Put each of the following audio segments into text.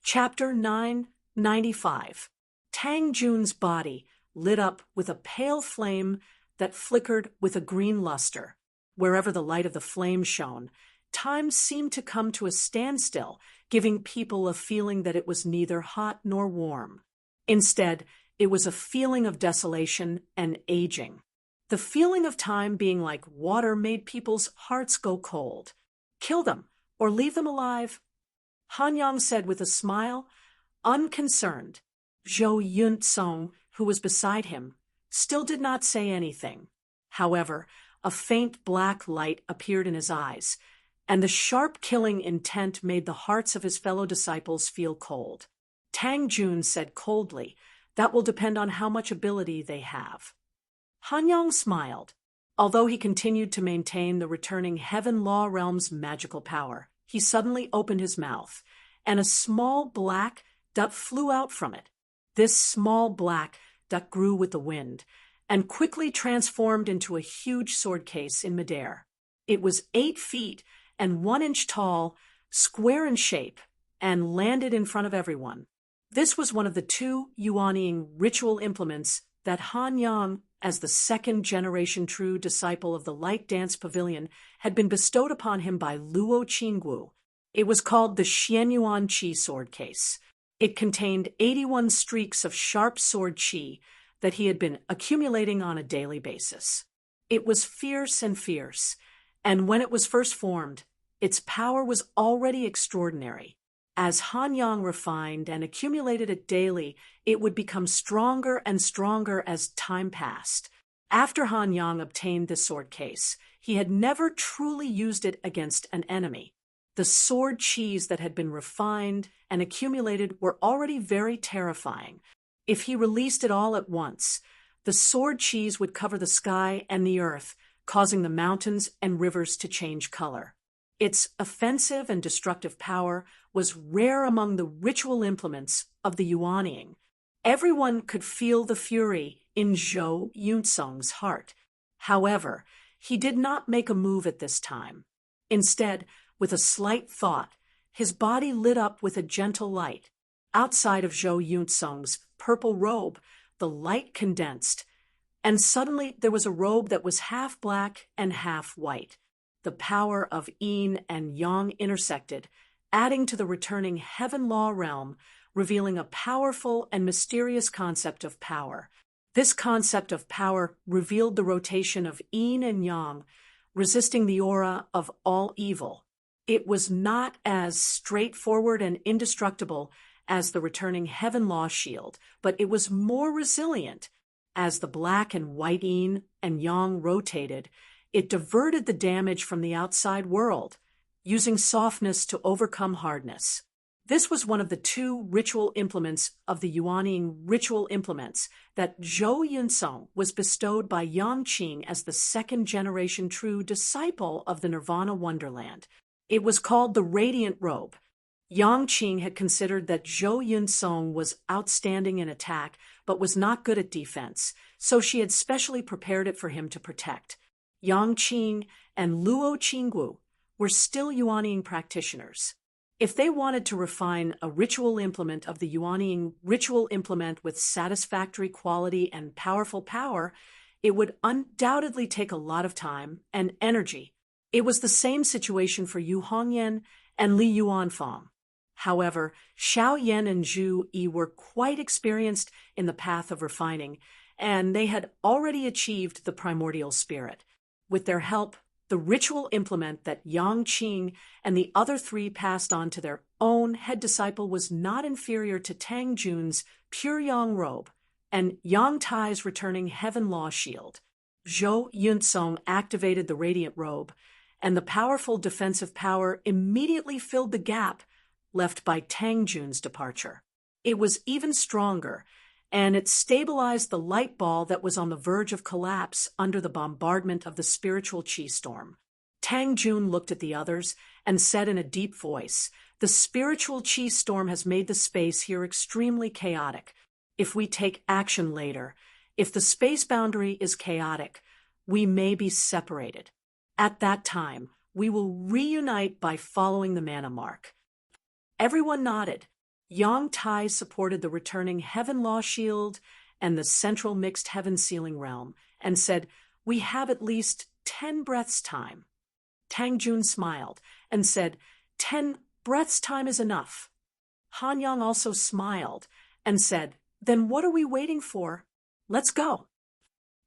Chapter 995. Tang Jun's body lit up with a pale flame that flickered with a green luster. Wherever the light of the flame shone, time seemed to come to a standstill, giving people a feeling that it was neither hot nor warm. Instead, it was a feeling of desolation and aging. The feeling of time being like water made people's hearts go cold. Kill them, or leave them alive. Han Yang said with a smile, unconcerned. Zhou Yunsong, who was beside him, still did not say anything. However, a faint black light appeared in his eyes, and the sharp killing intent made the hearts of his fellow disciples feel cold. Tang Jun said coldly, that will depend on how much ability they have. Han Yang smiled. Although he continued to maintain the returning Heaven Law Realm's magical power, he suddenly opened his mouth, and a small black duck flew out from it. This small black duck grew with the wind, and quickly transformed into a huge sword case in midair. It was 8 feet and 1 inch tall, square in shape, and landed in front of everyone. This was one of the 2 Yuanying ritual implements that Han Yang, as the second-generation true disciple of the Light Dance Pavilion, had been bestowed upon him by Luo Qinggu. It was called the Xianyuan Qi sword case. It contained 81 streaks of sharp sword qi that he had been accumulating on a daily basis. It was fierce, and when it was first formed, its power was already extraordinary. As Han Yang refined and accumulated it daily, it would become stronger and stronger as time passed. After Han Yang obtained this sword case, he had never truly used it against an enemy. The sword qis that had been refined and accumulated were already very terrifying. If he released it all at once, the sword qis would cover the sky and the earth, causing the mountains and rivers to change color. Its offensive and destructive power was rare among the ritual implements of the Yuanying. Everyone could feel the fury in Zhou Yunsong's heart. However, he did not make a move at this time. Instead, with a slight thought, his body lit up with a gentle light. Outside of Zhou Yunsong's purple robe, the light condensed, and suddenly there was a robe that was half black and half white. The power of yin and yang intersected, adding to the returning Heaven Law realm, revealing a powerful and mysterious concept of power. This concept of power revealed the rotation of yin and yang, resisting the aura of all evil. It was not as straightforward and indestructible as the returning Heaven Law shield, but it was more resilient. As the black and white yin and yang rotated, it diverted the damage from the outside world, using softness to overcome hardness. This was one of the 2 ritual implements of the Yuanying ritual implements that Zhou Yunsong was bestowed by Yang Qing as the second-generation true disciple of the Nirvana Wonderland. It was called the Radiant Robe. Yang Qing had considered that Zhou Yunsong was outstanding in attack but was not good at defense, so she had specially prepared it for him to protect. Yang Qing and Luo Qinggu were still Yuanying practitioners. If they wanted to refine a ritual implement of the Yuanying ritual implement with satisfactory quality and powerful power, it would undoubtedly take a lot of time and energy. It was the same situation for Yu Hongyan and Li Yuanfang. However, Xiao Yan and Zhu Yi were quite experienced in the path of refining, and they had already achieved the primordial spirit. With their help, the ritual implement that Yang Qing and the other 3 passed on to their own head disciple was not inferior to Tang Jun's pure Yang robe and Yang Tai's returning Heaven Law shield. Zhou Yunsong activated the Radiant Robe, and the powerful defensive power immediately filled the gap left by Tang Jun's departure. It was even stronger, and it stabilized the light ball that was on the verge of collapse under the bombardment of the spiritual qi storm. Tang Jun looked at the others and said in a deep voice, "The spiritual qi storm has made the space here extremely chaotic. If we take action later, if the space boundary is chaotic, we may be separated. At that time, we will reunite by following the mana mark." Everyone nodded. Yang Tai supported the returning Heaven Law Shield and the central mixed heaven sealing realm, and said, "We have at least 10 breaths' time." Tang Jun smiled and said, "10 breaths' time is enough." Han Yang also smiled and said, "Then what are we waiting for? Let's go."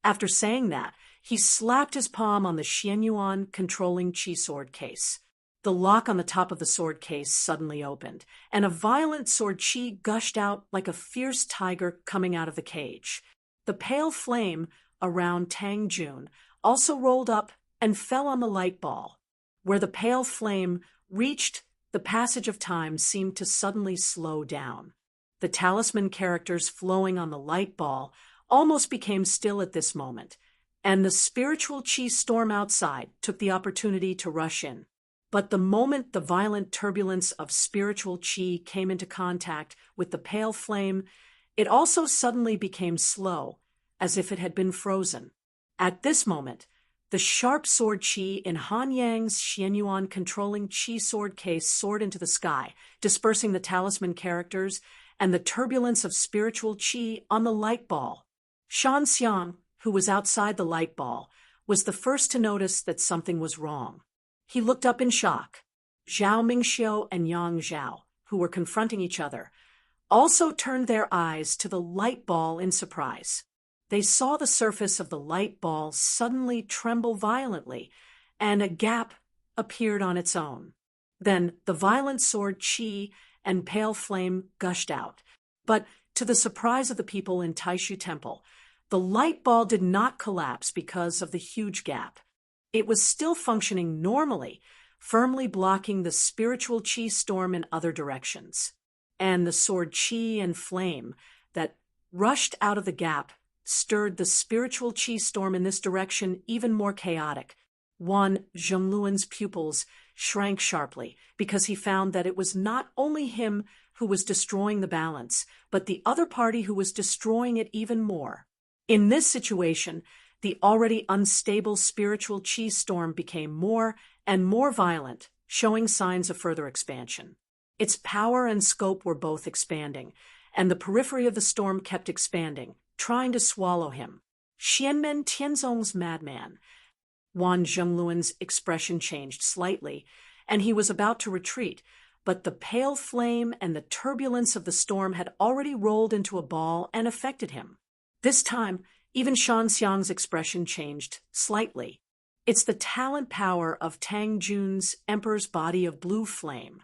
After saying that, he slapped his palm on the Xianyuan controlling Qi sword case. The lock on the top of the sword case suddenly opened, and a violent sword Qi gushed out like a fierce tiger coming out of the cage. The pale flame around Tang Jun also rolled up and fell on the light ball. Where the pale flame reached, the passage of time seemed to suddenly slow down. The talisman characters flowing on the light ball almost became still at this moment, and the spiritual Qi storm outside took the opportunity to rush in. But the moment the violent turbulence of spiritual Qi came into contact with the pale flame, it also suddenly became slow, as if it had been frozen. At this moment, the sharp sword Qi in Han Yang's Xianyuan controlling Qi sword case soared into the sky, dispersing the talisman characters and the turbulence of spiritual Qi on the light ball. Shan Xiang, who was outside the light ball, was the first to notice that something was wrong. He looked up in shock. Zhao Mingxiu and Yang Zhao, who were confronting each other, also turned their eyes to the light ball in surprise. They saw the surface of the light ball suddenly tremble violently, and a gap appeared on its own. Then the violent sword Qi and pale flame gushed out. But to the surprise of the people in Taishu Temple, the light ball did not collapse because of the huge gap. It was still functioning normally, firmly blocking the spiritual Qi storm in other directions. And the sword Qi and flame that rushed out of the gap stirred the spiritual Qi storm in this direction even more chaotic. Wan Zhongluan's pupils shrank sharply because he found that it was not only him who was destroying the balance, but the other party who was destroying it even more. In this situation, the already unstable spiritual Qi storm became more and more violent, showing signs of further expansion. Its power and scope were both expanding, and the periphery of the storm kept expanding, trying to swallow him. Xianmen Tianzong's madman. Wan Zhongluan's expression changed slightly, and he was about to retreat, but the pale flame and the turbulence of the storm had already rolled into a ball and affected him. This time, even Shan Xiang's expression changed slightly. It's the talent power of Tang Jun's Emperor's body of blue flame.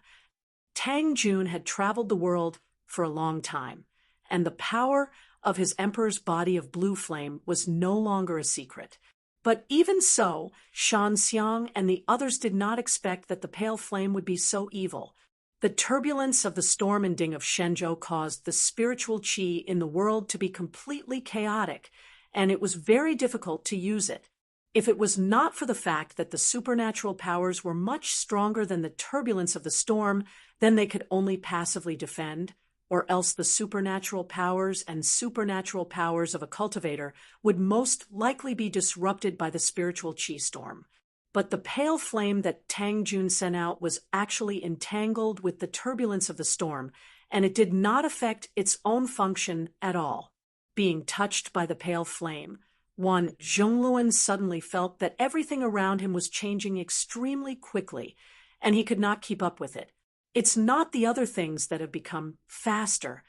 Tang Jun had traveled the world for a long time, and the power of his Emperor's body of blue flame was no longer a secret. But even so, Shan Xiang and the others did not expect that the pale flame would be so evil. The turbulence of the storm ending of Shenzhou caused the spiritual Qi in the world to be completely chaotic, and it was very difficult to use it. If it was not for the fact that the supernatural powers were much stronger than the turbulence of the storm, then they could only passively defend, or else the supernatural powers and supernatural powers of a cultivator would most likely be disrupted by the spiritual Qi storm. But the pale flame that Tang Jun sent out was actually entangled with the turbulence of the storm, and it did not affect its own function at all. Being touched by the pale flame, Wan Zhongluan suddenly felt that everything around him was changing extremely quickly, and he could not keep up with it. It's not the other things that have become faster.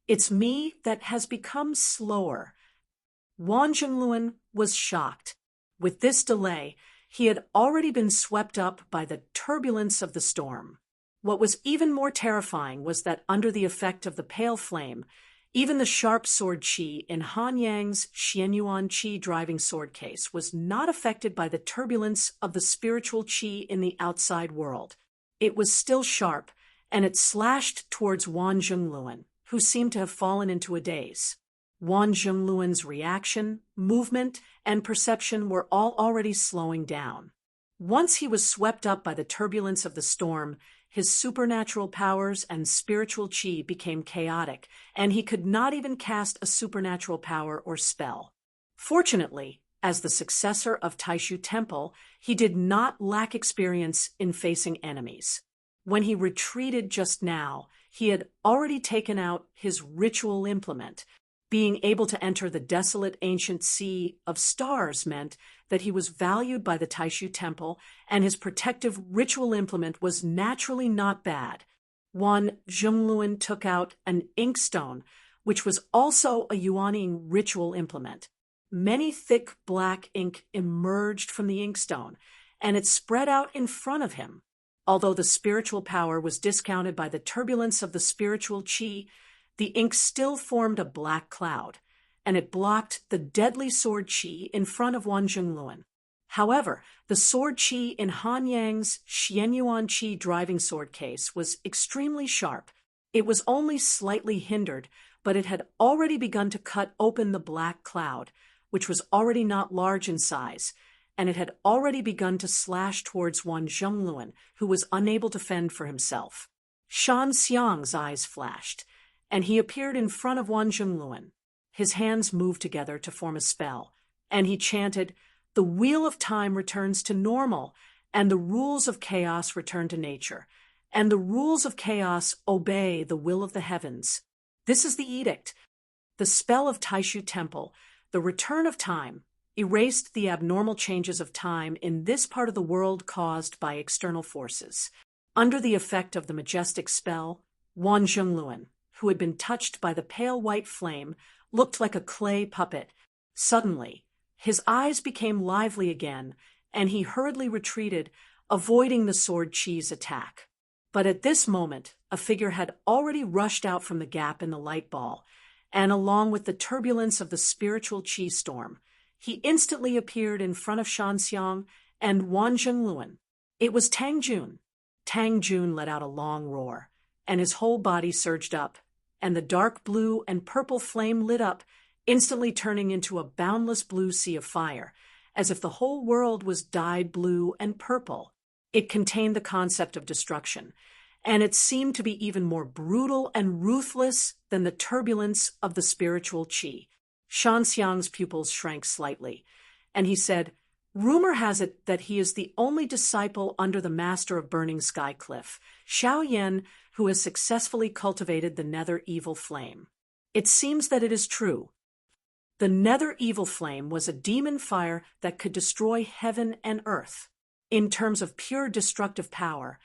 It's me that has become slower. Wan Zhongluan was shocked. With this delay, he had already been swept up by the turbulence of the storm. What was even more terrifying was that under the effect of the pale flame, even the sharp sword Qi in Han Yang's Xianyuan Qi driving sword case was not affected by the turbulence of the spiritual Qi in the outside world. It was still sharp, and it slashed towards Wan Zhongluan, who seemed to have fallen into a daze. Wan Zhongluan's reaction, movement, and perception were all already slowing down. Once he was swept up by the turbulence of the storm, his supernatural powers and spiritual Qi became chaotic, and he could not even cast a supernatural power or spell. Fortunately, as the successor of Taishu Temple, he did not lack experience in facing enemies. When he retreated just now, he had already taken out his ritual implement. Being able to enter the desolate ancient sea of stars meant that he was valued by the Taishu temple, and his protective ritual implement was naturally not bad. Wan Zhongluan took out an inkstone, which was also a Yuaniing ritual implement. Many thick black ink emerged from the inkstone, and it spread out in front of him. Although the spiritual power was discounted by the turbulence of the spiritual qi, the ink still formed a black cloud, and it blocked the deadly sword qi in front of Wan Zhongluan. However, the sword qi in Han Yang's Xianyuan qi driving sword case was extremely sharp. It was only slightly hindered, but it had already begun to cut open the black cloud, which was already not large in size, and it had already begun to slash towards Wan Zhongluan, who was unable to fend for himself. Shan Xiang's eyes flashed, and he appeared in front of Wan Zhongluan. His hands moved together to form a spell, and he chanted, "The wheel of time returns to normal, and the rules of chaos return to nature, and the rules of chaos obey the will of the heavens. This is the edict." The spell of Taishu Temple, the return of time, erased the abnormal changes of time in this part of the world caused by external forces. Under the effect of the majestic spell, Wan Zhongluan, who had been touched by the pale white flame, looked like a clay puppet. Suddenly, his eyes became lively again, and he hurriedly retreated, avoiding the sword qi's attack. But at this moment, a figure had already rushed out from the gap in the light ball, and along with the turbulence of the spiritual qi storm, he instantly appeared in front of Shan Xiang and Wan Zhongluan. It was Tang Jun. Tang Jun let out a long roar, and his whole body surged up, and the dark blue and purple flame lit up, instantly turning into a boundless blue sea of fire, as if the whole world was dyed blue and purple. It contained the concept of destruction, and it seemed to be even more brutal and ruthless than the turbulence of the spiritual qi. Shan Xiang's pupils shrank slightly, and he said, "Rumor has it that he is the only disciple under the master of Burning Sky Cliff, Xiao Yan, who has successfully cultivated the nether evil flame. It seems that it is true. The nether evil flame was a demon fire that could destroy heaven and earth. In terms of pure destructive power,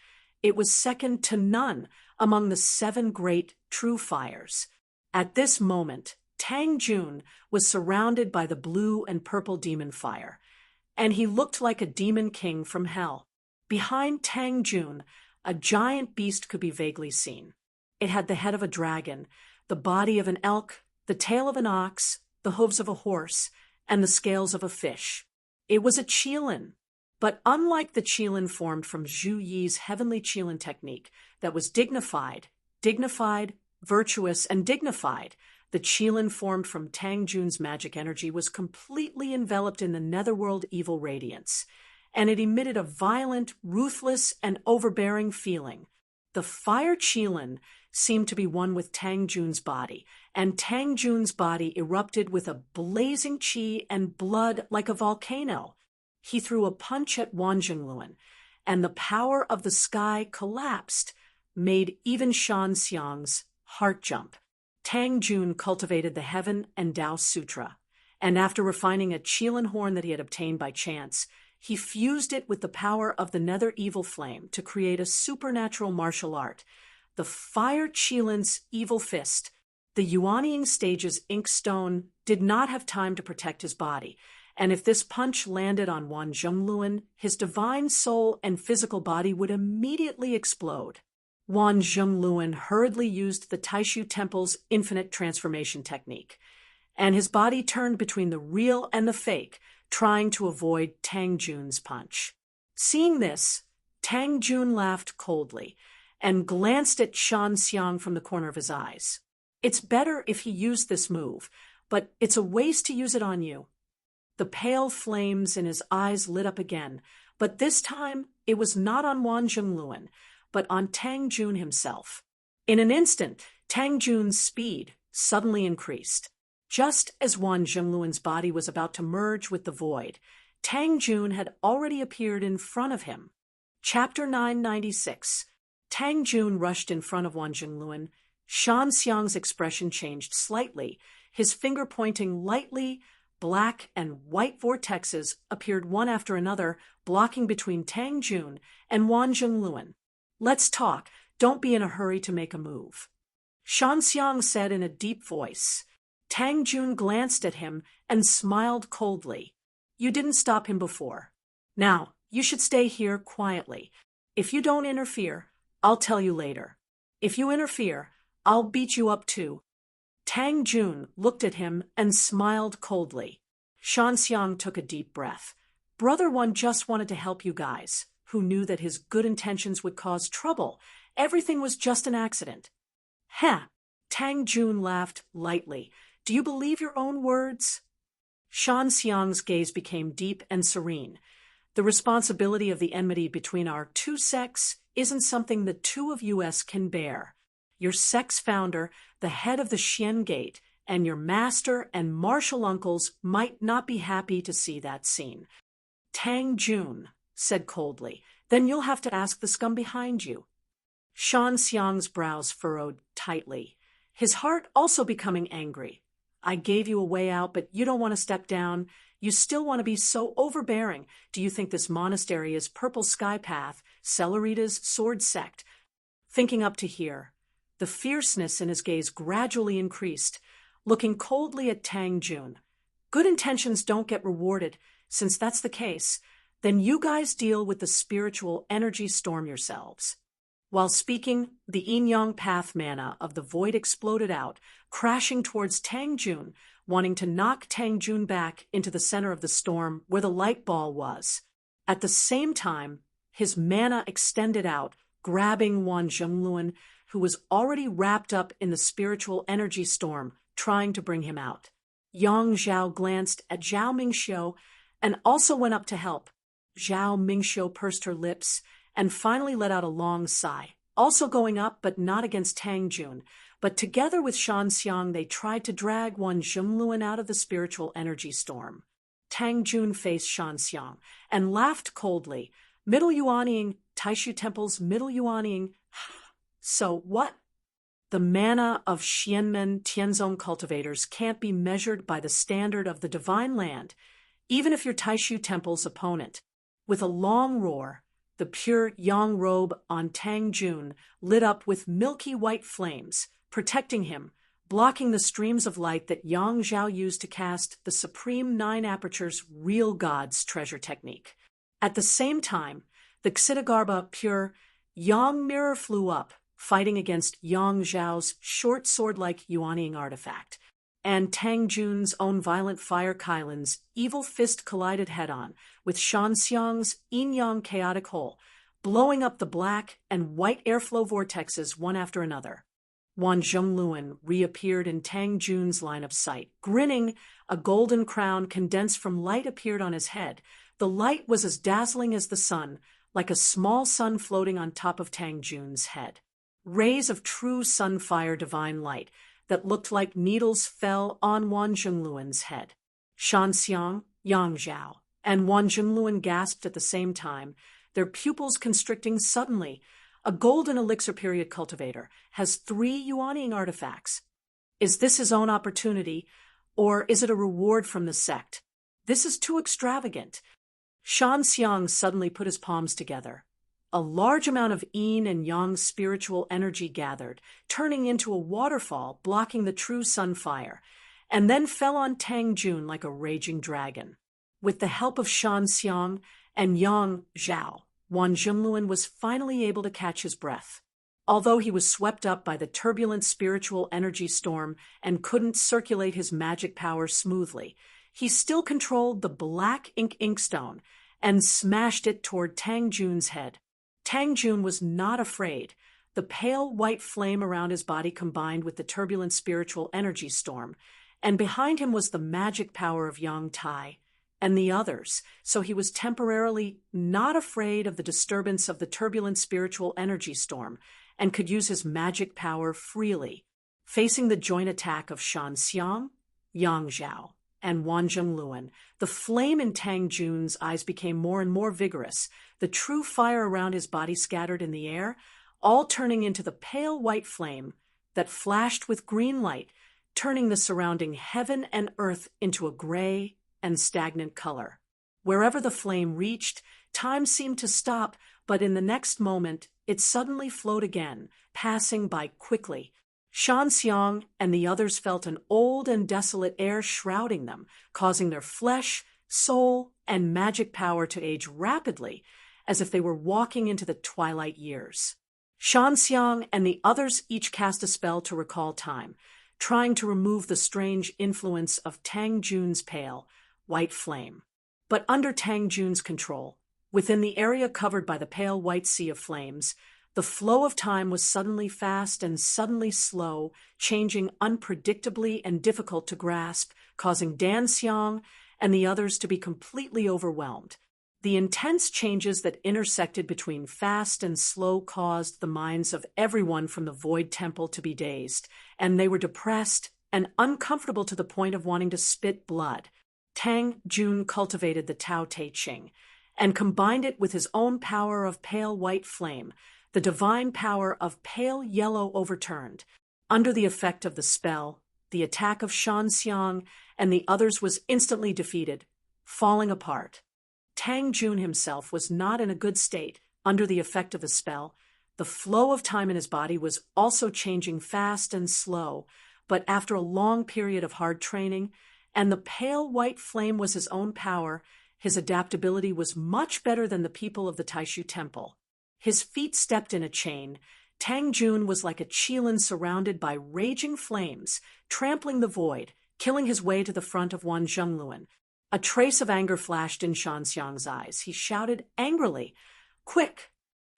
it was second to none among the 7 great true fires." At this moment, Tang Jun was surrounded by the blue and purple demon fire, and he looked like a demon king from hell. Behind Tang Jun, a giant beast could be vaguely seen. It had the head of a dragon, the body of an elk, the tail of an ox, the hooves of a horse, and the scales of a fish. It was a qilin, but unlike the qilin formed from Zhu Yi's heavenly qilin technique that was dignified, virtuous, and dignified, the qilin formed from Tang Jun's magic energy was completely enveloped in the netherworld evil radiance, and it emitted a violent, ruthless, and overbearing feeling. The fire qilin seemed to be one with Tang Jun's body, and Tang Jun's body erupted with a blazing qi and blood like a volcano. He threw a punch at Wan Zhongluan, and the power of the sky collapsed, made even Shan Xiang's heart jump. Tang Jun cultivated the Heaven and Tao Sutra, and after refining a qilin horn that he had obtained by chance, he fused it with the power of the nether evil flame to create a supernatural martial art, the fire qilin's evil fist. The Yuaniing stage's inkstone did not have time to protect his body, and if this punch landed on Wan Zhongluan, his divine soul and physical body would immediately explode. Wan Zhongluan hurriedly used the Taishu Temple's infinite transformation technique, and his body turned between the real and the fake, trying to avoid Tang Jun's punch. Seeing this, Tang Jun laughed coldly and glanced at Shan Xiang from the corner of his eyes. "It's better if he used this move, but it's a waste to use it on you." The pale flames in his eyes lit up again, but this time it was not on Wan Zhongluan, but on Tang Jun himself. In an instant, Tang Jun's speed suddenly increased. Just as Wan Zhongluan's body was about to merge with the void, Tang Jun had already appeared in front of him. Chapter 996. Tang Jun rushed in front of Wan Zhongluan. Shan Xiang's expression changed slightly. His finger pointing lightly, black and white vortexes appeared one after another, blocking between Tang Jun and Wan Zhongluan. "Let's talk. Don't be in a hurry to make a move," Shan Xiang said in a deep voice. Tang Jun glanced at him and smiled coldly. "You didn't stop him before. Now, you should stay here quietly. If you don't interfere, I'll tell you later. If you interfere, I'll beat you up too." Tang Jun looked at him and smiled coldly. Shan Xiang took a deep breath. Brother One just wanted to help you guys, who knew that his good intentions would cause trouble. Everything was just an accident. "Heh," Tang Jun laughed lightly. "Do you believe your own words?" Shan Xiang's gaze became deep and serene. "The responsibility of the enmity between our two sects isn't something the two of us can bear. Your sect's founder, the head of the Xian Gate, and your master and martial uncles might not be happy to see that scene." Tang Jun said coldly, "Then you'll have to ask the scum behind you." Shan Xiang's brows furrowed tightly, his heart also becoming angry. "I gave you a way out, but you don't want to step down. You still want to be so overbearing. Do you think this monastery is Purple Sky Path, Celerita's sword sect?" Thinking up to here, the fierceness in his gaze gradually increased, looking coldly at Tang Jun. "Good intentions don't get rewarded. Since that's the case, then you guys deal with the spiritual energy storm yourselves." While speaking, the yin-yang path mana of the void exploded out, crashing towards Tang Jun, wanting to knock Tang Jun back into the center of the storm where the light ball was. At the same time, his mana extended out, grabbing Wan Zhongluan, who was already wrapped up in the spiritual energy storm, trying to bring him out. Yang Zhao glanced at Zhao Mingxiu and also went up to help. Zhao Mingxiu pursed her lips and finally let out a long sigh, also going up but not against Tang Jun. But together with Shan Xiang, they tried to drag Wan Zhongluan out of the spiritual energy storm. Tang Jun faced Shan Xiang and laughed coldly. "Middle Yuanying, Taishu Temple's Middle Yuanying. So what? The mana of Xianmen Tianzong cultivators can't be measured by the standard of the divine land, even if you're Taishu Temple's opponent." With a long roar, the pure yang robe on Tang Jun lit up with milky white flames, protecting him, blocking the streams of light that Yang Zhao used to cast the Supreme Nine Apertures Real God's treasure technique. At the same time, the Xidagarba pure yang mirror flew up, fighting against Yang Zhao's short sword-like Yuanying artifact, and Tang Jun's own violent fire Kylan's evil fist collided head-on with Shan Xiang's yin-yang chaotic hole, blowing up the black and white airflow vortexes one after another. Wan Zhongluan reappeared in Tang Jun's line of sight. Grinning, a golden crown condensed from light appeared on his head. The light was as dazzling as the sun, like a small sun floating on top of Tang Jun's head. Rays of true sunfire divine light that looked like needles fell on Wan Zhongluan's head. Shan Xiang, Yang Zhao, and Wan Zhongluan gasped at the same time, their pupils constricting suddenly. A golden elixir period cultivator has 3 Yuanying artifacts. Is this his own opportunity, or is it a reward from the sect? This is too extravagant. Shan Xiang suddenly put his palms together. A large amount of yin and yang spiritual energy gathered, turning into a waterfall blocking the true sunfire, and then fell on Tang Jun like a raging dragon. With the help of Shan Xiang and Yang Zhao, Wan Zhongluan was finally able to catch his breath. Although he was swept up by the turbulent spiritual energy storm and couldn't circulate his magic power smoothly, he still controlled the black inkstone and smashed it toward Tang Jun's head. Tang Jun was not afraid. The pale white flame around his body combined with the turbulent spiritual energy storm, and behind him was the magic power of Yang Tai and the others, so he was temporarily not afraid of the disturbance of the turbulent spiritual energy storm and could use his magic power freely. Facing the joint attack of Shan Xiang, Yang Zhao, and Wan Zhongluan, the flame in Tang Jun's eyes became more and more vigorous. The true fire around his body scattered in the air, all turning into the pale white flame that flashed with green light, turning the surrounding heaven and earth into a gray and stagnant color. Wherever the flame reached, time seemed to stop, but in the next moment, it suddenly flowed again, passing by quickly. Shan Xiang and the others felt an old and desolate air shrouding them, causing their flesh, soul, and magic power to age rapidly, as if they were walking into the twilight years. Shan Xiang and the others each cast a spell to recall time, trying to remove the strange influence of Tang Jun's pale, white flame. But under Tang Jun's control, within the area covered by the pale white sea of flames, the flow of time was suddenly fast and suddenly slow, changing unpredictably and difficult to grasp, causing Dan Xiang and the others to be completely overwhelmed. The intense changes that intersected between fast and slow caused the minds of everyone from the Void Temple to be dazed, and they were depressed and uncomfortable to the point of wanting to spit blood. Tang Jun cultivated the Tao Te Ching and combined it with his own power of pale white flame, the divine power of pale yellow overturned. Under the effect of the spell, the attack of Shan Xiang and the others was instantly defeated, falling apart. Tang Jun himself was not in a good state under the effect of the spell. The flow of time in his body was also changing fast and slow, but after a long period of hard training, and the pale white flame was his own power, his adaptability was much better than the people of the Taishu Temple. His feet stepped in a chain. Tang Jun was like a qilin surrounded by raging flames, trampling the void, killing his way to the front of Wan Zhengluan. A trace of anger flashed in Shan Xiang's eyes. He shouted angrily, "Quick!"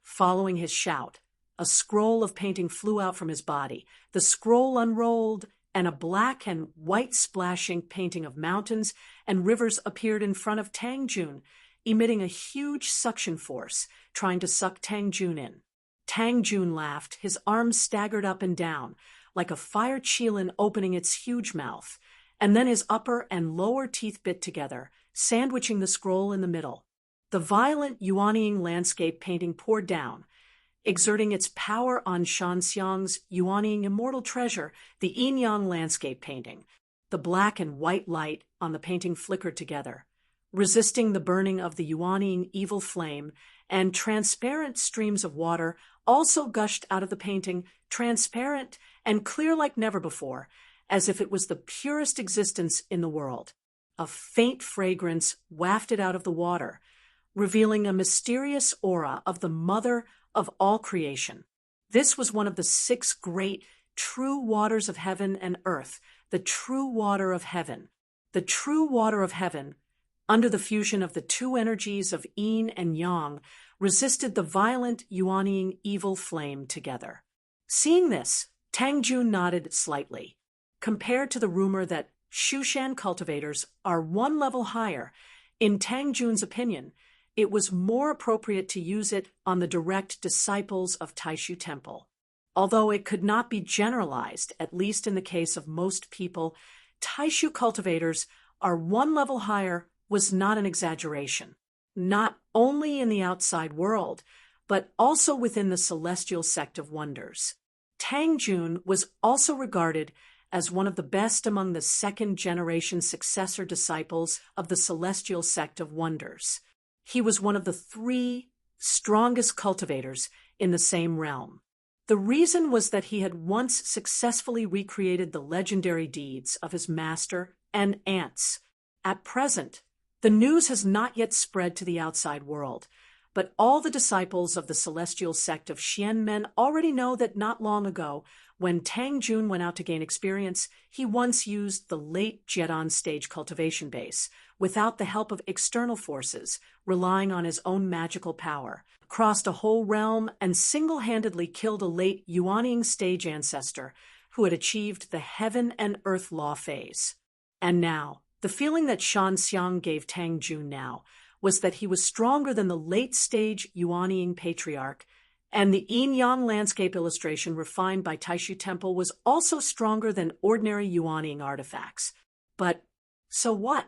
Following his shout, a scroll of painting flew out from his body. The scroll unrolled, and a black and white splashing painting of mountains and rivers appeared in front of Tang Jun, emitting a huge suction force, trying to suck Tang Jun in. Tang Jun laughed, his arms staggered up and down, like a fire qilin opening its huge mouth, and then his upper and lower teeth bit together, sandwiching the scroll in the middle. The violent Yuanying landscape painting poured down, exerting its power on Shan Xiang's Yuanying immortal treasure, the yin-yang landscape painting. The black and white light on the painting flickered together, resisting the burning of the Yuanying evil flame, and transparent streams of water also gushed out of the painting, transparent and clear like never before, as if it was the purest existence in the world. A faint fragrance wafted out of the water, revealing a mysterious aura of the mother of all creation. This was one of the 6 great true waters of heaven and earth, the true water of heaven. The true water of heaven, under the fusion of the 2 energies of yin and yang, resisted the violent Yuanying evil flame together. Seeing this, Tang Jun nodded slightly. Compared to the rumor that Shushan cultivators are 1 level higher, in Tang Jun's opinion, it was more appropriate to use it on the direct disciples of Taishu Temple. Although it could not be generalized, at least in the case of most people, Taishu cultivators are 1 level higher was not an exaggeration, not only in the outside world, but also within the celestial sect of wonders. Tang Jun was also regarded as one of the best among the 2nd-generation successor disciples of the celestial sect of wonders. He was one of the 3 strongest cultivators in the same realm. The reason was that he had once successfully recreated the legendary deeds of his master and ants. At present, the news has not yet spread to the outside world, but all the disciples of the celestial sect of Xianmen already know that not long ago, when Tang Jun went out to gain experience, he once used the late Jiedan stage cultivation base, without the help of external forces, relying on his own magical power, crossed a whole realm and single-handedly killed a late Yuanying stage ancestor who had achieved the heaven and earth law phase. And now, the feeling that Shan Xiang gave Tang Jun now was that he was stronger than the late-stage Yuanying patriarch, and the yin-yang landscape illustration refined by Taishu Temple was also stronger than ordinary Yuanying artifacts. But so what?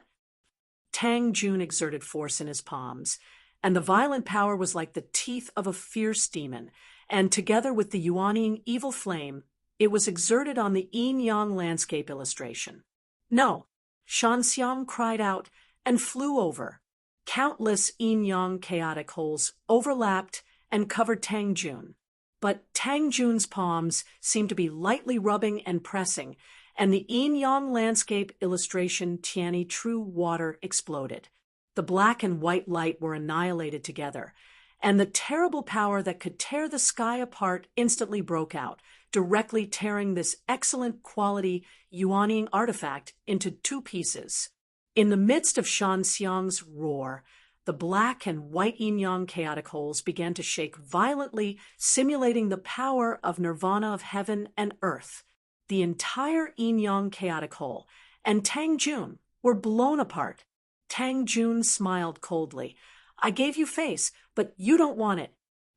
Tang Jun exerted force in his palms, and the violent power was like the teeth of a fierce demon, and together with the yuaning evil flame, it was exerted on the yin-yang landscape illustration. No, Shanxiang cried out and flew over. Countless yin-yang chaotic holes overlapped and covered Tang Jun. But Tang Jun's palms seemed to be lightly rubbing and pressing, and the yin-yang landscape illustration Tianyi True Water exploded. The black and white light were annihilated together, and the terrible power that could tear the sky apart instantly broke out, directly tearing this excellent quality yuaning artifact into two pieces. In the midst of Shanxiang's roar, the black and white yin-yang chaotic holes began to shake violently, simulating the power of nirvana of heaven and earth. The entire yin-yang chaotic hole and Tang Jun were blown apart. Tang Jun smiled coldly. I gave you face, but you don't want it.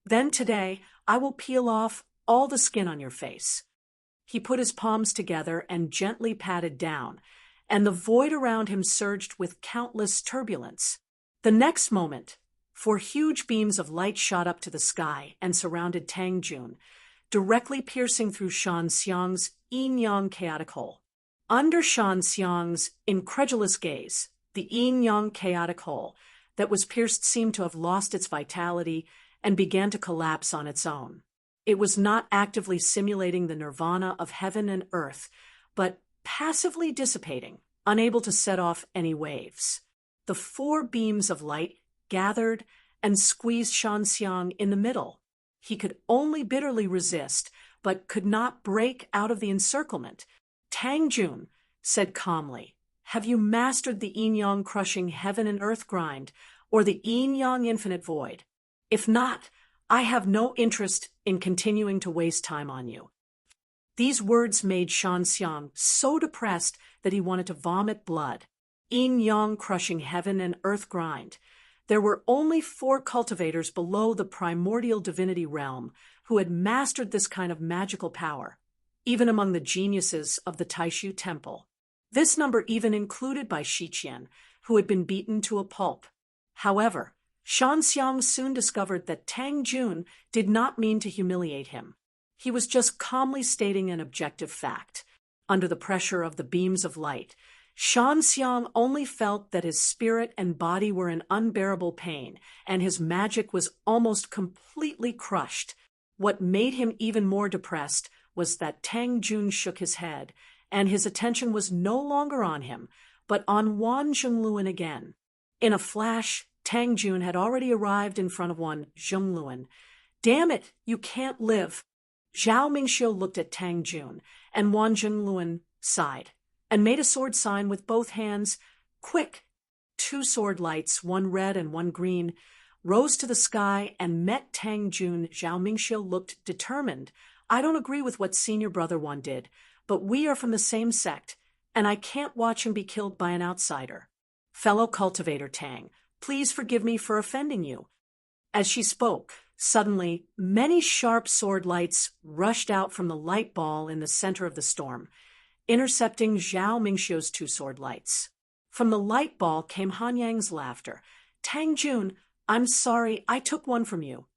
Then today, I will peel off all the skin on your face. He put his palms together and gently patted down, and the void around him surged with countless turbulence. The next moment, four huge beams of light shot up to the sky and surrounded Tang Jun, directly piercing through Shanxiang's yin-yang chaotic hole. Under Shanxiang's incredulous gaze, the yin-yang chaotic hole that was pierced seemed to have lost its vitality and began to collapse on its own. It was not actively simulating the nirvana of heaven and earth, but passively dissipating, unable to set off any waves. The four beams of light gathered and squeezed Shanxiang in the middle. He could only bitterly resist, but could not break out of the encirclement. Tang Jun said calmly, have you mastered the yin-yang crushing heaven and earth grind, or the yin-yang infinite void? If not, I have no interest in continuing to waste time on you. These words made Shanxiang so depressed that he wanted to vomit blood. Yin-yang crushing heaven and earth grind. There were only 4 cultivators below the primordial divinity realm who had mastered this kind of magical power, even among the geniuses of the Taishu Temple. This number even included Bai Shiqian, who had been beaten to a pulp. However, Shanxiang soon discovered that Tang Jun did not mean to humiliate him. He was just calmly stating an objective fact. Under the pressure of the beams of light, Shanxiang only felt that his spirit and body were in unbearable pain, and his magic was almost completely crushed. What made him even more depressed was that Tang Jun shook his head, and his attention was no longer on him, but on Wan Zhongluan again. In a flash, Tang Jun had already arrived in front of Wan Zhongluan. Damn it, you can't live. Zhao Mingxiu looked at Tang Jun, and Wan Zhongluan sighed, and made a sword sign with both hands. Quick! 2 sword lights, one red and one green, rose to the sky and met Tang Jun. Zhao Mingxiu looked determined. I don't agree with what senior brother Wan did, but we are from the same sect, and I can't watch him be killed by an outsider. Fellow cultivator Tang, please forgive me for offending you. As she spoke, suddenly, many sharp sword lights rushed out from the light ball in the center of the storm, intercepting Zhao Mingxiu's 2 sword lights. From the light ball came Han Yang's laughter. Tang Jun, I'm sorry, I took one from you.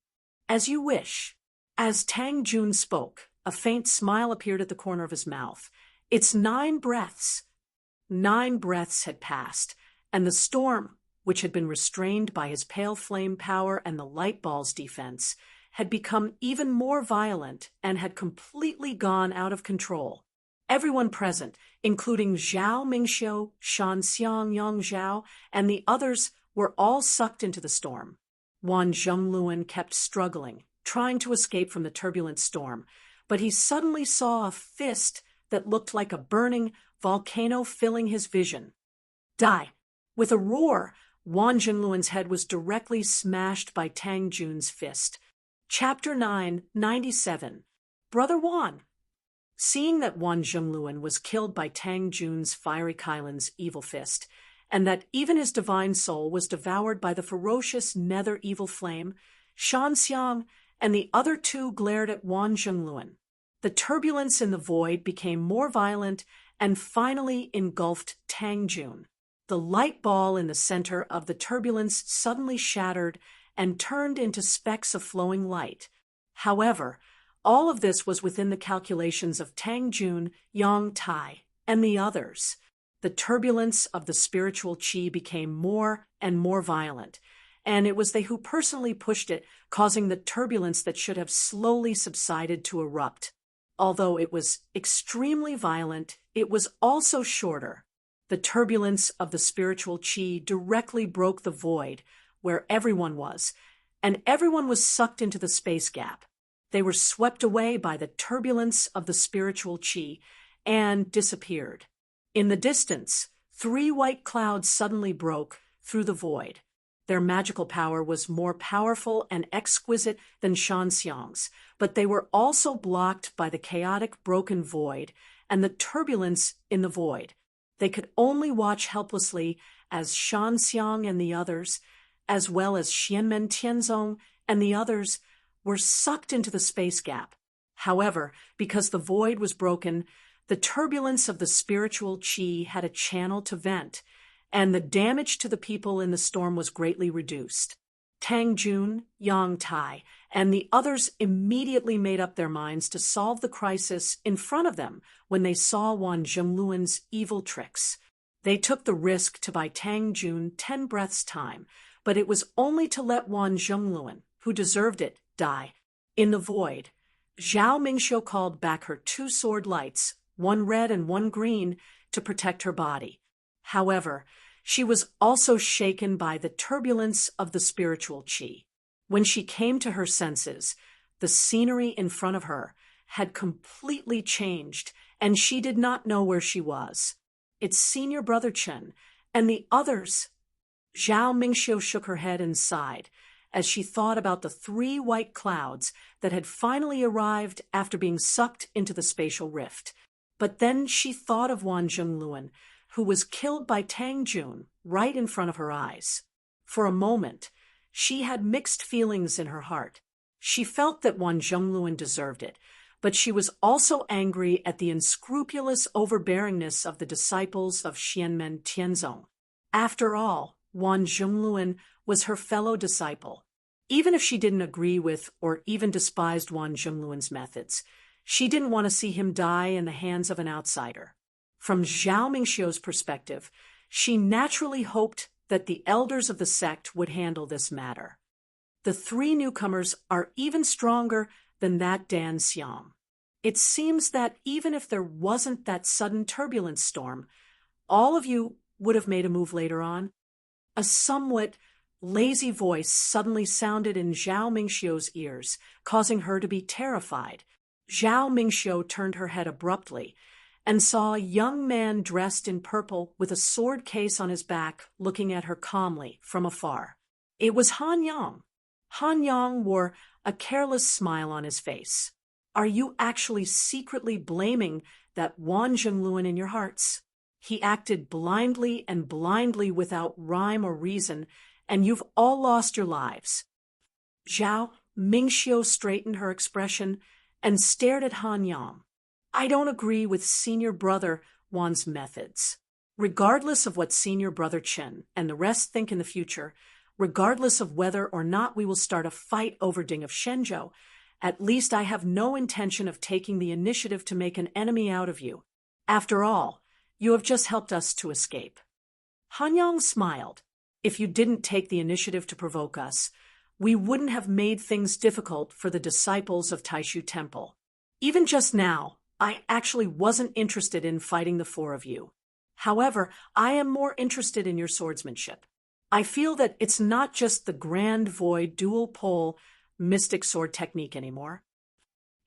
As you wish. As Tang Jun spoke, a faint smile appeared at the corner of his mouth. It's 9 breaths. 9 breaths had passed, and the storm, which had been restrained by his pale flame power and the light ball's defense, had become even more violent and had completely gone out of control. Everyone present, including Zhao Mingxiu, Shanxiang Yang Zhao, and the others, were all sucked into the storm. Wan Zhongluan kept struggling, trying to escape from the turbulent storm, but he suddenly saw a fist that looked like a burning volcano filling his vision. Die! With a roar, Wan Zhongluan's head was directly smashed by Tang Jun's fist. Chapter 9, 97. Brother Wan. Seeing that Wan Zhongluan was killed by Tang Jun's fiery Kailan's evil fist, and that even his divine soul was devoured by the ferocious nether evil flame, Shanxiang and the other 2 glared at Wan Zhongluan. The turbulence in the void became more violent and finally engulfed Tang Jun. The light ball in the center of the turbulence suddenly shattered and turned into specks of flowing light. However, all of this was within the calculations of Tang Jun, Yang Tai, and the others. The turbulence of the spiritual qi became more and more violent, and it was they who personally pushed it, causing the turbulence that should have slowly subsided to erupt. Although it was extremely violent, it was also shorter. The turbulence of the spiritual qi directly broke the void where everyone was, and everyone was sucked into the space gap. They were swept away by the turbulence of the spiritual qi and disappeared. In the distance, 3 white clouds suddenly broke through the void. Their magical power was more powerful and exquisite than Shanxiang's, but they were also blocked by the chaotic broken void and the turbulence in the void. They could only watch helplessly as Shanxiang and the others, as well as Xianmen Tianzong and the others, were sucked into the space gap. However, because the void was broken, the turbulence of the spiritual qi had a channel to vent, and the damage to the people in the storm was greatly reduced. Tang Jun, Yang Tai, and the others immediately made up their minds to solve the crisis in front of them when they saw Wan Zhengluan's evil tricks. They took the risk to buy Tang Jun 10 breaths' time, but it was only to let Wan Zhengluan, who deserved it, die. In the void, Zhao Mingxiu called back her 2 sword lights, one red and one green, to protect her body. However, she was also shaken by the turbulence of the spiritual qi. When she came to her senses, the scenery in front of her had completely changed, and she did not know where she was. Its senior brother Chen and the others. Zhao Mingxiu shook her head and sighed as she thought about the 3 white clouds that had finally arrived after being sucked into the spatial rift. But then she thought of Wan Zhengluan, who was killed by Tang Jun right in front of her eyes. For a moment, she had mixed feelings in her heart. She felt that Wan Zhengluan deserved it, but she was also angry at the unscrupulous overbearingness of the disciples of Xianmen Tianzong. After all, Wan Zhengluan was her fellow disciple. Even if she didn't agree with or even despised Wan Zhengluan's methods, she didn't want to see him die in the hands of an outsider. From Zhao Mingxiu's perspective, she naturally hoped that the elders of the sect would handle this matter. The 3 newcomers are even stronger than that Dan Xiang. It seems that even if there wasn't that sudden turbulence storm, all of you would have made a move later on. A somewhat lazy voice suddenly sounded in Zhao Mingxiu's ears, causing her to be terrified. Zhao Mingxiu turned her head abruptly and saw a young man dressed in purple with a sword case on his back looking at her calmly from afar. It was Han Yang. Han Yang wore a careless smile on his face. Are you actually secretly blaming that Wan Zhengluan in your hearts? He acted blindly and blindly without rhyme or reason, and you've all lost your lives. Zhao Mingxiu straightened her expression and stared at Han Yang. I don't agree with senior brother Wan's methods. Regardless of what senior brother Chen and the rest think in the future, regardless of whether or not we will start a fight over Ding of Shenzhou, at least I have no intention of taking the initiative to make an enemy out of you. After all, you have just helped us to escape. Han Yang smiled. If you didn't take the initiative to provoke us, we wouldn't have made things difficult for the disciples of Taishu Temple. Even just now, I actually wasn't interested in fighting the 4 of you. However, I am more interested in your swordsmanship. I feel that it's not just the Grand Void dual pole mystic sword technique anymore.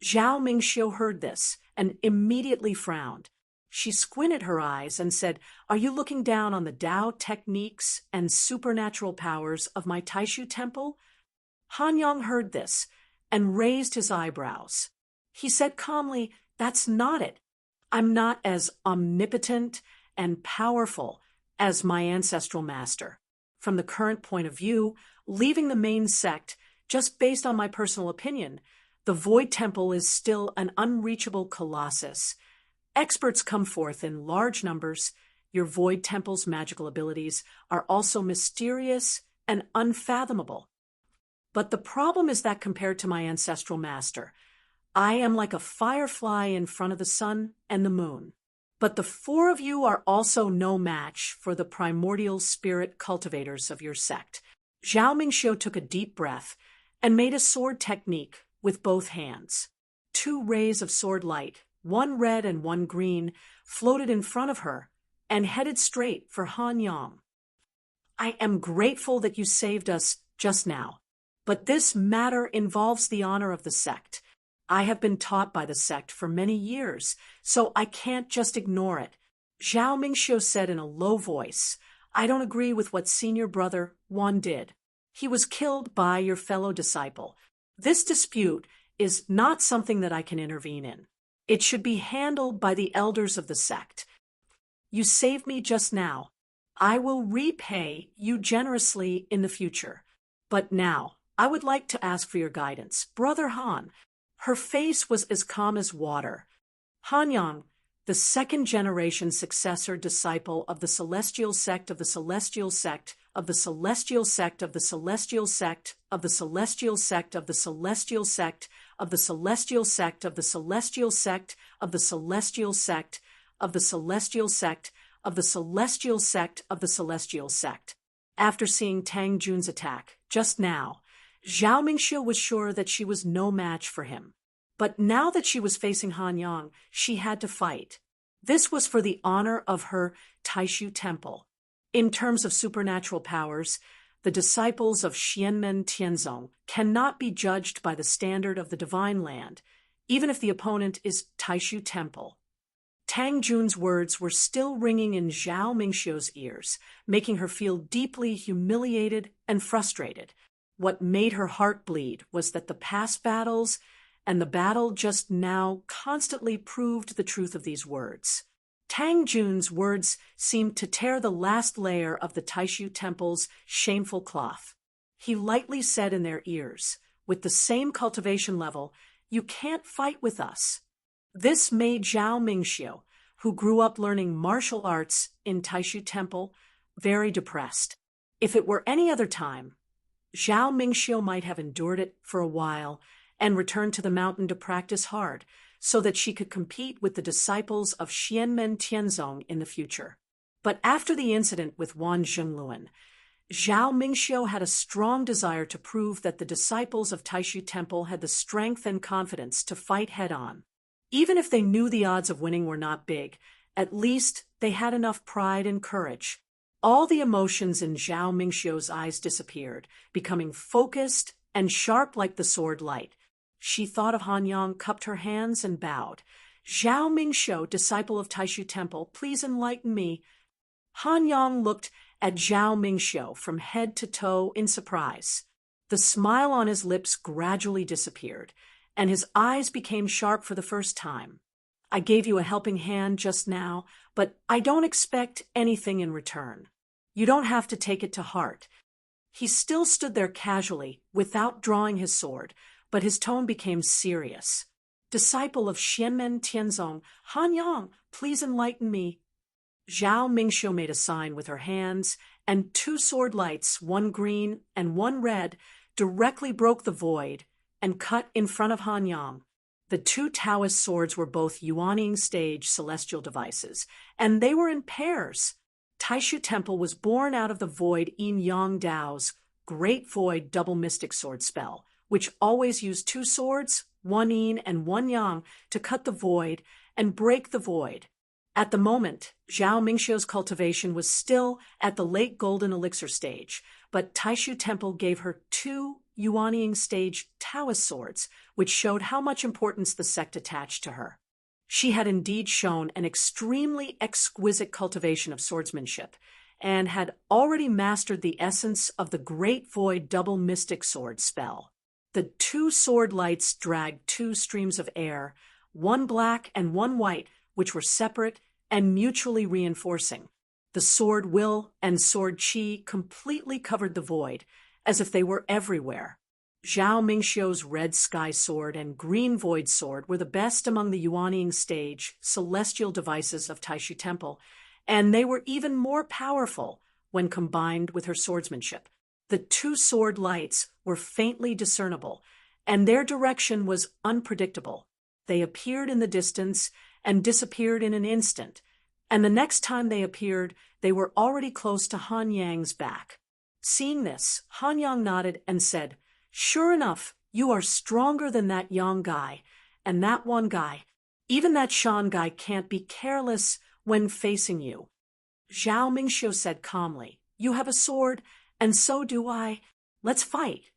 Zhao Mingxiu heard this and immediately frowned. She squinted her eyes and said, Are you looking down on the Tao techniques and supernatural powers of my Taishu temple? Han Yang heard this and raised his eyebrows. He said calmly, That's not it. I'm not as omnipotent and powerful as my ancestral master. From the current point of view, leaving the main sect, just based on my personal opinion, the Void Temple is still an unreachable colossus. Experts come forth in large numbers. Your Void Temple's magical abilities are also mysterious and unfathomable. But the problem is that compared to my ancestral master, I am like a firefly in front of the sun and the moon. But the four of you are also no match for the primordial spirit cultivators of your sect. Zhao Mingxiu took a deep breath and made a sword technique with both hands. Two rays of sword light, one red and one green, floated in front of her and headed straight for Han Yang. I am grateful that you saved us just now, but this matter involves the honor of the sect. I have been taught by the sect for many years, so I can't just ignore it. Zhao Mingxiu said in a low voice, I don't agree with what senior brother Wan did. He was killed by your fellow disciple. This dispute is not something that I can intervene in. It should be handled by the elders of the sect. You saved me just now. I will repay you generously in the future. But now, I would like to ask for your guidance. Brother Han. Her face was as calm as water. Han Yang, the second-generation successor disciple of the celestial sect of the celestial sect of the celestial sect of the celestial sect of the celestial sect of the celestial sect of the celestial sect of the celestial sect of the celestial sect of the celestial sect of the celestial sect of the celestial sect. After seeing Tang Jun's attack just now, Zhao Mingxiu was sure that she was no match for him. But now that she was facing Han Yang, she had to fight. This was for the honor of her Taishu Temple. In terms of supernatural powers, the disciples of Xianmen Tianzong cannot be judged by the standard of the divine land, even if the opponent is Taishu Temple. Tang Jun's words were still ringing in Zhao Mingxiu's ears, making her feel deeply humiliated and frustrated. What made her heart bleed was that the past battles and the battle just now constantly proved the truth of these words. Tang Jun's words seemed to tear the last layer of the Taishu Temple's shameful cloth. He lightly said in their ears, with the same cultivation level, "You can't fight with us." This made Zhao Mingxiu, who grew up learning martial arts in Taishu Temple, very depressed. If it were any other time, Zhao Mingxiu might have endured it for a while and returned to the mountain to practice hard, so that she could compete with the disciples of Xianmen Tianzong in the future. But after the incident with Wan Zhengluan, Zhao Mingxiu had a strong desire to prove that the disciples of Taishu Temple had the strength and confidence to fight head-on. Even if they knew the odds of winning were not big, at least they had enough pride and courage. All the emotions in Zhao Mingxiu's eyes disappeared, becoming focused and sharp like the sword light. She thought of Han Yang, cupped her hands, and bowed. Zhao Mingxiu, disciple of Taishu Temple, please enlighten me. Han Yang looked at Zhao Mingxiu from head to toe in surprise. The smile on his lips gradually disappeared, and his eyes became sharp for the first time. I gave you a helping hand just now, but I don't expect anything in return. You don't have to take it to heart. He still stood there casually, without drawing his sword, but his tone became serious. Disciple of Xianmen Tianzong, Han Yang, please enlighten me. Zhao Mingxiu made a sign with her hands, and two sword lights, one green and one red, directly broke the void and cut in front of Han Yang. The two Taoist swords were both Yuanying stage celestial devices, and they were in pairs. Taishu Temple was born out of the void Yin Yang Dao's Great Void Double Mystic Sword spell, which always used two swords, one yin and one yang, to cut the void and break the void. At the moment, Zhao Mingxiu's cultivation was still at the late golden elixir stage, but Taishu Temple gave her two Yuanying stage Taoist swords, which showed how much importance the sect attached to her. She had indeed shown an extremely exquisite cultivation of swordsmanship, and had already mastered the essence of the Great Void Double Mystic Sword spell. The two sword lights dragged two streams of air, one black and one white, which were separate and mutually reinforcing. The sword will and sword qi completely covered the void, as if they were everywhere. Zhao Mingxiu's red sky sword and green void sword were the best among the Yuanying stage celestial devices of Taishu Temple, and they were even more powerful when combined with her swordsmanship. The two sword lights were faintly discernible, and their direction was unpredictable. They appeared in the distance and disappeared in an instant, and the next time they appeared, they were already close to Han Yang's back. Seeing this, Han Yang nodded and said, "Sure enough, you are stronger than that Yang guy, and that one guy. Even that Shan guy can't be careless when facing you." Zhao Mingxiu said calmly, "You have a sword, and so do I. Let's fight."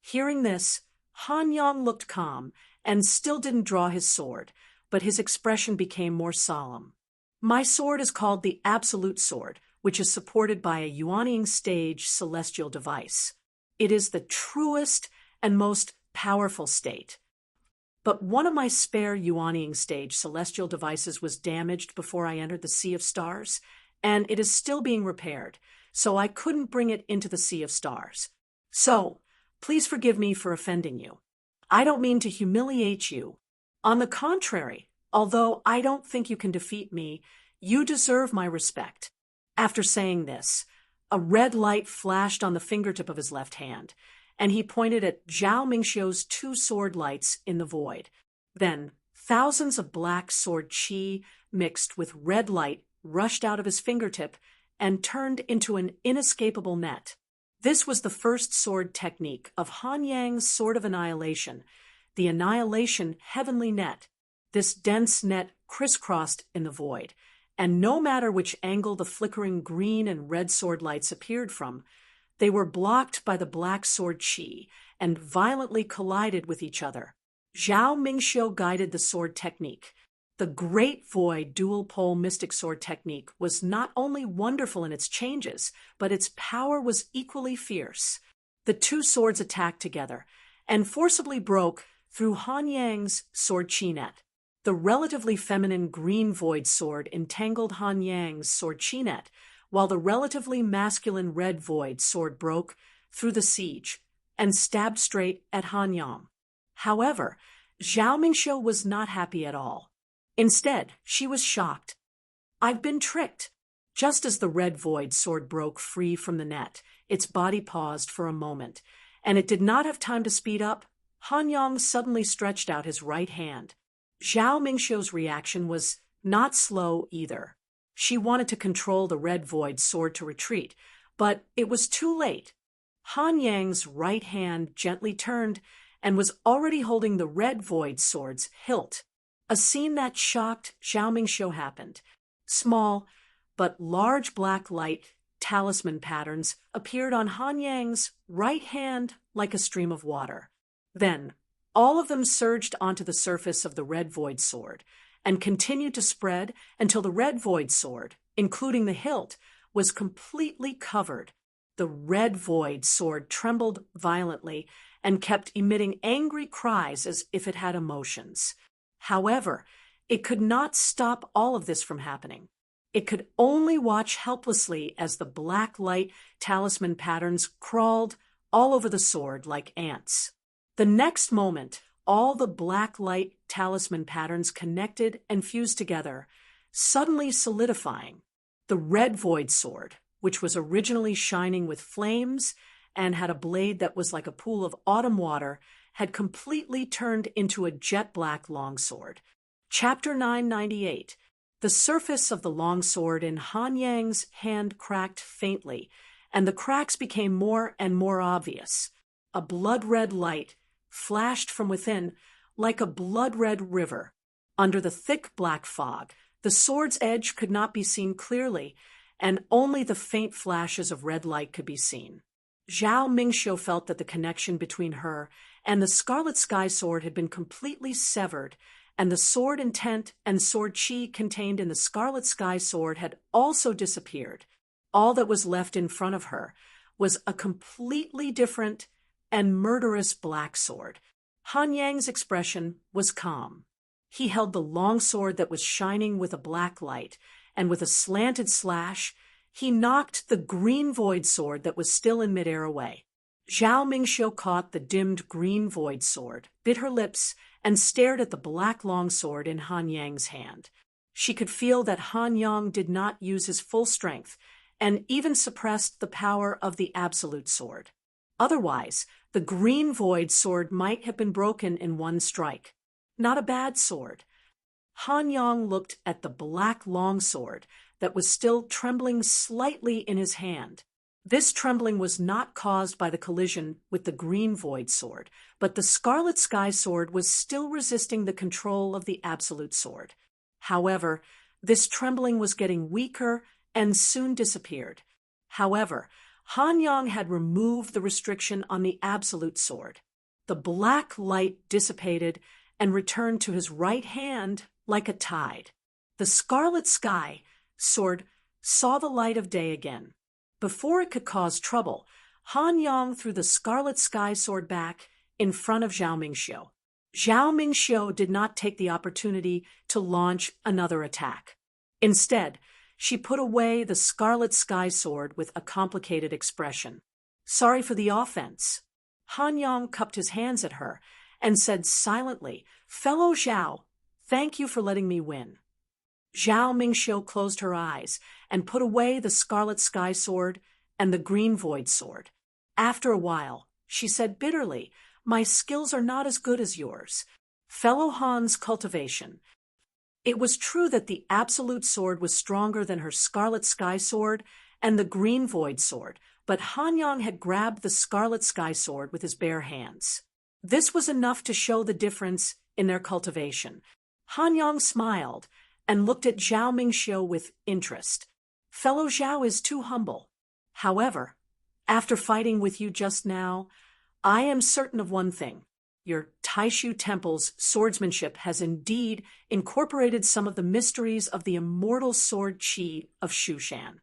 Hearing this, Han Yang looked calm and still didn't draw his sword, but his expression became more solemn. "My sword is called the Absolute Sword, which is supported by a Yuanying stage celestial device. It is the truest and most powerful state. But one of my spare Yuanying stage celestial devices was damaged before I entered the Sea of Stars, and it is still being repaired, so I couldn't bring it into the Sea of Stars. So, please forgive me for offending you. I don't mean to humiliate you. On the contrary, although I don't think you can defeat me, you deserve my respect." After saying this, a red light flashed on the fingertip of his left hand, and he pointed at Zhao Mingxiu's two sword lights in the void. Then, thousands of black sword qi mixed with red light rushed out of his fingertip and turned into an inescapable net. This was the first sword technique of Han Yang's Sword of Annihilation, the Annihilation Heavenly Net. This dense net crisscrossed in the void, and no matter which angle the flickering green and red sword lights appeared from, they were blocked by the black sword qi and violently collided with each other. Zhao Mingxiu guided the sword technique. The Great Void Dual Pole Mystic Sword technique was not only wonderful in its changes, but its power was equally fierce. The two swords attacked together and forcibly broke through Han Yang's sword qi net. The relatively feminine green void sword entangled Han Yang's sword qi net, while the relatively masculine red void sword broke through the siege and stabbed straight at Han Yang. However, Zhao Mingxiu was not happy at all. Instead, she was shocked. "I've been tricked." Just as the red void sword broke free from the net, its body paused for a moment, and it did not have time to speed up. Han Yang suddenly stretched out his right hand. Zhao Mingxiu's reaction was not slow either. She wanted to control the red void sword to retreat, but it was too late. Han Yang's right hand gently turned and was already holding the red void sword's hilt. A scene that shocked Zhao Mingxiu happened. Small but large black light talisman patterns appeared on Han Yang's right hand like a stream of water. Then, all of them surged onto the surface of the red void sword and continued to spread until the red void sword, including the hilt, was completely covered. The red void sword trembled violently and kept emitting angry cries as if it had emotions. However, it could not stop all of this from happening. It could only watch helplessly as the black light talisman patterns crawled all over the sword like ants. The next moment, all the black light talisman patterns connected and fused together, suddenly solidifying. The red void sword, which was originally shining with flames and had a blade that was like a pool of autumn water, had completely turned into a jet-black longsword. Chapter 998. The surface of the longsword in Han Yang's hand cracked faintly, and the cracks became more and more obvious. A blood-red light flashed from within like a blood-red river. Under the thick black fog, the sword's edge could not be seen clearly, and only the faint flashes of red light could be seen. Zhao Mingxiu felt that the connection between her and the Scarlet Sky Sword had been completely severed, and the sword intent and sword qi contained in the Scarlet Sky Sword had also disappeared. All that was left in front of her was a completely different and murderous black sword. Han Yang's expression was calm. He held the long sword that was shining with a black light, and with a slanted slash, he knocked the green void sword that was still in midair away. Zhao Mingxiu caught the dimmed green void sword, bit her lips, and stared at the black longsword in Han Yang's hand. She could feel that Han Yang did not use his full strength, and even suppressed the power of the absolute sword. Otherwise, the green void sword might have been broken in one strike. Not a bad sword. Han Yang looked at the black longsword that was still trembling slightly in his hand. This trembling was not caused by the collision with the green void sword, but the scarlet sky sword was still resisting the control of the absolute sword. However, this trembling was getting weaker and soon disappeared. However, Han Yang had removed the restriction on the absolute sword. The black light dissipated and returned to his right hand like a tide. The scarlet sky sword saw the light of day again. Before it could cause trouble, Han Yang threw the scarlet sky sword back in front of Zhao Mingxiu. Zhao Mingxiu did not take the opportunity to launch another attack. Instead, she put away the scarlet sky sword with a complicated expression. Sorry for the offense. Han Yang cupped his hands at her and said silently, Fellow Zhao, thank you for letting me win. Zhao Mingxiu closed her eyes and put away the scarlet sky sword and the green void sword. After a while, she said bitterly, My skills are not as good as yours. Fellow Han's cultivation. It was true that the absolute sword was stronger than her scarlet sky sword and the green void sword, but Han Yang had grabbed the scarlet sky sword with his bare hands. This was enough to show the difference in their cultivation. Han Yang smiled and looked at Zhao Mingxiu with interest. Fellow Zhao is too humble. However, after fighting with you just now, I am certain of one thing. Your Taishu Temple's swordsmanship has indeed incorporated some of the mysteries of the immortal sword qi of Shushan.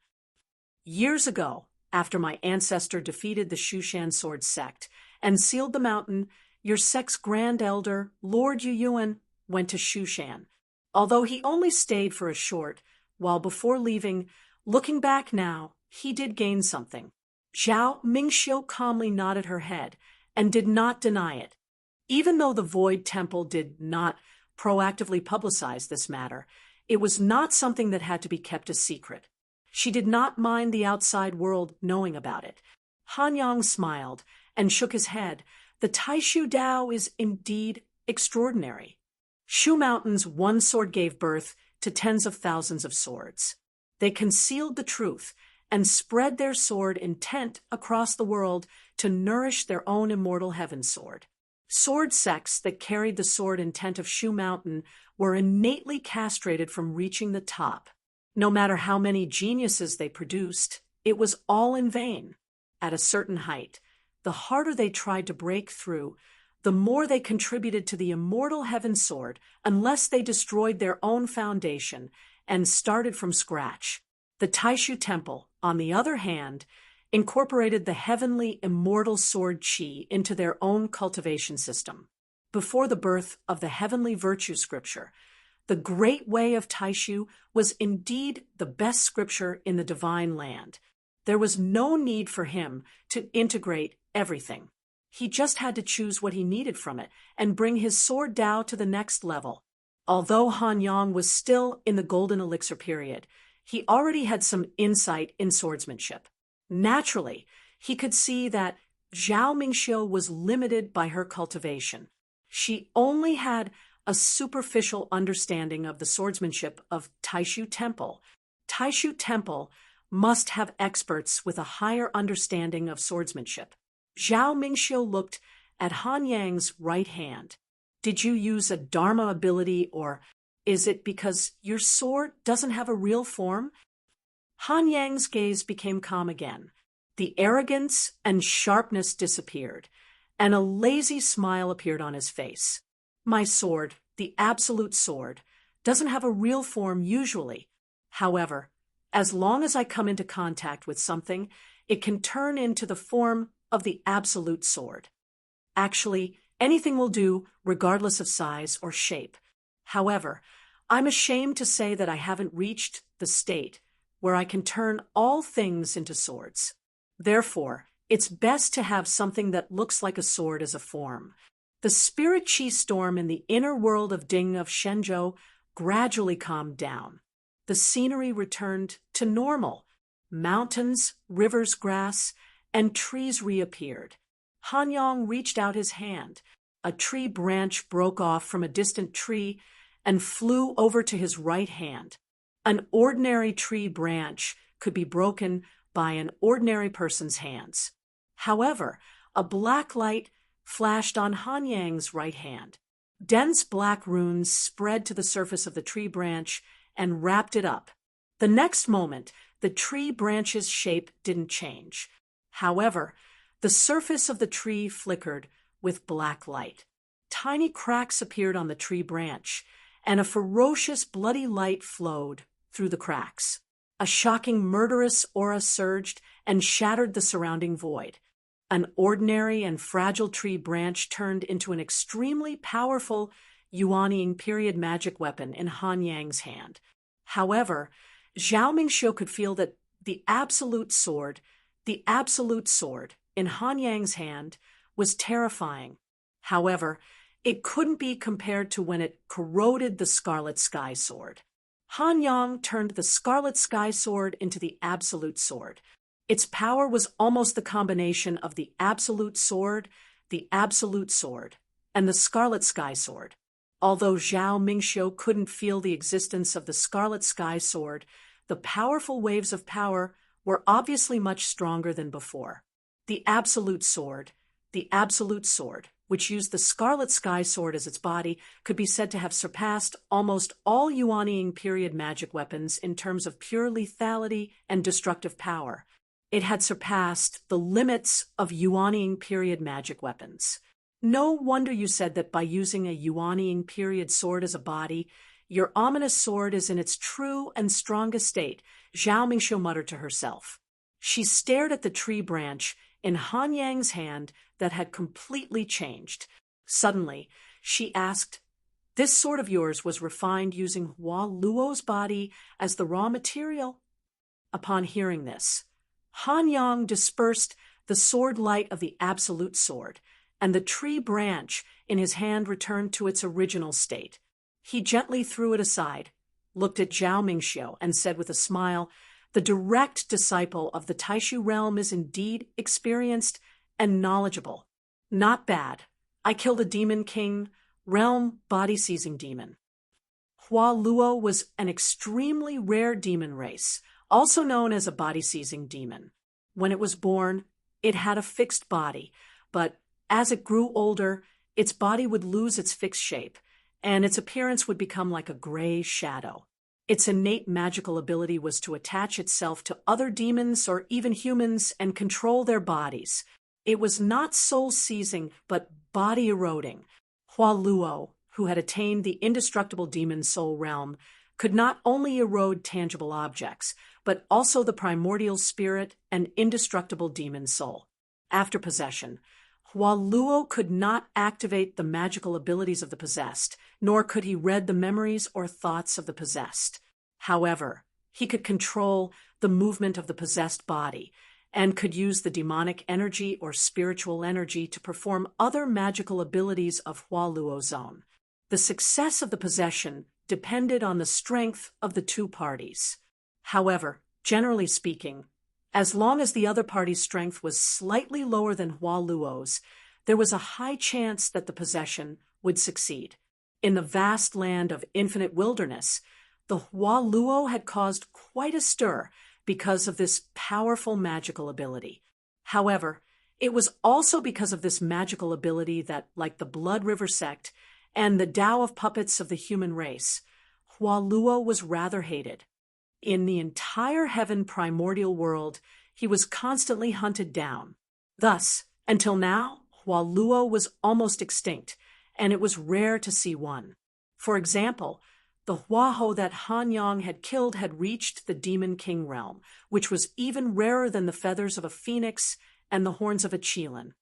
Years ago, after my ancestor defeated the Shushan sword sect and sealed the mountain, your sect's grand elder, Lord Yuyuan, went to Shushan. Although he only stayed for a short, while before leaving, looking back now, he did gain something. Zhao Mingxiu calmly nodded her head and did not deny it. Even though the Void Temple did not proactively publicize this matter, it was not something that had to be kept a secret. She did not mind the outside world knowing about it. Han Yang smiled and shook his head. The Taishu Dao is indeed extraordinary. Shu Mountain's one sword gave birth to tens of thousands of swords. They concealed the truth and spread their sword intent across the world to nourish their own immortal heaven sword. Sword sects that carried the sword intent of Shu Mountain were innately castrated from reaching the top. No matter how many geniuses they produced, it was all in vain. At a certain height, the harder they tried to break through, the more they contributed to the immortal heaven sword unless they destroyed their own foundation and started from scratch. The Taishu Temple, on the other hand, incorporated the heavenly immortal sword qi into their own cultivation system. Before the birth of the heavenly virtue scripture, the great way of Taishu was indeed the best scripture in the divine land. There was no need for him to integrate everything. He just had to choose what he needed from it and bring his sword Dao to the next level. Although Han Yang was still in the golden elixir period, he already had some insight in swordsmanship. Naturally, he could see that Zhao Mingxiu was limited by her cultivation. She only had a superficial understanding of the swordsmanship of Taishu Temple. Taishu Temple must have experts with a higher understanding of swordsmanship. Zhao Mingxiu looked at Han Yang's right hand. Did you use a Dharma ability, or is it because your sword doesn't have a real form? Han Yang's gaze became calm again. The arrogance and sharpness disappeared, and a lazy smile appeared on his face. My sword, the absolute sword, doesn't have a real form usually. However, as long as I come into contact with something, it can turn into the form of the absolute sword. Actually, anything will do, regardless of size or shape. However, I'm ashamed to say that I haven't reached the state where I can turn all things into swords. Therefore, it's best to have something that looks like a sword as a form. The spirit qi storm in the inner world of Ding of Shenzhou gradually calmed down. The scenery returned to normal. Mountains, rivers, grass, and trees reappeared. Han Yong reached out his hand. A tree branch broke off from a distant tree and flew over to his right hand. An ordinary tree branch could be broken by an ordinary person's hands. However, a black light flashed on Han Yang's right hand. Dense black runes spread to the surface of the tree branch and wrapped it up. The next moment, the tree branch's shape didn't change. However, the surface of the tree flickered with black light. Tiny cracks appeared on the tree branch, and a ferocious bloody light flowed through the cracks. A shocking murderous aura surged and shattered the surrounding void. An ordinary and fragile tree branch turned into an extremely powerful Yuanying period magic weapon in Han Yang's hand. However, Zhao Mingxiu could feel that the absolute sword in Han Yang's hand was terrifying. However, it couldn't be compared to when it corroded the Scarlet Sky Sword. Han Yang turned the Scarlet Sky Sword into the Absolute Sword. Its power was almost the combination of the Absolute Sword, and the Scarlet Sky Sword. Although Zhao Mingxiu couldn't feel the existence of the Scarlet Sky Sword, the powerful waves of power were obviously much stronger than before. The Absolute Sword, which used the Scarlet Sky Sword as its body, could be said to have surpassed almost all Yuanying period magic weapons in terms of pure lethality and destructive power. It had surpassed the limits of Yuanying period magic weapons. No wonder you said that by using a Yuanying period sword as a body, your ominous sword is in its true and strongest state, Zhao Mingxiu muttered to herself. She stared at the tree branch in Han Yang's hand that had completely changed. Suddenly, she asked, "This sword of yours was refined using Hua Luo's body as the raw material?" Upon hearing this, Han Yang dispersed the sword light of the Absolute Sword, and the tree branch in his hand returned to its original state. He gently threw it aside, looked at Zhao Mingxiu, and said with a smile, "The direct disciple of the Taishu realm is indeed experienced and knowledgeable. Not bad. I killed a demon king, realm body-seizing demon." Hua Luo was an extremely rare demon race, also known as a body-seizing demon. When it was born, it had a fixed body, but as it grew older, its body would lose its fixed shape, and its appearance would become like a gray shadow. Its innate magical ability was to attach itself to other demons or even humans and control their bodies. It was not soul-seizing, but body-eroding. Hua Luo, who had attained the indestructible demon soul realm, could not only erode tangible objects, but also the primordial spirit and indestructible demon soul. After possession, Hua Luo could not activate the magical abilities of the possessed, nor could he read the memories or thoughts of the possessed. However, he could control the movement of the possessed body, and could use the demonic energy or spiritual energy to perform other magical abilities of Hua Luo's own. The success of the possession depended on the strength of the two parties. However, generally speaking, as long as the other party's strength was slightly lower than Hua Luo's, there was a high chance that the possession would succeed. In the vast land of infinite wilderness, the Hua Luo had caused quite a stir because of this powerful magical ability. However, it was also because of this magical ability that, like the Blood River sect and the Tao of puppets of the human race, Hua Luo was rather hated. In the entire heaven primordial world, he was constantly hunted down. Thus, until now, Hua Luo was almost extinct, and it was rare to see one. For example, the Huaho that Han Yang had killed had reached the Demon King realm, which was even rarer than the feathers of a phoenix and the horns of a qilin.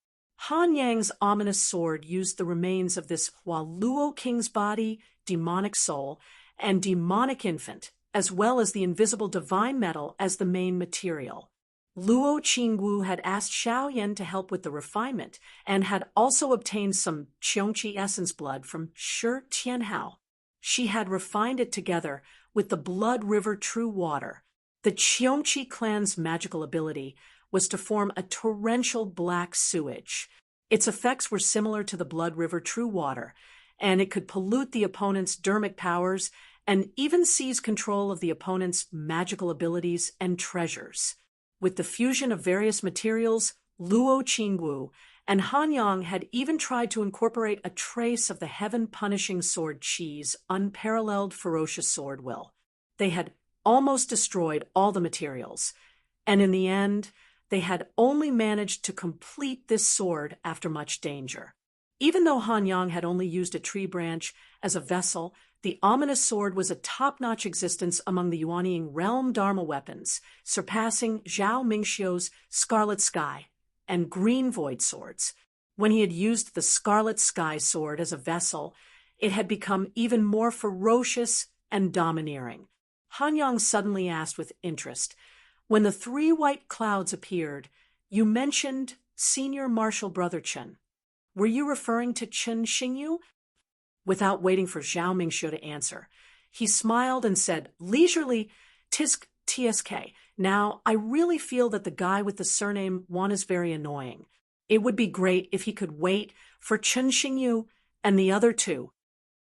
Han Yang's ominous sword used the remains of this Hua Luo king's body, demonic soul, and demonic infant, as well as the invisible divine metal as the main material. Luo Qingwu had asked Xiaoyan to help with the refinement and had also obtained some Qiongqi essence blood from Shi Tianhao. She had refined it together with the Blood River true water, The Cheongchi clan's magical ability was to form a torrential black sewage. Its effects were similar to the Blood River True Water, and it could pollute the opponent's dermic powers and even seize control of the opponent's magical abilities and treasures. With the fusion of various materials, Luo Qingwu and Han Yang had even tried to incorporate a trace of the heaven-punishing sword Qi's unparalleled ferocious sword will. They had almost destroyed all the materials, and in the end, they had only managed to complete this sword after much danger. Even though Han Yang had only used a tree branch as a vessel, the ominous sword was a top-notch existence among the Yuanying realm Dharma weapons, surpassing Zhao Mingxiu's Scarlet Sky and Green Void swords. When he had used the Scarlet Sky sword as a vessel, it had become even more ferocious and domineering. Han Yang suddenly asked with interest, "When the three white clouds appeared, you mentioned Senior Marshal Brother Chen. Were you referring to Chen Xingyu?" Without waiting for Zhao Mingxiu to answer, he smiled and said leisurely, "Tisk TSK. Now, I really feel that the guy with the surname Wan is very annoying. It would be great if he could wait for Chen Xingyu and the other two."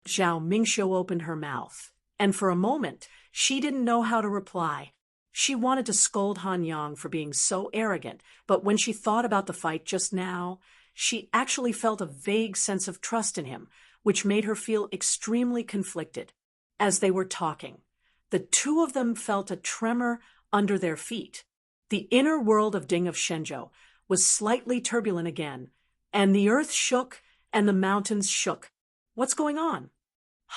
Zhao Mingxiu opened her mouth, and for a moment, she didn't know how to reply. She wanted to scold Han Yang for being so arrogant, but when she thought about the fight just now, she actually felt a vague sense of trust in him, which made her feel extremely conflicted. As they were talking, the two of them felt a tremor under their feet. The inner world of Ding of Shenzhou was slightly turbulent again, and the earth shook and the mountains shook. What's going on?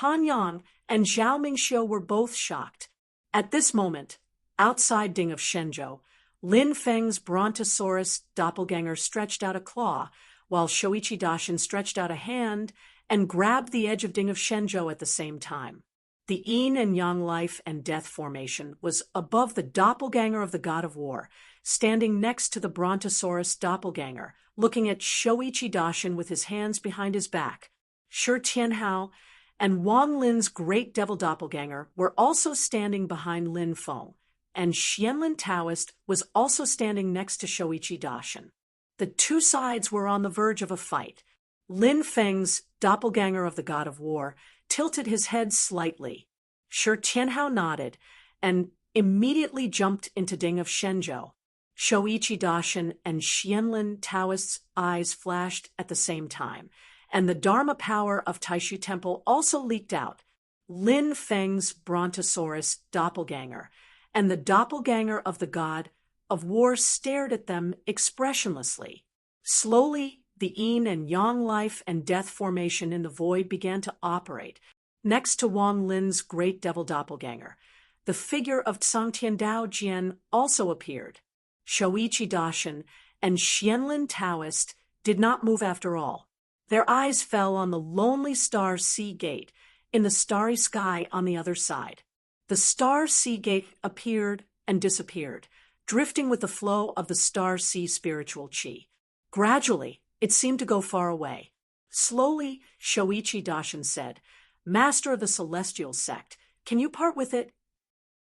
Han Yang and Zhao Mingxiu were both shocked. At this moment, outside Ding of Shenzhou, Lin Feng's Brontosaurus doppelganger stretched out a claw, while Shoichi Daishin stretched out a hand and grabbed the edge of Ding of Shenzhou at the same time. The yin and yang life and death formation was above the doppelganger of the god of war, standing next to the Brontosaurus doppelganger, looking at Shoichi Daishin with his hands behind his back. Shi Tianhao and Wang Lin's great devil doppelganger were also standing behind Lin Feng, and Xianlin Taoist was also standing next to Shoichi Daishin. The two sides were on the verge of a fight. Lin Feng's doppelganger of the god of war tilted his head slightly. Shi Tianhao nodded and immediately jumped into Ding of Shenzhou. Shoichi Daishin and Xianlin Taoist's eyes flashed at the same time, and the Dharma power of Taishu Temple also leaked out. Lin Feng's Brontosaurus doppelganger and the doppelganger of the god of war stared at them expressionlessly. Slowly, the yin and yang life and death formation in the void began to operate. Next to Wang Lin's great devil doppelganger, the figure of Tsangtian Dao Jian also appeared. Shoichi Daishin and Xianlin Taoist did not move after all. Their eyes fell on the lonely star sea gate in the starry sky on the other side. The star sea gate appeared and disappeared, drifting with the flow of the star sea spiritual qi. Gradually, it seemed to go far away. Slowly, Shoichi Daishin said, "Master of the Celestial Sect, can you part with it?"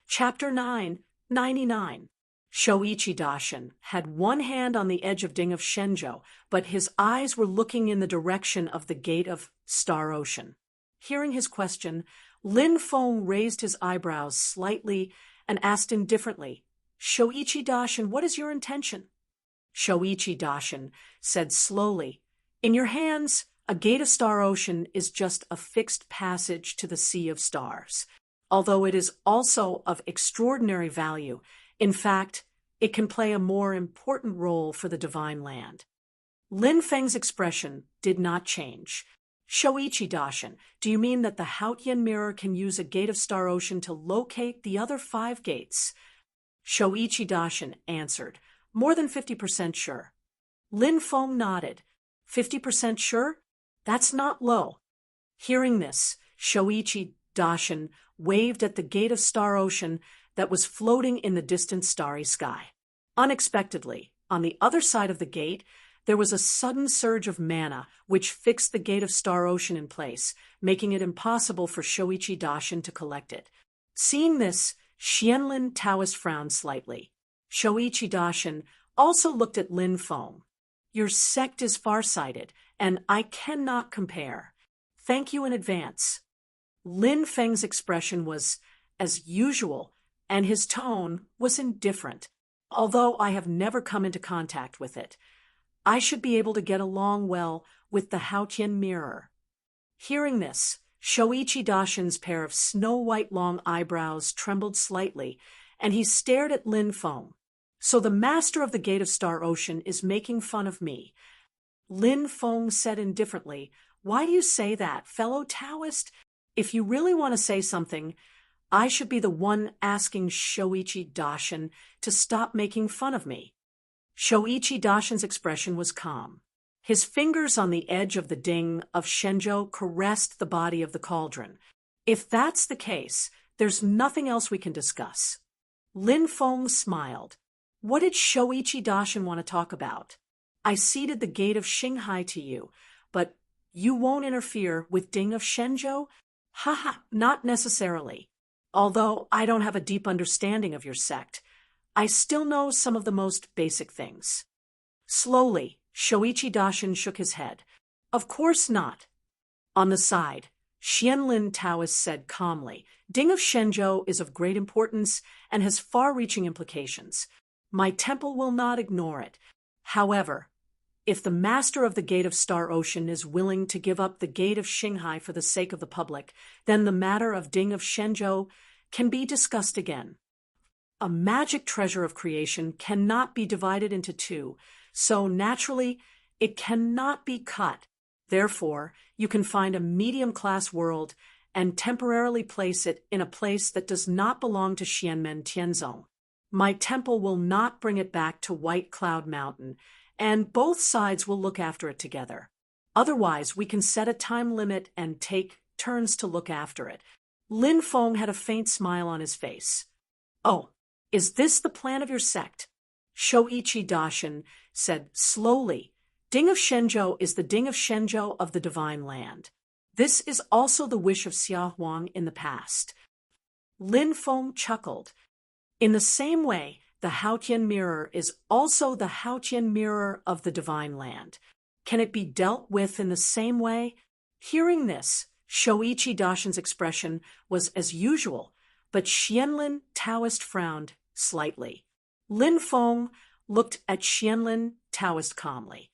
Chapter 9, 99. Shoichi Daishin had one hand on the edge of Ding of Shenzhou, but his eyes were looking in the direction of the gate of Star Ocean. Hearing his question, Lin Feng raised his eyebrows slightly and asked indifferently, "Shoichi Daishin, what is your intention?" Shoichi Daishin said slowly, "In your hands, a gate of Star Ocean is just a fixed passage to the Sea of Stars. Although it is also of extraordinary value, in fact, it can play a more important role for the Divine Land." Lin Feng's expression did not change. "Shoichi Daishin, do you mean that the Haotian mirror can use a gate of Star Ocean to locate the other 5 gates?" Shoichi Daishin answered, "More than 50% sure." Lin Feng nodded. 50% sure? That's not low. Hearing this, Shoichi Daishin waved at the gate of Star Ocean that was floating in the distant starry sky. Unexpectedly, on the other side of the gate, there was a sudden surge of mana which fixed the gate of Star Ocean in place, making it impossible for Shoichi Daishin to collect it. Seeing this, Xianlin Taoist frowned slightly. Shoichi Daishin also looked at Lin Feng. Your sect is farsighted, and I cannot compare. Thank you in advance. Lin Feng's expression was as usual, and his tone was indifferent. Although I have never come into contact with it, I should be able to get along well with the Haotian mirror. Hearing this, Shoichi Daishin's pair of snow-white long eyebrows trembled slightly, and he stared at Lin Feng. So the master of the Gate of Star Ocean is making fun of me. Lin Feng said indifferently, Why do you say that, fellow Taoist? If you really want to say something, I should be the one asking Shoichi Daishin to stop making fun of me. Shoichi Daishin's expression was calm. His fingers on the edge of the ding of Shenzhou caressed the body of the cauldron. If that's the case, there's nothing else we can discuss. Lin Feng smiled. What did Shoichi Daishin want to talk about? I ceded the Gate of Xinghai to you, but you won't interfere with Ding of Shenzhou? Haha, not necessarily. Although I don't have a deep understanding of your sect, I still know some of the most basic things. Slowly, Shoichi Daishin shook his head. Of course not. On the side, Xianlin Taoist said calmly, Ding of Shenzhou is of great importance and has far-reaching implications. My temple will not ignore it. However, if the master of the Gate of Star Ocean is willing to give up the Gate of Xinghai for the sake of the public, then the matter of Ding of Shenzhou can be discussed again. A magic treasure of creation cannot be divided into two, so naturally, it cannot be cut. Therefore, you can find a medium-class world and temporarily place it in a place that does not belong to Xianmen Tianzong. My temple will not bring it back to White Cloud Mountain, and both sides will look after it together. Otherwise, we can set a time limit and take turns to look after it. Lin Feng had a faint smile on his face. Oh, is this the plan of your sect? Shoichi Daishin said slowly, Ding of Shenzhou is the Ding of Shenzhou of the Divine Land. This is also the wish of Xia Huang in the past. Lin Feng chuckled. In the same way, the Haotian mirror is also the Haotian mirror of the Divine Land. Can it be dealt with in the same way? Hearing this, Shoichi Daishin's expression was as usual, but Xianlin Taoist frowned slightly. Lin Feng looked at Xianlin Taoist calmly.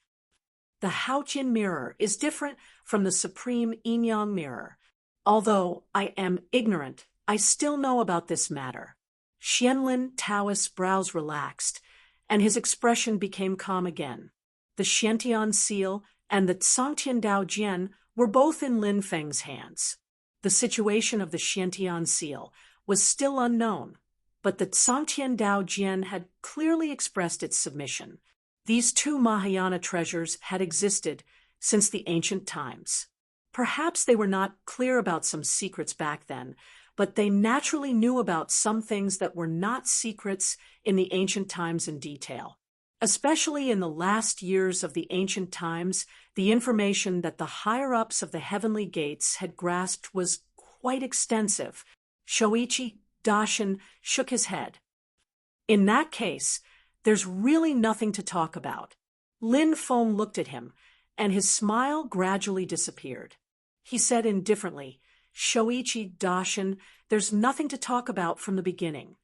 The Haotian mirror is different from the supreme yin-yang mirror. Although I am ignorant, I still know about this matter. Xianlin Taoist's brows relaxed, and his expression became calm again. The Xiantian seal and the Tsangtian Dao Jian were both in Lin Feng's hands. The situation of the Xiantian seal was still unknown, but the Tsangtian Dao Jian had clearly expressed its submission. These two Mahayana treasures had existed since the ancient times. Perhaps they were not clear about some secrets back then, but they naturally knew about some things that were not secrets in the ancient times in detail. Especially in the last years of the ancient times, the information that the higher-ups of the heavenly gates had grasped was quite extensive. Shoichi Daishin shook his head. In that case, there's really nothing to talk about. Lin Feng looked at him, and his smile gradually disappeared. He said indifferently, Shoichi Daishin, there's nothing to talk about from the beginning.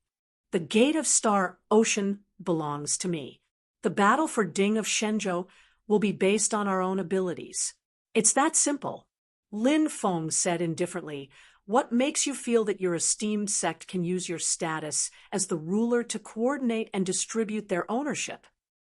The Gate of Star Ocean belongs to me. The battle for Ding of Shenzhou will be based on our own abilities. It's that simple. Lin Feng said indifferently, what makes you feel that your esteemed sect can use your status as the ruler to coordinate and distribute their ownership?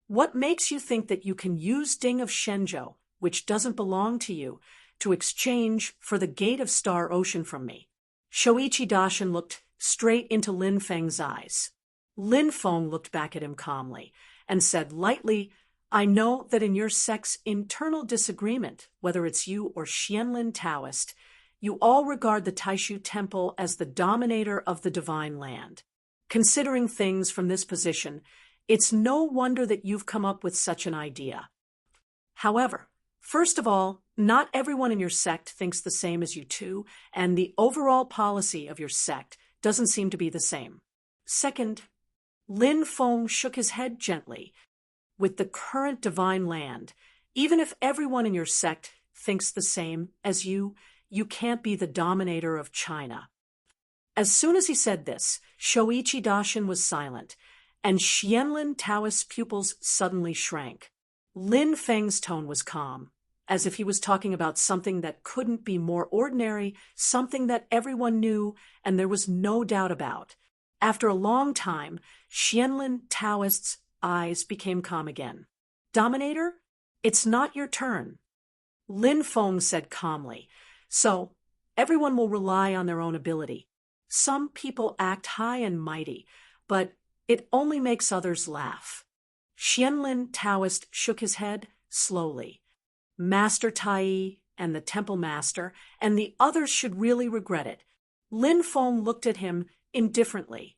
What makes you think that you can use Ding of Shenzhou, which doesn't belong to you, to exchange for the Gate of Star Ocean from me? Shoichi Daishin looked straight into Lin Feng's eyes. Lin Feng looked back at him calmly and said lightly, I know that in your sect's internal disagreement, whether it's you or Xianlin Taoist, you all regard the Taishu Temple as the dominator of the Divine Land. Considering things from this position, it's no wonder that you've come up with such an idea. However, first of all, not everyone in your sect thinks the same as you two, and the overall policy of your sect doesn't seem to be the same. Second, Lin Feng shook his head gently. With the current divine land, even if everyone in your sect thinks the same as you can't be the dominator of China. As soon as he said this, Shoichi Daishin was silent, and Xianlin Taoist's pupils suddenly shrank. Lin Feng's tone was calm, as if he was talking about something that couldn't be more ordinary, something that everyone knew and there was no doubt about. After a long time, Xianlin Taoist's eyes became calm again. Dominator, it's not your turn. Lin Feng said calmly. So, everyone will rely on their own ability. Some people act high and mighty, but it only makes others laugh. Xianlin Taoist shook his head slowly. Master Tai and the temple master and the others should really regret it. Lin Feng looked at him indifferently.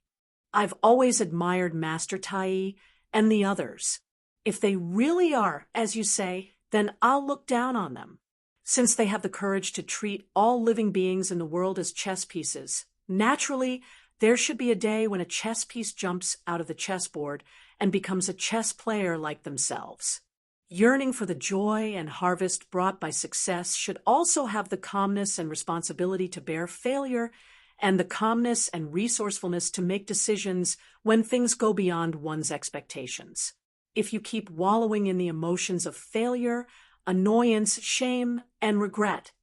I've always admired Master Tai and the others. If they really are, as you say, then I'll look down on them. Since they have the courage to treat all living beings in the world as chess pieces, naturally, there should be a day when a chess piece jumps out of the chessboard and becomes a chess player like themselves. Yearning for the joy and harvest brought by success should also have the calmness and responsibility to bear failure and the calmness and resourcefulness to make decisions when things go beyond one's expectations. If you keep wallowing in the emotions of failure, annoyance, shame, and regret.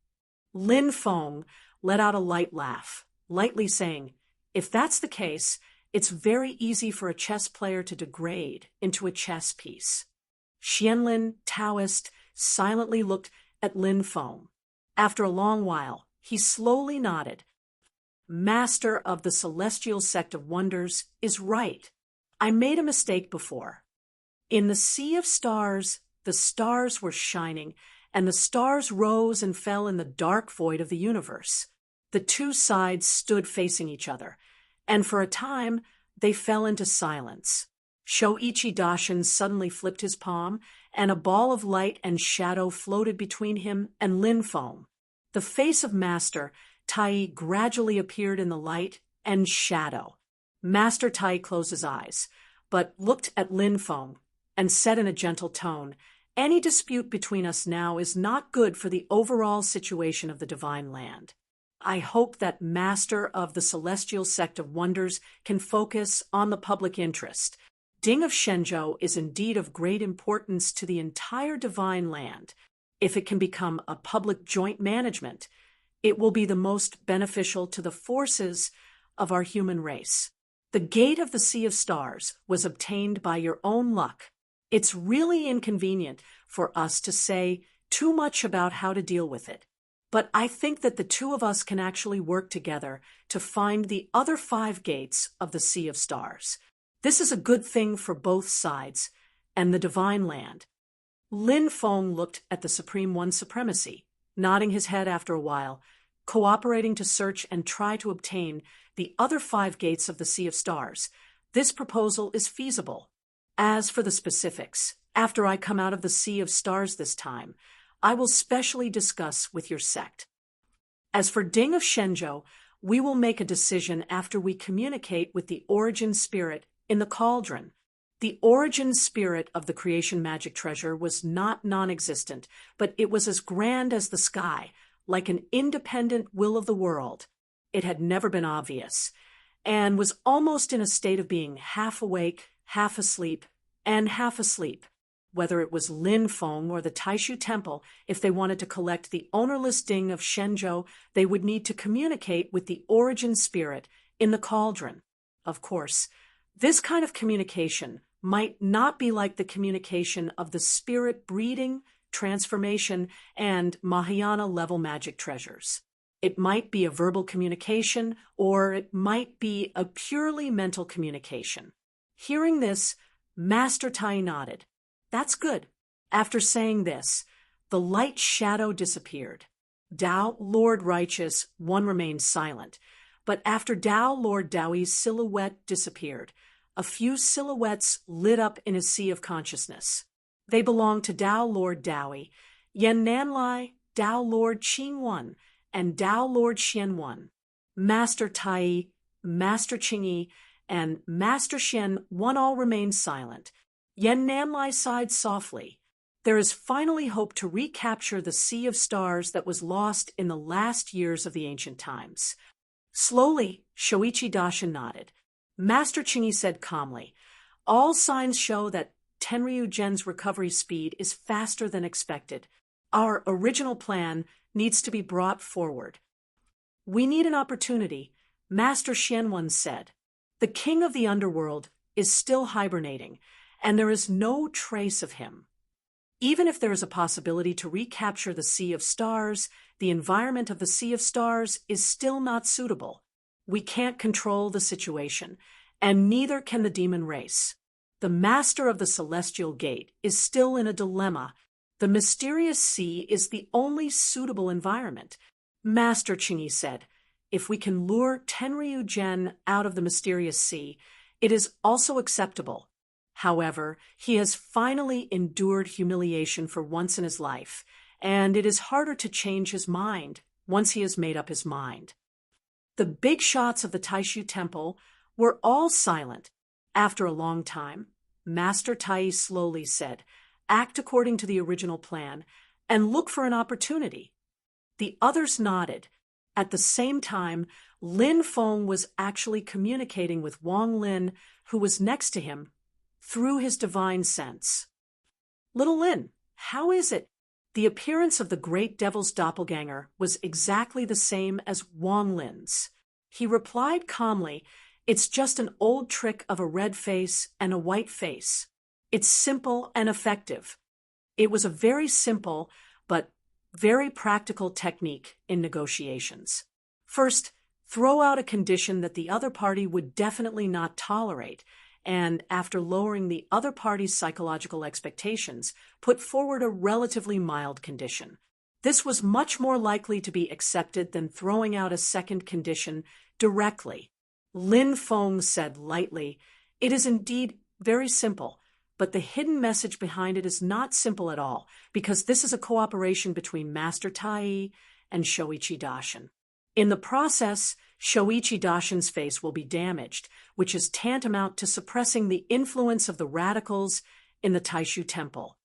Lin Feng let out a light laugh, lightly saying, if that's the case, it's very easy for a chess player to degrade into a chess piece. Xianlin Taoist silently looked at Lin Feng. After a long while, he slowly nodded. Master of the Celestial Sect of Wonders is right. I made a mistake before. In the sea of stars, the stars were shining, and the stars rose and fell in the dark void of the universe. The two sides stood facing each other, and for a time they fell into silence. Shoichi Daishin suddenly flipped his palm, and a ball of light and shadow floated between him and Lin Feng. The face of Master Tai gradually appeared in the light and shadow. Master Tai closed his eyes, but looked at Lin Feng and said in a gentle tone, any dispute between us now is not good for the overall situation of the divine land. I hope that Master of the Celestial Sect of Wonders can focus on the public interest. Ding of Shenzhou is indeed of great importance to the entire divine land. If it can become a public joint management, it will be the most beneficial to the forces of our human race. The gate of the Sea of Stars was obtained by your own luck. It's really inconvenient for us to say too much about how to deal with it. But I think that the two of us can actually work together to find the other 5 gates of the Sea of Stars. This is a good thing for both sides and the divine land. Lin Feng looked at the Supreme One's supremacy, nodding his head after a while, cooperating to search and try to obtain the other 5 gates of the Sea of Stars. This proposal is feasible. As for the specifics, after I come out of the Sea of Stars this time, I will specially discuss with your sect. As for Ding of Shenzhou, we will make a decision after we communicate with the origin spirit in the cauldron. The origin spirit of the creation magic treasure was not non-existent, but it was as grand as the sky, like an independent will of the world. It had never been obvious, and was almost in a state of being half awake, half asleep, and half asleep. Whether it was Lin Feng or the Taishu Temple, if they wanted to collect the ownerless Ding of Shenzhou, they would need to communicate with the origin spirit in the cauldron. Of course, this kind of communication might not be like the communication of the spirit breeding, transformation, and Mahayana-level magic treasures. It might be a verbal communication, or it might be a purely mental communication. Hearing this, Master Tai nodded. That's good. After saying this, the light shadow disappeared. Tao, Lord Righteous, one remained silent. But after Tao, Lord Taoi's silhouette disappeared, a few silhouettes lit up in his sea of consciousness. They belonged to Tao, Lord Taoi, Yan Nanlai, Tao, Lord Qing One, and Tao, Lord Xian One. Master Tai Master Qingyi, and Master Xian one all remained silent. Yan Nanlai sighed softly. There is finally hope to recapture the sea of stars that was lost in the last years of the ancient times. Slowly, Shoichi Daishin nodded. Master Qingyi said calmly, all signs show that Tenryu Gen's recovery speed is faster than expected. Our original plan needs to be brought forward. We need an opportunity, Master Xianwen said. The king of the underworld is still hibernating, and there is no trace of him. Even if there is a possibility to recapture the Sea of Stars, the environment of the Sea of Stars is still not suitable. We can't control the situation, and neither can the demon race. The master of the Celestial Gate is still in a dilemma. The mysterious sea is the only suitable environment. Master Qingyi said, if we can lure Tenryu Gen out of the mysterious sea, it is also acceptable. However, he has finally endured humiliation for once in his life, and it is harder to change his mind once he has made up his mind. The big shots of the Taishu Temple were all silent. After a long time, Master Tai slowly said, act according to the original plan and look for an opportunity. The others nodded. At the same time, Lin Feng was actually communicating with Wang Lin, who was next to him, through his divine sense. Little Lin, how is it? The appearance of the great devil's doppelganger was exactly the same as Wang Lin's. He replied calmly, it's just an old trick of a red face and a white face. It's simple and effective. It was a very simple but very practical technique in negotiations. First, throw out a condition that the other party would definitely not tolerate, and after lowering the other party's psychological expectations, put forward a relatively mild condition. This was much more likely to be accepted than throwing out a second condition directly. Lin Feng said lightly, it is indeed very simple, but the hidden message behind it is not simple at all, because this is a cooperation between Master Tai and Shoichi Daishin. In the process, Shoichi Daishin's face will be damaged, which is tantamount to suppressing the influence of the radicals in the Taishu Temple.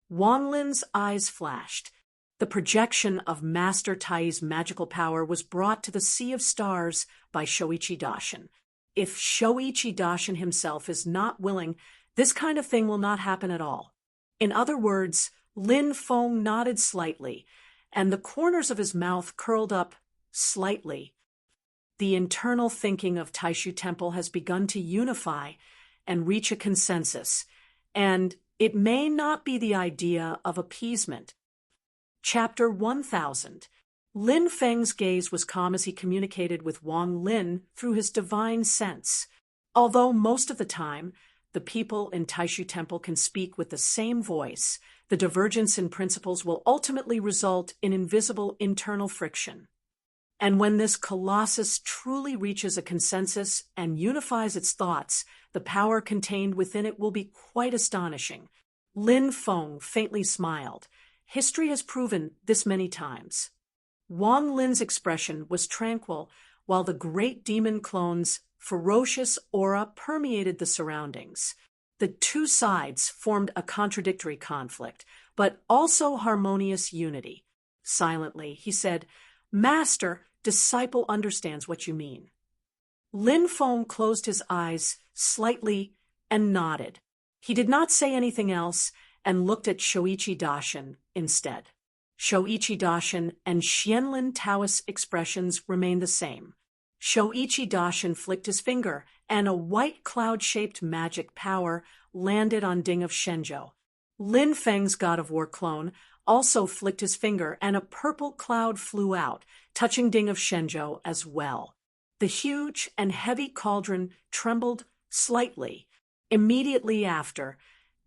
Wang Lin's eyes flashed. The projection of Master Tai's magical power was brought to the Sea of Stars by Shoichi Daishin. If Shoichi Daishin himself is not willing, this kind of thing will not happen at all. In other words, Lin Feng nodded slightly, and the corners of his mouth curled up slightly. The internal thinking of Taishu Temple has begun to unify and reach a consensus, and it may not be the idea of appeasement. Chapter 1000. Lin Feng's gaze was calm as he communicated with Wang Lin through his divine sense. Although most of the time, the people in Taishu Temple can speak with the same voice, the divergence in principles will ultimately result in invisible internal friction. And when this colossus truly reaches a consensus and unifies its thoughts, the power contained within it will be quite astonishing. Lin Feng faintly smiled. History has proven this many times. Wang Lin's expression was tranquil, while the great demon clone's ferocious aura permeated the surroundings. The two sides formed a contradictory conflict, but also harmonious unity. Silently, he said, Master, disciple understands what you mean. Lin Feng closed his eyes slightly and nodded. He did not say anything else and looked at Shoichi Daishin instead. Shoichi Daishin and Xianlin Taoist expressions remained the same. Shoichi Daishin flicked his finger, and a white cloud-shaped magic power landed on Ding of Shenzhou. Lin Feng's God of War clone also flicked his finger, and a purple cloud flew out, touching Ding of Shenzhou as well. The huge and heavy cauldron trembled slightly. Immediately after,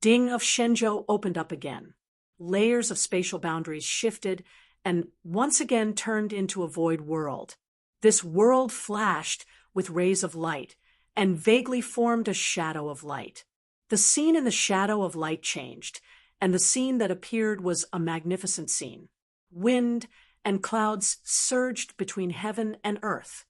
Ding of Shenzhou opened up again. Layers of spatial boundaries shifted and once again turned into a void world. This world flashed with rays of light and vaguely formed a shadow of light. The scene in the shadow of light changed, and the scene that appeared was a magnificent scene. Wind and clouds surged between heaven and earth.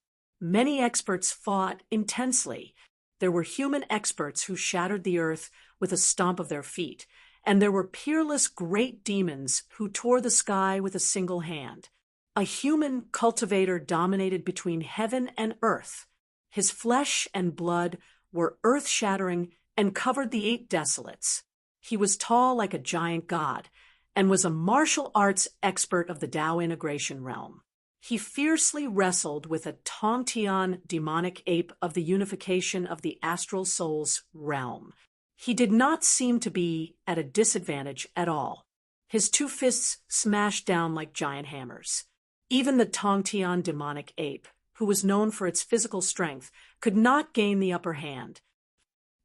Many experts fought intensely. There were human experts who shattered the earth with a stomp of their feet, and there were peerless great demons who tore the sky with a single hand. A human cultivator dominated between heaven and earth. His flesh and blood were earth-shattering and covered the 8 desolates. He was tall like a giant god, and was a martial arts expert of the Tao integration realm. He fiercely wrestled with a Tongtian demonic ape of the unification of the astral soul's realm. He did not seem to be at a disadvantage at all. His 2 fists smashed down like giant hammers. Even the Tongtian demonic ape, who was known for its physical strength, could not gain the upper hand.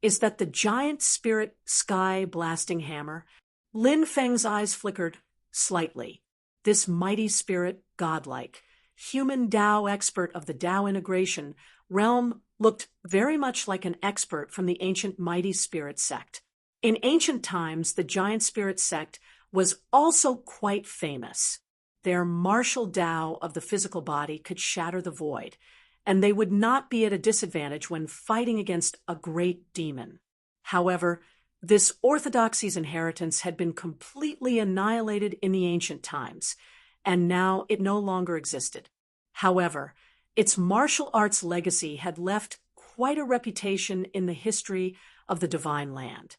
Is that the giant spirit sky-blasting hammer? Lin Feng's eyes flickered slightly. This mighty spirit, godlike, human Tao expert of the Tao integration realm, looked very much like an expert from the ancient mighty spirit sect. In ancient times, the giant spirit sect was also quite famous. Their martial Tao of the physical body could shatter the void, and they would not be at a disadvantage when fighting against a great demon. However, this orthodoxy's inheritance had been completely annihilated in the ancient times, and now it no longer existed. However, its martial arts legacy had left quite a reputation in the history of the Divine Land.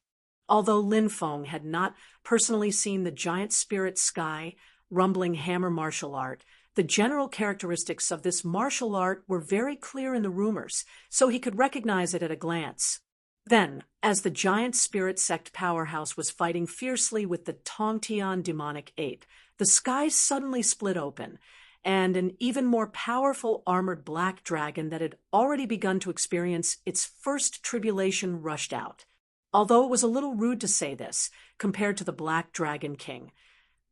Although Lin Feng had not personally seen the giant spirit sky rumbling hammer martial art, the general characteristics of this martial art were very clear in the rumors, so he could recognize it at a glance. Then, as the giant spirit sect powerhouse was fighting fiercely with the Tongtian demonic ape, the sky suddenly split open, and an even more powerful armored black dragon that had already begun to experience its first tribulation rushed out. Although it was a little rude to say this, compared to the Black Dragon King,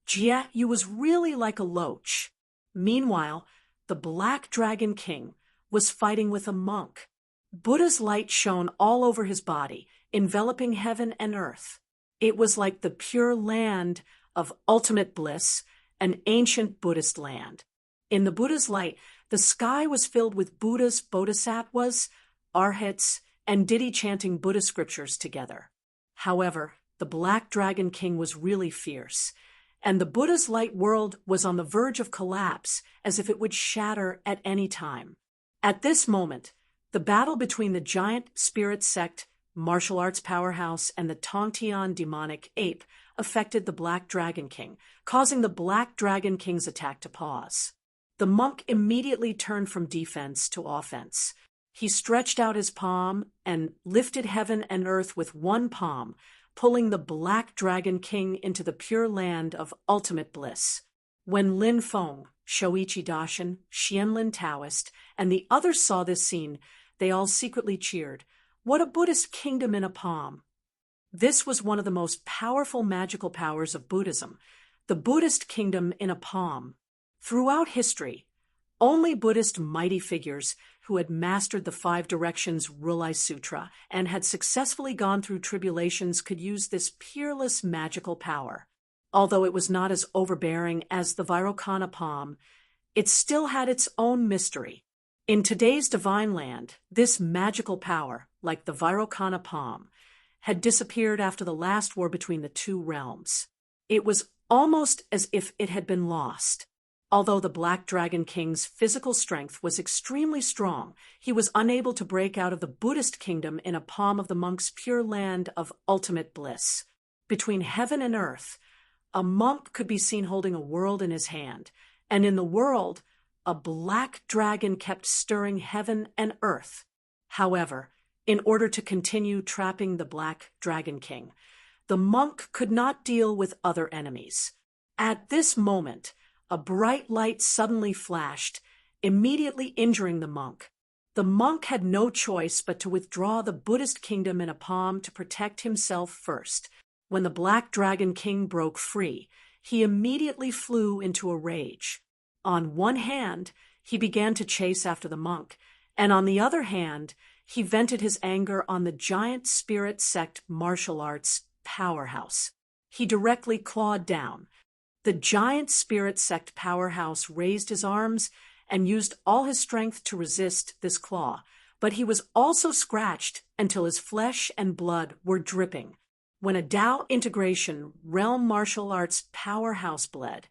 Jie, you was really like a loach. Meanwhile, the Black Dragon King was fighting with a monk. Buddha's light shone all over his body, enveloping heaven and earth. It was like the pure land of ultimate bliss, an ancient Buddhist land. In the Buddha's light, the sky was filled with Buddha's bodhisattvas, arhats, and ditty-chanting Buddha scriptures together. However, the Black Dragon King was really fierce, and the Buddha's light world was on the verge of collapse, as if it would shatter at any time. At this moment, the battle between the giant spirit sect martial arts powerhouse and the Tongtian demonic ape affected the Black Dragon King, causing the Black Dragon King's attack to pause. The monk immediately turned from defense to offense. He stretched out his palm and lifted heaven and earth with one palm, pulling the Black Dragon King into the pure land of ultimate bliss. When Lin Feng, Shoichi Daishin, Xianlin Taoist, and the others saw this scene, they all secretly cheered. What a Buddhist kingdom in a palm! This was one of the most powerful magical powers of Buddhism, the Buddhist kingdom in a palm. Throughout history, only Buddhist mighty figures who had mastered the 5 directions Rulai Sutra and had successfully gone through tribulations could use this peerless magical power. Although it was not as overbearing as the Vairocana palm, it still had its own mystery. In today's divine land, this magical power, like the Vairocana palm, had disappeared after the last war between the 2 realms. It was almost as if it had been lost. Although the Black Dragon King's physical strength was extremely strong, he was unable to break out of the Buddhist kingdom in a palm of the monk's pure land of ultimate bliss. Between heaven and earth, a monk could be seen holding a world in his hand, and in the world, a black dragon kept stirring heaven and earth. However, in order to continue trapping the Black Dragon King, the monk could not deal with other enemies. At this moment, a bright light suddenly flashed, immediately injuring the monk. The monk had no choice but to withdraw the Buddhist kingdom in a palm to protect himself first. When the Black Dragon King broke free, he immediately flew into a rage. On one hand, he began to chase after the monk, and on the other hand, he vented his anger on the giant spirit sect martial arts powerhouse. He directly clawed down. The giant spirit sect powerhouse raised his arms and used all his strength to resist this claw, but he was also scratched until his flesh and blood were dripping. When a Tao integration realm martial arts powerhouse bled,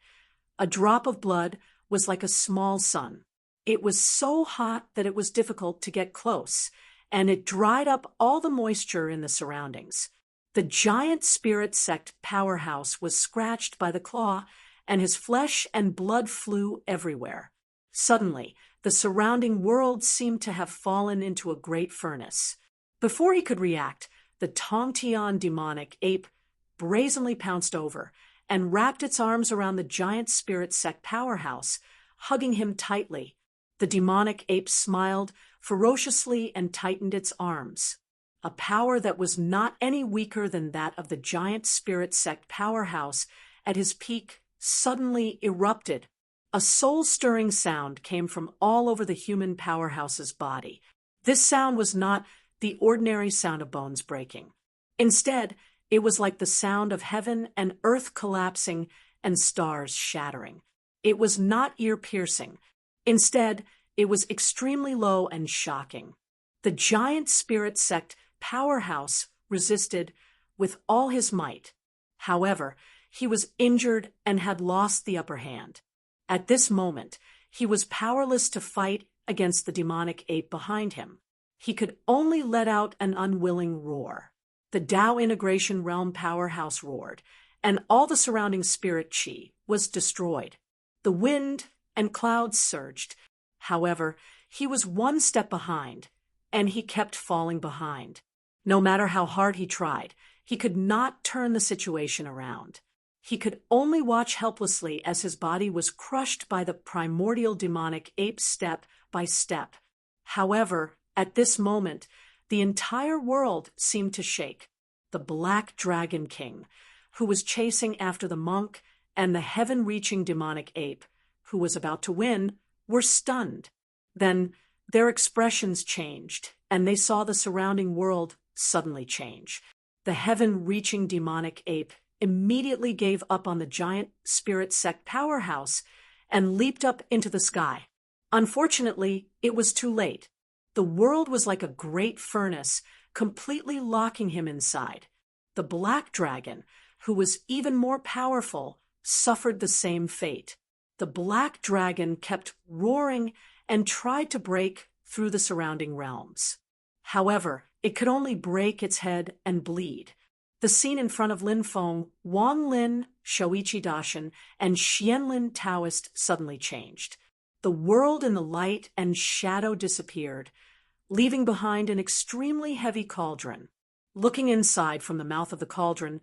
a drop of blood was like a small sun. It was so hot that it was difficult to get close, and it dried up all the moisture in the surroundings. The giant spirit sect powerhouse was scratched by the claw, and his flesh and blood flew everywhere. Suddenly, the surrounding world seemed to have fallen into a great furnace. Before he could react, the Tongtian demonic ape brazenly pounced over and wrapped its arms around the giant spirit sect powerhouse, hugging him tightly. The demonic ape smiled ferociously and tightened its arms. A power that was not any weaker than that of the giant spirit sect powerhouse at his peak suddenly erupted. A soul-stirring sound came from all over the human powerhouse's body. This sound was not the ordinary sound of bones breaking. Instead, it was like the sound of heaven and earth collapsing and stars shattering. It was not ear-piercing. Instead, it was extremely low and shocking. The giant spirit sect powerhouse resisted with all his might. However, he was injured and had lost the upper hand. At this moment, he was powerless to fight against the demonic ape behind him. He could only let out an unwilling roar. The Tao integration realm powerhouse roared, and all the surrounding spirit chi was destroyed. The wind and clouds surged. However, he was one step behind, and he kept falling behind. No matter how hard he tried, he could not turn the situation around. He could only watch helplessly as his body was crushed by the primordial demonic ape step by step. However, at this moment, the entire world seemed to shake. The Black Dragon King, who was chasing after the monk, and the heaven-reaching demonic ape, who was about to win, were stunned. Then their expressions changed, and they saw the surrounding world suddenly change. The heaven-reaching demonic ape immediately gave up on the giant spirit sect powerhouse and leaped up into the sky. Unfortunately, it was too late. The world was like a great furnace, completely locking him inside. The Black Dragon, who was even more powerful, suffered the same fate. The Black Dragon kept roaring and tried to break through the surrounding realms. However, it could only break its head and bleed. The scene in front of Lin Feng, Wang Lin, Shoichi Daishin, and Xianlin Taoist suddenly changed. The world in the light and shadow disappeared, leaving behind an extremely heavy cauldron. Looking inside from the mouth of the cauldron,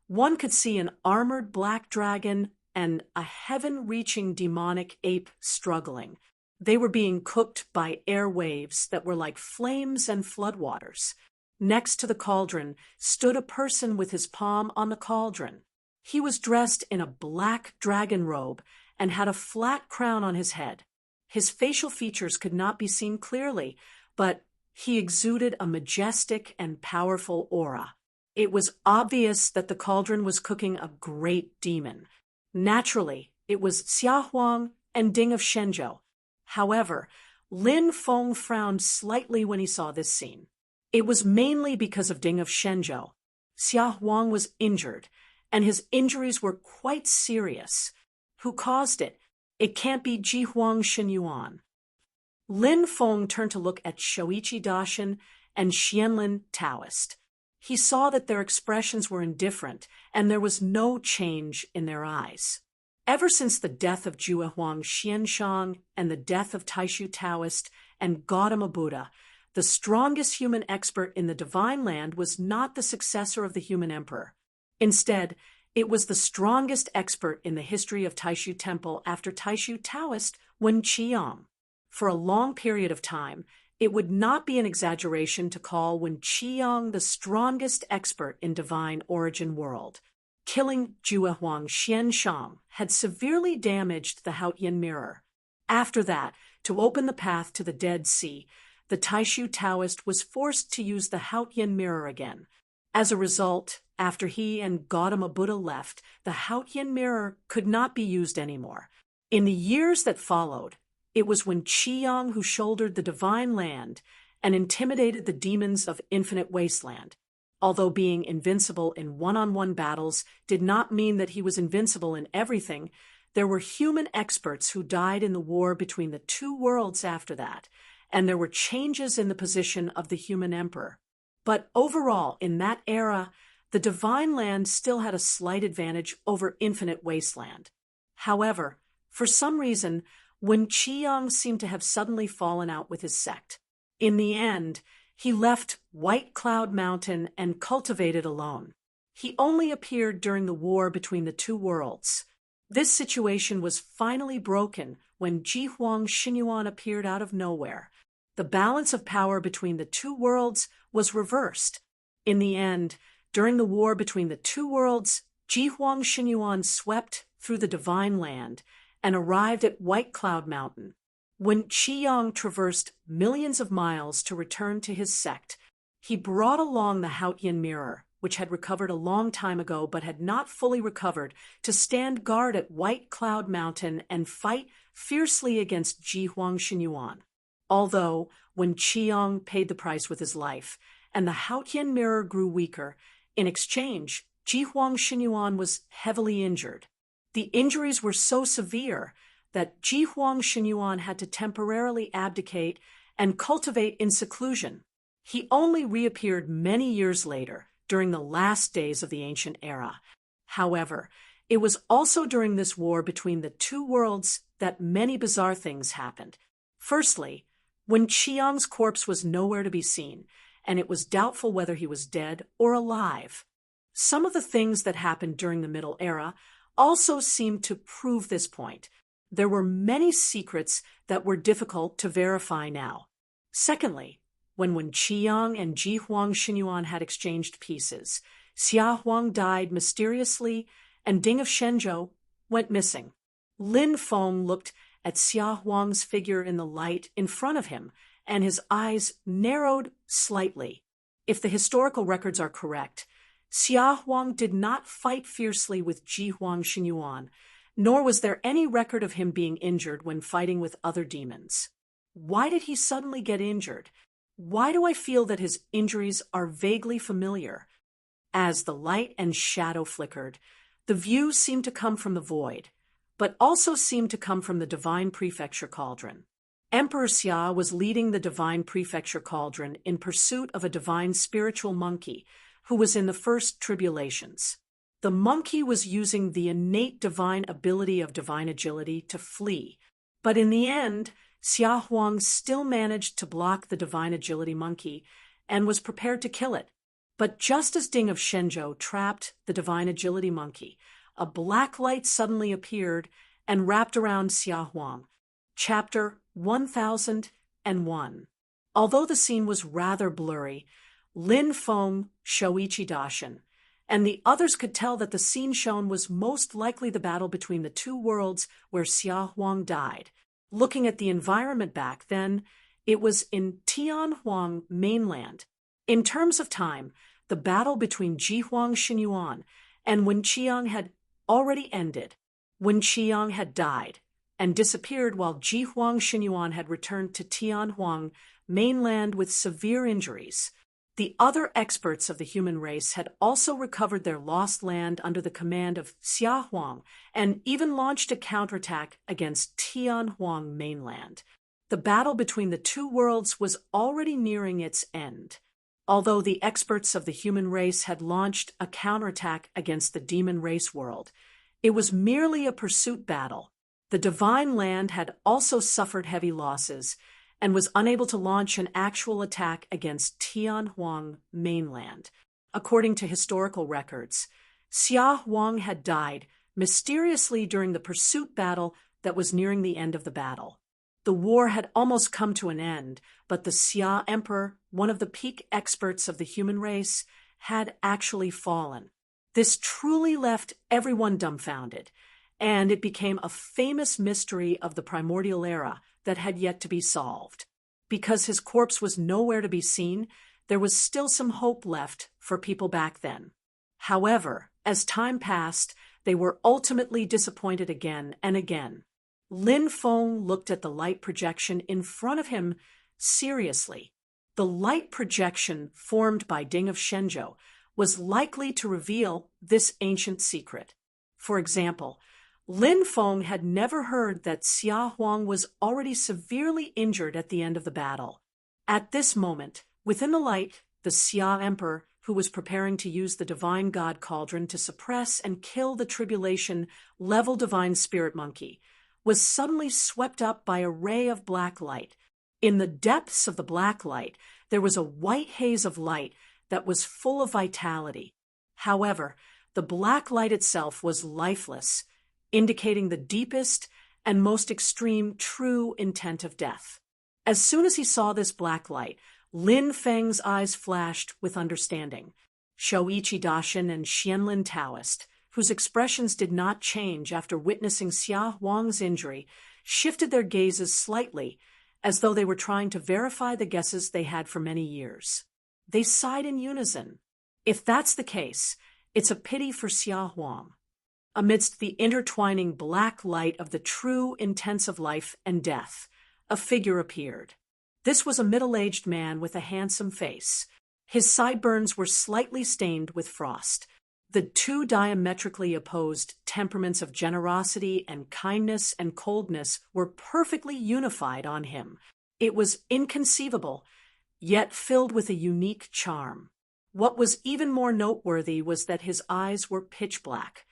one could see an armored black dragon and a heaven-reaching demonic ape struggling. They were being cooked by air waves that were like flames and floodwaters. Next to the cauldron stood a person with his palm on the cauldron. He was dressed in a black dragon robe and had a flat crown on his head. His facial features could not be seen clearly, but he exuded a majestic and powerful aura. It was obvious that the cauldron was cooking a great demon. Naturally, it was Xia Huang and Ding of Shenzhou. However, Lin Feng frowned slightly when he saw this scene. It was mainly because of Ding of Shenzhou. Xia Huang was injured, and his injuries were quite serious. Who caused it? It can't be Ji Huang Shenyuan. Lin Feng turned to look at Shoichi Daishin and Xianlin Taoist. He saw that their expressions were indifferent, and there was no change in their eyes. Ever since the death of Jue Huang Xianshang and the death of Taishu Taoist and Gautama Buddha, the strongest human expert in the divine land was not the successor of the human emperor. Instead, it was the strongest expert in the history of Taishu Temple after Taishu Taoist, Wen Qiang. For a long period of time, it would not be an exaggeration to call Wen Qiang the strongest expert in divine origin world. Killing Jue Huang Xianshang had severely damaged the Haotian mirror. After that, to open the path to the Dead Sea, the Taishu Taoist was forced to use the Haotian mirror again. As a result, after he and Gautama Buddha left, the Haotian mirror could not be used anymore. In the years that followed, It was when Qi who shouldered the divine land and intimidated the demons of infinite wasteland. Although being invincible in one-on-one battles did not mean that he was invincible in everything, there were human experts who died in the war between the two worlds after that, and there were changes in the position of the human emperor. But overall, in that era, the divine land still had a slight advantage over infinite wasteland. However, for some reason, Wen Qiyang seemed to have suddenly fallen out with his sect. In the end, he left White Cloud Mountain and cultivated alone. He only appeared during the war between the two worlds. This situation was finally broken when Ji Huang Xinyuan appeared out of nowhere. The balance of power between the two worlds was reversed. In the end, during the war between the two worlds, Ji Huang Xinyuan swept through the divine land and arrived at White Cloud Mountain. When Qiyang traversed millions of miles to return to his sect, he brought along the Haotian mirror, which had recovered a long time ago but had not fully recovered, to stand guard at White Cloud Mountain and fight fiercely against Ji Huang Xinyuan. Although, when Qiyang paid the price with his life, and the Haotian mirror grew weaker, in exchange, Ji Huang Xinyuan was heavily injured. The injuries were so severe that Ji Huang Xinyuan had to temporarily abdicate and cultivate in seclusion. He only reappeared many years later, during the last days of the ancient era. However, it was also during this war between the two worlds that many bizarre things happened. Firstly, when Qiyang's corpse was nowhere to be seen, and it was doubtful whether he was dead or alive. Some of the things that happened during the Middle Era also seemed to prove this point. There were many secrets that were difficult to verify now. Secondly, when Wen Qiyang and Ji Huang Xinyuan had exchanged pieces, Xia Huang died mysteriously and Ding of Shenzhou went missing. Lin Feng looked at Xia Huang's figure in the light in front of him, and his eyes narrowed slightly. If the historical records are correct, Xia Huang did not fight fiercely with Ji Huang Xinyuan, nor was there any record of him being injured when fighting with other demons. Why did he suddenly get injured? Why do I feel that his injuries are vaguely familiar? As the light and shadow flickered, the view seemed to come from the void, but also seemed to come from the Divine Prefecture Cauldron. Emperor Xia was leading the Divine Prefecture Cauldron in pursuit of a divine spiritual monkey who was in the first tribulations. The monkey was using the innate divine ability of divine agility to flee, but in the end, Xia Huang still managed to block the divine agility monkey and was prepared to kill it. But just as Ding of Shenzhou trapped the divine agility monkey, a black light suddenly appeared and wrapped around Xia Huang. Chapter 1001. Although the scene was rather blurry, Lin Feng, Shoichi Dashin, and the others could tell that the scene shown was most likely the battle between the two worlds where Xia Huang died. Looking at the environment back then, it was in Tianhuang mainland. In terms of time, the battle between Ji Huang Xinyuan and Wen Qiyang had already ended. Wen Qiyang had died and disappeared while Ji Huang Xinyuan had returned to Tianhuang mainland with severe injuries. The other experts of the human race had also recovered their lost land under the command of Xia Huang and even launched a counterattack against Tianhuang mainland. The battle between the two worlds was already nearing its end. Although the experts of the human race had launched a counterattack against the demon race world, it was merely a pursuit battle. The divine land had also suffered heavy losses and was unable to launch an actual attack against Tianhuang mainland. According to historical records, Xia Huang had died mysteriously during the pursuit battle that was nearing the end of the battle. The war had almost come to an end, but the Xia Emperor, one of the peak experts of the human race, had actually fallen. This truly left everyone dumbfounded, and it became a famous mystery of the primordial era that had yet to be solved. Because his corpse was nowhere to be seen, there was still some hope left for people back then. However, as time passed, they were ultimately disappointed again and again. Lin Feng looked at the light projection in front of him seriously. The light projection formed by Ding of Shenzhou was likely to reveal this ancient secret. For example, Lin Feng had never heard that Xia Huang was already severely injured at the end of the battle. At this moment, within the light, the Xia Emperor, who was preparing to use the divine god cauldron to suppress and kill the tribulation-level divine spirit monkey, was suddenly swept up by a ray of black light. In the depths of the black light, there was a white haze of light that was full of vitality. However, the black light itself was lifeless, indicating the deepest and most extreme true intent of death. As soon as he saw this black light, Lin Feng's eyes flashed with understanding. Shoichi Daishin and Xianlin Taoist, whose expressions did not change after witnessing Xia Huang's injury, shifted their gazes slightly, as though they were trying to verify the guesses they had for many years. They sighed in unison. If that's the case, it's a pity for Xia Huang. Amidst the intertwining black light of the true intents of life and death, a figure appeared. This was a middle-aged man with a handsome face. His sideburns were slightly stained with frost. The two diametrically opposed temperaments of generosity and kindness and coldness were perfectly unified on him. It was inconceivable, yet filled with a unique charm. What was even more noteworthy was that his eyes were pitch black.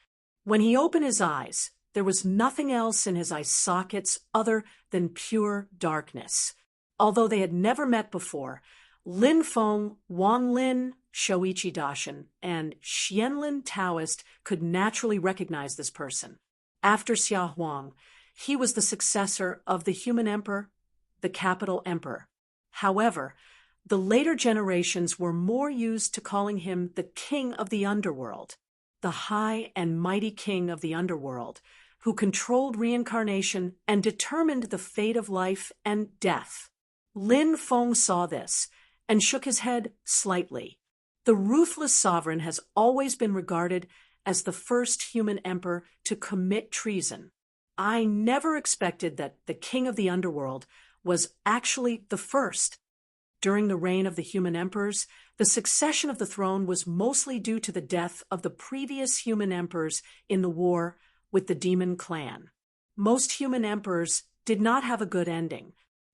When he opened his eyes, there was nothing else in his eye sockets other than pure darkness. Although they had never met before, Lin Feng, Wang Lin, Shoichi Daishin, and Xianlin Taoist could naturally recognize this person. After Xia Huang, he was the successor of the human emperor, the capital emperor. However, the later generations were more used to calling him the king of the underworld, the high and mighty king of the underworld, who controlled reincarnation and determined the fate of life and death. Lin Feng saw this and shook his head slightly. The ruthless sovereign has always been regarded as the first human emperor to commit treason. I never expected that the king of the underworld was actually the first. During the reign of the human emperors, the succession of the throne was mostly due to the death of the previous human emperors in the war with the demon clan. Most human emperors did not have a good ending.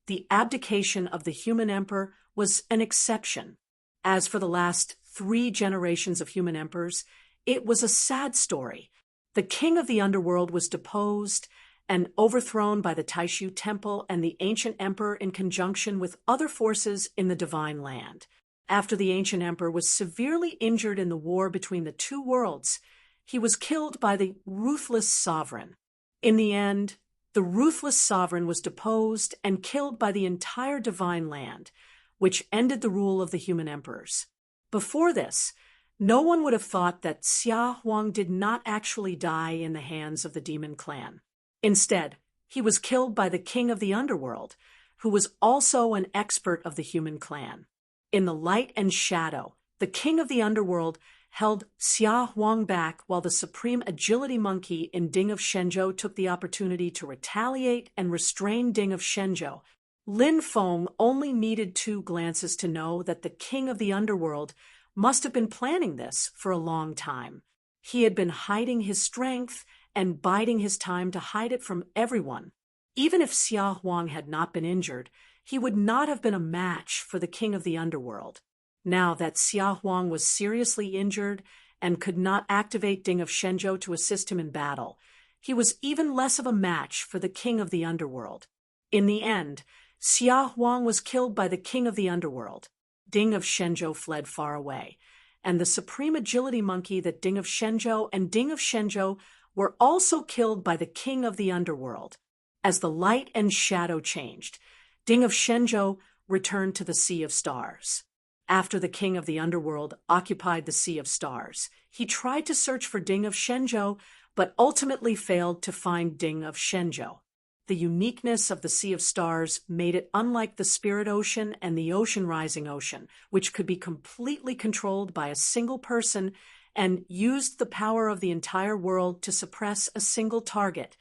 The abdication of the human emperor was an exception. As for the last 3 generations of human emperors, it was a sad story. The king of the underworld was deposed and overthrown by the Taishu Temple and the ancient emperor in conjunction with other forces in the divine land. After the ancient emperor was severely injured in the war between the two worlds, he was killed by the ruthless sovereign. In the end, the ruthless sovereign was deposed and killed by the entire divine land, which ended the rule of the human emperors. Before this, no one would have thought that Xia Huang did not actually die in the hands of the demon clan. Instead, he was killed by the king of the underworld, who was also an expert of the human clan. In the light and shadow, the king of the underworld held Xia Huang back while the supreme agility monkey in Ding of Shenzhou took the opportunity to retaliate and restrain Ding of Shenzhou. Lin Feng only needed 2 glances to know that the king of the underworld must have been planning this for a long time. He had been hiding his strength and biding his time to hide it from everyone. Even if Xia Huang had not been injured, he would not have been a match for the king of the underworld. Now that Xia Huang was seriously injured and could not activate Ding of Shenzhou to assist him in battle, he was even less of a match for the king of the underworld. In the end, Xia Huang was killed by the king of the underworld. Ding of Shenzhou fled far away, and the supreme agility monkey that Ding of Shenzhou and Ding of Shenzhou were also killed by the king of the underworld. As the light and shadow changed, Ding of Shenzhou returned to the Sea of Stars. After the king of the underworld occupied the Sea of Stars, he tried to search for Ding of Shenzhou, but ultimately failed to find Ding of Shenzhou. The uniqueness of the Sea of Stars made it unlike the Spirit Ocean and the Ocean Rising Ocean, which could be completely controlled by a single person and used the power of the entire world to suppress a single target.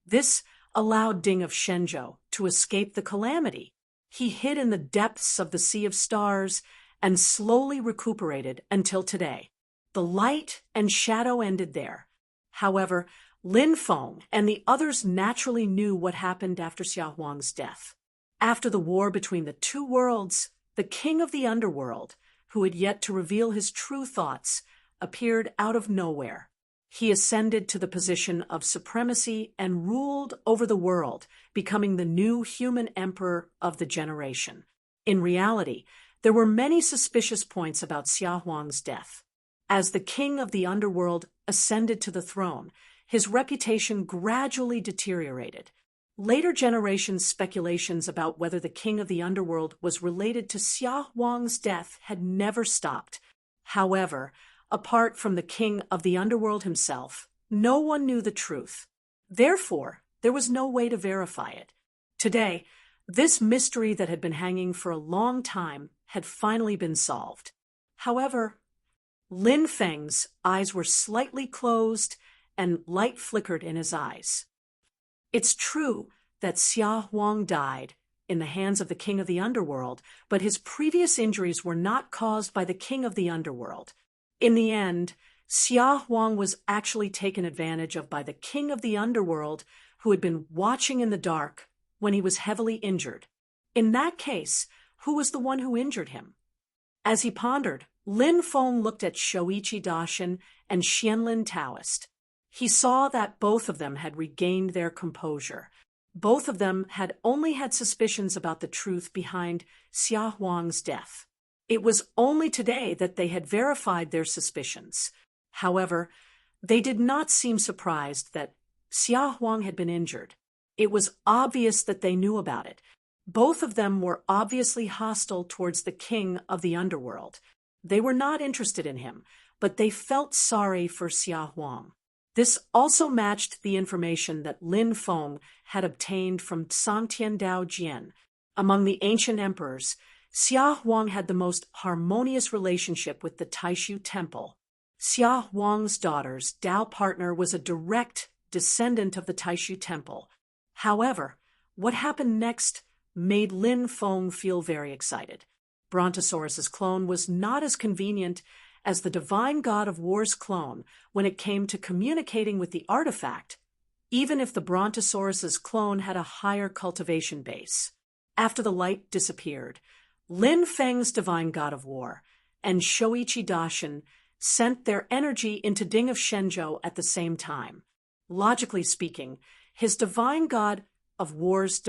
This allowed Ding of Shenzhou to escape the calamity. He hid in the depths of the Sea of Stars and slowly recuperated until today. The light and shadow ended there. However, Lin Feng and the others naturally knew what happened after Xia Huang's death. After the war between the two worlds, the king of the underworld, who had yet to reveal his true thoughts, appeared out of nowhere. He ascended to the position of supremacy and ruled over the world, becoming the new human emperor of the generation. In reality, there were many suspicious points about Xia Huang's death. As the king of the underworld ascended to the throne, his reputation gradually deteriorated. Later generations' speculations about whether the king of the underworld was related to Xia Huang's death had never stopped. However, apart from the king of the underworld himself, no one knew the truth. Therefore, there was no way to verify it. Today, this mystery that had been hanging for a long time had finally been solved. However, Lin Feng's eyes were slightly closed and light flickered in his eyes. It's true that Xia Huang died in the hands of the king of the underworld, but his previous injuries were not caused by the king of the underworld. In the end, Xia Huang was actually taken advantage of by the king of the underworld, who had been watching in the dark when he was heavily injured. In that case, who was the one who injured him? As he pondered, Lin Feng looked at Shoichi Daishin and Xianlin Taoist. He saw that both of them had regained their composure. Both of them had only had suspicions about the truth behind Xia Huang's death. It was only today that they had verified their suspicions. However, they did not seem surprised that Xia Huang had been injured. It was obvious that they knew about it. Both of them were obviously hostile towards the king of the underworld. They were not interested in him, but they felt sorry for Xia Huang. This also matched the information that Lin Feng had obtained from Sangtian Dao Jian. Among the ancient emperors, Xia Huang had the most harmonious relationship with the Taishu Temple. Xia Huang's daughter's Dao partner was a direct descendant of the Taishu Temple. However, what happened next made Lin Feng feel very excited. Brontosaurus's clone was not as convenient as the divine god of war's clone when it came to communicating with the artifact, even if the Brontosaurus's clone had a higher cultivation base. After the light disappeared, Lin Feng's divine god of war and Shoichi Daishin sent their energy into Ding of Shenzhou at the same time. Logically speaking, his divine god of war's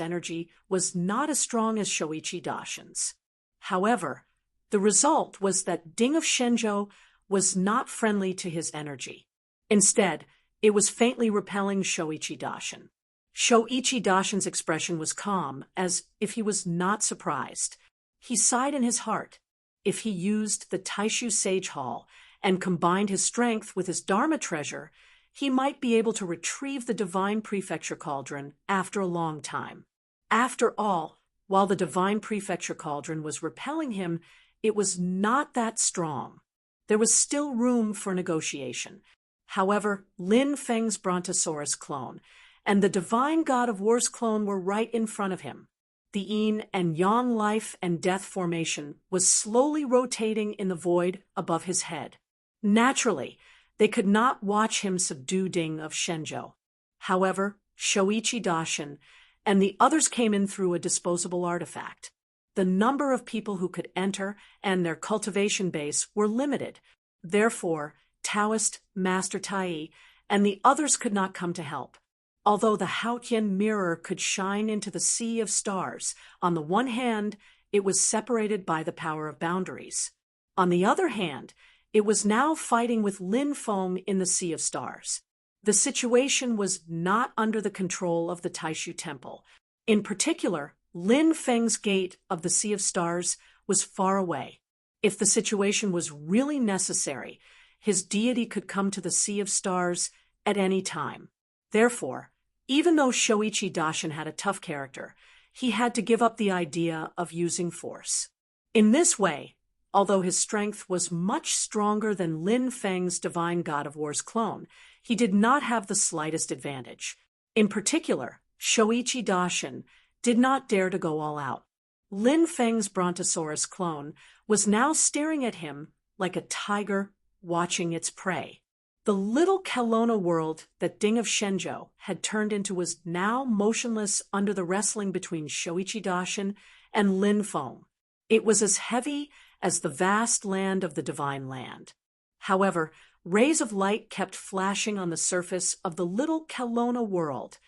energy was not as strong as Shoichi Daishin's. However, the result was that Ding of Shenzhou was not friendly to his energy. Instead, it was faintly repelling Shoichi Daishin. Shoichi Daishin's expression was calm, as if he was not surprised. He sighed in his heart. If he used the Taishu Sage Hall and combined his strength with his Dharma treasure, he might be able to retrieve the Divine Prefecture Cauldron after a long time. After all, while the Divine Prefecture Cauldron was repelling him, it was not that strong. There was still room for negotiation. However, Lin Feng's Brontosaurus clone and the divine god of war's clone were right in front of him. The yin and yang life and death formation was slowly rotating in the void above his head. Naturally, they could not watch him subdue Ding of Shenzhou. However, Shoichi Daishin and the others came in through a disposable artifact. The number of people who could enter and their cultivation base were limited. Therefore, Taoist, Master Tai, and the others could not come to help. Although the Haotian mirror could shine into the sea of stars, on the one hand, it was separated by the power of boundaries. On the other hand, it was now fighting with Lin Feng in the sea of stars. The situation was not under the control of the Taishu Temple. In particular, Lin Feng's gate of the Sea of Stars was far away. If the situation was really necessary, his deity could come to the Sea of Stars at any time. Therefore, even though Shoichi Daishin had a tough character, he had to give up the idea of using force. In this way, although his strength was much stronger than Lin Feng's divine god of war's clone, he did not have the slightest advantage. In particular, Shoichi Dashin did not dare to go all out. Lin Feng's Brontosaurus clone was now staring at him like a tiger watching its prey. The little Kelowna world that Ding of Shenzhou had turned into was now motionless under the wrestling between Shoichi Dashin and Lin Feng. It was as heavy as the vast land of the Divine Land. However, rays of light kept flashing on the surface of the little Kelowna world,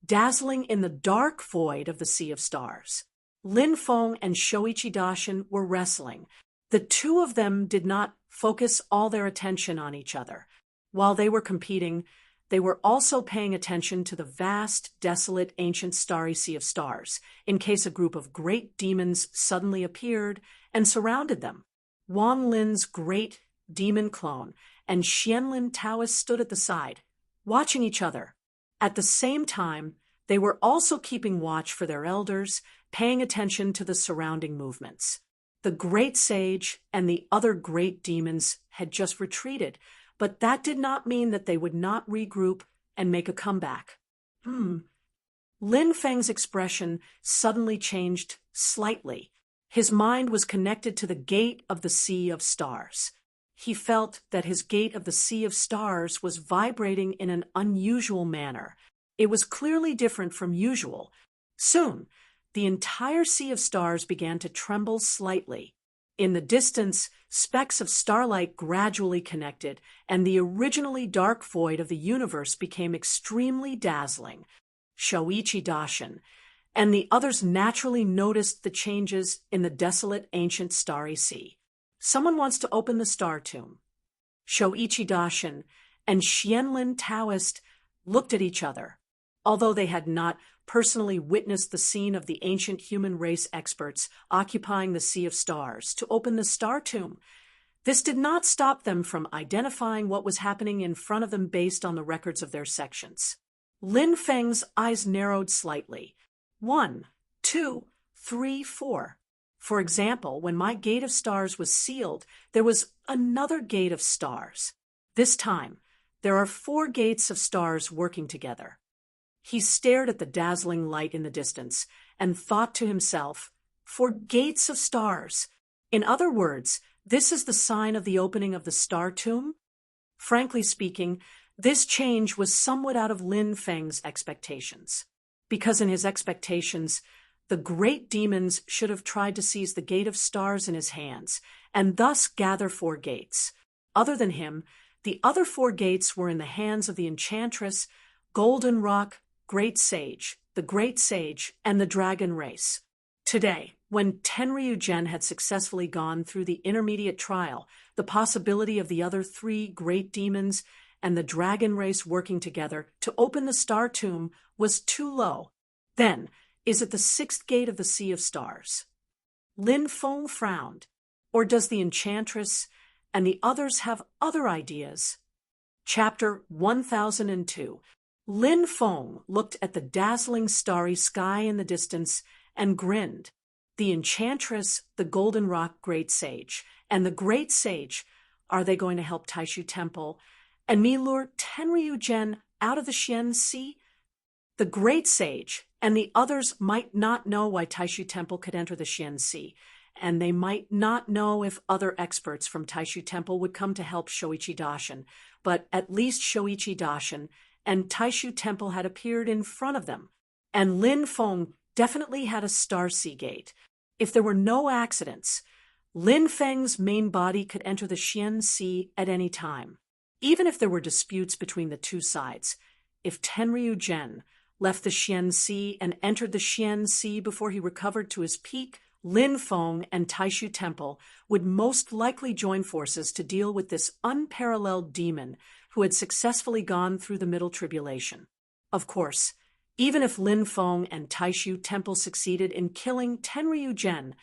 dazzling in the dark void of the Sea of Stars. Lin Feng and Shoichi Dashin were wrestling. The two of them did not focus all their attention on each other. While they were competing, they were also paying attention to the vast, desolate, ancient starry Sea of Stars, in case a group of great demons suddenly appeared and surrounded them. Wan Lin's great demon clone and Xianlin Taoist stood at the side, watching each other. At the same time, they were also keeping watch for their elders, paying attention to the surrounding movements. The great sage and the other great demons had just retreated, but that did not mean that they would not regroup and make a comeback. Lin Feng's expression suddenly changed slightly. His mind was connected to the gate of the Sea of Stars. He felt that his gate of the Sea of Stars was vibrating in an unusual manner. It was clearly different from usual. Soon, the entire Sea of Stars began to tremble slightly. In the distance, specks of starlight gradually connected, and the originally dark void of the universe became extremely dazzling. Shoichi Dashin and the others naturally noticed the changes in the desolate ancient starry sea. Someone wants to open the star tomb. Shoichi Dashin and Xianlin Taoist looked at each other. Although they had not personally witnessed the scene of the ancient human race experts occupying the Sea of Stars to open the star tomb, this did not stop them from identifying what was happening in front of them based on the records of their sections. Lin Feng's eyes narrowed slightly. 1, 2, 3, 4. For example, when my gate of stars was sealed, there was another gate of stars. This time, there are 4 gates of stars working together. He stared at the dazzling light in the distance and thought to himself, 4 gates of stars. In other words, this is the sign of the opening of the star tomb? Frankly speaking, this change was somewhat out of Lin Feng's expectations. Because in his expectations, the great demons should have tried to seize the gate of stars in his hands, and thus gather 4 gates. Other than him, the other 4 gates were in the hands of the enchantress, Golden Rock, Great Sage, the Great Sage, and the Dragon Race. Today, when Tenryugen had successfully gone through the intermediate trial, the possibility of the other 3 great demons and the Dragon Race working together to open the star tomb was too low. Then, is it the 6th gate of the Sea of Stars? Lin Feng frowned. Or does the enchantress and the others have other ideas? Chapter 1002. Lin Feng looked at the dazzling starry sky in the distance and grinned. The enchantress, the Golden Rock Great Sage, and the Great Sage, are they going to help Taishu Temple and me lure Tenryugen out of the Xian Sea? The Great Sage and the others might not know why Taishu Temple could enter the Xian Sea, and they might not know if other experts from Taishu Temple would come to help Shoichi Dashin, but at least Shoichi Dashin and Taishu Temple had appeared in front of them, and Lin Feng definitely had a star sea gate. If there were no accidents, Lin Feng's main body could enter the Xian Sea at any time. Even if there were disputes between the two sides, if Tenryugen left the Xian Sea and entered the Xian Sea before he recovered to his peak, Lin Feng and Taishu Temple would most likely join forces to deal with this unparalleled demon who had successfully gone through the Middle Tribulation. Of course, even if Lin Feng and Taishu Temple succeeded in killing Tenryugen,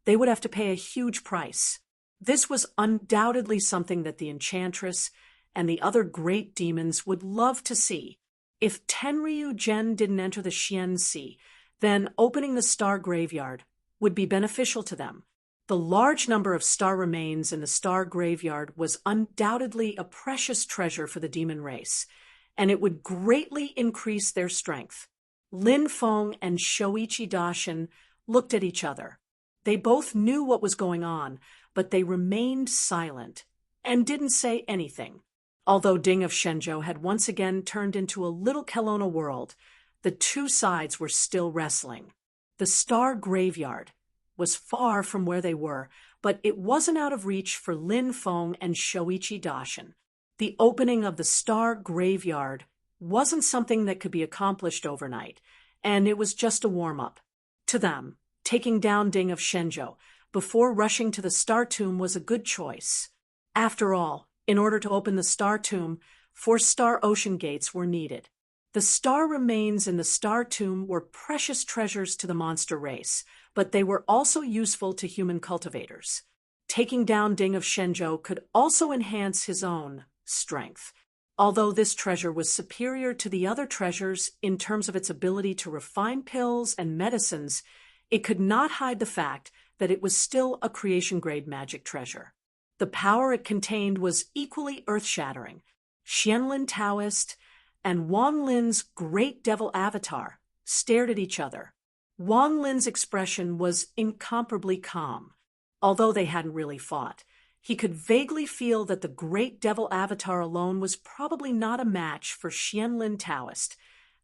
they would have to pay a huge price. This was undoubtedly something that the enchantress and the other great demons would love to see. If Tenryugen didn't enter the Xian Sea, then opening the star graveyard would be beneficial to them. The large number of star remains in the star graveyard was undoubtedly a precious treasure for the demon race, and it would greatly increase their strength. Lin Feng and Shoichi Daishin looked at each other. They both knew what was going on, but they remained silent and didn't say anything. Although Ding of Shenzhou had once again turned into a little Kelowna world, the two sides were still wrestling. The star graveyard was far from where they were, but it wasn't out of reach for Lin Feng and Shoichi Daishin. The opening of the star graveyard wasn't something that could be accomplished overnight, and it was just a warm-up. To them, taking down Ding of Shenzhou before rushing to the Star Tomb was a good choice. After all, in order to open the Star Tomb, 4 star ocean gates were needed. The star remains in the Star Tomb were precious treasures to the monster race, but they were also useful to human cultivators. Taking down Ding of Shenzhou could also enhance his own strength. Although this treasure was superior to the other treasures in terms of its ability to refine pills and medicines, it could not hide the fact that it was still a creation-grade magic treasure. The power it contained was equally earth-shattering. Xianlin Taoist and Wang Lin's great devil avatar stared at each other. Wang Lin's expression was incomparably calm. Although they hadn't really fought, he could vaguely feel that the great devil avatar alone was probably not a match for Xianlin Taoist,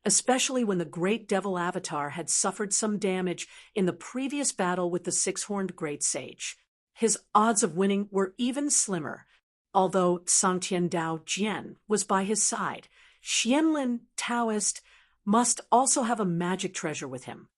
especially when the great devil avatar had suffered some damage in the previous battle with the six-horned great sage. His odds of winning were even slimmer. Although Sangtian Dao Jian was by his side, Xianlin Taoist must also have a magic treasure with him.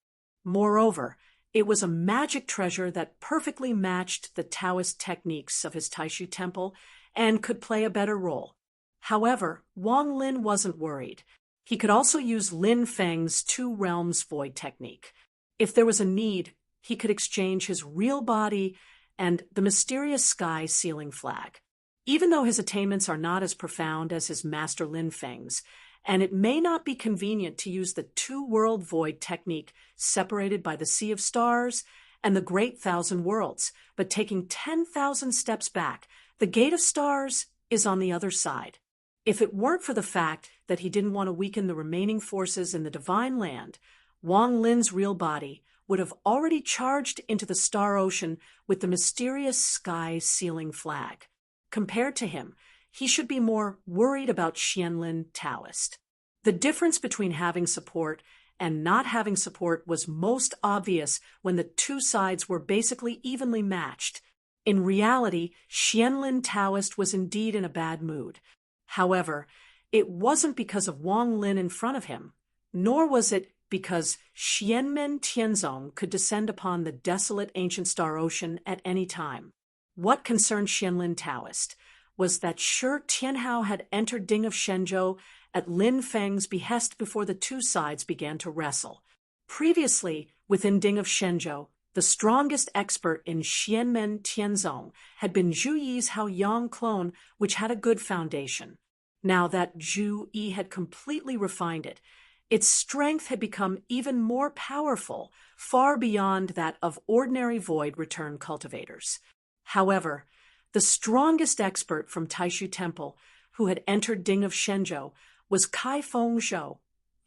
Moreover, it was a magic treasure that perfectly matched the Taoist techniques of his Taishu temple and could play a better role. However, Wang Lin wasn't worried. He could also use Lin Feng's 2 realms void technique. If there was a need, he could exchange his real body and the mysterious sky sealing flag. Even though his attainments are not as profound as his master Lin Feng's, and it may not be convenient to use the 2-world void technique separated by the Sea of Stars and the Great Thousand Worlds, but taking 10,000 steps back, the Gate of Stars is on the other side. If it weren't for the fact that he didn't want to weaken the remaining forces in the Divine Land, Wang Lin's real body would have already charged into the Star Ocean with the mysterious sky sealing flag. Compared to him, he should be more worried about Xianlin Taoist. The difference between having support and not having support was most obvious when the two sides were basically evenly matched. In reality, Xianlin Taoist was indeed in a bad mood. However, it wasn't because of Wang Lin in front of him, nor was it because Xianmen Tianzong could descend upon the desolate ancient Star Ocean at any time. What concerned Xianlin Taoist was that Shi Tianhao had entered Ding of Shenzhou at Lin Feng's behest before the two sides began to wrestle. Previously, within Ding of Shenzhou, the strongest expert in Xianmen Tianzong had been Zhu Yi's Haoyang clone, which had a good foundation. Now that Zhu Yi had completely refined it, its strength had become even more powerful, far beyond that of ordinary void return cultivators. However, the strongest expert from Taishu Temple who had entered Ding of Shenzhou was Kai Fengzhou,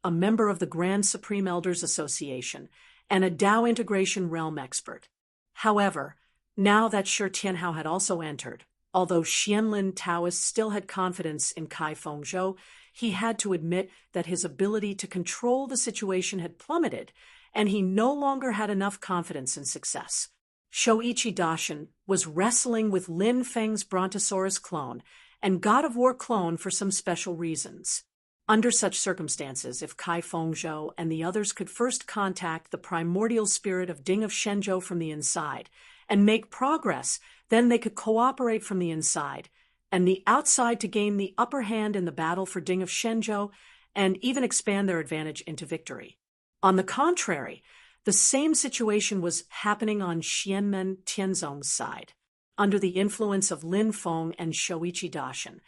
a member of the Grand Supreme Elders Association and a Dao Integration Realm expert. However, now that Shi Tianhao had also entered, although Xianlin Taoist still had confidence in Kai Fengzhou, he had to admit that his ability to control the situation had plummeted, and he no longer had enough confidence in success. Shoichi Daishin was wrestling with Lin Feng's Brontosaurus clone and God of War clone for some special reasons. Under such circumstances, if Kai Fengzhou and the others could first contact the primordial spirit of Ding of Shenzhou from the inside and make progress, then they could cooperate from the inside and the outside to gain the upper hand in the battle for Ding of Shenzhou and even expand their advantage into victory. On the contrary, the same situation was happening on Xianmen Tianzong's side. Under the influence of Lin Feng and Shoichi Daishin,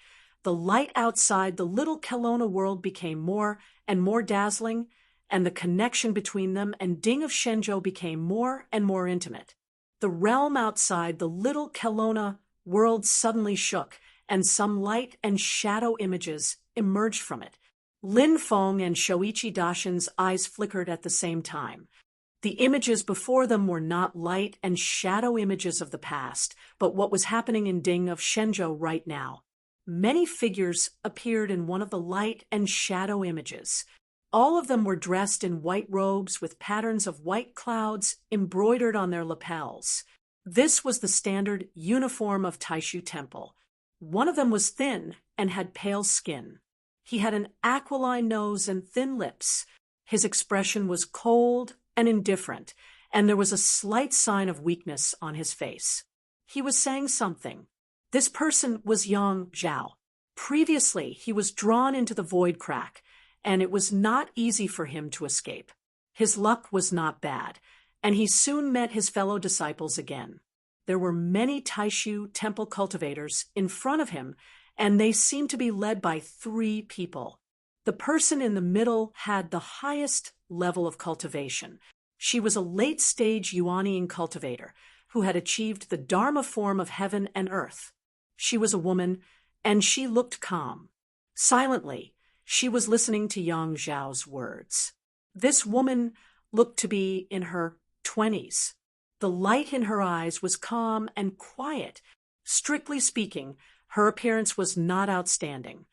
the light outside the little Kelowna world became more and more dazzling, and the connection between them and Ding of Shenzhou became more and more intimate. The realm outside the little Kelowna world suddenly shook, and some light and shadow images emerged from it. Lin Feng and Shoichi Dashin's eyes flickered at the same time. The images before them were not light and shadow images of the past, but what was happening in Ding of Shenzhou right now. Many figures appeared in one of the light and shadow images. All of them were dressed in white robes with patterns of white clouds embroidered on their lapels. This was the standard uniform of Taishu Temple. One of them was thin and had pale skin. He had an aquiline nose and thin lips. His expression was cold and indifferent, and there was a slight sign of weakness on his face. He was saying something. This person was Yang Zhao. Previously, he was drawn into the void crack, and it was not easy for him to escape. His luck was not bad, and he soon met his fellow disciples again. There were many Taishu temple cultivators in front of him, and they seemed to be led by 3 people. The person in the middle had the highest level of cultivation. She was a late-stage Yuanian cultivator who had achieved the Dharma form of heaven and earth. She was a woman, and she looked calm. Silently, she was listening to Yang Zhao's words. This woman looked to be in her 20s. The light in her eyes was calm and quiet. Strictly speaking, her appearance was not outstanding.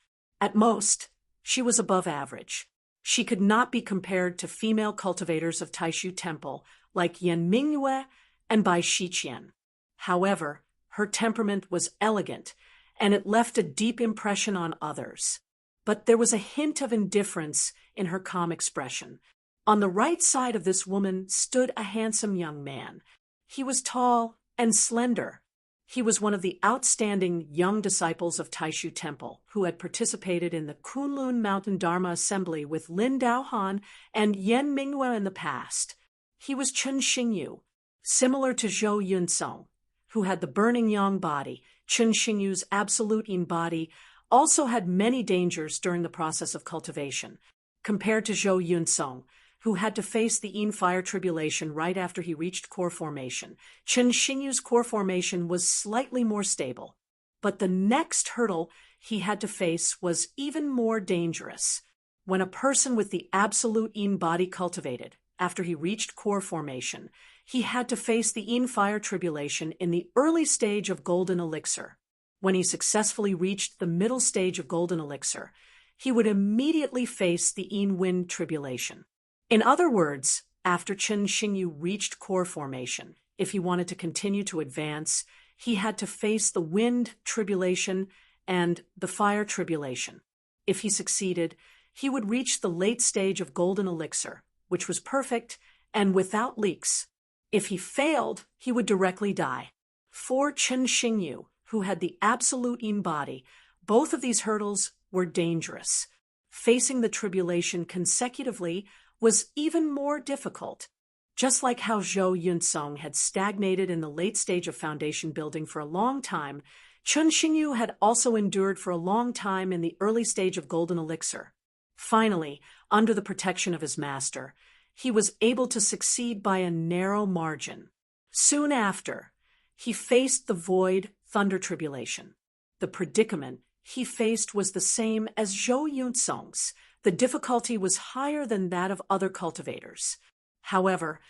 At most, she was above average. She could not be compared to female cultivators of Taishu Temple like Yan Mingyue and Bai Shiqian. However, her temperament was elegant, and it left a deep impression on others. But there was a hint of indifference in her calm expression. On the right side of this woman stood a handsome young man. He was tall and slender. He was one of the outstanding young disciples of Taishu Temple who had participated in the Kunlun Mountain Dharma Assembly with Lin Daohan and Yan Mingyue in the past. He was Chen Xingyu, similar to Zhou Yunsong, who had the burning yang body. Chen Xingyu's absolute yin body also had many dangers during the process of cultivation, compared to Zhou Yunsong, who had to face the yin fire tribulation right after he reached core formation. Chen Xingyu's core formation was slightly more stable, but the next hurdle he had to face was even more dangerous. When a person with the absolute yin body cultivated, after he reached core formation, he had to face the yin fire tribulation in the early stage of golden elixir. When he successfully reached the middle stage of golden elixir, he would immediately face the yin wind tribulation. In other words, after Chen Xingyu reached core formation, if he wanted to continue to advance, he had to face the wind tribulation and the fire tribulation. If he succeeded, he would reach the late stage of golden elixir, which was perfect and without leaks. If he failed, he would directly die. For Chen Xingyu, who had the absolute yin body, both of these hurdles were dangerous. Facing the tribulation consecutively was even more difficult. Just like how Zhou Yunsong had stagnated in the late stage of foundation building for a long time, Chen Xingyu had also endured for a long time in the early stage of golden elixir. Finally, under the protection of his master, he was able to succeed by a narrow margin. Soon after, he faced the void thunder tribulation. The predicament he faced was the same as Zhou Yunsong's. The difficulty was higher than that of other cultivators. However,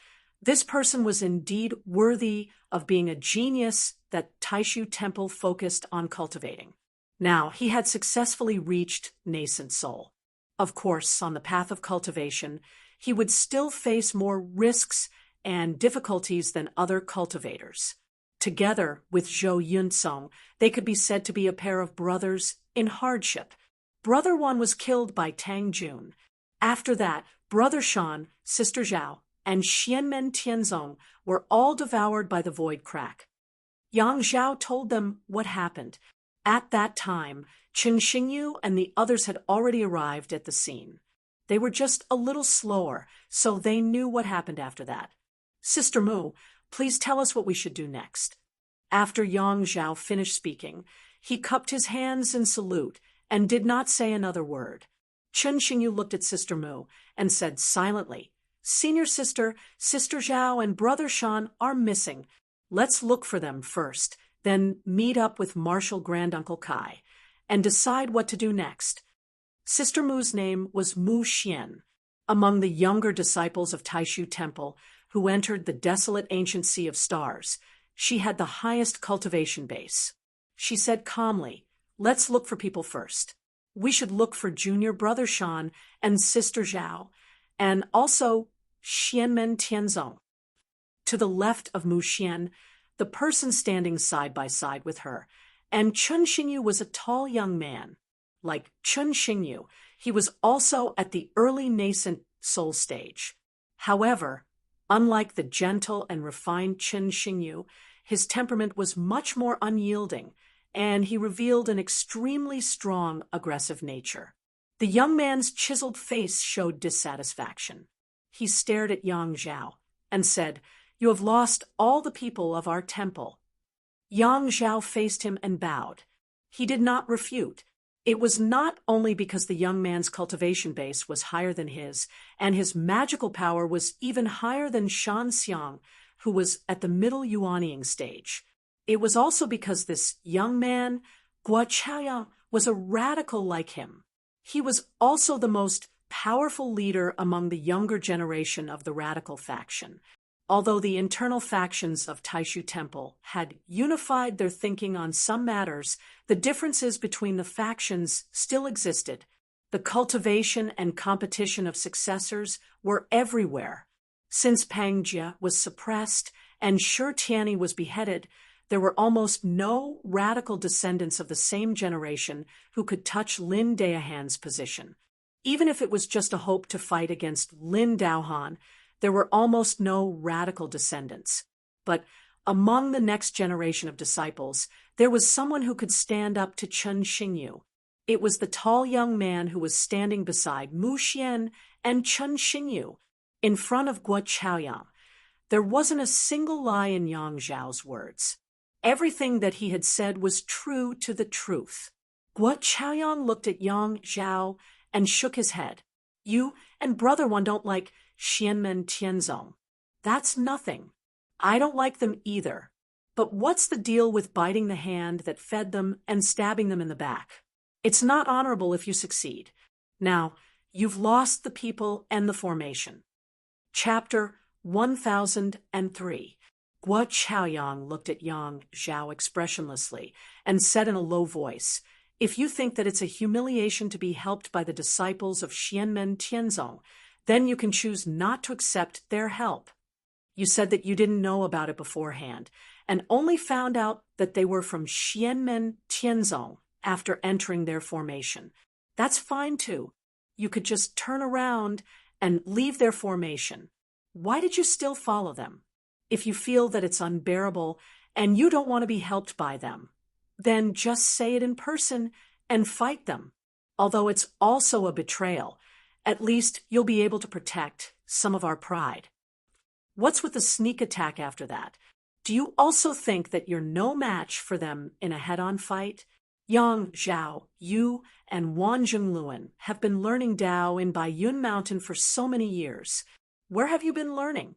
this person was indeed worthy of being a genius that Taishu Temple focused on cultivating. Now, he had successfully reached nascent soul. Of course, on the path of cultivation, he would still face more risks and difficulties than other cultivators. Together with Zhou Yunsong, they could be said to be a pair of brothers in hardship. Brother one was killed by Tang Jun. After that, Brother Shan, Sister Zhao, and Xianmen Tianzong were all devoured by the void crack. Yang Zhao told them what happened. At that time, Chen Xingyu and the others had already arrived at the scene. They were just a little slower, so they knew what happened after that. Sister Mu, please tell us what we should do next. After Yang Zhao finished speaking, he cupped his hands in salute and did not say another word. Chen Xingyu looked at Sister Mu and said silently, "Senior sister, Sister Zhao, and Brother Shan are missing. Let's look for them first, then meet up with Marshal Granduncle Kai and decide what to do next." Sister Mu's name was Mu Xian. Among the younger disciples of Taishu Temple who entered the desolate ancient sea of stars, she had the highest cultivation base. She said calmly, "Let's look for people first. We should look for junior brother Shan and sister Zhao, and also Xianmen Tianzong." To the left of Mu Xian, the person standing side by side with her, and Chun Xingyu was a tall young man. Like Chun Xingyu, he was also at the early nascent soul stage. However, unlike the gentle and refined Chun Xingyu, his temperament was much more unyielding, and he revealed an extremely strong, aggressive nature. The young man's chiseled face showed dissatisfaction. He stared at Yang Zhao and said, "You have lost all the people of our temple." Yang Zhao faced him and bowed. He did not refute. It was not only because the young man's cultivation base was higher than his, and his magical power was even higher than Shan Xiang, who was at the middle Yuanying stage. It was also because this young man, Guo Chaoyang, was a radical like him. He was also the most powerful leader among the younger generation of the radical faction. Although the internal factions of Taishu Temple had unified their thinking on some matters, the differences between the factions still existed. The cultivation and competition of successors were everywhere. Since Pang Jie was suppressed and Shi Tianyi was beheaded, there were almost no radical descendants of the same generation who could touch Lin Daohan's position. Even if it was just a hope to fight against Lin Daohan, there were almost no radical descendants. But among the next generation of disciples, there was someone who could stand up to Chun Xingyu. It was the tall young man who was standing beside Mu Xian and Chun Xingyu, in front of Guo Chaoyang. There wasn't a single lie in Yang Zhao's words. Everything that he had said was true to the truth. Guo Chaoyang looked at Yang Zhao and shook his head. "You and Brother One don't like Xianmen Tianzong. That's nothing. I don't like them either. But what's the deal with biting the hand that fed them and stabbing them in the back? It's not honorable if you succeed. Now, you've lost the people and the formation." Chapter 1003. Guo Chaoyang looked at Yang Zhao expressionlessly and said in a low voice, "If you think that it's a humiliation to be helped by the disciples of Xianmen Tianzong, then you can choose not to accept their help. You said that you didn't know about it beforehand, and only found out that they were from Xianmen Tianzong after entering their formation. That's fine too. You could just turn around and leave their formation. Why did you still follow them? If you feel that it's unbearable and you don't want to be helped by them, then just say it in person and fight them. Although it's also a betrayal, at least you'll be able to protect some of our pride. What's with the sneak attack after that? Do you also think that you're no match for them in a head-on fight? Yang Zhao, you, and Wan Zhongluan have been learning Dao in Baiyun Mountain for so many years. Where have you been learning?"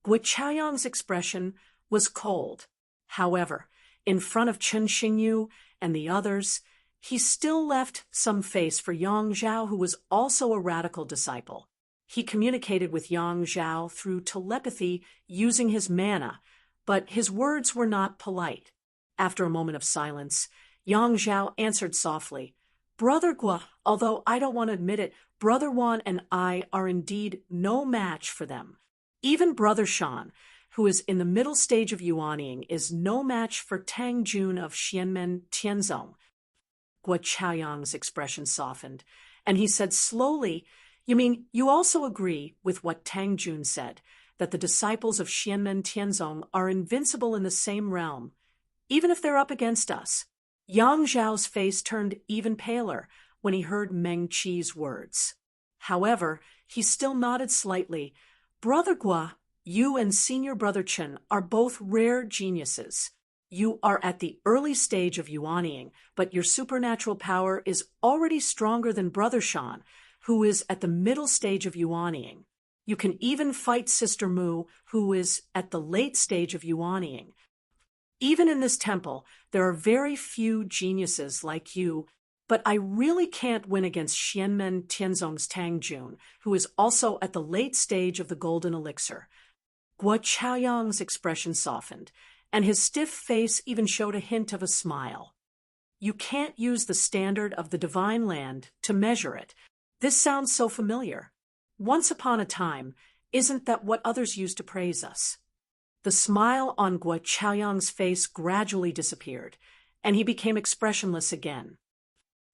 Guo Chaoyang's expression was cold. However, in front of Chun Xingyu and the others, he still left some face for Yang Zhao, who was also a radical disciple. He communicated with Yang Zhao through telepathy using his mana, but his words were not polite. After a moment of silence, Yang Zhao answered softly, "Brother Guo, although I don't want to admit it, Brother Wan and I are indeed no match for them. Even Brother Shan, who is in the middle stage of Yuanying, is no match for Tang Jun of Xianmen Tianzong." Guo Chaoyang's expression softened, and he said slowly, "You mean you also agree with what Tang Jun said, that the disciples of Xianmen Tianzong are invincible in the same realm, even if they're up against us?" Yang Zhao's face turned even paler when he heard Meng Qi's words. However, he still nodded slightly. "Brother Guo, you and Senior Brother Chen are both rare geniuses. You are at the early stage of Yuanying, but your supernatural power is already stronger than Brother Shan, who is at the middle stage of Yuanying. You can even fight Sister Mu, who is at the late stage of Yuanying. Even in this temple, there are very few geniuses like you, but I really can't win against Xianmen Tianzong's Tang Jun, who is also at the late stage of the golden elixir. Guo Chaoyang's expression softened, and his stiff face even showed a hint of a smile. You can't use the standard of the divine land to measure it. This sounds so familiar. Once upon a time, isn't that what others used to praise us? The smile on Guo Chaoyang's face gradually disappeared, and he became expressionless again.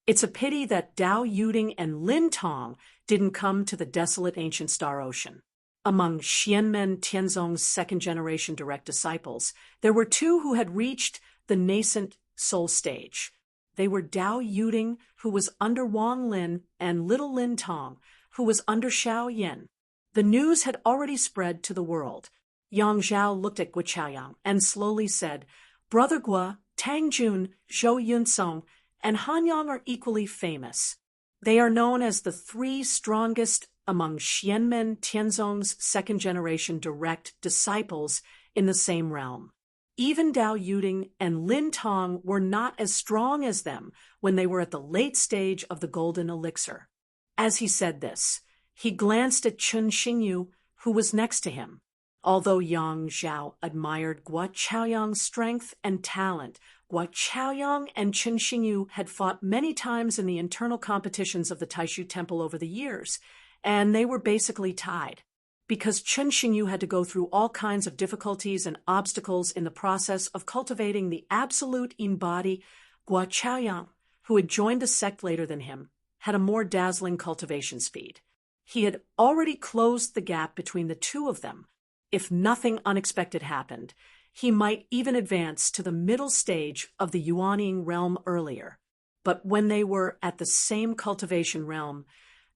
It's a pity that Dao Yuding and Lin Tong didn't come to the desolate ancient Star Ocean. Among Xianmen Tianzong's second-generation direct disciples, there were two who had reached the nascent soul stage. They were Dao Yuding, who was under Wang Lin, and little Lin Tong, who was under Xiao Yin. The news had already spread to the world. Yang Zhao looked at Guo Chaoyang and slowly said, "Brother Guo, Tang Jun, Zhou Yunsong, and Han Yang are equally famous. They are known as the three strongest among Xianmen Tianzong's second-generation direct disciples in the same realm. Even Dao Yuding and Lin Tong were not as strong as them when they were at the late stage of the golden elixir." As he said this, he glanced at Chun Xingyu, who was next to him. Although Yang Zhao admired Guo Chaoyang's strength and talent, Guo Chaoyang and Chun Xingyu had fought many times in the internal competitions of the Taishu Temple over the years, and they were basically tied. Because Chun Xingyu had to go through all kinds of difficulties and obstacles in the process of cultivating the absolute embody, Guo Chaoyang, who had joined the sect later than him, had a more dazzling cultivation speed. He had already closed the gap between the two of them. If nothing unexpected happened, he might even advance to the middle stage of the Yuanying realm earlier. But when they were at the same cultivation realm,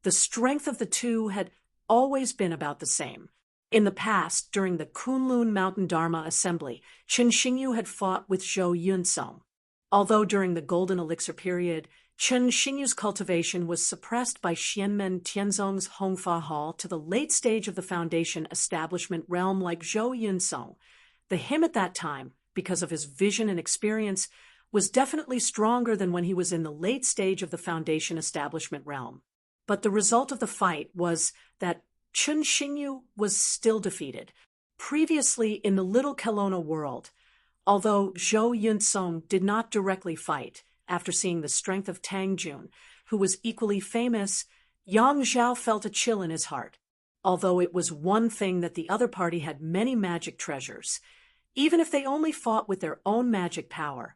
the strength of the two had always been about the same. In the past, during the Kunlun Mountain Dharma Assembly, Chun Xingyu had fought with Zhou Yunsong. Although during the Golden Elixir period, Chun Xingyu's cultivation was suppressed by Xianmen Tianzong's Hongfa Hall to the late stage of the foundation establishment realm like Zhou Yunsong. Him at that time, because of his vision and experience, was definitely stronger than when he was in the late stage of the foundation establishment realm. But the result of the fight was that Chun Xingyu was still defeated. Previously in the Little Kelowna world, although Zhou Yunsong did not directly fight, after seeing the strength of Tang Jun, who was equally famous, Yang Zhao felt a chill in his heart. Although it was one thing that the other party had many magic treasures, even if they only fought with their own magic power,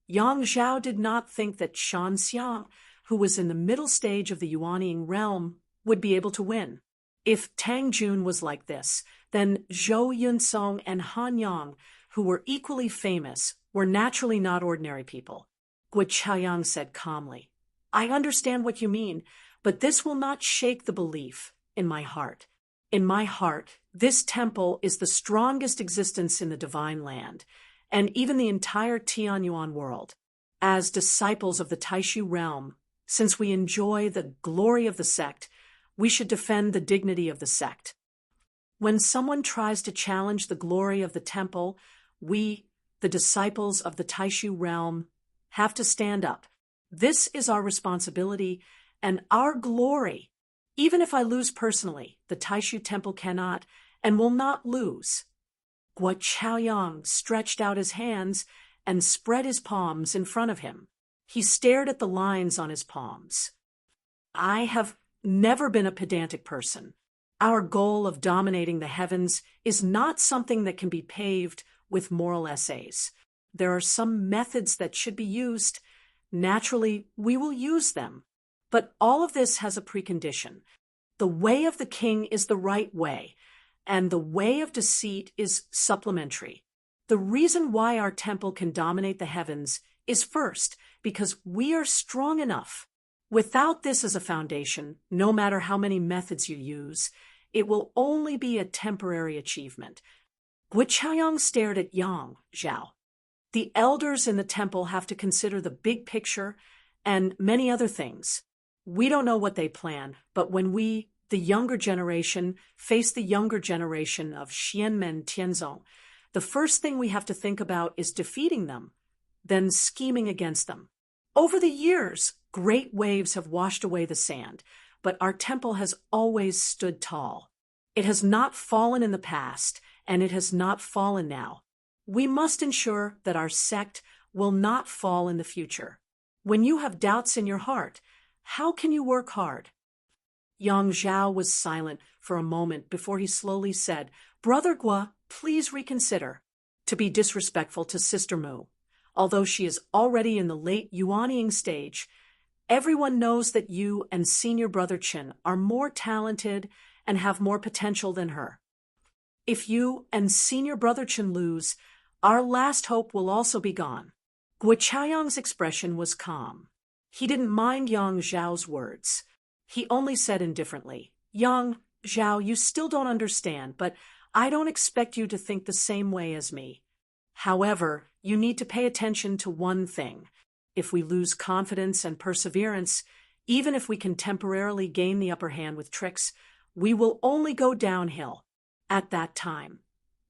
Yang Zhao did not think that Shan Xiang, who was in the middle stage of the Yuanying realm, would be able to win. If Tang Jun was like this, then Zhou Yunsong and Han Yang, who were equally famous, were naturally not ordinary people. Guo Chaoyang said calmly, "I understand what you mean, but this will not shake the belief in my heart. In my heart, this temple is the strongest existence in the divine land, and even the entire Tianyuan world. As disciples of the Taishu realm, since we enjoy the glory of the sect, we should defend the dignity of the sect. When someone tries to challenge the glory of the temple, we, the disciples of the Taishu realm, have to stand up. This is our responsibility and our glory. Even if I lose personally, the Taishu temple cannot and will not lose." Guo Chaoyang stretched out his hands and spread his palms in front of him. He stared at the lines on his palms. "I have never been a pedantic person. Our goal of dominating the heavens is not something that can be paved with moral essays. There are some methods that should be used. Naturally, we will use them. But all of this has a precondition. The way of the king is the right way, and the way of deceit is supplementary. The reason why our temple can dominate the heavens is first, because we are strong enough. Without this as a foundation, no matter how many methods you use, it will only be a temporary achievement." Guo Chaoyang stared at Yang Zhao. The elders in the temple have to consider the big picture and many other things. We don't know what they plan, but when we, the younger generation, face the younger generation of Xianmen Tianzong, the first thing we have to think about is defeating them, then scheming against them. Over the years, great waves have washed away the sand, but our temple has always stood tall. It has not fallen in the past, and it has not fallen now. We must ensure that our sect will not fall in the future. When you have doubts in your heart, how can you work hard? Yang Zhao was silent for a moment before he slowly said, Brother Gua, please reconsider. To be disrespectful to Sister Mu, although she is already in the late Yuanying stage, everyone knows that you and Senior Brother Qin are more talented and have more potential than her. If you and Senior Brother Qin lose, our last hope will also be gone. Gua Chaoyang's expression was calm. He didn't mind Yang Zhao's words. He only said indifferently, Yang Zhao, you still don't understand, but I don't expect you to think the same way as me. However, you need to pay attention to one thing. If we lose confidence and perseverance, even if we can temporarily gain the upper hand with tricks, we will only go downhill. At that time,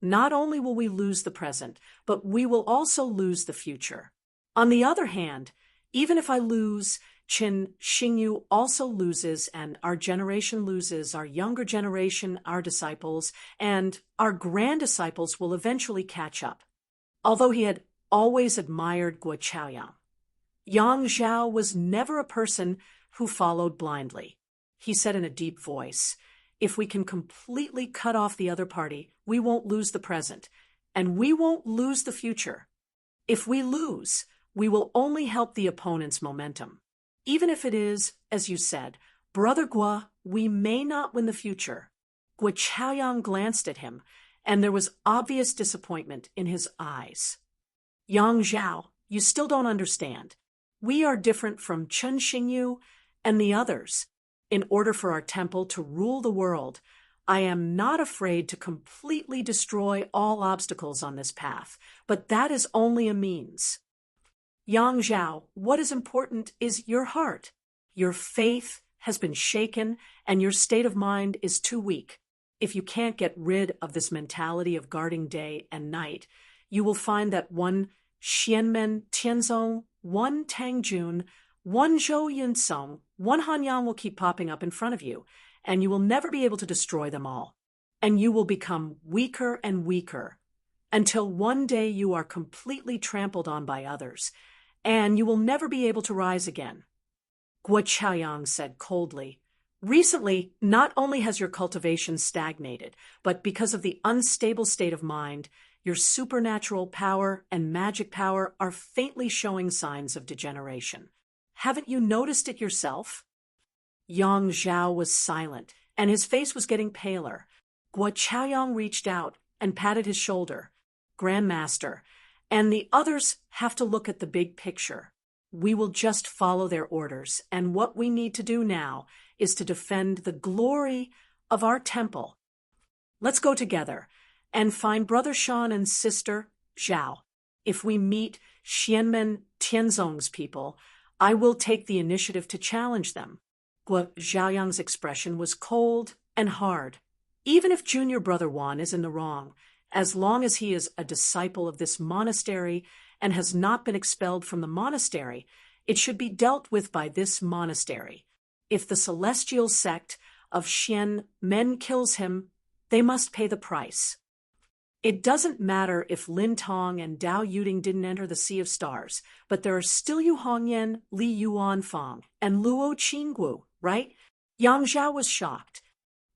not only will we lose the present, but we will also lose the future. On the other hand, even if I lose, Qin Xingyu also loses, and our generation loses, our younger generation, our disciples, and our grand-disciples will eventually catch up. Although he had always admired Gua Chaoyang, Yang Zhao was never a person who followed blindly. He said in a deep voice, if we can completely cut off the other party, we won't lose the present, and we won't lose the future. If we lose, we will only help the opponent's momentum. Even if it is, as you said, Brother Gua, we may not win the future. Gua Chaoyang glanced at him, and there was obvious disappointment in his eyes. Yang Zhao, you still don't understand. We are different from Chen Xingyu and the others. In order for our temple to rule the world, I am not afraid to completely destroy all obstacles on this path, but that is only a means. Yang Zhao, what is important is your heart. Your faith has been shaken, and your state of mind is too weak. If you can't get rid of this mentality of guarding day and night, you will find that one Xianmen Tianzong, one Tangjun, one Zhou Yinsong, one Hanyang will keep popping up in front of you, and you will never be able to destroy them all. And you will become weaker and weaker, until one day you are completely trampled on by others, and you will never be able to rise again. Gua Chaoyang said coldly, recently, not only has your cultivation stagnated, but because of the unstable state of mind, your supernatural power and magic power are faintly showing signs of degeneration. Haven't you noticed it yourself? Yang Zhao was silent, and his face was getting paler. Gua Chaoyang reached out and patted his shoulder. Grandmaster, and the others have to look at the big picture. We will just follow their orders, and what we need to do now is to defend the glory of our temple. Let's go together and find Brother Shan and Sister Zhao. If we meet Xianmen Tianzong's people, I will take the initiative to challenge them. Gua Zhaoyang's expression was cold and hard. Even if Junior Brother Wan is in the wrong, as long as he is a disciple of this monastery and has not been expelled from the monastery, it should be dealt with by this monastery. If the celestial sect of Xian Men kills him, they must pay the price. It doesn't matter if Lin Tong and Dao Yuding didn't enter the Sea of Stars, but there are still Yu Hongyan, Li Yuanfang, and Luo Qinggu, right? Yang Zhao was shocked.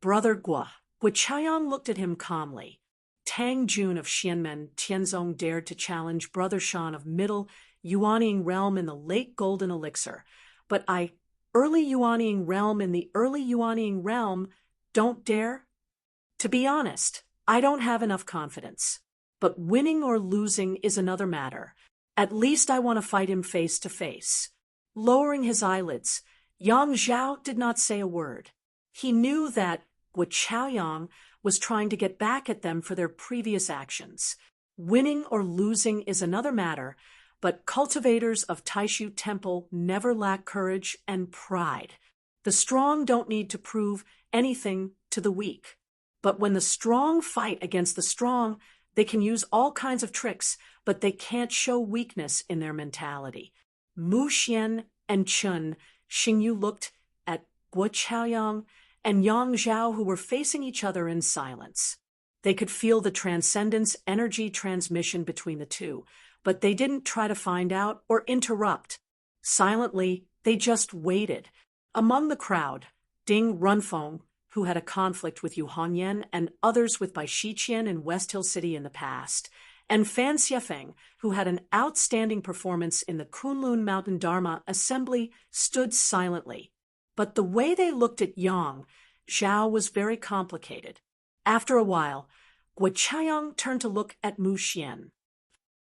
Brother Gua Chaoyang looked at him calmly. Tang Jun of Xianmen Tianzong dared to challenge Brother Shan of Middle Yuanying Realm in the late Golden Elixir, but early Yuanying Realm in the early Yuanying Realm, don't dare? To be honest, I don't have enough confidence. But winning or losing is another matter. At least I want to fight him face to face. Lowering his eyelids, Yang Zhao did not say a word. He knew that Gua Chaoyang was trying to get back at them for their previous actions. Winning or losing is another matter, but cultivators of Taishu Temple never lack courage and pride. The strong don't need to prove anything to the weak. But when the strong fight against the strong, they can use all kinds of tricks, but they can't show weakness in their mentality. Mu Xian and Chun Xingyu looked at Guo Chaoyang and Yang Zhao, who were facing each other in silence. They could feel the transcendence energy transmission between the two, but they didn't try to find out or interrupt. Silently, they just waited. Among the crowd, Ding Runfeng, who had a conflict with Yu Hongyan and others with Bai Shiqian in West Hill City in the past, and Fan Xiefeng, who had an outstanding performance in the Kunlun Mountain Dharma Assembly, stood silently. But the way they looked at Yang Zhao was very complicated. After a while, Guo Chaoyang turned to look at Mu Xian.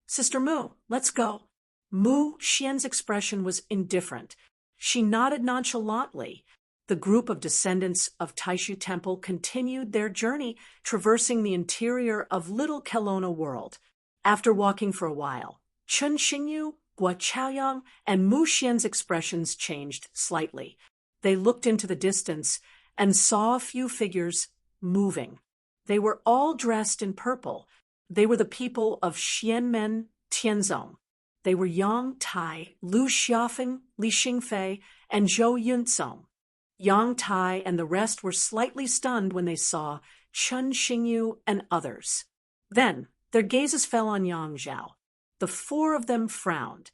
"Sister Mu, let's go." Mu Xian's expression was indifferent. She nodded nonchalantly. The group of descendants of Taishu Temple continued their journey, traversing the interior of Little Kelowna World. After walking for a while, Chun Xingyu, Guo Chaoyang, and Mu Xian's expressions changed slightly. They looked into the distance and saw a few figures moving. They were all dressed in purple. They were the people of Xianmen Tianzong. They were Yang Tai, Lu Xiaofeng, Li Xingfei, and Zhou Yunsong. Yang Tai and the rest were slightly stunned when they saw Chun Xingyu and others. Then their gazes fell on Yang Zhao. The four of them frowned.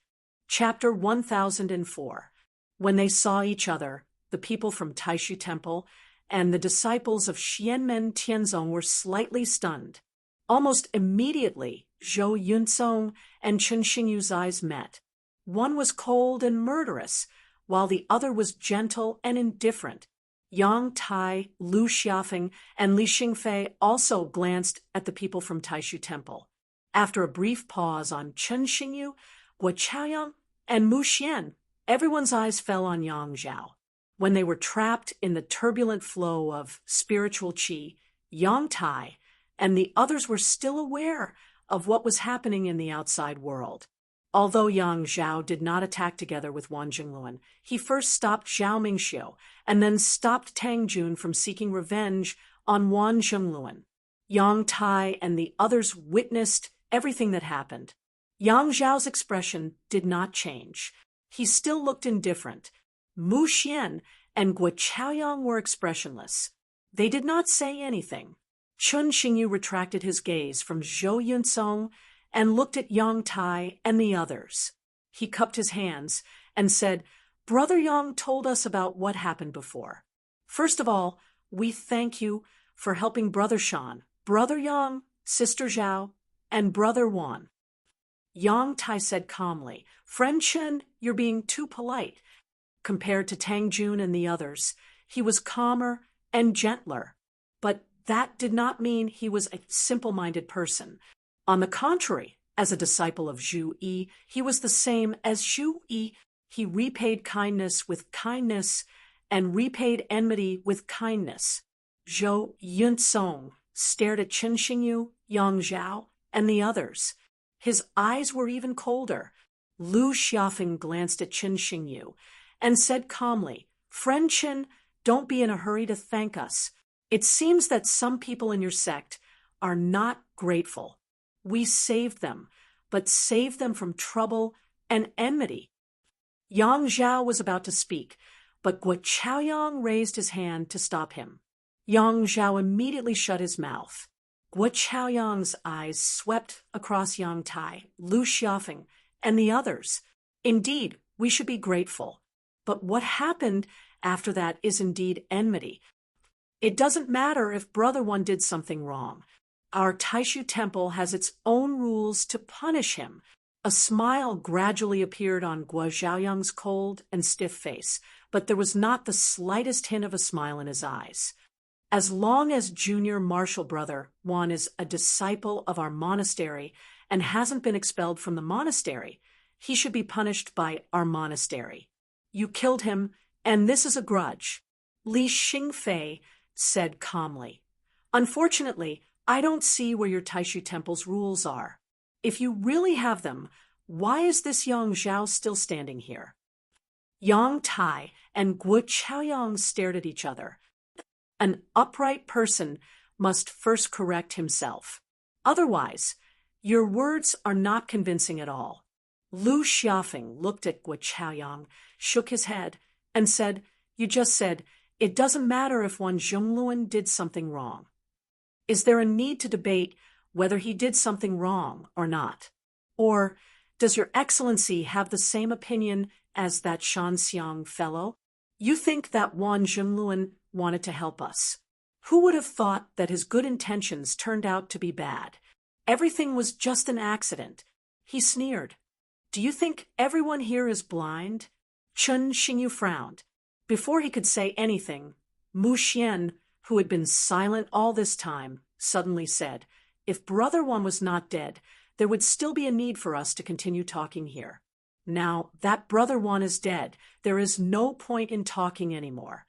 Chapter 1004. When they saw each other, the people from Taishu Temple and the disciples of Xianmen Tianzong were slightly stunned. Almost immediately, Zhou Yunsong and Chun Xingyu's eyes met. One was cold and murderous, while the other was gentle and indifferent. Yang Tai, Lu Xiaofeng, and Li Xingfei also glanced at the people from Taishu Temple. After a brief pause on Chun Xingyu, Guo Chaoyang, and Mu Xian, everyone's eyes fell on Yang Zhao. When they were trapped in the turbulent flow of spiritual qi, Yang Tai and the others were still aware of what was happening in the outside world. Although Yang Zhao did not attack together with Wan Jingluan, he first stopped Zhao Mingxiu and then stopped Tang Jun from seeking revenge on Wan Jingluan. Yang Tai and the others witnessed everything that happened. Yang Zhao's expression did not change. He still looked indifferent. Mu Xian and Guo Chaoyang were expressionless. They did not say anything. Chun Xingyu retracted his gaze from Zhou Yunsong and looked at Yang Tai and the others. He cupped his hands and said, "Brother Yang told us about what happened before. First of all, we thank you for helping Brother Shan, Brother Yang, Sister Zhao, and Brother Wan." Yang Tai said calmly, "Friend Chen, you're being too polite." Compared to Tang Jun and the others, he was calmer and gentler. But that did not mean he was a simple-minded person. On the contrary, as a disciple of Zhu Yi, he was the same as Zhu Yi. He repaid kindness with kindness and repaid enmity with kindness. Zhou Yunsong stared at Chun Xingyu, Yang Zhao, and the others. His eyes were even colder. Lu Xiaofeng glanced at Chun Xingyu and said calmly, "Friend Chen, don't be in a hurry to thank us. It seems that some people in your sect are not grateful. We saved them, but saved them from trouble and enmity." Yang Zhao was about to speak, but Guo Chaoyang raised his hand to stop him. Yang Zhao immediately shut his mouth. Guo Chaoyang's eyes swept across Yang Tai, Lu Xiaofeng, and the others. Indeed, we should be grateful. But what happened after that is indeed enmity. It doesn't matter if Brother One did something wrong. Our Taishu Temple has its own rules to punish him. A smile gradually appeared on Guo Zhaoyang's cold and stiff face, but there was not the slightest hint of a smile in his eyes. As long as Junior Marshal Brother Wan is a disciple of our monastery and hasn't been expelled from the monastery, he should be punished by our monastery. You killed him, and this is a grudge. Li Xingfei said calmly, "Unfortunately, I don't see where your Taishu Temple's rules are. If you really have them, why is this Yang Zhao still standing here?" Yang Tai and Guo Chaoyang stared at each other. An upright person must first correct himself. Otherwise, your words are not convincing at all. Lu Xiaofeng looked at Guo Chaoyang, shook his head, and said, "You just said, it doesn't matter if one Zhongluan did something wrong. Is there a need to debate whether he did something wrong or not? Or does Your Excellency have the same opinion as that Shanxiang fellow? You think that Wan Zhongluan wanted to help us. Who would have thought that his good intentions turned out to be bad? Everything was just an accident." He sneered. "Do you think everyone here is blind?" Chun Xingyu frowned. Before he could say anything, Mu Xian, who had been silent all this time, suddenly said, "If Brother One was not dead, there would still be a need for us to continue talking here. Now that Brother One is dead, there is no point in talking anymore."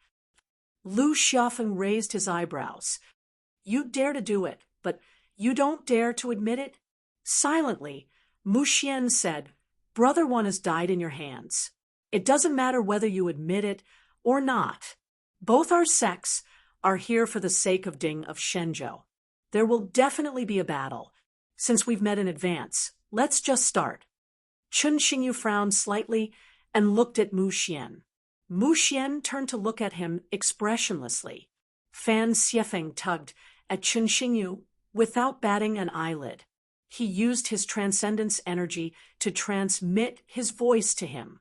Lu Xiaofeng raised his eyebrows. "You dare to do it, but you don't dare to admit it?" Silently, Mu Xian said, "Brother One has died in your hands. It doesn't matter whether you admit it or not. Both our sects are here for the sake of Ding of Shenzhou. There will definitely be a battle. Since we've met in advance, let's just start." Chun Xingyu frowned slightly and looked at Mu Xian. Mu Xian turned to look at him expressionlessly. Fan Xiefeng tugged at Chun Xingyu without batting an eyelid. He used his transcendence energy to transmit his voice to him.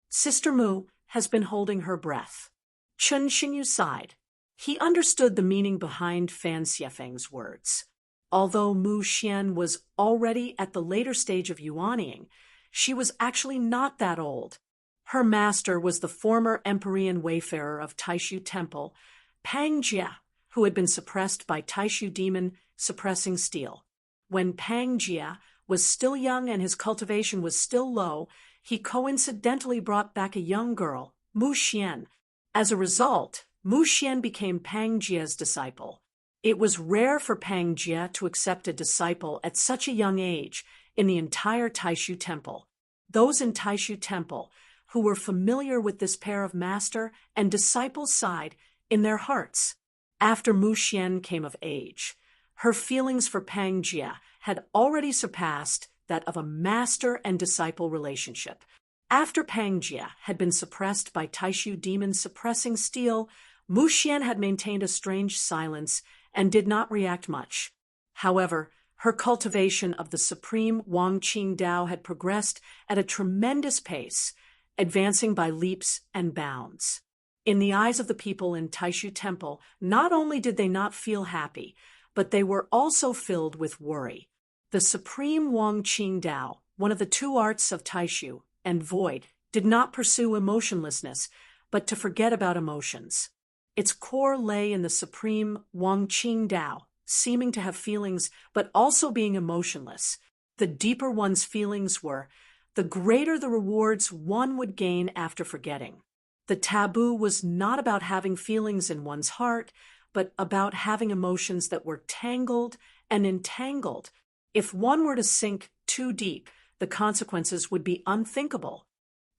"Sister Mu has been holding her breath." Chun Xingyu sighed. He understood the meaning behind Fan Xiefeng's words. Although Mu Xian was already at the later stage of yuanying, she was actually not that old. Her master was the former Empyrean wayfarer of Taishu Temple, Pang Jia, who had been suppressed by Taishu demon suppressing steel. When Pang Jia was still young and his cultivation was still low, he coincidentally brought back a young girl, Mu Xian. As a result, Mu Xian became Pang Jia's disciple. It was rare for Pang Jia to accept a disciple at such a young age in the entire Taishu Temple. Those in Taishu Temple who were familiar with this pair of master and disciple sighed in their hearts. After Mu Xian came of age, her feelings for Pang Jia had already surpassed that of a master and disciple relationship. After Pang Jia had been suppressed by Taishu demons suppressing steel, Mu Xian had maintained a strange silence and did not react much. However, her cultivation of the supreme Wangqing Dao had progressed at a tremendous pace, advancing by leaps and bounds. In the eyes of the people in Taishu Temple, not only did they not feel happy, but they were also filled with worry. The supreme Wangqing Dao, one of the two arts of Taishu, and void, did not pursue emotionlessness, but to forget about emotions. Its core lay in the supreme Wangqing Dao, seeming to have feelings but also being emotionless. The deeper one's feelings were, the greater the rewards one would gain after forgetting. The taboo was not about having feelings in one's heart, but about having emotions that were tangled and entangled. If one were to sink too deep, the consequences would be unthinkable.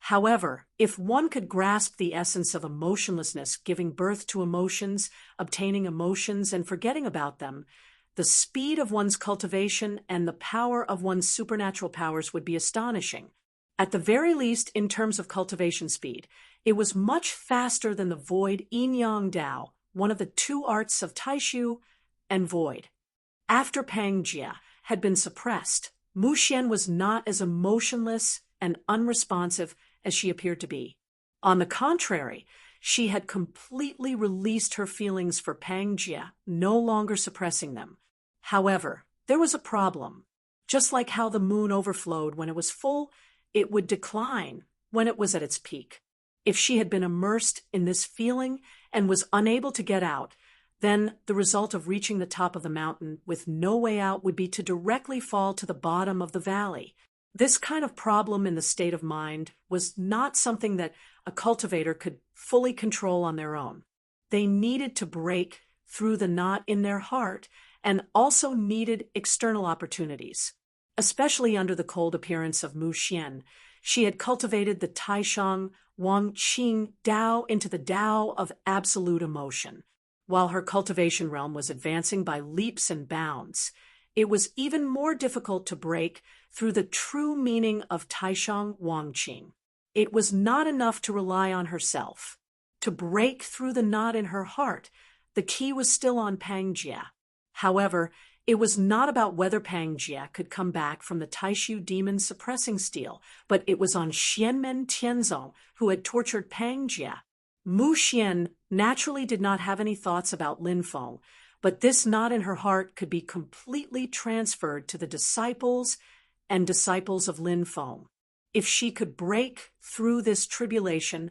However, if one could grasp the essence of emotionlessness, giving birth to emotions, obtaining emotions, and forgetting about them, the speed of one's cultivation and the power of one's supernatural powers would be astonishing. At the very least, in terms of cultivation speed, it was much faster than the void Yin-Yang Dao, one of the two arts of Taishu and void. After Pang Jia had been suppressed, Mu Xian was not as emotionless and unresponsive as she appeared to be. On the contrary, she had completely released her feelings for Pang Jia, no longer suppressing them. However, there was a problem. Just like how the moon overflowed when it was full, it would decline when it was at its peak. If she had been immersed in this feeling and was unable to get out, then the result of reaching the top of the mountain with no way out would be to directly fall to the bottom of the valley. This kind of problem in the state of mind was not something that a cultivator could fully control on their own. They needed to break through the knot in their heart and also needed external opportunities. Especially under the cold appearance of Mu Xian, she had cultivated the Taishang Wangqing Dao into the Dao of absolute emotion. While her cultivation realm was advancing by leaps and bounds, it was even more difficult to break through the true meaning of Taishang Wangqing. It was not enough to rely on herself. To break through the knot in her heart, the key was still on Pang Jie. However, it was not about whether Pang Jie could come back from the Taishu demon suppressing steel, but it was on Xianmen Tianzong, who had tortured Pang Jie. Mu Xian naturally did not have any thoughts about Lin Feng, but this knot in her heart could be completely transferred to the disciples and disciples of Lin Feng. If she could break through this tribulation,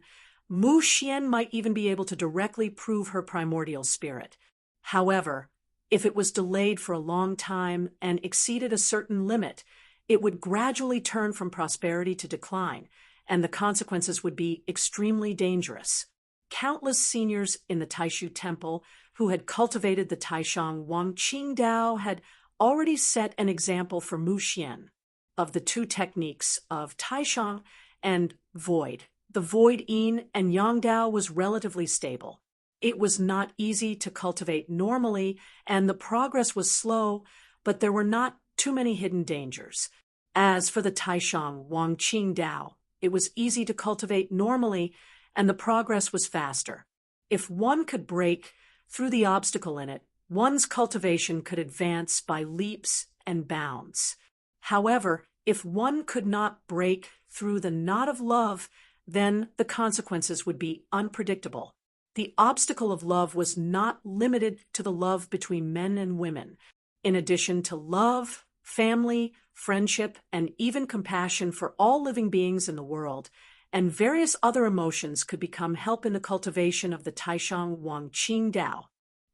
Mu Xian might even be able to directly prove her primordial spirit. However, if it was delayed for a long time and exceeded a certain limit, it would gradually turn from prosperity to decline, and the consequences would be extremely dangerous. Countless seniors in the Taishu temple who had cultivated the Taishang Wangqing Dao had already set an example for Mu Xian. Of the two techniques of Taishang and Void, the Void Yin and Yang Dao was relatively stable. It was not easy to cultivate normally, and the progress was slow, but there were not too many hidden dangers. As for the Taishang Wangqing Dao, it was easy to cultivate normally, and the progress was faster. If one could break through the obstacle in it, one's cultivation could advance by leaps and bounds. However, if one could not break through the knot of love, then the consequences would be unpredictable. The obstacle of love was not limited to the love between men and women. In addition to love, family, friendship, and even compassion for all living beings in the world, and various other emotions could become help in the cultivation of the Taishang Wangqing Dao.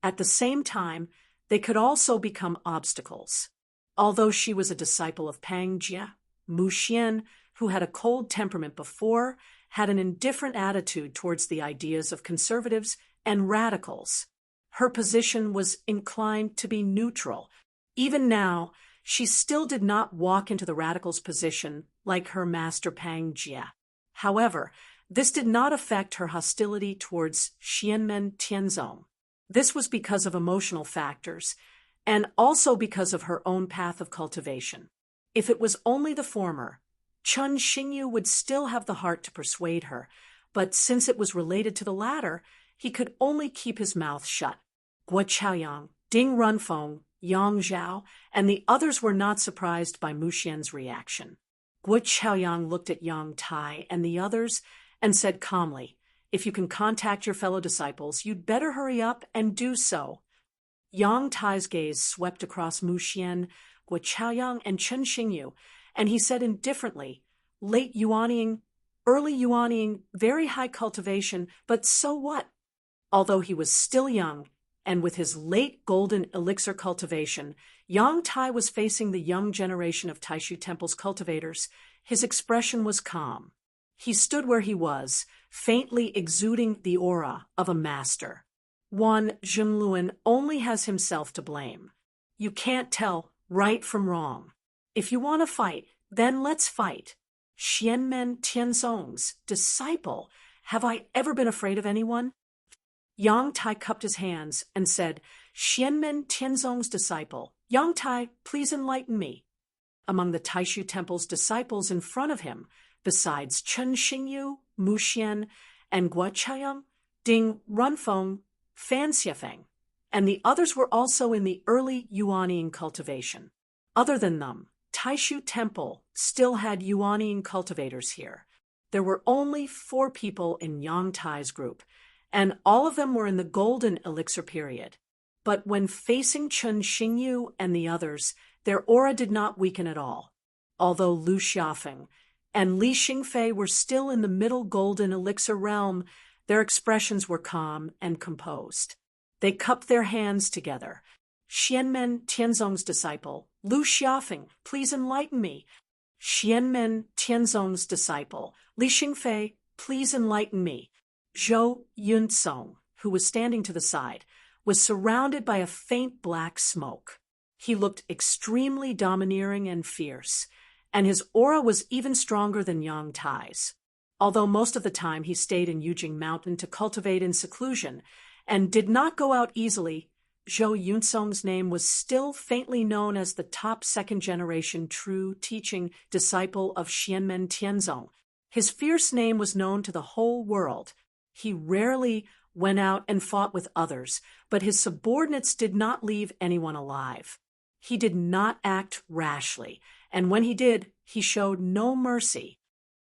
At the same time, they could also become obstacles. Although she was a disciple of Pang Jie, Mu Xian, who had a cold temperament before, had an indifferent attitude towards the ideas of conservatives and radicals. Her position was inclined to be neutral. Even now, she still did not walk into the radicals' position like her master Pang Jie. However, this did not affect her hostility towards Xianmen Tianzong. This was because of emotional factors, and also because of her own path of cultivation. If it was only the former, Chun Xingyu would still have the heart to persuade her, but since it was related to the latter, he could only keep his mouth shut. Guo Chaoyang, Ding Runfeng, Yang Zhao, and the others were not surprised by Mu Xian's reaction. Guo Chaoyang looked at Yang Tai and the others and said calmly, "If you can contact your fellow disciples, you'd better hurry up and do so." Yang Tai's gaze swept across Mu Xian, Guo Chaoyang, and Chun Xingyu, and he said indifferently, "Late Yuanying, early Yuanying, very high cultivation, but so what?" Although he was still young, and with his late golden elixir cultivation, Yang Tai was facing the young generation of Taishu Temple's cultivators. His expression was calm. He stood where he was, faintly exuding the aura of a master. One Zhenluan only has himself to blame. You can't tell right from wrong. If you want to fight, then let's fight. Xianmen Tianzong's disciple. Have I ever been afraid of anyone? Yang Tai cupped his hands and said, "Xianmen Tianzong's disciple. Yang Tai, please enlighten me." Among the Taishu Temple's disciples in front of him, besides Chun Xingyu, Mu Xian, and Guo Chaoyang, Ding Runfeng, Fan Xiefeng, and the others were also in the early Yuanying cultivation. Other than them, Taishu Temple still had Yuanying cultivators here. There were only 4 people in Yang Tai's group, and all of them were in the golden elixir period. But when facing Chun Xingyu and the others, their aura did not weaken at all. Although Lu Xiafeng and Li Xingfei were still in the middle golden elixir realm, their expressions were calm and composed. They cupped their hands together. "Xianmen Tianzong's disciple, Lu Xiafeng, please enlighten me." "Xianmen Tianzong's disciple, Li Xingfei, please enlighten me." Zhou Yunsong, who was standing to the side, was surrounded by a faint black smoke. He looked extremely domineering and fierce, and his aura was even stronger than Yang Tai's. Although most of the time he stayed in Yujing Mountain to cultivate in seclusion and did not go out easily, Zhou Yunsong's name was still faintly known as the top second-generation true teaching disciple of Xianmen Tianzong. His fierce name was known to the whole world. He rarely went out and fought with others, but his subordinates did not leave anyone alive. He did not act rashly, and when he did, he showed no mercy.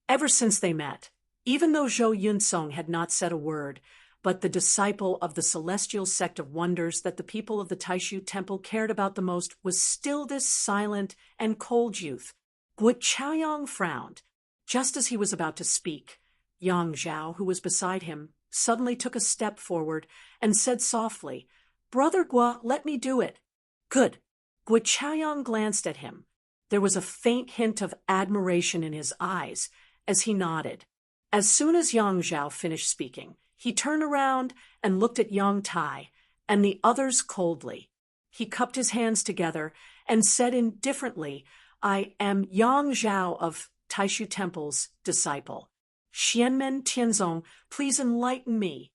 Ever since they met, even though Zhou Yunsong had not said a word, but the disciple of the celestial sect of wonders that the people of the Taishu temple cared about the most was still this silent and cold youth. Guo Chaoyang frowned. Just as he was about to speak, Yang Zhao, who was beside him, suddenly took a step forward and said softly, "Brother Guo, let me do it." "Good." Guo Chaoyang glanced at him. There was a faint hint of admiration in his eyes as he nodded. As soon as Yang Zhao finished speaking, he turned around and looked at Yang Tai and the others coldly. He cupped his hands together and said indifferently, "I am Yang Zhao of Taishu Temple's disciple. Xianmen Tianzong, please enlighten me."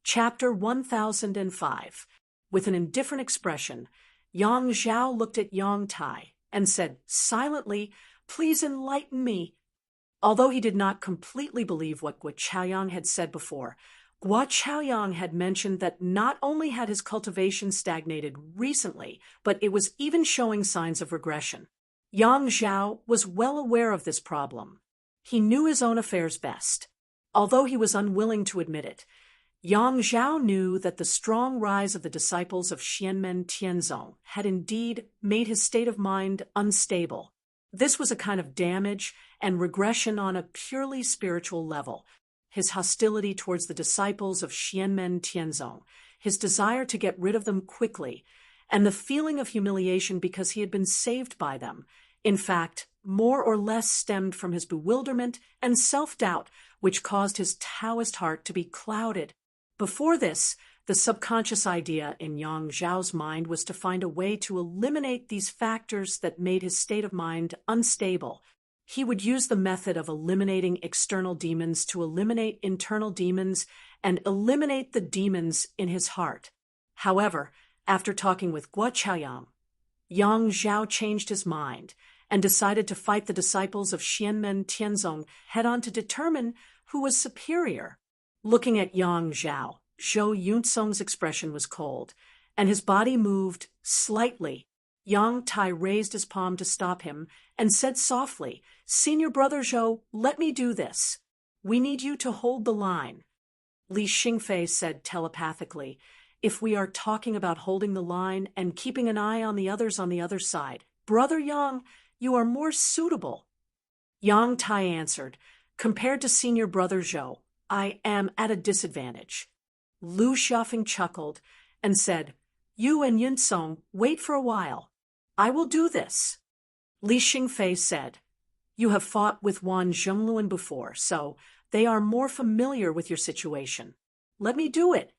Chapter 1005. With an indifferent expression, Yang Zhao looked at Yang Tai and said silently, "Please enlighten me." Although he did not completely believe what Guo Chaoyang had said before, Guo Chaoyang had mentioned that not only had his cultivation stagnated recently, but it was even showing signs of regression. Yang Zhao was well aware of this problem. He knew his own affairs best. Although he was unwilling to admit it, Yang Zhao knew that the strong rise of the disciples of Xianmen Tianzong had indeed made his state of mind unstable. This was a kind of damage and regression on a purely spiritual level. His hostility towards the disciples of Xianmen Tianzong, his desire to get rid of them quickly, and the feeling of humiliation because he had been saved by them, in fact, more or less stemmed from his bewilderment and self-doubt, which caused his Taoist heart to be clouded. Before this, the subconscious idea in Yang Zhao's mind was to find a way to eliminate these factors that made his state of mind unstable. He would use the method of eliminating external demons to eliminate internal demons and eliminate the demons in his heart. However, after talking with Guo Chaoyang, Yang Zhao changed his mind and decided to fight the disciples of Xianmen Tianzong head-on to determine who was superior. Looking at Yang Zhao, Zhou Yunsong's expression was cold, and his body moved slightly. Yang Tai raised his palm to stop him and said softly, "Senior brother Zhou, let me do this. We need you to hold the line." Li Xingfei said telepathically, "If we are talking about holding the line and keeping an eye on the others on the other side, Brother Yang, you are more suitable." Yang Tai answered, "Compared to senior brother Zhou, I am at a disadvantage." Lu Xiaofeng chuckled and said, "You and Yunsong, wait for a while. I will do this." Li Xingfei said, "You have fought with Wan Zhengluan before, so they are more familiar with your situation. Let me do it."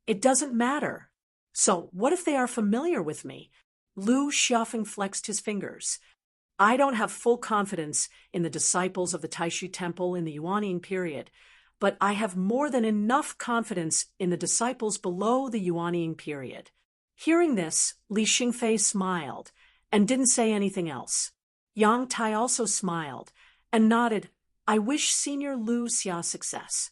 "It doesn't matter." "So what if they are familiar with me?" Lu Xiaofeng flexed his fingers. "I don't have full confidence in the disciples of the Taishu Temple in the Yuanying period, but I have more than enough confidence in the disciples below the Yuanying period." Hearing this, Li Xingfei smiled and didn't say anything else. Yang Tai also smiled and nodded, "I wish Senior Lu Xia success."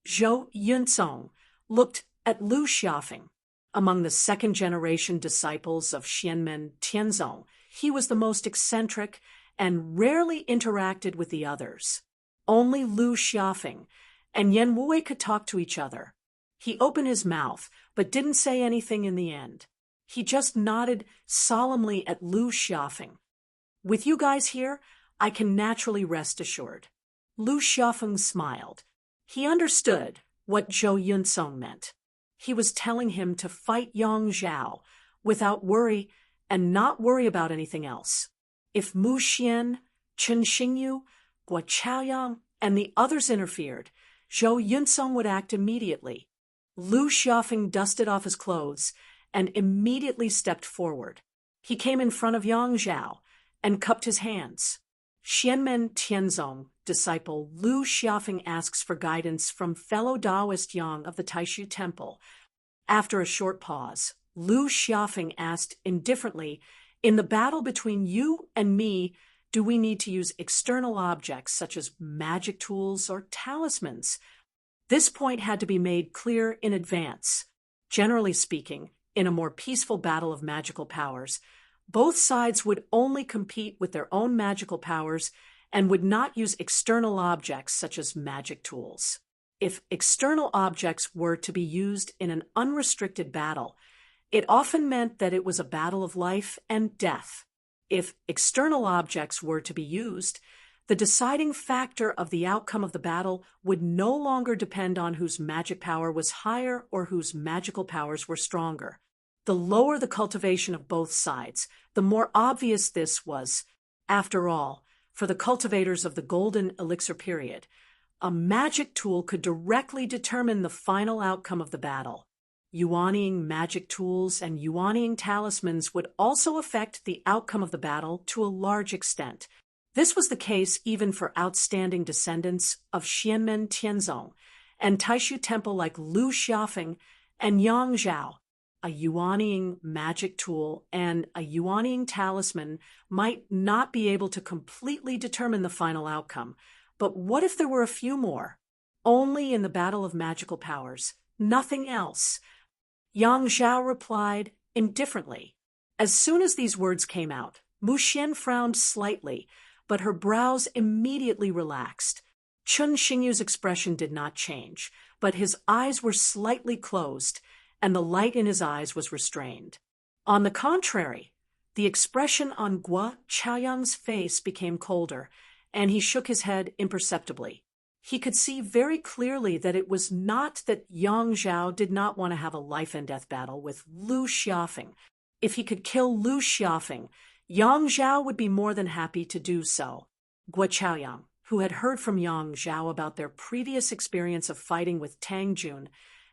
Zhou Yunsong looked at Lu Xiaofeng. Among the second-generation disciples of Xianmen Tianzong, he was the most eccentric and rarely interacted with the others. Only Lu Xiaofeng and Yan Wei could talk to each other. He opened his mouth, but didn't say anything in the end. He just nodded solemnly at Lu Xiaofeng. "With you guys here, I can naturally rest assured." Lu Xiaofeng smiled. He understood what Zhou Yunsong meant. He was telling him to fight Yang Zhao without worry and not worry about anything else. If Mu Xian, Chen Xingyu, Guo Chaoyang, and the others interfered, Zhou Yunsong would act immediately. Lu Xiaofeng dusted off his clothes and immediately stepped forward. He came in front of Yang Zhao and cupped his hands. Xianmen Tianzong disciple Lu Xiaofeng asks for guidance from fellow Taoist Yang of the Taishu Temple. After a short pause, Lu Xiaofeng asked indifferently, "In the battle between you and me, do we need to use external objects such as magic tools or talismans?" This point had to be made clear in advance. Generally speaking, in a more peaceful battle of magical powers, both sides would only compete with their own magical powers and would not use external objects such as magic tools. If external objects were to be used in an unrestricted battle, it often meant that it was a battle of life and death. If external objects were to be used, the deciding factor of the outcome of the battle would no longer depend on whose magic power was higher or whose magical powers were stronger. The lower the cultivation of both sides, the more obvious this was. After all, for the cultivators of the Golden Elixir period, a magic tool could directly determine the final outcome of the battle. Yuanying magic tools and yuanying talismans would also affect the outcome of the battle to a large extent. This was the case even for outstanding descendants of Xianmen Tianzong and Taishu Temple like Lu Xiaofeng and Yang Zhao. A yuanying magic tool and a yuanying talisman might not be able to completely determine the final outcome, but what if there were a few more? Only in the battle of magical powers, nothing else. Yang Zhao replied indifferently. As soon as these words came out, Mu Xian frowned slightly, but her brows immediately relaxed. Chun Xingyu's expression did not change, but his eyes were slightly closed, and the light in his eyes was restrained. On the contrary, the expression on Guo Chaoyang's face became colder, and he shook his head imperceptibly. He could see very clearly that it was not that Yang Zhao did not want to have a life-and-death battle with Lu Xiaofeng. If he could kill Lu Xiaofeng, Yang Zhao would be more than happy to do so. Guo Chaoyang, who had heard from Yang Zhao about their previous experience of fighting with Tang Jun,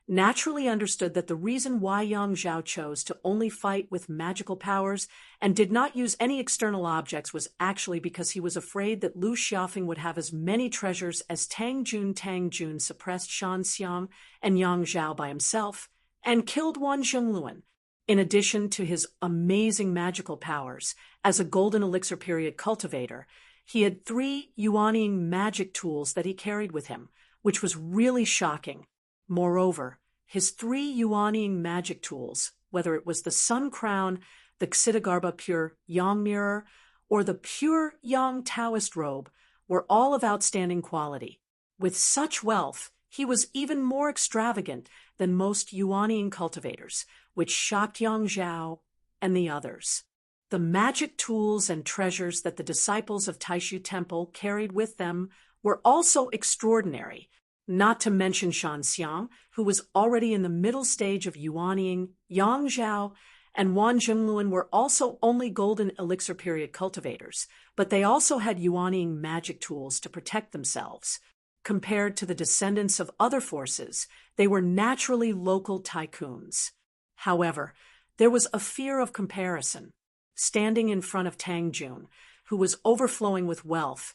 naturally understood that the reason why Yang Zhao chose to only fight with magical powers and did not use any external objects was actually because he was afraid that Lu Xiaofeng would have as many treasures as Tang Jun. Tang Jun suppressed Shan Xiang and Yang Zhao by himself and killed Wan Zhongluan. In addition to his amazing magical powers, as a Golden Elixir period cultivator, he had 3 yuanying magic tools that he carried with him, which was really shocking. Moreover, his 3 yuanying magic tools, whether it was the Sun Crown, the Xidagarba Pure Yang Mirror, or the Pure Yang Taoist Robe, were all of outstanding quality. With such wealth, he was even more extravagant than most yuanying cultivators, which shocked Yang Zhao and the others. The magic tools and treasures that the disciples of Taishu Temple carried with them were also extraordinary, not to mention Shan Xiang, who was already in the middle stage of yuanying. Yang Zhao and Wan Zhongluan were also only Golden Elixir period cultivators, but they also had yuanying magic tools to protect themselves. Compared to the descendants of other forces, they were naturally local tycoons. However, there was a fear of comparison. Standing in front of Tang Jun, who was overflowing with wealth,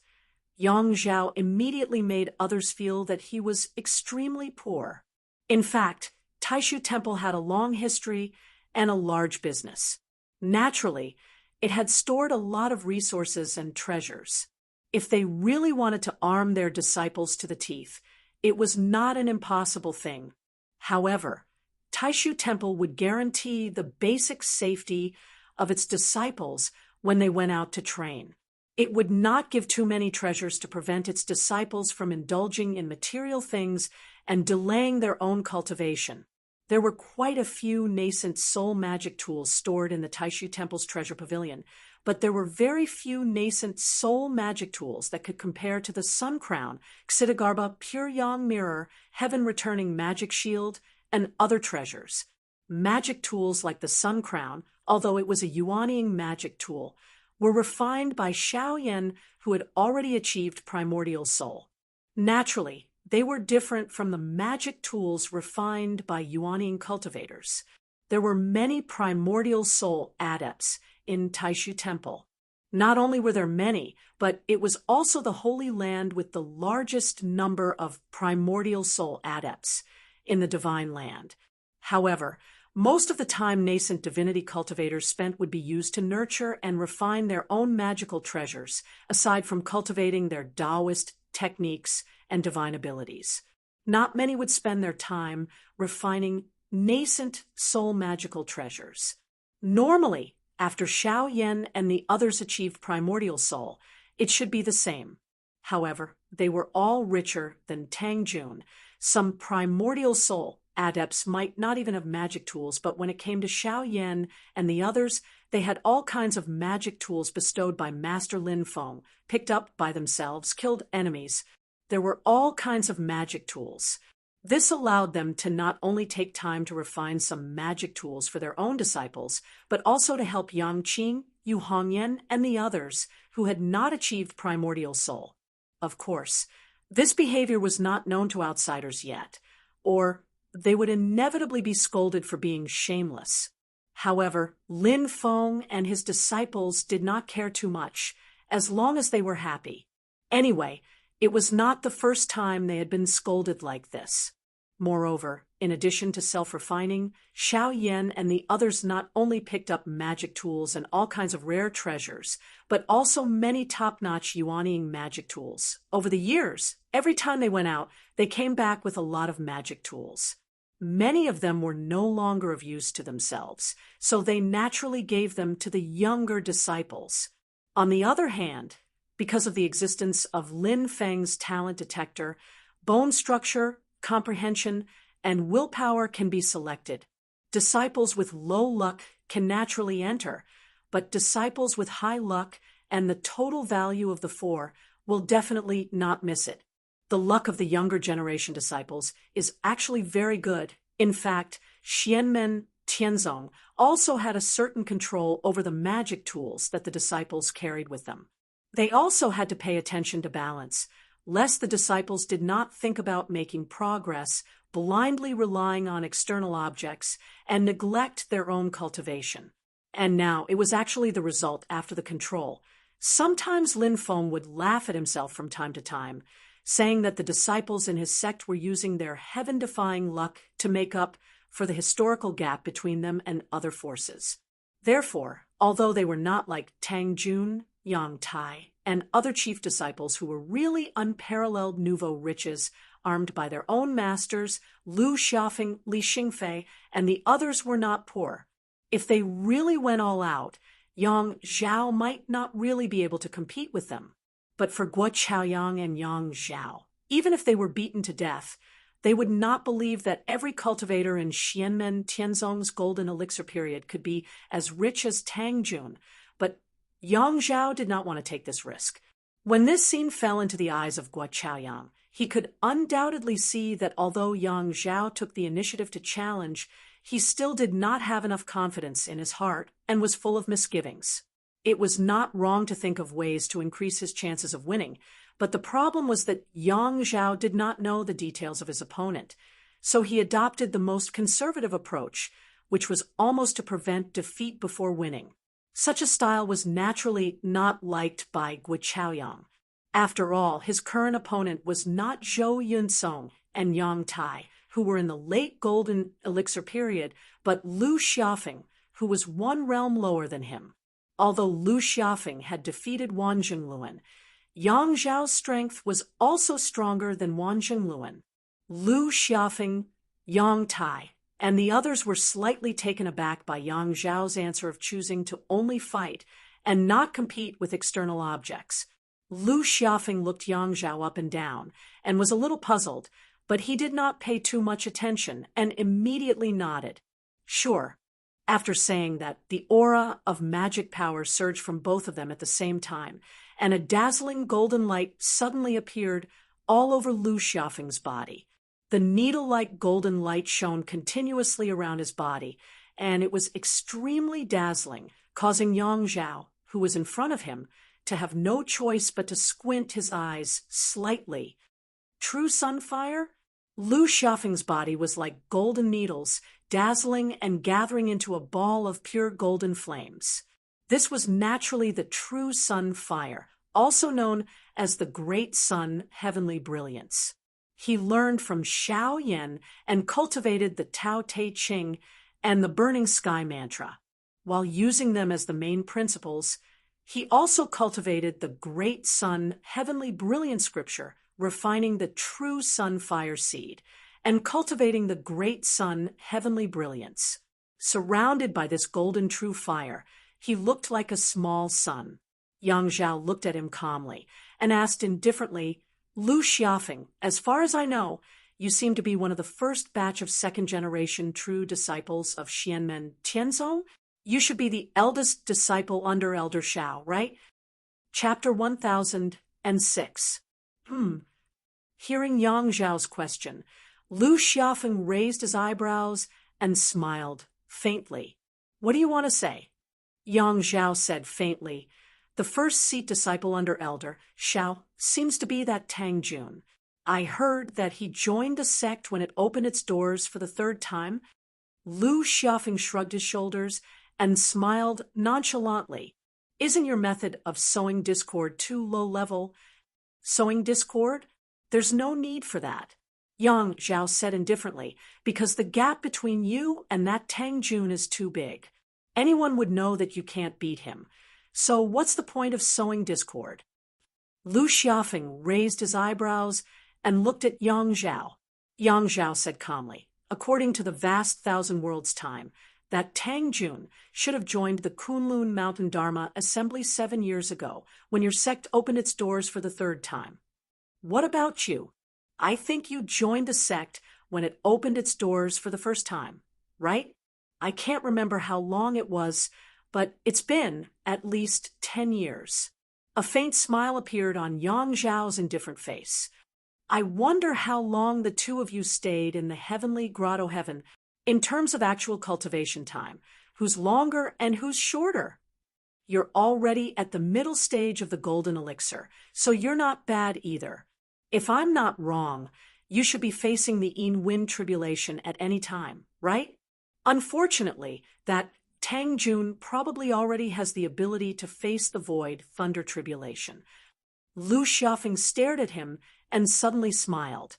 Yang Zhao immediately made others feel that he was extremely poor. In fact, Taishu Temple had a long history and a large business. Naturally, it had stored a lot of resources and treasures. If they really wanted to arm their disciples to the teeth, it was not an impossible thing. However, Taishu Temple would guarantee the basic safety of its disciples when they went out to train. It would not give too many treasures to prevent its disciples from indulging in material things and delaying their own cultivation. There were quite a few nascent soul magic tools stored in the Taishu Temple's treasure pavilion, but there were very few nascent soul magic tools that could compare to the Sun Crown, Xidagarba Pure Yang Mirror, Heaven Returning Magic Shield, and other treasures. Magic tools like the Sun Crown, although it was a yuanying magic tool, were refined by Xiaoyan, who had already achieved primordial soul. Naturally, they were different from the magic tools refined by yuanying cultivators. There were many primordial soul adepts in Taishu Temple. Not only were there many, but it was also the holy land with the largest number of primordial soul adepts in the divine land. However, Most of the time nascent divinity cultivators spent would be used to nurture and refine their own magical treasures, aside from cultivating their Taoist techniques and divine abilities. Not many would spend their time refining nascent soul magical treasures. Normally, after Xiao Yan and the others achieved primordial soul, it should be the same. However, they were all richer than Tang Jun. Some primordial soul adepts might not even have magic tools, but when it came to Xiao Yan and the others, they had all kinds of magic tools bestowed by Master Lin Feng, picked up by themselves, killed enemies. There were all kinds of magic tools. This allowed them to not only take time to refine some magic tools for their own disciples, but also to help Yang Qing, Yu Hongyan, and the others who had not achieved primordial soul. Of course, this behavior was not known to outsiders yet, or they would inevitably be scolded for being shameless. However, Lin Feng and his disciples did not care too much, as long as they were happy. Anyway, it was not the first time they had been scolded like this. Moreover, in addition to self-refining, Xiao Yan and the others not only picked up magic tools and all kinds of rare treasures, but also many top-notch yuaniying magic tools. Over the years, every time they went out, they came back with a lot of magic tools. Many of them were no longer of use to themselves, so they naturally gave them to the younger disciples. On the other hand, because of the existence of Lin Feng's talent detector, bone structure, comprehension, and willpower can be selected. Disciples with low luck can naturally enter, but disciples with high luck and the total value of the four will definitely not miss it. The luck of the younger generation disciples is actually very good. In fact, Xianmen Tianzong also had a certain control over the magic tools that the disciples carried with them. They also had to pay attention to balance, lest the disciples did not think about making progress, blindly relying on external objects, and neglect their own cultivation. And now it was actually the result after the control. Sometimes Lin Feng would laugh at himself from time to time, saying that the disciples in his sect were using their heaven-defying luck to make up for the historical gap between them and other forces. Therefore, although they were not like Tang Jun, Yang Tai, and other chief disciples who were really unparalleled nouveau riches, armed by their own masters, Lu Xiaofeng, Li Xingfei, and the others were not poor. If they really went all out, Yang Zhao might not really be able to compete with them. But for Guo Chaoyang and Yang Zhao, even if they were beaten to death, they would not believe that every cultivator in Xianmen Tianzong's golden elixir period could be as rich as Tang Jun. But Yang Zhao did not want to take this risk. When this scene fell into the eyes of Guo Chaoyang, he could undoubtedly see that although Yang Zhao took the initiative to challenge, he still did not have enough confidence in his heart and was full of misgivings. It was not wrong to think of ways to increase his chances of winning, but the problem was that Yang Zhao did not know the details of his opponent, so he adopted the most conservative approach, which was almost to prevent defeat before winning. Such a style was naturally not liked by Guo Chaoyang. After all, his current opponent was not Zhou Yunsong and Yang Tai, who were in the late golden elixir period, but Lu Xiaofeng, who was one realm lower than him. Although Lu Xiaofeng had defeated Wan Jingluan, Yang Zhao's strength was also stronger than Wan Jingluan. Lu Xiaofeng, Yang Tai, and the others were slightly taken aback by Yang Zhao's answer of choosing to only fight and not compete with external objects. Lu Xiaofeng looked Yang Zhao up and down and was a little puzzled, but he did not pay too much attention and immediately nodded. Sure. After saying that, the aura of magic power surged from both of them at the same time, and a dazzling golden light suddenly appeared all over Lu Xiaofeng's body. The needle-like golden light shone continuously around his body, and it was extremely dazzling, causing Yang Zhao, who was in front of him, to have no choice but to squint his eyes slightly. True sunfire? Lu Xiaofeng's body was like golden needles, dazzling and gathering into a ball of pure golden flames. This was naturally the true sun fire, also known as the Great Sun Heavenly Brilliance. He learned from Xiao Yan and cultivated the Tao Te Ching and the burning sky mantra. While using them as the main principles, he also cultivated the great sun, heavenly brilliant scripture, refining the true sun fire seed, and cultivating the great sun, heavenly brilliance. Surrounded by this golden true fire, he looked like a small sun. Yang Zhao looked at him calmly and asked indifferently, Lu Xiaofeng, as far as I know, you seem to be one of the first batch of second-generation true disciples of Xianmen Tianzong. You should be the eldest disciple under Elder Shao, right? Chapter 1006. Hearing Yang Zhao's question, Lu Xiaofeng raised his eyebrows and smiled faintly. What do you want to say? Yang Zhao said faintly, the first seat disciple under Elder Shao seems to be that Tang Jun. I heard that he joined the sect when it opened its doors for the third time. Lu Xiaofeng shrugged his shoulders and smiled nonchalantly. Isn't your method of sowing discord too low level? Sowing discord? There's no need for that. Yang Zhao said indifferently, because the gap between you and that Tang Jun is too big. Anyone would know that you can't beat him. So what's the point of sowing discord? Lu Xiaofeng raised his eyebrows and looked at Yang Zhao. Yang Zhao said calmly, according to the vast thousand worlds time, that Tang Jun should have joined the Kunlun Mountain Dharma Assembly 7 years ago, when your sect opened its doors for the third time. What about you? I think you joined the sect when it opened its doors for the first time, right? I can't remember how long it was, but it's been at least 10 years. A faint smile appeared on Yang Zhao's indifferent face. I wonder how long the two of you stayed in the heavenly grotto heaven in terms of actual cultivation time. Who's longer and who's shorter? You're already at the middle stage of the golden elixir, so you're not bad either. If I'm not wrong, you should be facing the Yin Wind tribulation at any time, right? Unfortunately, that Tang Jun probably already has the ability to face the void thunder tribulation. Lu Xiaofeng stared at him and suddenly smiled.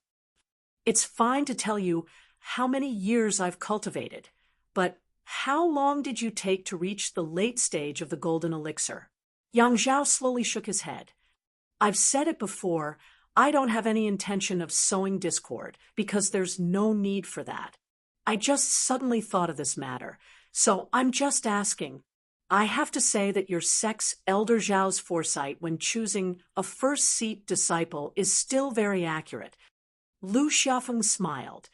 It's fine to tell you how many years I've cultivated, but how long did you take to reach the late stage of the golden elixir? Yang Zhao slowly shook his head. I've said it before, I don't have any intention of sowing discord because there's no need for that. I just suddenly thought of this matter, so I'm just asking. I have to say that your sect's Elder Zhao's foresight when choosing a first-seat disciple is still very accurate. Lu Xiaofeng smiled.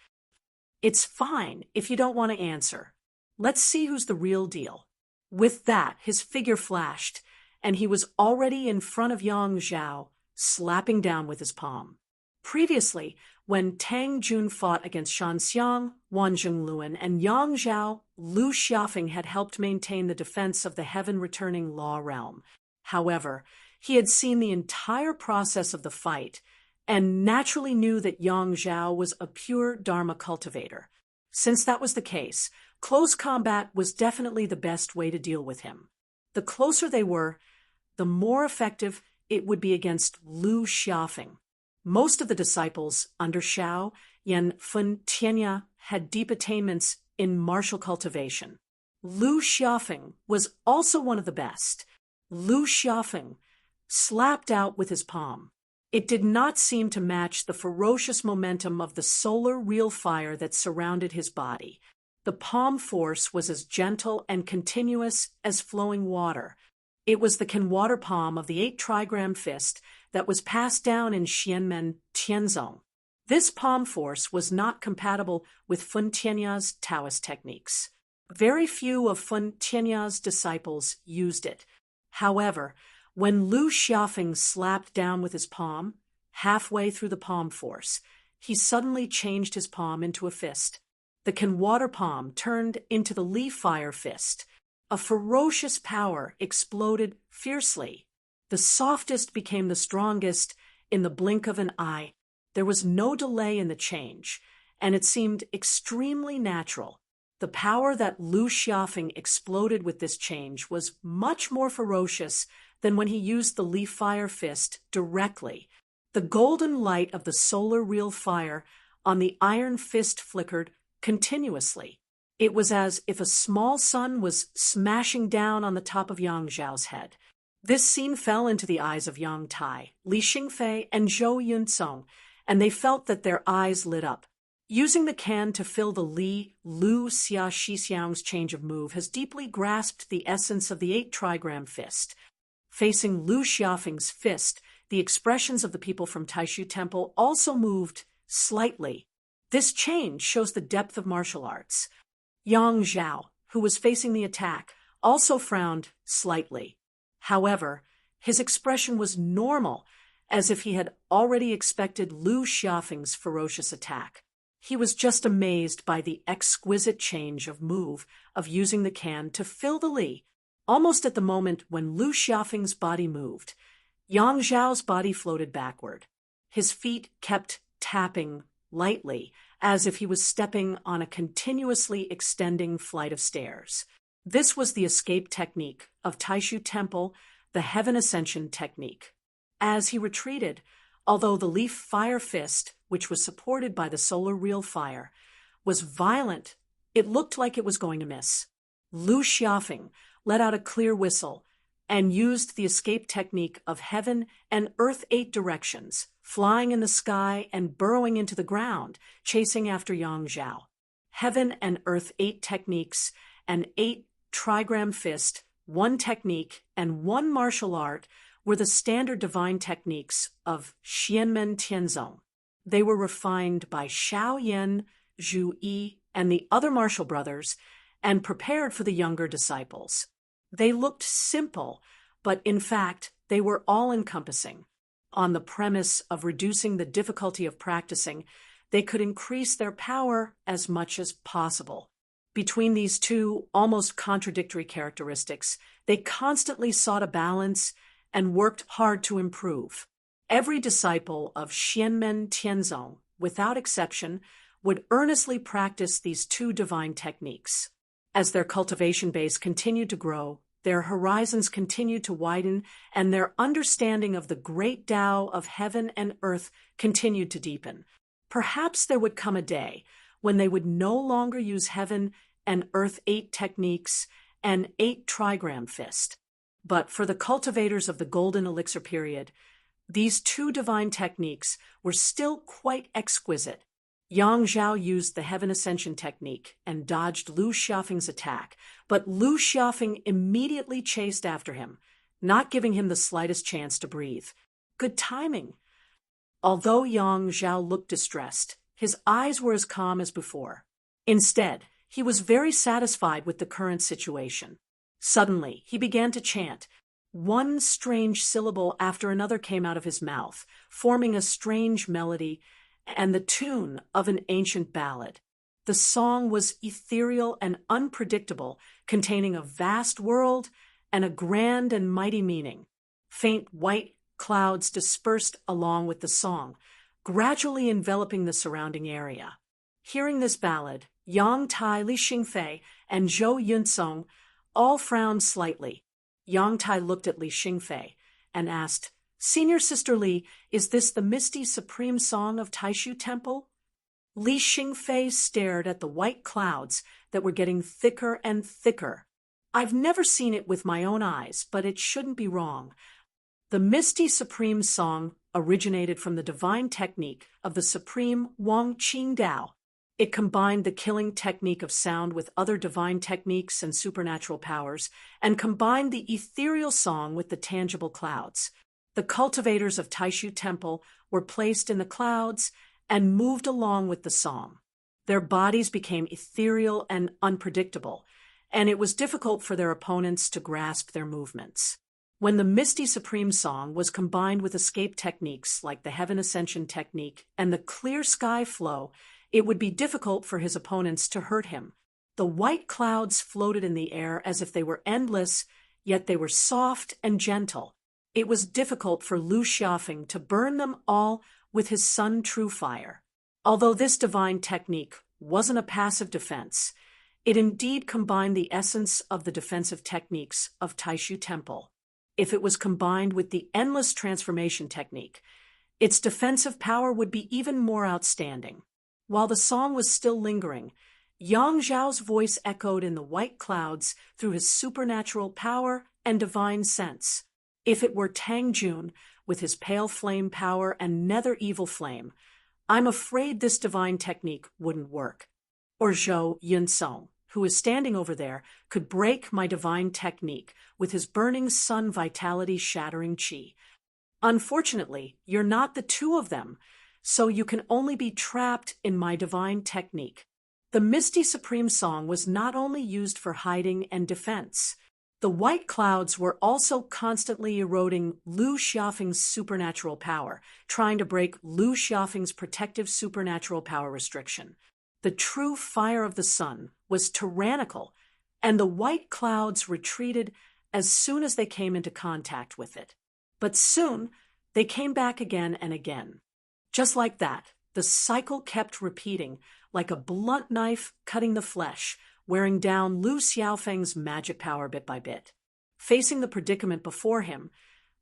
It's fine if you don't want to answer. Let's see who's the real deal. With that, his figure flashed, and he was already in front of Yang Zhao, slapping down with his palm. Previously, when Tang Jun fought against Shan Xiang, Wan Zhongluan, and Yang Zhao, Lu Xiaofeng had helped maintain the defense of the heaven-returning law realm. However, he had seen the entire process of the fight and naturally knew that Yang Zhao was a pure Dharma cultivator. Since that was the case, close combat was definitely the best way to deal with him. The closer they were, the more effective it would be against Lu Xiaofeng. Most of the disciples under Shao, Yan Fun Tianya, had deep attainments in martial cultivation. Lu Xiaofeng was also one of the best. Lu Xiaofeng slapped out with his palm. It did not seem to match the ferocious momentum of the solar real fire that surrounded his body. The palm force was as gentle and continuous as flowing water. It was the Kenwater palm of the 8 trigram fist that was passed down in Xianmen Tianzong. This palm force was not compatible with Fun Tianya's Taoist techniques. Very few of Fun Tianya's disciples used it. However, when Lu Xiaofeng slapped down with his palm, halfway through the palm force, he suddenly changed his palm into a fist. The Kenwater palm turned into the Li Fire fist. A ferocious power exploded fiercely. The softest became the strongest in the blink of an eye. There was no delay in the change, and it seemed extremely natural. The power that Lu Xiaofeng exploded with this change was much more ferocious than when he used the Li Fire fist directly. The golden light of the solar real fire on the iron fist flickered continuously. It was as if a small sun was smashing down on the top of Yang Zhao's head. This scene fell into the eyes of Yang Tai, Li Xingfei, and Zhou Yunsong, and they felt that their eyes lit up. Using the can to fill the Li, Lu Xia Shixiang's change of move has deeply grasped the essence of the 8-trigram fist. Facing Lu Xiaofeng's fist, the expressions of the people from Taishu Temple also moved slightly. This change shows the depth of martial arts. Yang Zhao, who was facing the attack, also frowned slightly. However, his expression was normal, as if he had already expected Lu Xiaofeng's ferocious attack. He was just amazed by the exquisite change of move of using the can to fill the Li. Almost at the moment when Lu Xiaofeng's body moved, Yang Zhao's body floated backward. His feet kept tapping lightly, as if he was stepping on a continuously extending flight of stairs. This was the escape technique of Taishu Temple, the Heaven Ascension technique. As he retreated, although the Leaf Fire Fist, which was supported by the Solar Real Fire, was violent, it looked like it was going to miss. Lu Xiaofeng let out a clear whistle and used the escape technique of Heaven and Earth 8 directions, flying in the sky and burrowing into the ground, chasing after Yang Zhao. Heaven and Earth 8 techniques, an 8-trigram fist, 1 technique, and 1 martial art were the standard divine techniques of Xianmen Tianzong. They were refined by Xiao Yan, Zhu Yi, and the other martial brothers, and prepared for the younger disciples. They looked simple, but in fact, they were all-encompassing. On the premise of reducing the difficulty of practicing, they could increase their power as much as possible. Between these two almost contradictory characteristics, they constantly sought a balance and worked hard to improve. Every disciple of Xianmen Tianzong, without exception, would earnestly practice these two divine techniques. As their cultivation base continued to grow, their horizons continued to widen, and their understanding of the great Tao of heaven and earth continued to deepen. Perhaps there would come a day when they would no longer use Heaven and Earth 8 techniques and 8-trigram fist. But for the cultivators of the Golden Elixir period, these two divine techniques were still quite exquisite. Yang Zhao used the Heaven Ascension technique and dodged Lu Xiaofeng's attack, but Lu Xiaofeng immediately chased after him, not giving him the slightest chance to breathe. Good timing. Although Yang Zhao looked distressed, his eyes were as calm as before. Instead, he was very satisfied with the current situation. Suddenly, he began to chant. One strange syllable after another came out of his mouth, forming a strange melody and the tune of an ancient ballad. The song was ethereal and unpredictable, containing a vast world and a grand and mighty meaning. Faint white clouds dispersed along with the song, gradually enveloping the surrounding area. Hearing this ballad, Yang Tai, Li Xingfei, and Zhou Yunsong all frowned slightly. Yang Tai looked at Li Xingfei and asked, "Senior Sister Li, is this the misty supreme song of Taishu Temple?" Li Xingfei stared at the white clouds that were getting thicker and thicker. "I've never seen it with my own eyes, but it shouldn't be wrong. The misty supreme song originated from the divine technique of the supreme Wang Qing Dao. It combined the killing technique of sound with other divine techniques and supernatural powers, and combined the ethereal song with the tangible clouds. The cultivators of Taishu Temple were placed in the clouds and moved along with the song. Their bodies became ethereal and unpredictable, and it was difficult for their opponents to grasp their movements. When the Misty Supreme song was combined with escape techniques like the Heaven Ascension technique and the Clear Sky flow, it would be difficult for his opponents to hurt him. The white clouds floated in the air as if they were endless, yet they were soft and gentle. It was difficult for Lu Xiaofeng to burn them all with his Sun True Fire. Although this divine technique wasn't a passive defense, it indeed combined the essence of the defensive techniques of Taishu Temple. If it was combined with the endless transformation technique, its defensive power would be even more outstanding. While the song was still lingering, Yang Zhao's voice echoed in the white clouds through his supernatural power and divine sense. If it were Tang Jun, with his pale flame power and nether evil flame, I'm afraid this divine technique wouldn't work. Or Zhou Yunsong, who is standing over there, could break my divine technique with his burning sun vitality shattering qi. Unfortunately, you're not the two of them, so you can only be trapped in my divine technique. The Misty Supreme Song was not only used for hiding and defense. The white clouds were also constantly eroding Lu Xiaofeng's supernatural power, trying to break Lu Xiaofeng's protective supernatural power restriction. The true fire of the sun was tyrannical, and the white clouds retreated as soon as they came into contact with it. But soon, they came back again and again. Just like that, the cycle kept repeating, like a blunt knife cutting the flesh, wearing down Lu Xiaofeng's magic power bit by bit. Facing the predicament before him,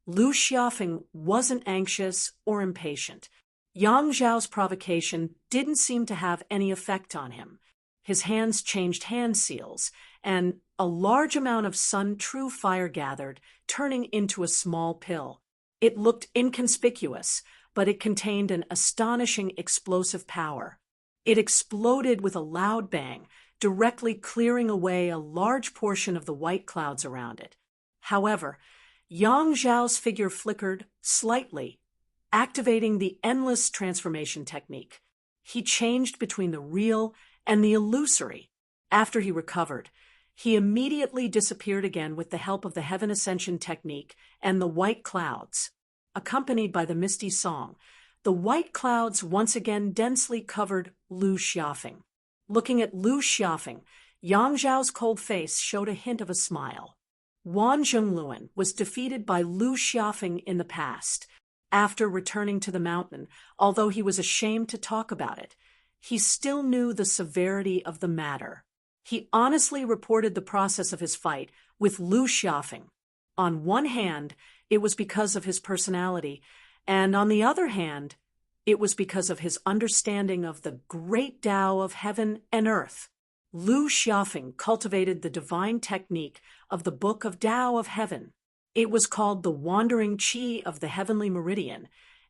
Lu Xiaofeng wasn't anxious or impatient. Yang Zhao's provocation didn't seem to have any effect on him. His hands changed hand seals, and a large amount of sun true fire gathered, turning into a small pill. It looked inconspicuous, but it contained an astonishing explosive power. It exploded with a loud bang, directly clearing away a large portion of the white clouds around it. However, Yang Zhao's figure flickered slightly, activating the endless transformation technique. He changed between the real and the illusory. After he recovered, he immediately disappeared again with the help of the Heaven Ascension technique and the white clouds. Accompanied by the misty song, the white clouds once again densely covered Lu Xiaofeng. Looking at Lu Xiaofeng, Yang Zhao's cold face showed a hint of a smile. Wan Zhongluan was defeated by Lu Xiaofeng in the past. After returning to the mountain, although he was ashamed to talk about it, he still knew the severity of the matter. He honestly reported the process of his fight with Lu Xiaofeng. On one hand, it was because of his personality, and on the other hand, it was because of his understanding of the great Tao of heaven and earth. Lu Xiaofeng cultivated the divine technique of the Book of Tao of Heaven. It was called the Wandering Qi of the Heavenly Meridian,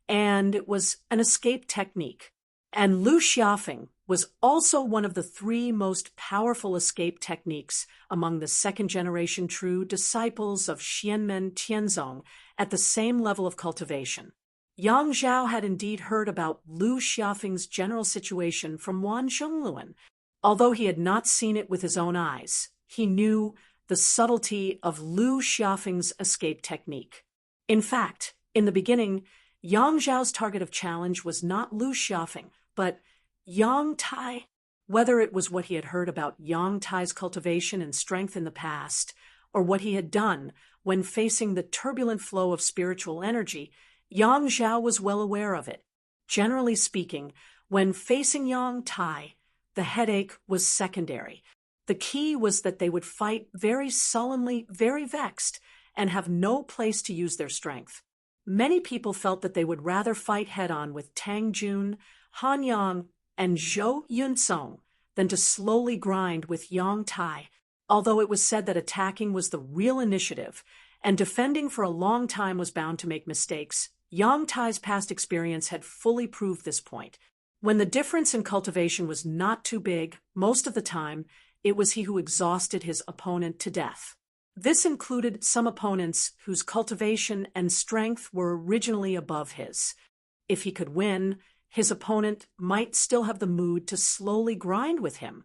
and it was an escape technique. And Lu Xiaofeng was also one of the 3 most powerful escape techniques among the second-generation true disciples of Xianmen Tianzong at the same level of cultivation. Yang Zhao had indeed heard about Lu Xiaofeng's general situation from Wan Zhongluan. Although he had not seen it with his own eyes, he knew the subtlety of Lu Xiaofeng's escape technique. In fact, in the beginning, Yang Zhao's target of challenge was not Lu Xiaofeng, but Yang Tai. Whether it was what he had heard about Yang Tai's cultivation and strength in the past, or what he had done when facing the turbulent flow of spiritual energy, Yang Zhao was well aware of it. Generally speaking, when facing Yang Tai, the headache was secondary. The key was that they would fight very sullenly, very vexed, and have no place to use their strength. Many people felt that they would rather fight head-on with Tang Jun, Han Yang, and Zhou Yunsong than to slowly grind with Yang Tai, although it was said that attacking was the real initiative, and defending for a long time was bound to make mistakes. Yang Tai's past experience had fully proved this point. When the difference in cultivation was not too big, most of the time, it was he who exhausted his opponent to death. This included some opponents whose cultivation and strength were originally above his. If he could win, his opponent might still have the mood to slowly grind with him,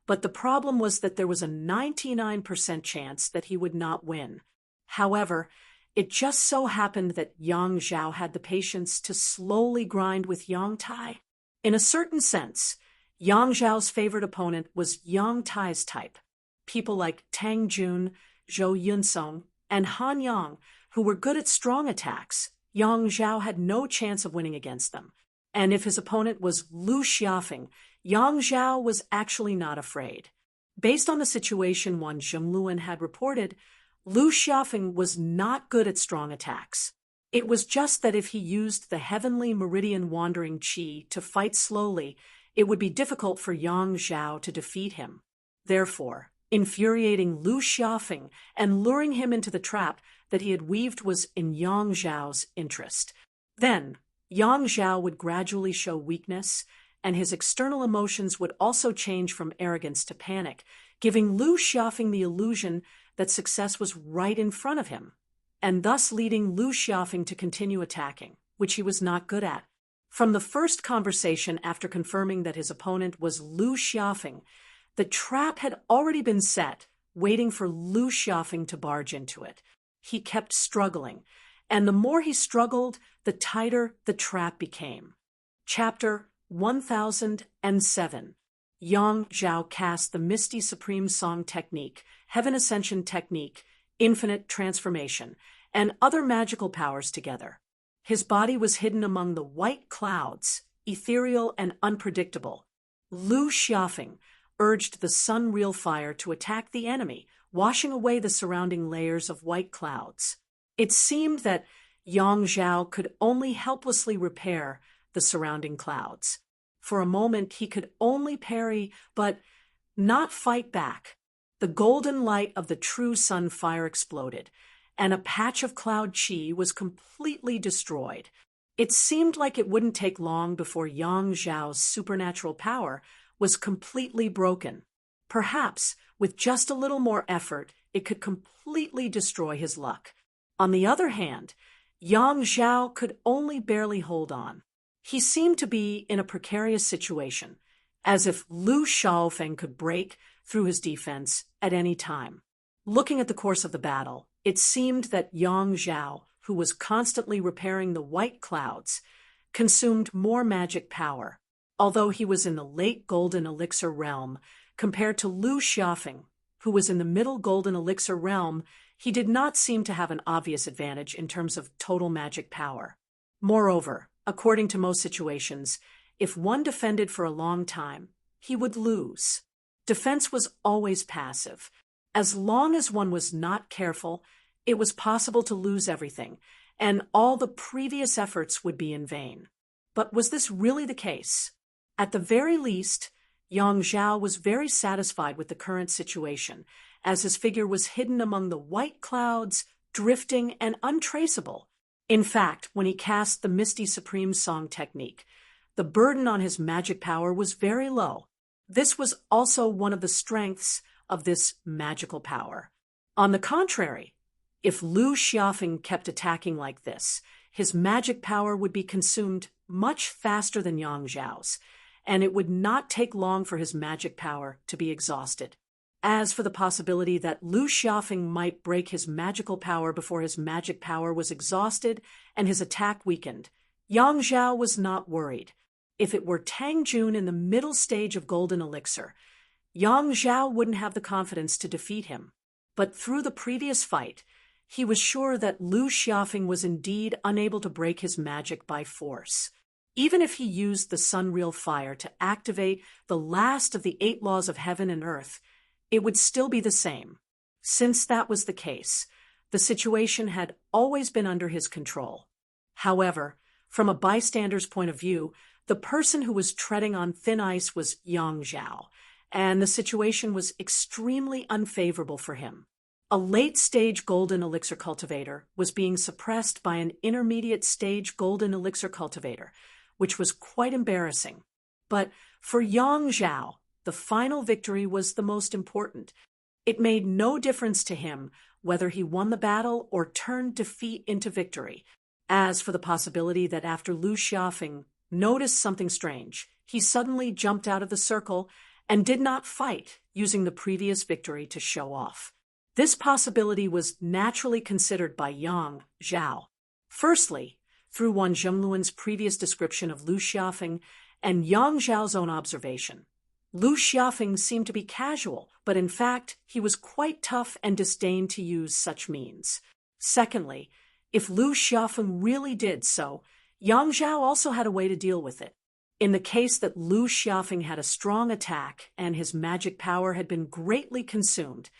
but the problem was that there was a 99% chance that he would not win. However, it just so happened that Yang Zhao had the patience to slowly grind with Yang Tai. In a certain sense, Yang Zhao's favorite opponent was Yang Tai's type. People like Tang Jun, Zhou Yunsong, and Han Yang, who were good at strong attacks. Yang Zhao had no chance of winning against them. And if his opponent was Lu Xiaofeng, Yang Zhao was actually not afraid. Based on the situation Wan Zhongluan had reported, Lu Xiaofeng was not good at strong attacks. It was just that if he used the heavenly meridian wandering qi to fight slowly, it would be difficult for Yang Zhao to defeat him. Therefore, infuriating Lu Xiaofeng and luring him into the trap that he had weaved was in Yang Zhao's interest. Then, Yang Zhao would gradually show weakness, and his external emotions would also change from arrogance to panic, giving Lu Xiaofeng the illusion that success was right in front of him, and thus leading Lu Xiaofeng to continue attacking, which he was not good at. From the first conversation after confirming that his opponent was Lu Xiaofeng, the trap had already been set, waiting for Lu Xiaofeng to barge into it. He kept struggling, and the more he struggled, the tighter the trap became. Chapter 1007. Yang Zhao cast the Misty Supreme Song Technique, Heaven Ascension Technique, Infinite Transformation, and other magical powers together. His body was hidden among the white clouds, ethereal and unpredictable. Lu Xiaofeng urged the Sun Real Fire to attack the enemy, washing away the surrounding layers of white clouds. It seemed that Yang Zhao could only helplessly repair the surrounding clouds. For a moment he could only parry, but not fight back. The golden light of the true sun fire exploded, and a patch of cloud chi was completely destroyed. It seemed like it wouldn't take long before Yang Zhao's supernatural power was completely broken. Perhaps, with just a little more effort, it could completely destroy his luck. On the other hand, Yang Zhao could only barely hold on. He seemed to be in a precarious situation, as if Lu Xiaofeng could break through his defense at any time. Looking at the course of the battle, it seemed that Yang Zhao, who was constantly repairing the white clouds, consumed more magic power. Although he was in the late golden elixir realm, compared to Lu Xiaofeng, who was in the middle golden elixir realm, he did not seem to have an obvious advantage in terms of total magic power. Moreover, according to most situations, if one defended for a long time, he would lose. Defense was always passive. As long as one was not careful, it was possible to lose everything, and all the previous efforts would be in vain. But was this really the case? At the very least, Yang Zhao was very satisfied with the current situation, as his figure was hidden among the white clouds, drifting and untraceable. In fact, when he cast the Misty Supreme Song Technique, the burden on his magic power was very low. This was also one of the strengths of this magical power. On the contrary, if Lu Xiaofeng kept attacking like this, his magic power would be consumed much faster than Yang Zhao's, and it would not take long for his magic power to be exhausted. As for the possibility that Lu Xiaofeng might break his magical power before his magic power was exhausted and his attack weakened, Yang Zhao was not worried. If it were Tang Jun in the middle stage of Golden Elixir, Yang Zhao wouldn't have the confidence to defeat him. But through the previous fight, he was sure that Lu Xiaofeng was indeed unable to break his magic by force. Even if he used the Sun Real Fire to activate the last of the 8 laws of heaven and earth, it would still be the same. Since that was the case, the situation had always been under his control. However, from a bystander's point of view, the person who was treading on thin ice was Yang Zhao, and the situation was extremely unfavorable for him. A late-stage golden elixir cultivator was being suppressed by an intermediate-stage golden elixir cultivator, which was quite embarrassing. But for Yang Zhao, the final victory was the most important. It made no difference to him whether he won the battle or turned defeat into victory. As for the possibility that after Lu Xiaofeng noticed something strange, he suddenly jumped out of the circle and did not fight, using the previous victory to show off. This possibility was naturally considered by Yang Zhao. Firstly, through Wan Zhengluan's previous description of Lu Xiaofeng and Yang Zhao's own observation. Lu Xiaofeng seemed to be casual, but in fact, he was quite tough and disdained to use such means. Secondly, if Lu Xiaofeng really did so, Yang Zhao also had a way to deal with it. In the case that Lu Xiaofeng had a strong attack and his magic power had been greatly consumed,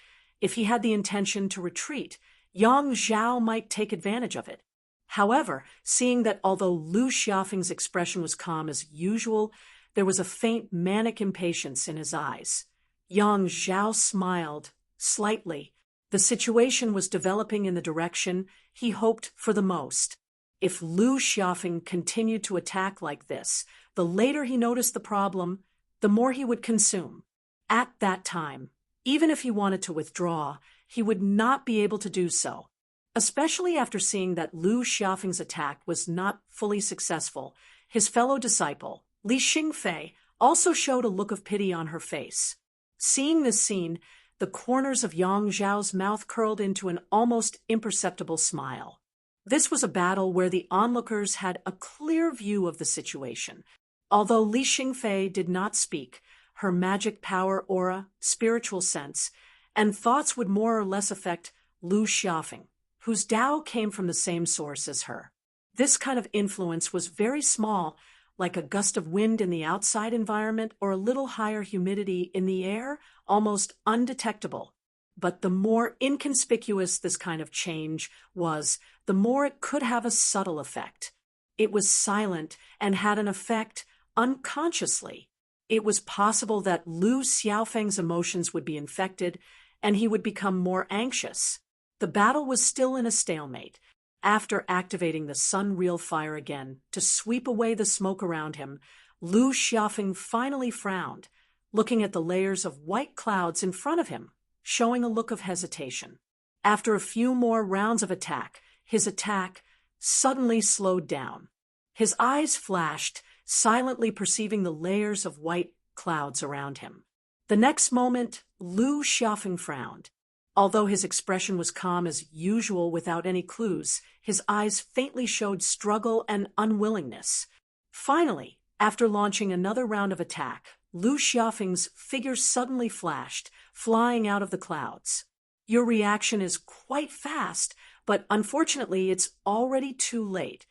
if he had the intention to retreat, Yang Zhao might take advantage of it. However, seeing that although Lu Xiaofeng's expression was calm as usual, There was a faint manic impatience in his eyes. Yang Zhao smiled, slightly. The situation was developing in the direction he hoped for the most. If Lu Xiaofeng continued to attack like this, the later he noticed the problem, the more he would consume. At that time, even if he wanted to withdraw, he would not be able to do so. Especially after seeing that Lu Xiaofeng's attack was not fully successful, his fellow disciple, Li Xingfei, also showed a look of pity on her face. Seeing this scene, the corners of Yang Zhao's mouth curled into an almost imperceptible smile. This was a battle where the onlookers had a clear view of the situation. Although Li Xingfei did not speak, her magic power, aura, spiritual sense, and thoughts would more or less affect Lu Xiaofeng, whose Tao came from the same source as her. This kind of influence was very small, like a gust of wind in the outside environment or a little higher humidity in the air, almost undetectable. But the more inconspicuous this kind of change was, the more it could have a subtle effect. It was silent and had an effect unconsciously. It was possible that Lu Xiaofeng's emotions would be infected, and he would become more anxious. The battle was still in a stalemate. After activating the Sun Real Fire again to sweep away the smoke around him, Lu Xiaofeng finally frowned, looking at the layers of white clouds in front of him, showing a look of hesitation. After a few more rounds of attack, his attack suddenly slowed down. His eyes flashed, silently perceiving the layers of white clouds around him. The next moment, Lu Xiaofeng frowned. Although his expression was calm as usual without any clues, his eyes faintly showed struggle and unwillingness. Finally, after launching another round of attack, Lu Xiaofeng's figure suddenly flashed, flying out of the clouds. Your reaction is quite fast, but unfortunately it's already too late.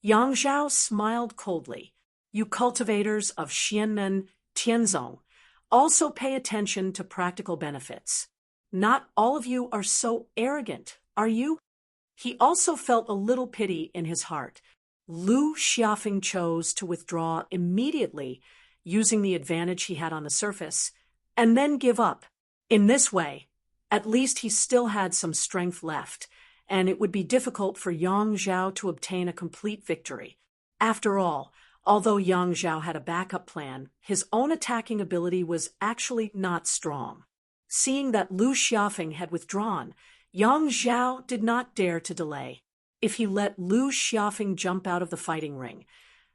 Yang Zhao smiled coldly. You cultivators of Xianmen Tianzong also pay attention to practical benefits. Not all of you are so arrogant, are you? He also felt a little pity in his heart. Lu Xiaofeng chose to withdraw immediately, using the advantage he had on the surface, and then give up. In this way, at least he still had some strength left, and it would be difficult for Yang Zhao to obtain a complete victory. After all, although Yang Zhao had a backup plan, his own attacking ability was actually not strong. Seeing that Lu Xiaofeng had withdrawn, Yang Zhao did not dare to delay. If he let Lu Xiaofeng jump out of the fighting ring,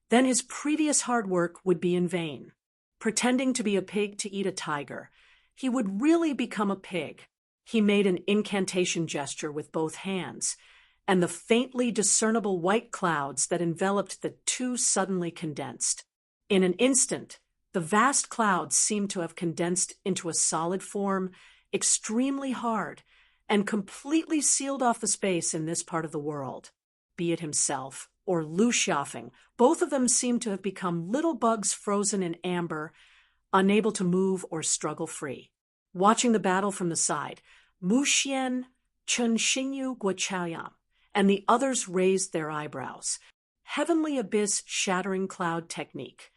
then his previous hard work would be in vain. Pretending to be a pig to eat a tiger, he would really become a pig. He made an incantation gesture with both hands, and the faintly discernible white clouds that enveloped the two suddenly condensed. In an instant, the vast clouds seemed to have condensed into a solid form, extremely hard, and completely sealed off the space in this part of the world. Be it himself or Lu Xiaofeng, both of them seemed to have become little bugs frozen in amber, unable to move or struggle free. Watching the battle from the side, Mu Xian, Chen Xingyu Guochaoyang, and the others raised their eyebrows. Heavenly Abyss Shattering Cloud Technique.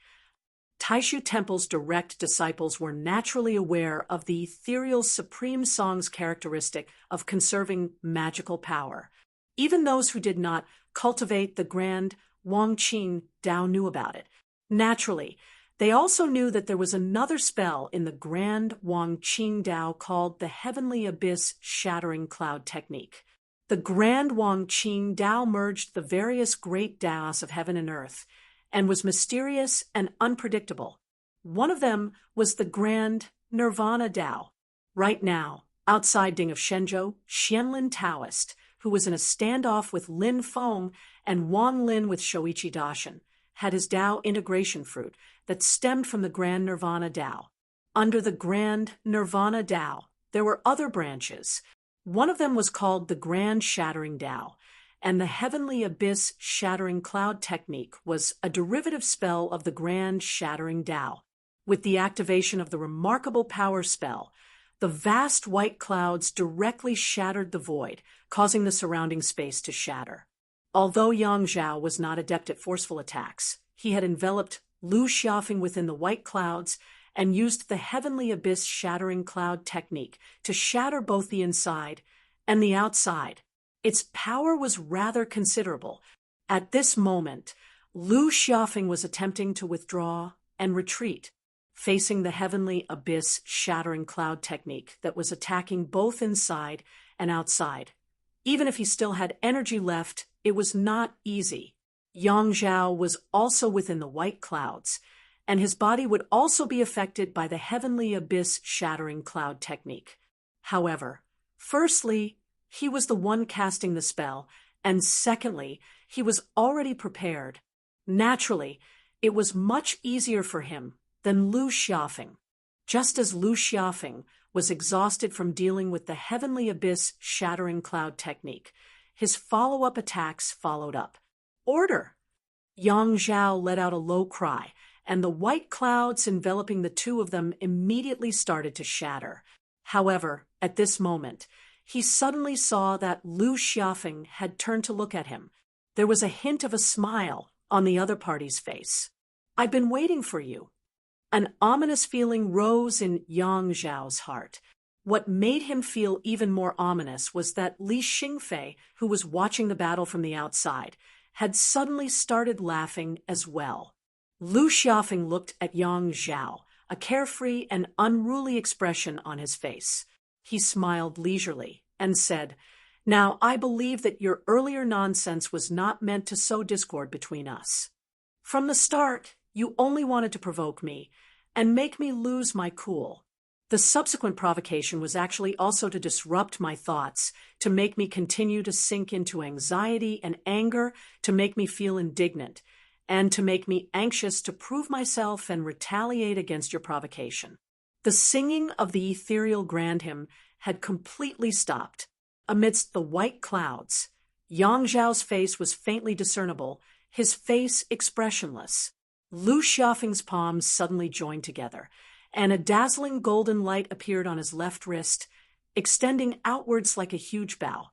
Taishu Temple's direct disciples were naturally aware of the ethereal Supreme Song's characteristic of conserving magical power. Even those who did not cultivate the grand Wangqing Dao knew about it. Naturally, they also knew that there was another spell in the grand Wangqing Dao called the Heavenly Abyss Shattering Cloud Technique. The grand Wangqing Dao merged the various great Daos of heaven and earth, and was mysterious and unpredictable. One of them was the grand Nirvana Dao. Right now, outside Ding of Shenzhou, Xianlin Taoist, who was in a standoff with Lin Feng and Wang Lin with Shoichi Dacian, had his Dao integration fruit that stemmed from the grand Nirvana Dao. Under the grand Nirvana Dao, there were other branches. One of them was called the Grand Shattering Dao, and the Heavenly Abyss Shattering Cloud Technique was a derivative spell of the Grand Shattering Dao. With the activation of the remarkable power spell, the vast white clouds directly shattered the void, causing the surrounding space to shatter. Although Yang Zhao was not adept at forceful attacks, he had enveloped Lu Xiaofeng within the white clouds and used the heavenly abyss shattering cloud technique to shatter both the inside and the outside. Its power was rather considerable. At this moment, Lu Xiaofeng was attempting to withdraw and retreat, facing the heavenly abyss shattering cloud technique that was attacking both inside and outside. Even if he still had energy left, it was not easy. Yang Zhao was also within the white clouds, and his body would also be affected by the heavenly abyss shattering cloud technique. However, firstly, he was the one casting the spell, and secondly, he was already prepared. Naturally, it was much easier for him than Lu Xiaofeng. Just as Lu Xiaofeng was exhausted from dealing with the heavenly abyss shattering cloud technique, his follow-up attacks followed up. Order! Yang Zhao let out a low cry, and the white clouds enveloping the two of them immediately started to shatter. However, at this moment, he suddenly saw that Lu Xiaofeng had turned to look at him. There was a hint of a smile on the other party's face. "I've been waiting for you." An ominous feeling rose in Yang Zhao's heart. What made him feel even more ominous was that Li Xingfei, who was watching the battle from the outside, had suddenly started laughing as well. Lu Xiaofeng looked at Yang Zhao, a carefree and unruly expression on his face. He smiled leisurely and said, "Now I believe that your earlier nonsense was not meant to sow discord between us. From the start, you only wanted to provoke me and make me lose my cool. The subsequent provocation was actually also to disrupt my thoughts, to make me continue to sink into anxiety and anger, to make me feel indignant, and to make me anxious to prove myself and retaliate against your provocation." The singing of the ethereal grand hymn had completely stopped. Amidst the white clouds, Yang Zhao's face was faintly discernible, his face expressionless. Lu Xiaofeng's palms suddenly joined together, and a dazzling golden light appeared on his left wrist, extending outwards like a huge bow.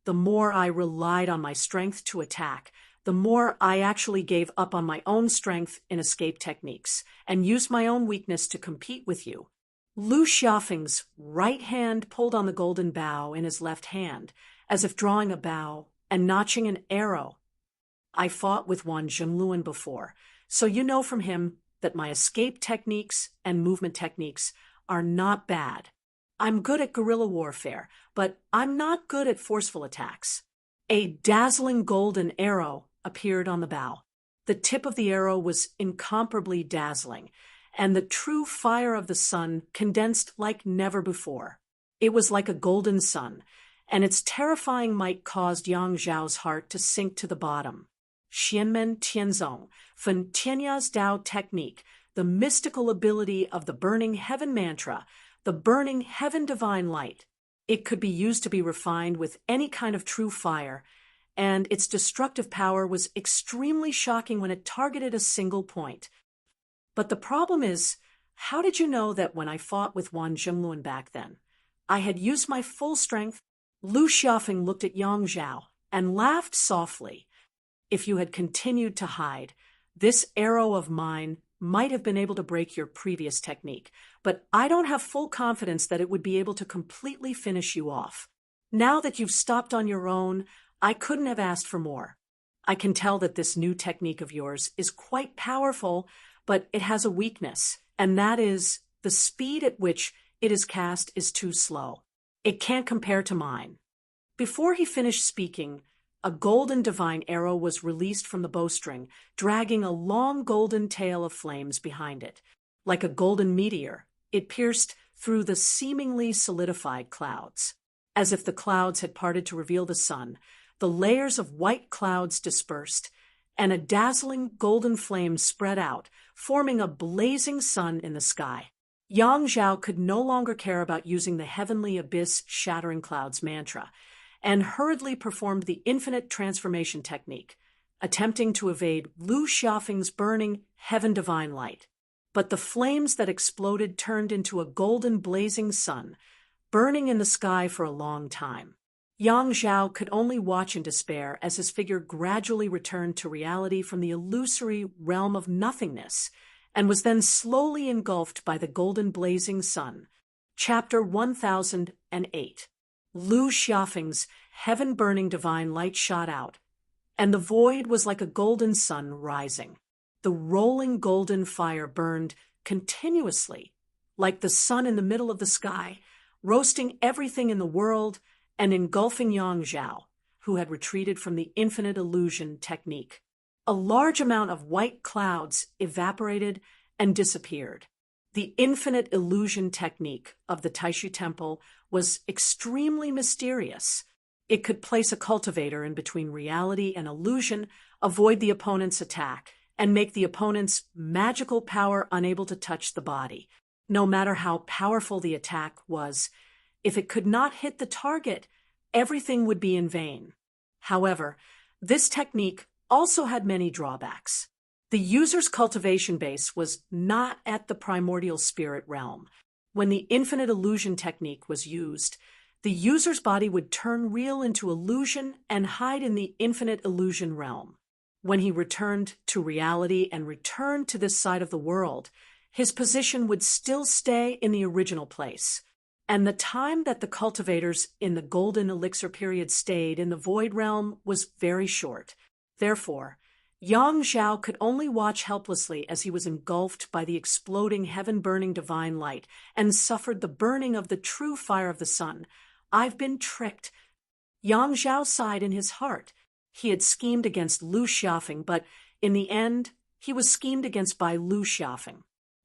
The more I relied on my strength to attack, the more I actually gave up on my own strength in escape techniques and used my own weakness to compete with you. Lu Xiaofeng's right hand pulled on the golden bow in his left hand, as if drawing a bow and notching an arrow. "I fought with Wan Zhenluan before, so you know from him that my escape techniques and movement techniques are not bad. I'm good at guerrilla warfare, but I'm not good at forceful attacks." A dazzling golden arrow appeared on the bow. The tip of the arrow was incomparably dazzling, and the true fire of the sun condensed like never before. It was like a golden sun, and its terrifying might caused Yang Zhao's heart to sink to the bottom. Xianmen Tianzong, Fen Tianya's Dao technique, the mystical ability of the burning heaven mantra, the burning heaven divine light. It could be used to be refined with any kind of true fire, and its destructive power was extremely shocking when it targeted a single point. But the problem is, how did you know that when I fought with Wan Zhenluan back then, I had used my full strength? Lu Xiaofeng looked at Yang Zhao and laughed softly. "If you had continued to hide, this arrow of mine might have been able to break your previous technique, but I don't have full confidence that it would be able to completely finish you off. Now that you've stopped on your own, I couldn't have asked for more. I can tell that this new technique of yours is quite powerful, but it has a weakness, and that is the speed at which it is cast is too slow. It can't compare to mine." Before he finished speaking, a golden divine arrow was released from the bowstring, dragging a long golden tail of flames behind it. Like a golden meteor, it pierced through the seemingly solidified clouds. As if the clouds had parted to reveal the sun, the layers of white clouds dispersed, and a dazzling golden flame spread out, forming a blazing sun in the sky. Yang Zhao could no longer care about using the heavenly abyss shattering clouds mantra, and hurriedly performed the infinite transformation technique, attempting to evade Lu Xiaofeng's burning heaven divine light. But the flames that exploded turned into a golden blazing sun, burning in the sky for a long time. Yang Zhao could only watch in despair as his figure gradually returned to reality from the illusory realm of nothingness and was then slowly engulfed by the golden blazing sun. Chapter 1008. Lu Xiaofeng's heaven-burning divine light shot out, and the void was like a golden sun rising. The rolling golden fire burned continuously, like the sun in the middle of the sky, roasting everything in the world and engulfing Yang Zhao, who had retreated from the infinite illusion technique. A large amount of white clouds evaporated and disappeared. The infinite illusion technique of the Taishu Temple was extremely mysterious. It could place a cultivator in between reality and illusion, avoid the opponent's attack, and make the opponent's magical power unable to touch the body. No matter how powerful the attack was, if it could not hit the target, everything would be in vain. However, this technique also had many drawbacks. The user's cultivation base was not at the primordial spirit realm. When the infinite illusion technique was used, the user's body would turn real into illusion and hide in the infinite illusion realm. When he returned to reality and returned to this side of the world, his position would still stay in the original place. And the time that the cultivators in the golden elixir period stayed in the void realm was very short. Therefore, Yang Zhao could only watch helplessly as he was engulfed by the exploding heaven-burning divine light and suffered the burning of the true fire of the sun. I've been tricked. Yang Zhao sighed in his heart. He had schemed against Lu Xiaofeng, but in the end, he was schemed against by Lu Xiaofeng.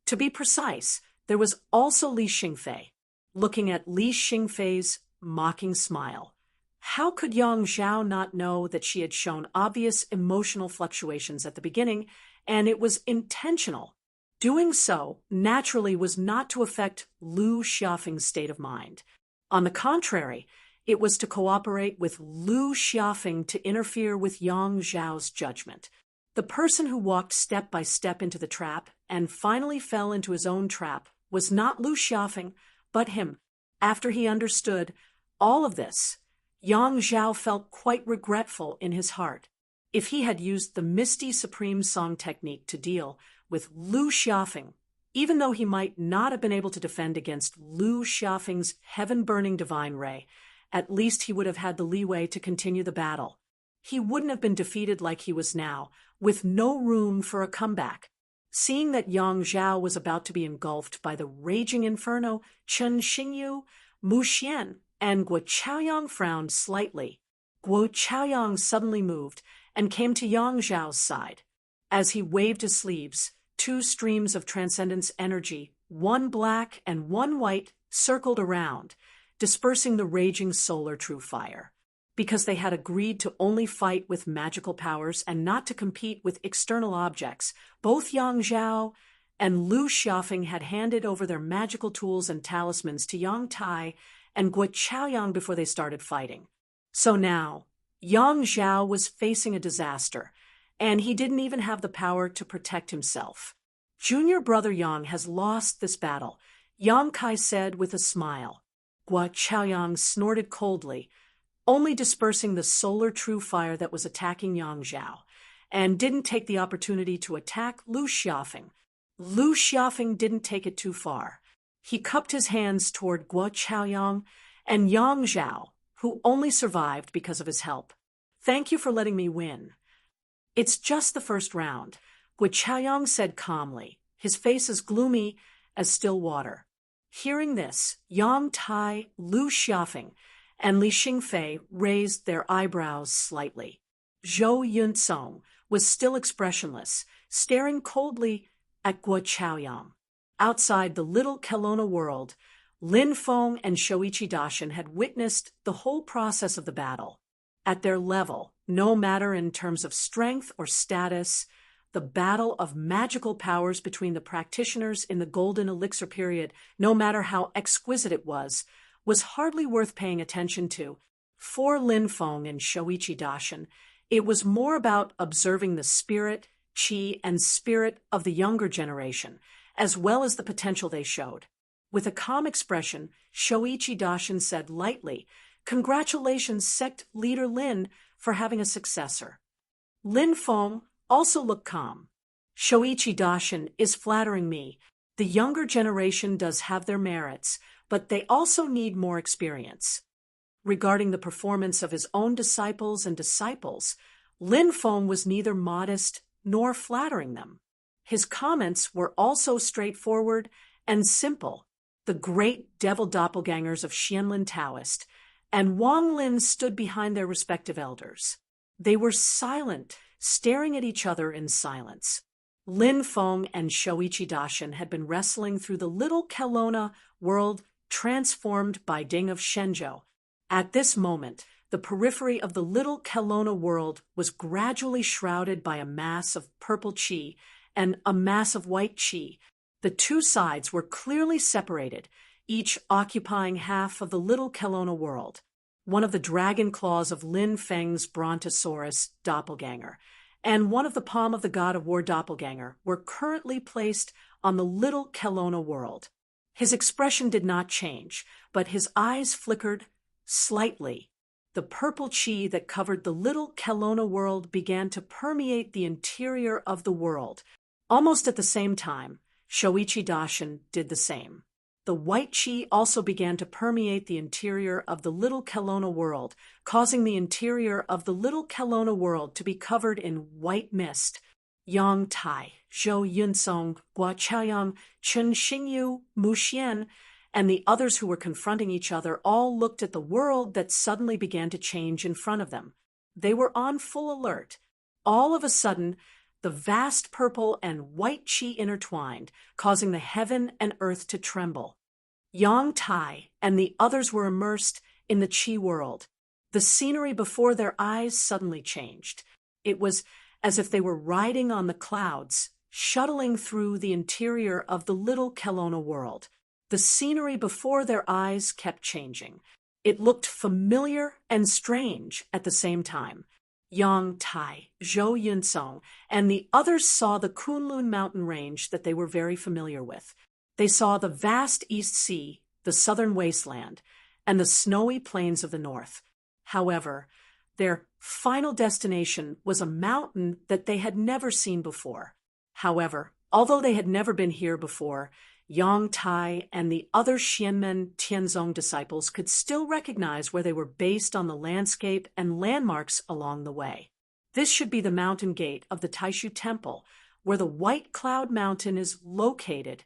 To be precise, there was also Li Xingfei. Looking at Li Xingfei's mocking smile, how could Yang Zhao not know that she had shown obvious emotional fluctuations at the beginning, and it was intentional? Doing so naturally was not to affect Lu Xiaofeng's state of mind. On the contrary, it was to cooperate with Lu Xiaofeng to interfere with Yang Zhao's judgment. The person who walked step by step into the trap and finally fell into his own trap was not Lu Xiaofeng, but him. After he understood all of this, Yang Zhao felt quite regretful in his heart. If he had used the Misty Supreme Song technique to deal with Lu Xiaofeng, even though he might not have been able to defend against Lu Xiaofeng's heaven-burning divine ray, at least he would have had the leeway to continue the battle. He wouldn't have been defeated like he was now, with no room for a comeback. Seeing that Yang Zhao was about to be engulfed by the raging inferno, Chen Xingyu, Mu Xian, and Guo Chaoyang frowned slightly. Guo Chaoyang suddenly moved and came to Yang Zhao's side. As he waved his sleeves, two streams of transcendence energy, one black and one white, circled around, dispersing the raging solar true fire. Because they had agreed to only fight with magical powers and not to compete with external objects, both Yang Zhao and Lu Xiaofeng had handed over their magical tools and talismans to Yang Tai and Guo Chaoyang before they started fighting. So now, Yang Zhao was facing a disaster, and he didn't even have the power to protect himself. Junior brother Yang has lost this battle, Yang Kai said with a smile. Guo Chaoyang snorted coldly, only dispersing the solar true fire that was attacking Yang Zhao, and didn't take the opportunity to attack Lu Xiaofeng. Lu Xiaofeng didn't take it too far. He cupped his hands toward Guo Chaoyang and Yang Zhao, who only survived because of his help. Thank you for letting me win. It's just the first round, Guo Chaoyang said calmly, his face as gloomy as still water. Hearing this, Yang Tai, Lu Xiaofeng, and Li Xingfei raised their eyebrows slightly. Zhou Yunsong was still expressionless, staring coldly at Guo Chaoyang. Outside the little Kelowna world, Lin Feng and Shoichi Dashin had witnessed the whole process of the battle. At their level, no matter in terms of strength or status, the battle of magical powers between the practitioners in the golden elixir period, no matter how exquisite it was hardly worth paying attention to. For Lin Feng and Shoichi Dashin, it was more about observing the spirit, qi, and spirit of the younger generation, as well as the potential they showed. With a calm expression, Shoichi Dashin said lightly Congratulations, sect leader Lin, for having a successor. Lin Feng also looked calm. Shoichi Dashin is flattering me. The younger generation does have their merits, but they also need more experience. Regarding the performance of his own disciples and disciples, Lin Feng was neither modest nor flattering them. His comments were also straightforward and simple. The great devil doppelgangers of Xianlin Taoist and Wang Lin stood behind their respective elders. They were silent, staring at each other in silence. Lin Feng and Shoichi Dashin had been wrestling through the little Kelowna world transformed by Ding of Shenzhou. At this moment, the periphery of the little Kelowna world was gradually shrouded by a mass of purple qi and a mass of white qi. The two sides were clearly separated, each occupying half of the little Kelowna world. One of the dragon claws of Lin Feng's Brontosaurus doppelganger and one of the palm of the god of war doppelganger were currently placed on the little Kelowna world. His expression did not change, but his eyes flickered slightly. The purple qi that covered the little Kelowna world began to permeate the interior of the world. Almost at the same time, Shoichi Dashin did the same. The white qi also began to permeate the interior of the little Kelowna world, causing the interior of the little Kelowna world to be covered in white mist. Yang Tai, Zhou Yunsong, Gua Chaoyang, Chen Xingyu, Mu Xian, and the others who were confronting each other all looked at the world that suddenly began to change in front of them. They were on full alert. All of a sudden, the vast purple and white qi intertwined, causing the heaven and earth to tremble. Yang Tai and the others were immersed in the qi world. The scenery before their eyes suddenly changed. It was as if they were riding on the clouds, shuttling through the interior of the little Kelowna world. The scenery before their eyes kept changing. It looked familiar and strange at the same time. Yang Tai, Zhou Yunsong, and the others saw the Kunlun mountain range that they were very familiar with. They saw the vast East Sea, the southern wasteland, and the snowy plains of the north. However, their final destination was a mountain that they had never seen before. However, although they had never been here before, Yang Tai and the other Xianmen Tianzong disciples could still recognize where they were based on the landscape and landmarks along the way. This should be the mountain gate of the Taishu Temple, where the White Cloud Mountain is located.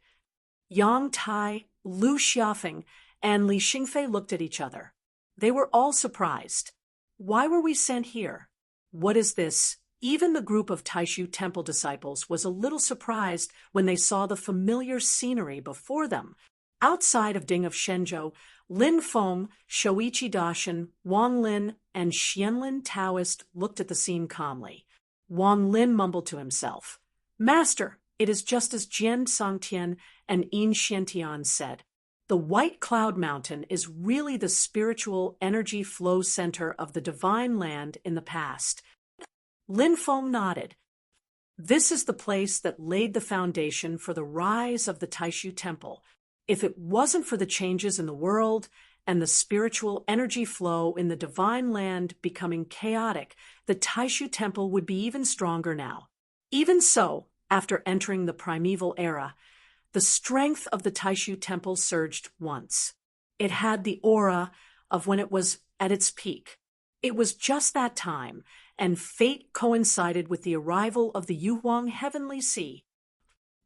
Yang Tai, Lu Xiafeng, and Li Xingfei looked at each other. They were all surprised. Why were we sent here? What is this? Even the group of Taishu Temple disciples was a little surprised when they saw the familiar scenery before them. Outside of Ding of Shenzhou, Lin Feng, Shoichi Dashin, Wang Lin, and Xianlin Taoist looked at the scene calmly. Wang Lin mumbled to himself, "Master, it is just as Jian Sangtian and Yin Xiantian said. The White Cloud Mountain is really the spiritual energy flow center of the divine land in the past." Lin Feng nodded. This is the place that laid the foundation for the rise of the Taishu Temple. If it wasn't for the changes in the world and the spiritual energy flow in the divine land becoming chaotic, the Taishu Temple would be even stronger now. Even so, after entering the primeval era, the strength of the Taishu Temple surged once. It had the aura of when it was at its peak. It was just that time, and fate coincided with the arrival of the Yuhuang Heavenly Sea.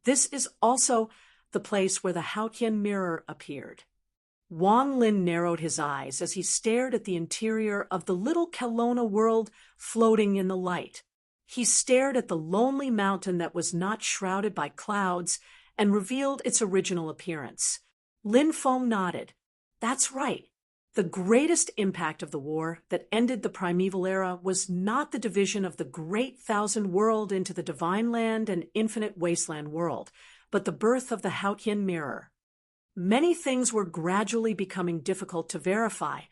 This is also the place where the Haotian mirror appeared. Wang Lin narrowed his eyes as he stared at the interior of the little Kelowna world floating in the light. He stared at the lonely mountain that was not shrouded by clouds and revealed its original appearance. Lin Feng nodded. That's right. The greatest impact of the war that ended the primeval era was not the division of the great thousand world into the divine land and infinite wasteland world, but the birth of the Haotian mirror. Many things were gradually becoming difficult to verify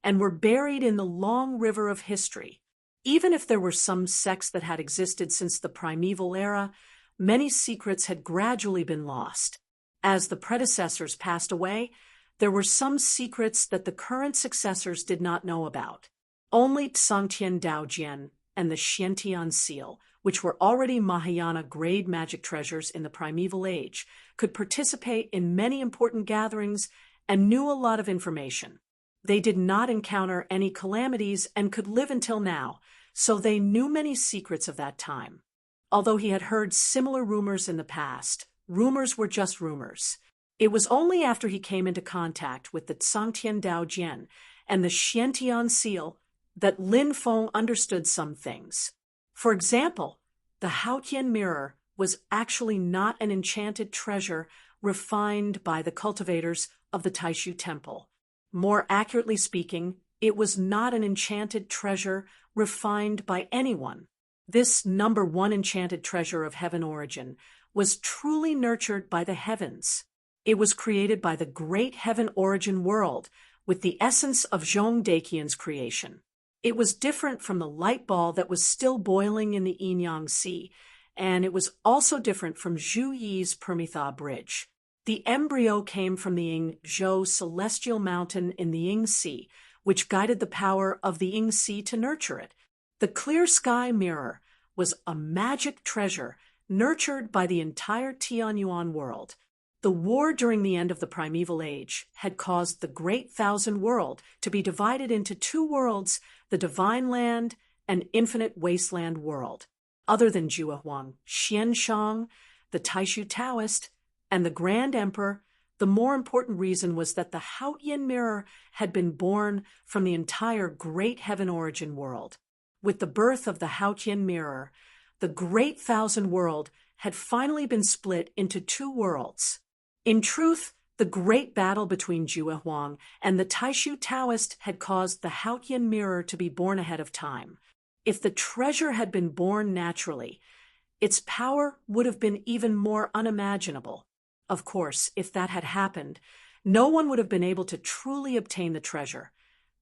and were buried in the long river of history. Even if there were some sects that had existed since the primeval era, many secrets had gradually been lost. As the predecessors passed away, there were some secrets that the current successors did not know about. Only Tsangtian Daojian and the Xiantian seal, which were already Mahayana-grade magic treasures in the primeval age, could participate in many important gatherings and knew a lot of information. They did not encounter any calamities and could live until now, so they knew many secrets of that time. Although he had heard similar rumors in the past, rumors were just rumors. It was only after he came into contact with the Tsangtian Daojian and the Xiantian seal that Lin Feng understood some things. For example, the Haotian mirror was actually not an enchanted treasure refined by the cultivators of the Taishu temple. More accurately speaking, it was not an enchanted treasure refined by anyone. This number one enchanted treasure of heaven origin was truly nurtured by the heavens. It was created by the great heaven origin world with the essence of Zhong Daqian's creation. It was different from the light ball that was still boiling in the Yin-Yang Sea, and it was also different from Zhu Yi's Permitha Bridge. The embryo came from the Ying-Zhou celestial mountain in the Ying Sea, which guided the power of the Ying Sea to nurture it. The clear sky mirror was a magic treasure nurtured by the entire Tianyuan world. The war during the end of the primeval age had caused the Great Thousand World to be divided into two worlds, the Divine Land and Infinite Wasteland world. Other than Juehuang, Xianshang, the Taishu Taoist, and the Grand Emperor, the more important reason was that the Haotian mirror had been born from the entire Great Heaven Origin world. With the birth of the Haotian mirror, the Great Thousand World had finally been split into two worlds. In truth, the great battle between Juehuang and the Taishu Taoist had caused the Haotian mirror to be born ahead of time. If the treasure had been born naturally, its power would have been even more unimaginable. Of course, if that had happened, no one would have been able to truly obtain the treasure,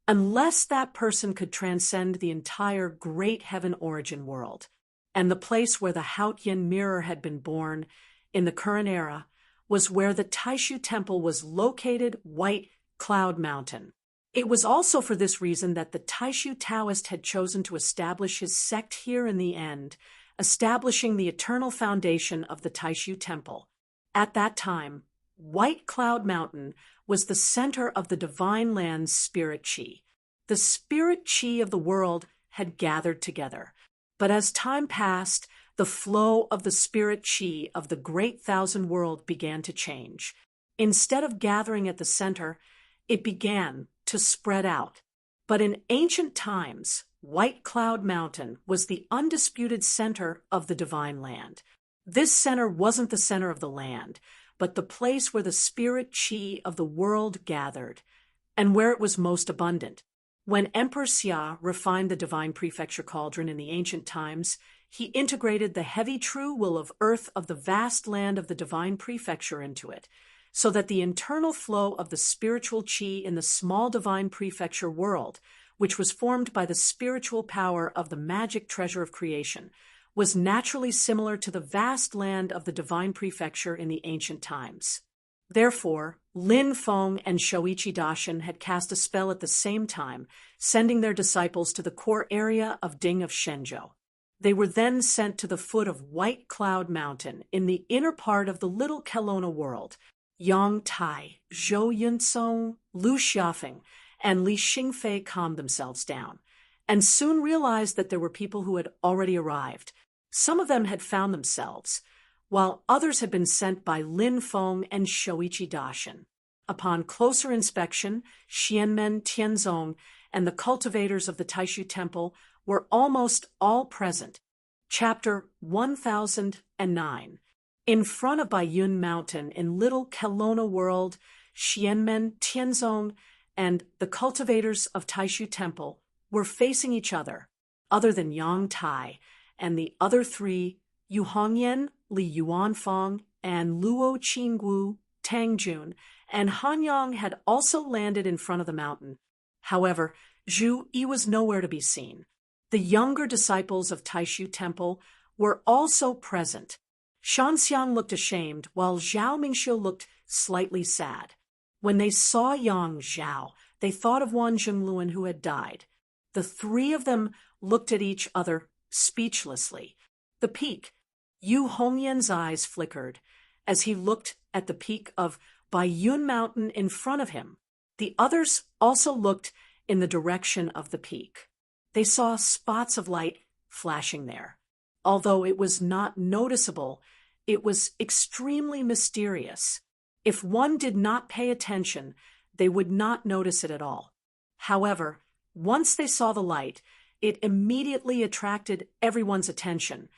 unless that person could transcend the entire Great Heaven Origin world. And the place where the Haotian mirror had been born, in the current era, was where the Taishu temple was located, White Cloud Mountain. It was also for this reason that the Taishu Taoist had chosen to establish his sect here in the end, establishing the eternal foundation of the Taishu temple. At that time, White Cloud Mountain was the center of the Divine Land's spirit chi. The spirit chi of the world had gathered together. But as time passed, the flow of the spirit chi of the Great Thousand World began to change. Instead of gathering at the center, it began to spread out. But in ancient times, White Cloud Mountain was the undisputed center of the Divine Land. This center wasn't the center of the land, but the place where the spirit chi of the world gathered, and where it was most abundant. When Emperor Xia refined the divine prefecture cauldron in the ancient times, he integrated the heavy true will of earth of the vast land of the divine prefecture into it, so that the internal flow of the spiritual chi in the small divine prefecture world, which was formed by the spiritual power of the magic treasure of creation, was naturally similar to the vast land of the divine prefecture in the ancient times. Therefore, Lin Feng and Shoichi Dashin had cast a spell at the same time, sending their disciples to the core area of Ding of Shenzhou. They were then sent to the foot of White Cloud Mountain in the inner part of the Little Kelowna world. Yang Tai, Zhou Yunsong, Lu Xiafeng, and Li Xingfei calmed themselves down, and soon realized that there were people who had already arrived. Some of them had found themselves, while others had been sent by Lin Feng and Shoichi Dashin. Upon closer inspection, Xianmen Tianzong and the cultivators of the Taishu temple were almost all present. Chapter 1009. In front of Baiyun Mountain in Little Kelowna world, Xianmen Tianzong and the cultivators of Taishu temple were facing each other. Other than Yang Tai and the other three, Yu Hongyan, Li Yuanfang, and Luo Qinggu, Tang Jun, and Han Yang had also landed in front of the mountain. However, Zhu Yi was nowhere to be seen. The younger disciples of Taishu temple were also present. Shanxiang looked ashamed, while Zhao Mingxiu looked slightly sad. When they saw Yang Zhao, they thought of Wan Zhengluan who had died. The three of them looked at each other speechlessly. The peak. Yu Hongyan's eyes flickered as he looked at the peak of Baiyun Mountain in front of him. The others also looked in the direction of the peak. They saw spots of light flashing there. Although it was not noticeable, it was extremely mysterious. If one did not pay attention, they would not notice it at all. However, once they saw the light, it immediately attracted everyone's attention,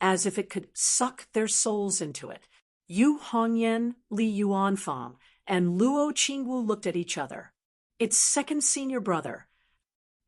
as if it could suck their souls into it. Yu Hongyan, Li Yuanfang, and Luo Qingwu looked at each other. Its second senior brother.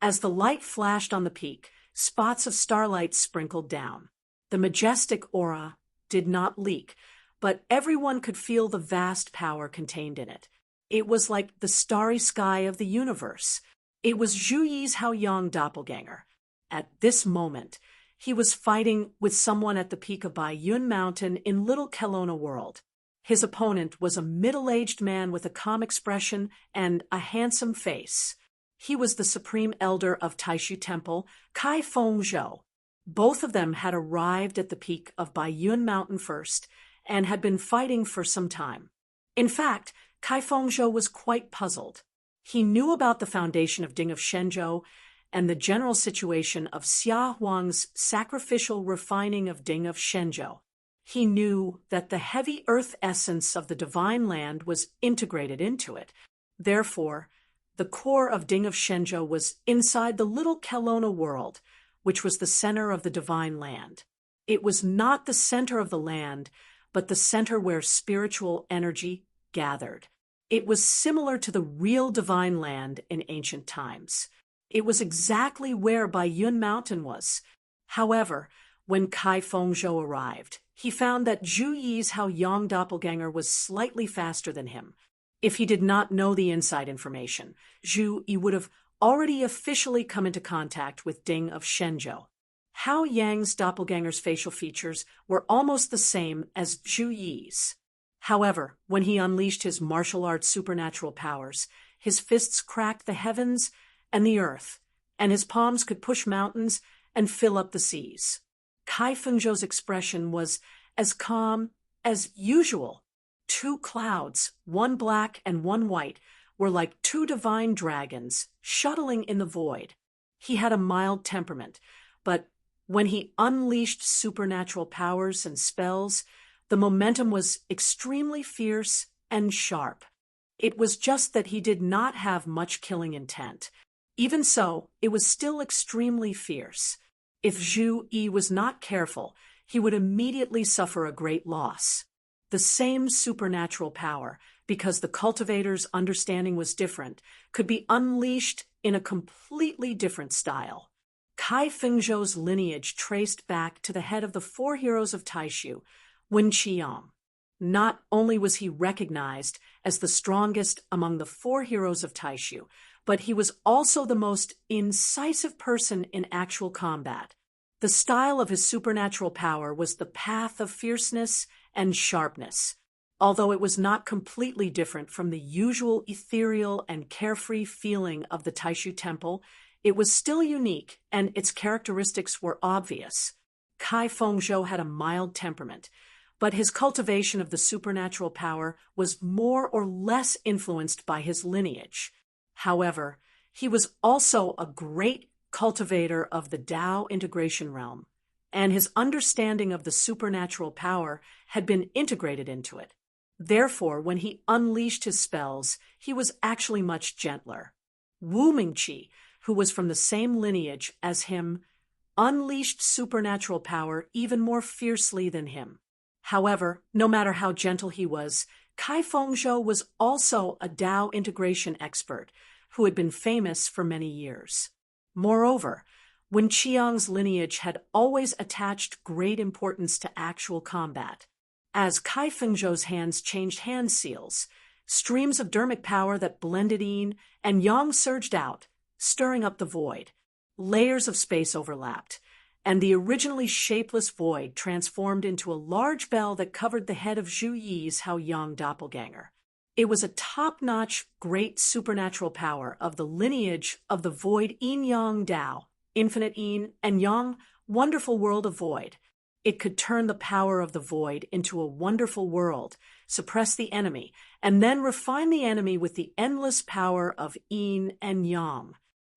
As the light flashed on the peak, spots of starlight sprinkled down. The majestic aura did not leak, but everyone could feel the vast power contained in it. It was like the starry sky of the universe. It was Zhu Yi's Haoyang doppelganger. At this moment, he was fighting with someone at the peak of Baiyun Mountain in Little Kelowna World. His opponent was a middle-aged man with a calm expression and a handsome face. He was the supreme elder of Taishu Temple, Kai Fengzhou. Both of them had arrived at the peak of Baiyun Mountain first and had been fighting for some time. In fact, Kai Fengzhou was quite puzzled. He knew about the foundation of Ding of Shenzhou and the general situation of Xia Huang's sacrificial refining of Ding of Shenzhou. He knew that the heavy earth essence of the divine land was integrated into it. Therefore, the core of Ding of Shenzhou was inside the Little Kelowna World, which was the center of the divine land. It was not the center of the land, but the center where spiritual energy gathered. It was similar to the real divine land in ancient times. It was exactly where Baiyun Mountain was. However, when Kai Fengzhou arrived, he found that Zhu Yi's Haoyang doppelganger was slightly faster than him. If he did not know the inside information, Zhu Yi would have already officially come into contact with Ding of Shenzhou. Hao Yang's doppelganger's facial features were almost the same as Zhu Yi's. However, when he unleashed his martial arts supernatural powers, his fists cracked the heavens and the earth, and his palms could push mountains and fill up the seas. Kai Fengzhou's expression was as calm as usual. Two clouds, one black and one white, were like two divine dragons shuttling in the void. He had a mild temperament, but when he unleashed supernatural powers and spells, the momentum was extremely fierce and sharp. It was just that he did not have much killing intent. Even so, it was still extremely fierce. If Zhu Yi was not careful, he would immediately suffer a great loss. The same supernatural power, because the cultivator's understanding was different, could be unleashed in a completely different style. Kai Fengzhou's lineage traced back to the head of the four heroes of Taishu, Wen Qiang. Not only was he recognized as the strongest among the four heroes of Taishu, but he was also the most incisive person in actual combat. The style of his supernatural power was the path of fierceness and sharpness. Although it was not completely different from the usual ethereal and carefree feeling of the Taishu Temple, it was still unique and its characteristics were obvious. Kai Fengzhou had a mild temperament, but his cultivation of the supernatural power was more or less influenced by his lineage. However, he was also a great cultivator of the Tao integration realm, and his understanding of the supernatural power had been integrated into it. Therefore, when he unleashed his spells, he was actually much gentler. Wu Mingqi, who was from the same lineage as him, unleashed supernatural power even more fiercely than him. However, no matter how gentle he was, Kai Fengzhou was also a Tao integration expert who had been famous for many years. Moreover, Wen Qiang's lineage had always attached great importance to actual combat. As Kai Fengzhou's hands changed hand seals, streams of dermic power that blended yin and yang surged out, stirring up the void. Layers of space overlapped, and the originally shapeless void transformed into a large bell that covered the head of Zhu Yi's Haoyang doppelganger. It was a top-notch, great supernatural power of the lineage of the void Yin-Yang Tao, infinite Yin, and Yang, wonderful world of void. It could turn the power of the void into a wonderful world, suppress the enemy, and then refine the enemy with the endless power of Yin and Yang.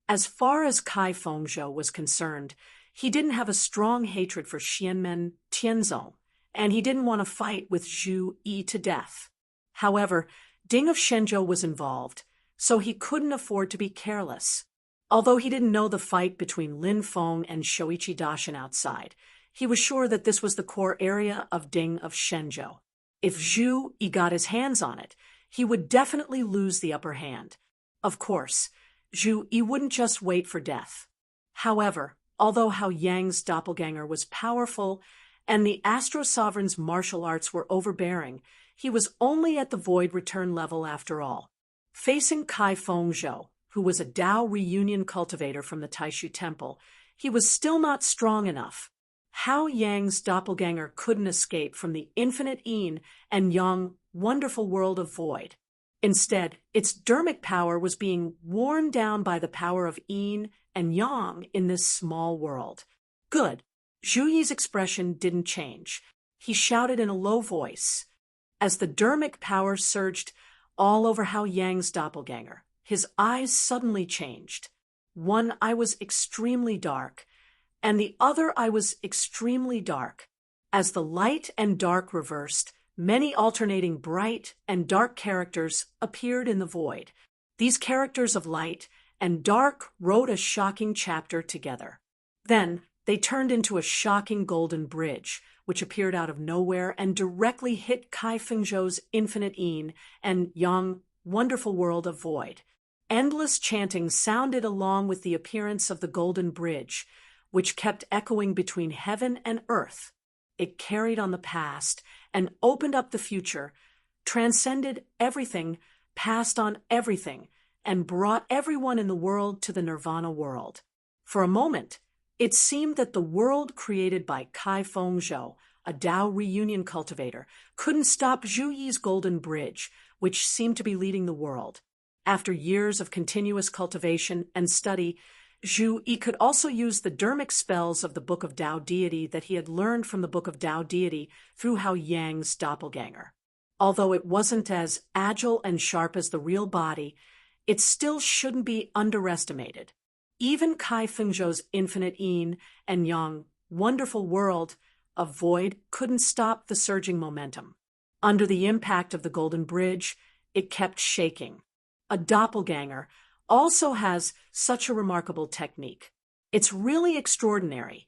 As far as Kai Fengzhou was concerned, he didn't have a strong hatred for Xianmen Tianzong, and he didn't want to fight with Zhu Yi to death. However, Ding of Shenzhou was involved, so he couldn't afford to be careless. Although he didn't know the fight between Lin Feng and Shoichi Daishin outside, he was sure that this was the core area of Ding of Shenzhou. If Zhu Yi got his hands on it, he would definitely lose the upper hand. Of course, Zhu Yi wouldn't just wait for death. However, although Hao Yang's doppelganger was powerful and the Astro Sovereign's martial arts were overbearing, he was only at the void return level after all. Facing Kai Fengzhou, who was a Tao reunion cultivator from the Taishu Temple, he was still not strong enough. Hao Yang's doppelganger couldn't escape from the infinite Yin and Yang wonderful world of void. Instead, its dermic power was being worn down by the power of Yin and Yang in this small world. Good. Zhu Yi's expression didn't change. He shouted in a low voice. As the dermic power surged all over Hao Yang's doppelganger, his eyes suddenly changed. One eye was extremely dark, and the other eye was extremely dark. As the light and dark reversed, many alternating bright and dark characters appeared in the void. These characters of light and dark wrote a shocking chapter together. Then they turned into a shocking golden bridge, which appeared out of nowhere and directly hit Kai Fengzhou's infinite Yin and Yang wonderful world of void. Endless chanting sounded along with the appearance of the golden bridge, which kept echoing between heaven and earth. It carried on the past and opened up the future, transcended everything, passed on everything, and brought everyone in the world to the Nirvana world. For a moment, it seemed that the world created by Kai Fengzhou, a Tao reunion cultivator, couldn't stop Zhu Yi's golden bridge, which seemed to be leading the world. After years of continuous cultivation and study, Zhu Yi could also use the dermic spells of the Book of Tao Deity that he had learned from the Book of Tao Deity through Hao Yang's doppelganger. Although it wasn't as agile and sharp as the real body, it still shouldn't be underestimated. Even Kai Fengzhou's infinite Yin and Yang wonderful world of void couldn't stop the surging momentum. Under the impact of the golden bridge, it kept shaking. A doppelganger also has such a remarkable technique. It's really extraordinary.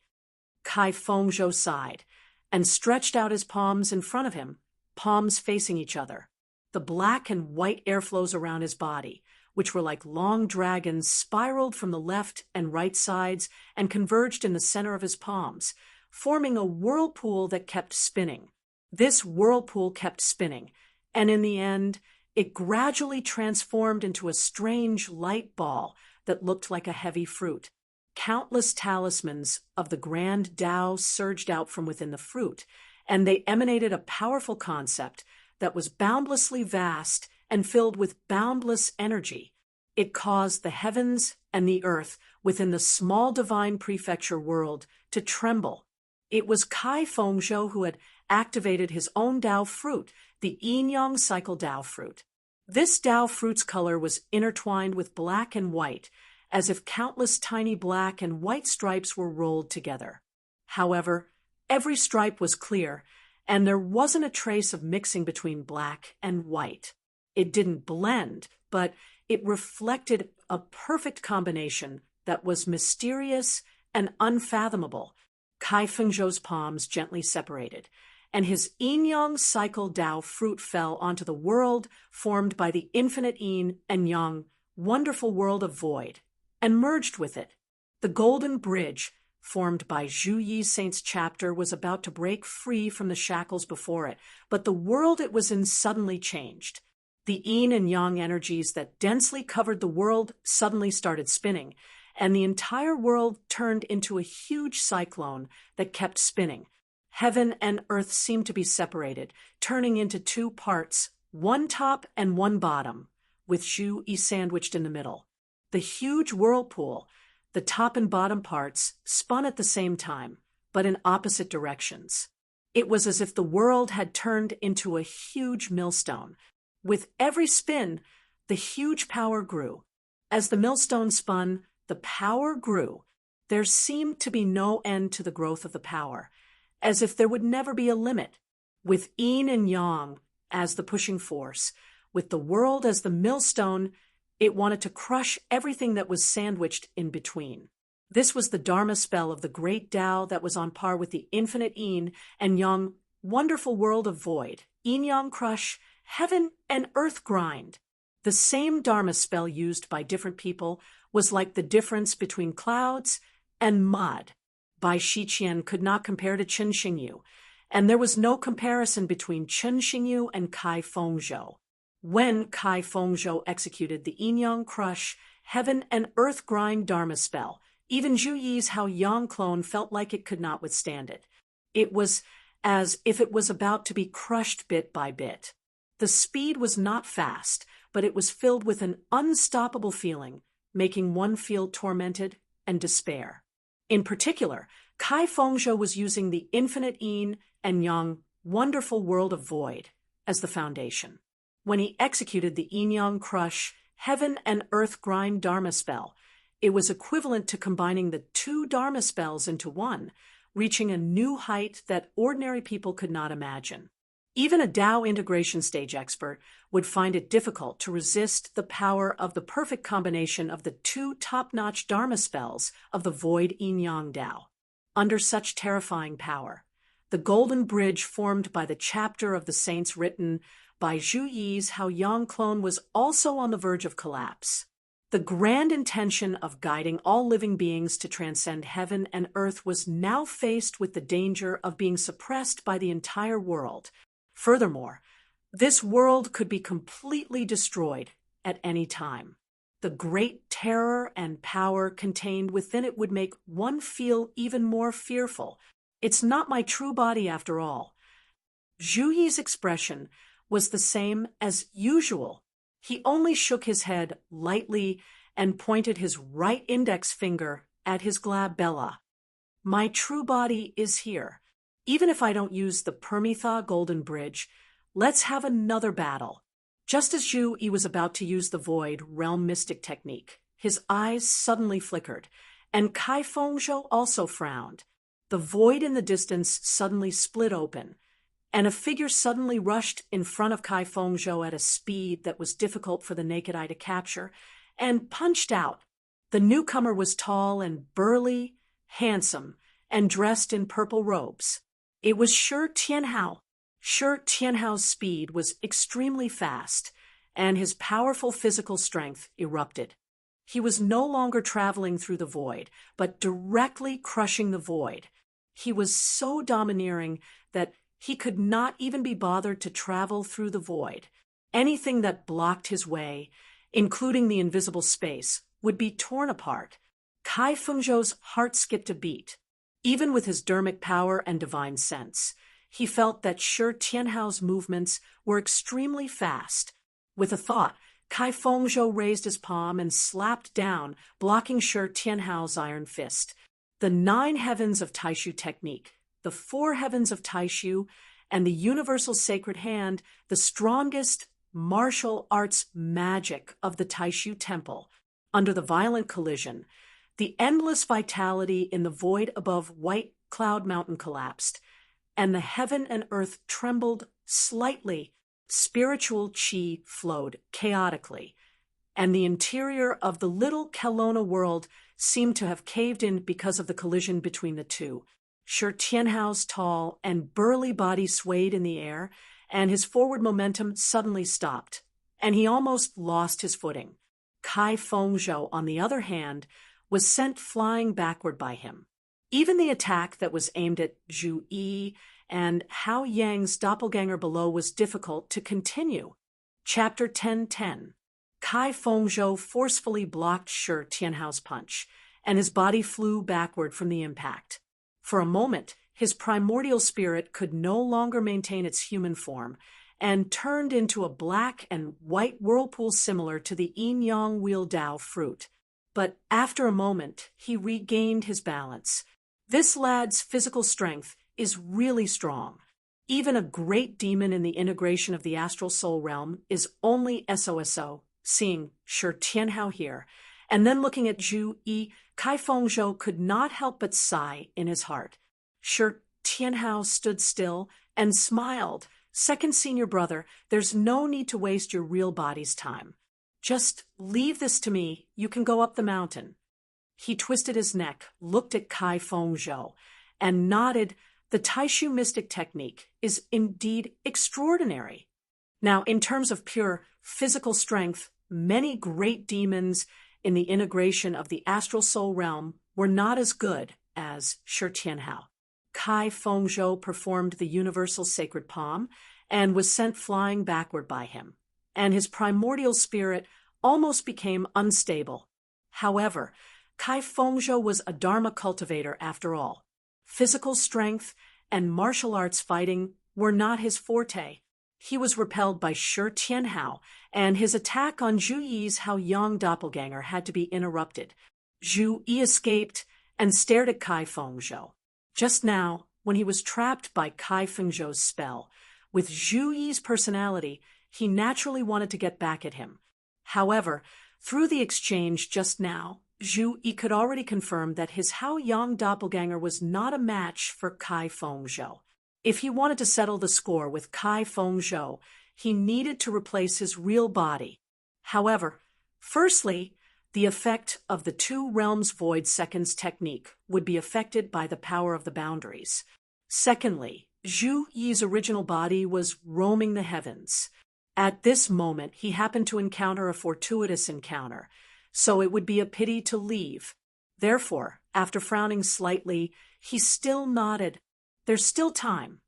Kai Fengzhou sighed and stretched out his palms in front of him, palms facing each other. The black and white airflows around his body, which were like long dragons, spiraled from the left and right sides and converged in the center of his palms, forming a whirlpool that kept spinning. This whirlpool kept spinning, and in the end, it gradually transformed into a strange light ball that looked like a heavy fruit. Countless talismans of the grand Tao surged out from within the fruit, and they emanated a powerful concept that was boundlessly vast and filled with boundless energy. It caused the heavens and the earth within the small divine prefecture world to tremble. It was Kai Fengzhou who had activated his own Tao fruit, the Yin-Yang cycle Tao fruit. This Tao fruit's color was intertwined with black and white, as if countless tiny black and white stripes were rolled together. However, every stripe was clear, and there wasn't a trace of mixing between black and white. It didn't blend, but it reflected a perfect combination that was mysterious and unfathomable. Kai Fengzhou's palms gently separated, and his Yin-Yang cycle Tao fruit fell onto the world formed by the infinite Yin and Yang wonderful world of void, and merged with it. The golden bridge, formed by Zhu Yi Saint's chapter, was about to break free from the shackles before it, but the world it was in suddenly changed. The Yin and Yang energies that densely covered the world suddenly started spinning, and the entire world turned into a huge cyclone that kept spinning. Heaven and earth seemed to be separated, turning into two parts one top and one bottom, with Zhu Yi sandwiched in the middle. The huge whirlpool, the top and bottom parts, spun at the same time, but in opposite directions. It was as if the world had turned into a huge millstone. With every spin, the huge power grew. As the millstone spun, the power grew. There seemed to be no end to the growth of the power, as if there would never be a limit. With yin and yang as the pushing force, with the world as the millstone, it wanted to crush everything that was sandwiched in between. This was the Dharma spell of the great Tao that was on par with the infinite yin and yang wonderful world of void, yin-yang crush, heaven and earth grind. The same Dharma spell used by different people was like the difference between clouds and mud. Bai Shiqian could not compare to Chen Xingyu, and there was no comparison between Chen Xingyu and Kai Fengzhou. When Kai Fengzhou executed the yin-yang crush, heaven and earth grind Dharma spell, even Zhu Yi's Hao Yang clone felt like it could not withstand it. It was as if it was about to be crushed bit by bit. The speed was not fast, but it was filled with an unstoppable feeling, making one feel tormented and despair. In particular, Kai Fengzhou was using the infinite yin and yang wonderful world of void as the foundation. When he executed the yin-yang crush, heaven and earth grind Dharma spell, it was equivalent to combining the two Dharma spells into one, reaching a new height that ordinary people could not imagine. Even a Tao integration stage expert would find it difficult to resist the power of the perfect combination of the two top-notch Dharma spells of the void yin-yang Tao. Under such terrifying power, the golden bridge formed by the chapter of the saints written by Zhu Yi's Hao Yang clone was also on the verge of collapse. The grand intention of guiding all living beings to transcend heaven and earth was now faced with the danger of being suppressed by the entire world. Furthermore, this world could be completely destroyed at any time. The great terror and power contained within it would make one feel even more fearful. It's not my true body after all. Zhu Yi's expression was the same as usual. He only shook his head lightly and pointed his right index finger at his glabella. My true body is here. Even if I don't use the Permitha Golden Bridge, let's have another battle. Just as Zhu Yi was about to use the Void Realm Mystic technique, his eyes suddenly flickered, and Kai Fengzhou also frowned. The void in the distance suddenly split open, and a figure suddenly rushed in front of Kai Fengzhou at a speed that was difficult for the naked eye to capture, and punched out. The newcomer was tall and burly, handsome, and dressed in purple robes. It was Shi Tianhao. Shi Tianhao's speed was extremely fast, and his powerful physical strength erupted. He was no longer traveling through the void, but directly crushing the void. He was so domineering that he could not even be bothered to travel through the void. Anything that blocked his way, including the invisible space, would be torn apart. Kai Fengzhou's heart skipped a beat. Even with his dermic power and divine sense, he felt that Shi Tianhao's movements were extremely fast. With a thought, Kai Fengzhou raised his palm and slapped down, blocking Shi Tianhao's iron fist. The 9 heavens of Taishu technique, the 4 heavens of Taishu, and the universal sacred hand, the strongest martial arts magic of the Taishu temple. Under the violent collision, the endless vitality in the void above White Cloud Mountain collapsed, and the heaven and earth trembled slightly. Spiritual qi flowed chaotically, and the interior of the little Kelowna world seemed to have caved in because of the collision between the two. Shi Tianhao's tall and burly body swayed in the air, and his forward momentum suddenly stopped, and he almost lost his footing. Kai Fengzhou, on the other hand, was sent flying backward by him. Even the attack that was aimed at Zhu Yi and Hao Yang's doppelganger below was difficult to continue. Chapter 10:10. Kai Fengzhou forcefully blocked Shi Tianhao's punch, and his body flew backward from the impact. For a moment, his primordial spirit could no longer maintain its human form, and turned into a black and white whirlpool similar to the yin-yang wheel Dao fruit. But after a moment, he regained his balance. This lad's physical strength is really strong. Even a great demon in the integration of the astral soul realm is only SOSO, seeing Shi Tianhao here, and then looking at Zhu Yi, Kai Fengzhou could not help but sigh in his heart. Shi Tianhao stood still and smiled. Second senior brother, there's no need to waste your real body's time. Just leave this to me, you can go up the mountain. He twisted his neck, looked at Kai Fengzhou, and nodded. The Taishu mystic technique is indeed extraordinary. Now, in terms of pure physical strength, many great demons in the integration of the astral soul realm were not as good as Shi Tianhao. Kai Fengzhou performed the universal sacred palm and was sent flying backward by him, and his primordial spirit almost became unstable. However, Kai Fengzhou was a Dharma cultivator after all. Physical strength and martial arts fighting were not his forte. He was repelled by Shi Tianhao, and his attack on Zhu Yi's Haoyang doppelganger had to be interrupted. Zhu Yi escaped and stared at Kai Fengzhou. Just now, when he was trapped by Kai Fengzhou's spell, with Zhu Yi's personality, he naturally wanted to get back at him. However, through the exchange just now, Zhu Yi could already confirm that his Haoyang doppelganger was not a match for Kai Fengzhou. If he wanted to settle the score with Kai Fengzhou, he needed to replace his real body. However, firstly, the effect of the two realms void seconds technique would be affected by the power of the boundaries. Secondly, Zhu Yi's original body was roaming the heavens. At this moment, he happened to encounter a fortuitous encounter, so it would be a pity to leave. Therefore, after frowning slightly, he still nodded. There's still time.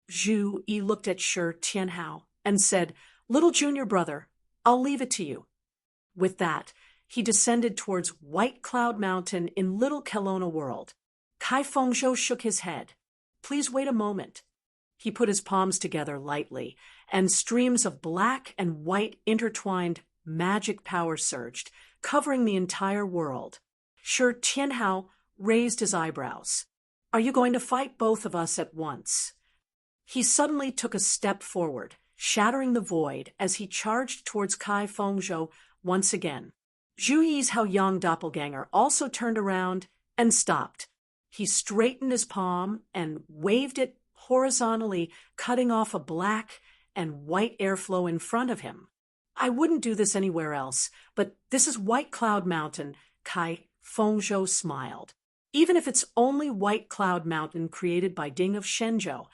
Zhu Yi looked at Shi Tianhao and said, "Little junior brother, I'll leave it to you." With that, he descended towards White Cloud Mountain in Little Kelowna World. Kai Fengzhou shook his head. "Please wait a moment." He put his palms together lightly, and streams of black and white intertwined magic power surged, covering the entire world. Shi Tianhao raised his eyebrows. "Are you going to fight both of us at once?" He suddenly took a step forward, shattering the void as he charged towards Kai Fengzhou once again. Zhu Yi's Haoyang doppelganger also turned around and stopped. He straightened his palm and waved it horizontally, cutting off a black and white airflow in front of him. "I wouldn't do this anywhere else, but this is White Cloud Mountain," Kai Fengzhou smiled. "Even if it's only White Cloud Mountain created by Ding of Shenzhou."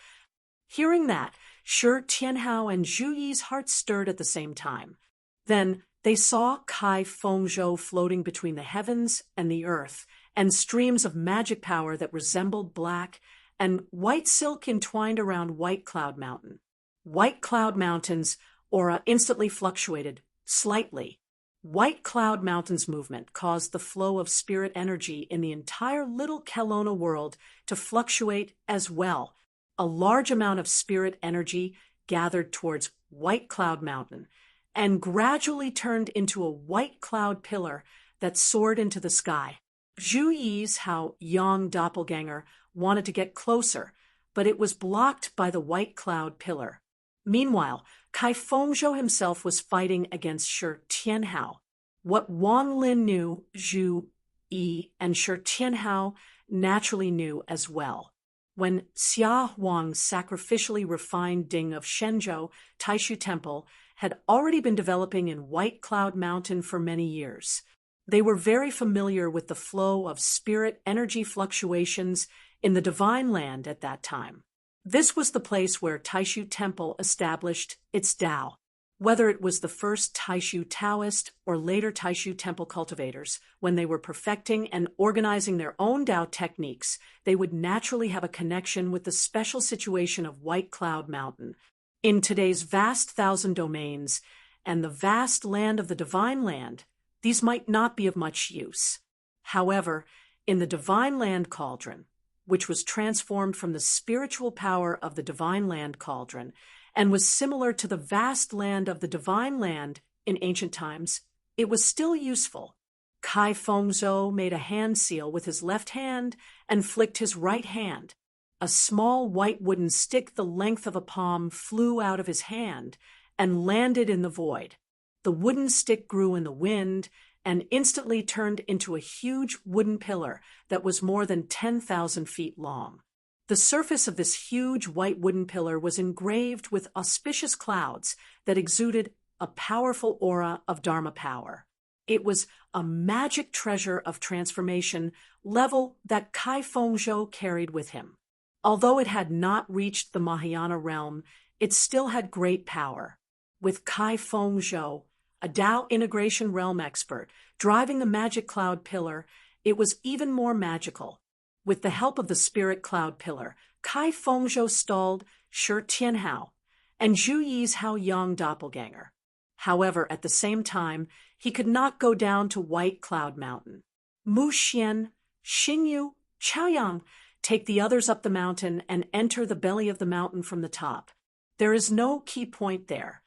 Hearing that, Shi Tianhao and Zhu Yi's hearts stirred at the same time. Then they saw Kai Fengzhou floating between the heavens and the earth, and streams of magic power that resembled black and white silk entwined around White Cloud Mountain. White Cloud Mountain's aura instantly fluctuated, slightly. White Cloud Mountain's movement caused the flow of spirit energy in the entire Little Kelowna world to fluctuate as well. A large amount of spirit energy gathered towards White Cloud Mountain and gradually turned into a white cloud pillar that soared into the sky. Zhu Yi's Haoyang doppelganger wanted to get closer, but it was blocked by the white cloud pillar. Meanwhile, Kai Fengzhou himself was fighting against Shi Tianhao. What Wang Lin knew, Zhu Yi and Shi Tianhao naturally knew as well. When Xia Huang's sacrificially refined Ding of Shenzhou Taishu Temple had already been developing in White Cloud Mountain for many years. They were very familiar with the flow of spirit energy fluctuations in the Divine Land at that time. This was the place where Taishu Temple established its Tao. Whether it was the first Taishu Taoist or later Taishu Temple cultivators, when they were perfecting and organizing their own Tao techniques, they would naturally have a connection with the special situation of White Cloud Mountain. In today's vast 1,000 domains and the vast land of the Divine Land, these might not be of much use. However, in the Divine Land Cauldron, which was transformed from the spiritual power of the Divine Land Cauldron and was similar to the vast land of the Divine Land in ancient times, it was still useful. Kai Fengzhou made a hand seal with his left hand and flicked his right hand. A small white wooden stick the length of a palm flew out of his hand and landed in the void. The wooden stick grew in the wind and instantly turned into a huge wooden pillar that was more than 10,000 feet long. The surface of this huge white wooden pillar was engraved with auspicious clouds that exuded a powerful aura of Dharma power. It was a magic treasure of transformation level that Kai Fengzhou carried with him. Although it had not reached the Mahayana realm, it still had great power. With Kai Fengzhou, a Tao integration realm expert, driving the magic cloud pillar, it was even more magical. With the help of the spirit cloud pillar, Kai Fengzhou stalled Shi Tianhao and Zhu Yi's Haoyang doppelganger. However, at the same time, he could not go down to White Cloud Mountain. Mu Xian, Xingyu, Chaoyang take the others up the mountain and enter the belly of the mountain from the top. There is no key point there.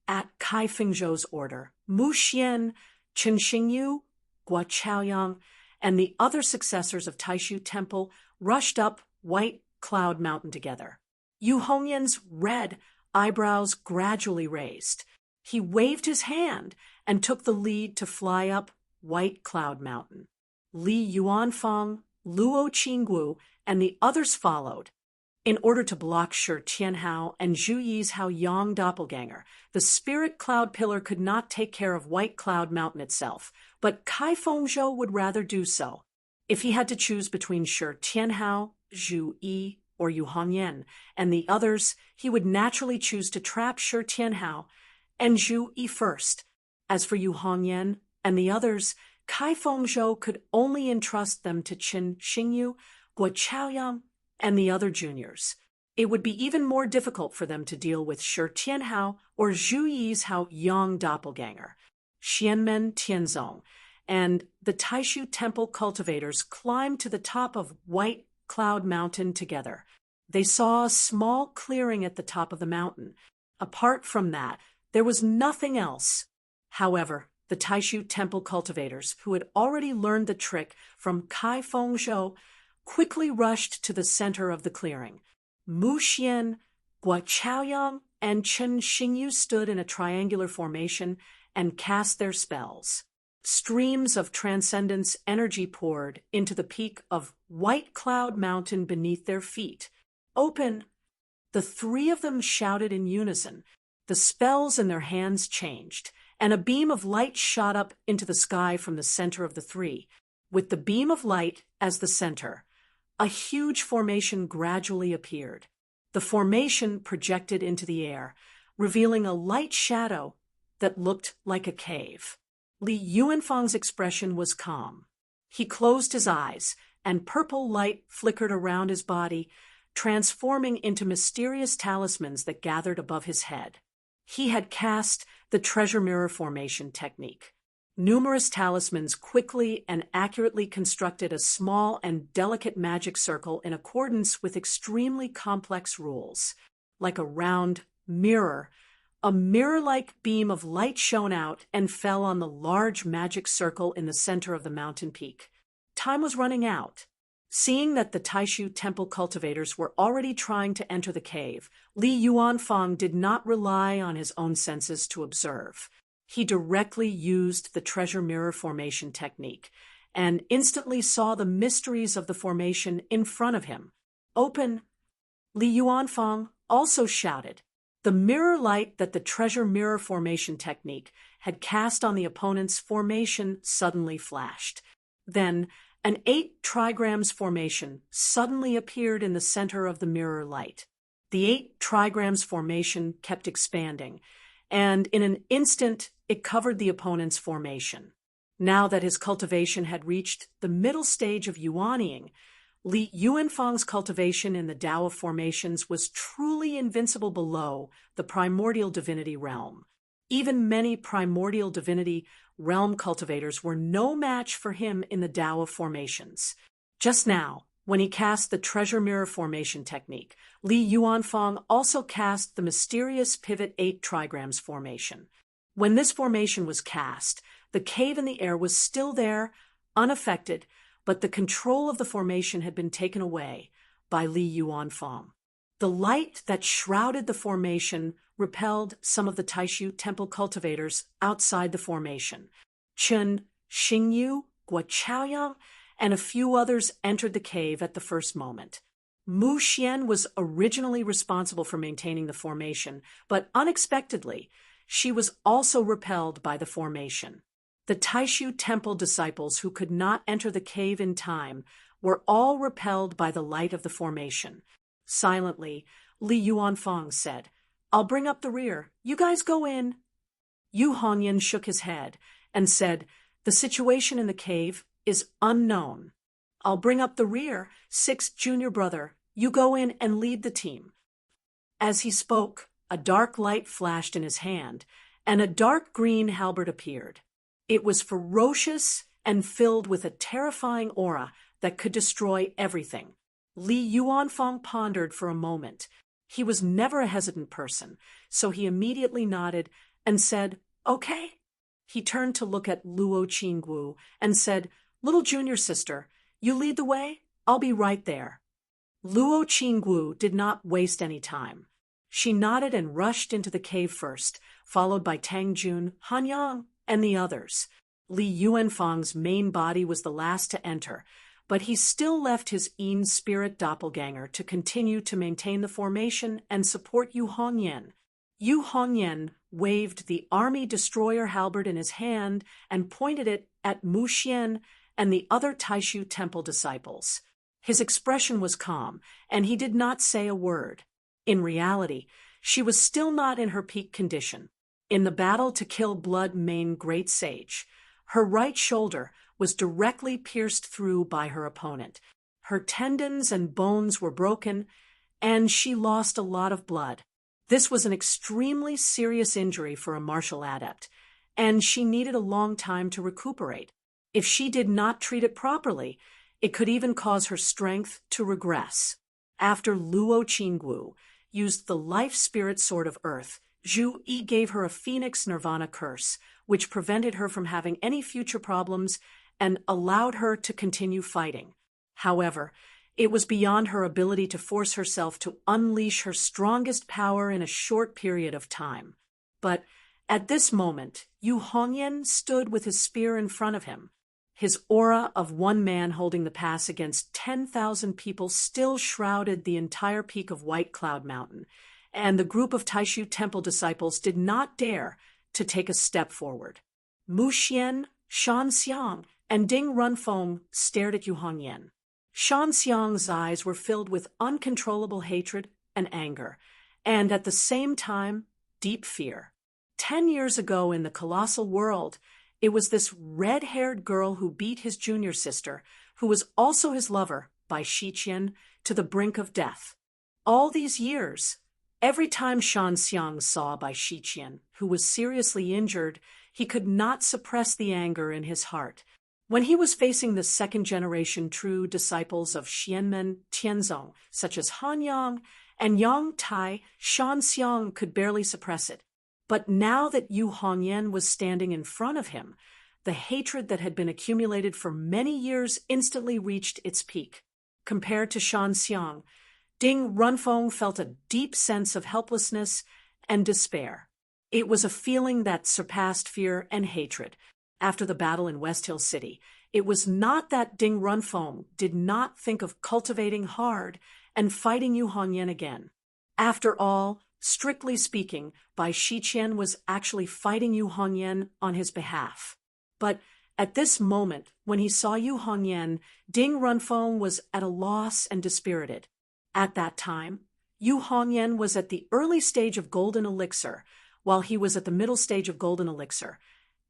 At Kai Fengzhou's order, Mu Xian, Chen Xingyu, Gua Chaoyang, and the other successors of Taishu Temple rushed up White Cloud Mountain together. Yu Hongyan's red eyebrows gradually raised. He waved his hand and took the lead to fly up White Cloud Mountain. Li Yuanfang, Luo Qinggu, and the others followed. In order to block Shi Tianhao and Zhu Yi's Haoyang doppelganger, the spirit cloud pillar could not take care of White Cloud Mountain itself, but Kai Fengzhou would rather do so. If he had to choose between Shi Tianhao, Zhu Yi, or Yu Hongyan and the others, he would naturally choose to trap Shi Tianhao and Zhu Yi first. As for Yu Hongyan and the others, Kai Fengzhou could only entrust them to Chen Xingyu, Guo Chaoyang, and the other juniors. It would be even more difficult for them to deal with Shi Tianhao or Zhu Yi's Haoyang doppelganger. Xianmen Tianzong and the Taishu Temple cultivators climbed to the top of White Cloud Mountain together. They saw a small clearing at the top of the mountain. Apart from that, there was nothing else. However, the Taishu Temple cultivators, who had already learned the trick from Kai Fengzhou, quickly rushed to the center of the clearing. Mu Xian, Gua Chaoyang, and Chen Xingyu stood in a triangular formation and cast their spells. Streams of transcendence energy poured into the peak of White Cloud Mountain beneath their feet. Open! The three of them shouted in unison. The spells in their hands changed, and a beam of light shot up into the sky from the center of the three. With the beam of light as the center, a huge formation gradually appeared. The formation projected into the air, revealing a light shadow that looked like a cave. Li Yuanfang's expression was calm. He closed his eyes, and purple light flickered around his body, transforming into mysterious talismans that gathered above his head. He had cast the treasure mirror formation technique. Numerous talismans quickly and accurately constructed a small and delicate magic circle in accordance with extremely complex rules. Like a round mirror, a mirror-like beam of light shone out and fell on the large magic circle in the center of the mountain peak. Time was running out. Seeing that the Taishu Temple cultivators were already trying to enter the cave, Li Yuanfang did not rely on his own senses to observe. He directly used the treasure mirror formation technique and instantly saw the mysteries of the formation in front of him. Open! Li Yuanfang also shouted. The mirror light that the treasure mirror formation technique had cast on the opponent's formation suddenly flashed. Then, an 8 trigrams formation suddenly appeared in the center of the mirror light. The 8 trigrams formation kept expanding, and in an instant it covered the opponent's formation. Now that his cultivation had reached the middle stage of yuanying, Li Yuanfang's cultivation in the Tao of formations was truly invincible below the primordial divinity realm. Even many primordial divinity realm cultivators were no match for him in the Tao of formations. Just now, When he cast the treasure mirror formation technique, Li Yuanfang also cast the mysterious pivot 8 trigrams formation. When this formation was cast, the cave in the air was still there, unaffected, but the control of the formation had been taken away by Li Yuanfang. The light that shrouded the formation repelled some of the Taishu temple cultivators outside the formation. Chen Xingyu, Guo Chaoyang, and a few others entered the cave at the first moment. Mu Xian was originally responsible for maintaining the formation, but unexpectedly, she was also repelled by the formation. The Taishu temple disciples who could not enter the cave in time were all repelled by the light of the formation. Silently, Li Yuanfang said, "I'll bring up the rear. You guys go in." Yu Hongyan shook his head and said, "The situation in the cave is unknown. I'll bring up the rear. 6th junior brother, you go in and lead the team." As he spoke, a dark light flashed in his hand, and a dark green halberd appeared. It was ferocious and filled with a terrifying aura that could destroy everything. Li Yuanfang pondered for a moment. He was never a hesitant person, so he immediately nodded and said, "Okay." He turned to look at Luo Qinggu and said, "Little junior sister, you lead the way? I'll be right there." Luo Qinggu did not waste any time. She nodded and rushed into the cave first, followed by Tang Jun, Han Yang, and the others. Li Yuanfang's main body was the last to enter, but he still left his Yin spirit doppelganger to continue to maintain the formation and support Yu Hongyan. Yu Hongyan waved the army destroyer halberd in his hand and pointed it at Mu Xian and the other Taishu temple disciples. His expression was calm, and he did not say a word. In reality, she was still not in her peak condition. In the battle to kill Blood Mane Great Sage, her right shoulder was directly pierced through by her opponent. Her tendons and bones were broken, and she lost a lot of blood. This was an extremely serious injury for a martial adept, and she needed a long time to recuperate. If she did not treat it properly, it could even cause her strength to regress. After Luo Qinggu used the life spirit sword of earth, Zhu Yi gave her a Phoenix Nirvana curse, which prevented her from having any future problems and allowed her to continue fighting. However, it was beyond her ability to force herself to unleash her strongest power in a short period of time. But at this moment, Yu Hongyan stood with his spear in front of him. His aura of one man holding the pass against 10,000 people still shrouded the entire peak of White Cloud Mountain, and the group of Taishu temple disciples did not dare to take a step forward. Mu Xian, Shan Xiang, and Ding Runfeng stared at Yu Hongyan. Shan Xiang's eyes were filled with uncontrollable hatred and anger, and at the same time, deep fear. 10 years ago in the colossal world, it was this red-haired girl who beat his junior sister, who was also his lover, Bai Shiqian, to the brink of death. All these years, every time Shan Xiang saw Bai Shiqian, who was seriously injured, he could not suppress the anger in his heart. When he was facing the second-generation true disciples of Xianmen Tianzong, such as Han Yang and Yang Tai, Shan Xiang could barely suppress it. But now that Yu Hongyan was standing in front of him, the hatred that had been accumulated for many years instantly reached its peak. Compared to Shan Xiang, Ding Runfeng felt a deep sense of helplessness and despair. It was a feeling that surpassed fear and hatred. After the battle in West Hill City, it was not that Ding Runfeng did not think of cultivating hard and fighting Yu Hongyan again. After all, strictly speaking, Bai Shiqian was actually fighting Yu Hongyan on his behalf. But at this moment, when he saw Yu Hongyan, Ding Runfeng was at a loss and dispirited. At that time, Yu Hongyan was at the early stage of Golden Elixir, while he was at the middle stage of Golden Elixir,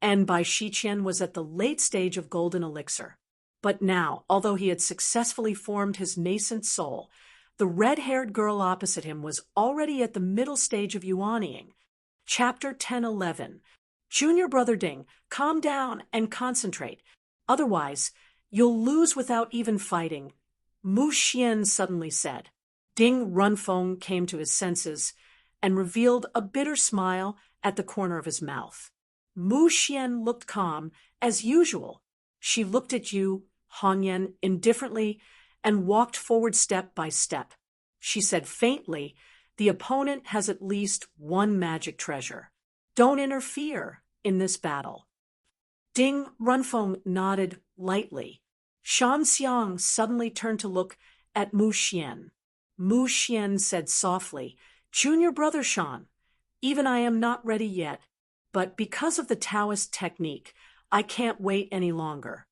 and Bai Shiqian was at the late stage of Golden Elixir. But now, although he had successfully formed his nascent soul, the red-haired girl opposite him was already at the middle stage of yuanying. Chapter 10:11. Junior Brother Ding, calm down and concentrate. Otherwise, you'll lose without even fighting. Mu Xian suddenly said. Ding Runfeng came to his senses and revealed a bitter smile at the corner of his mouth. Mu Xian looked calm, as usual. She looked at you, Hongyan, indifferently and walked forward step by step. She said faintly, "The opponent has at least one magic treasure. Don't interfere in this battle." Ding Runfeng nodded lightly. Shan Xiang suddenly turned to look at Mu Xian. Mu Xian said softly, "Junior brother Shan, even I am not ready yet, but because of the Taoist technique, I can't wait any longer."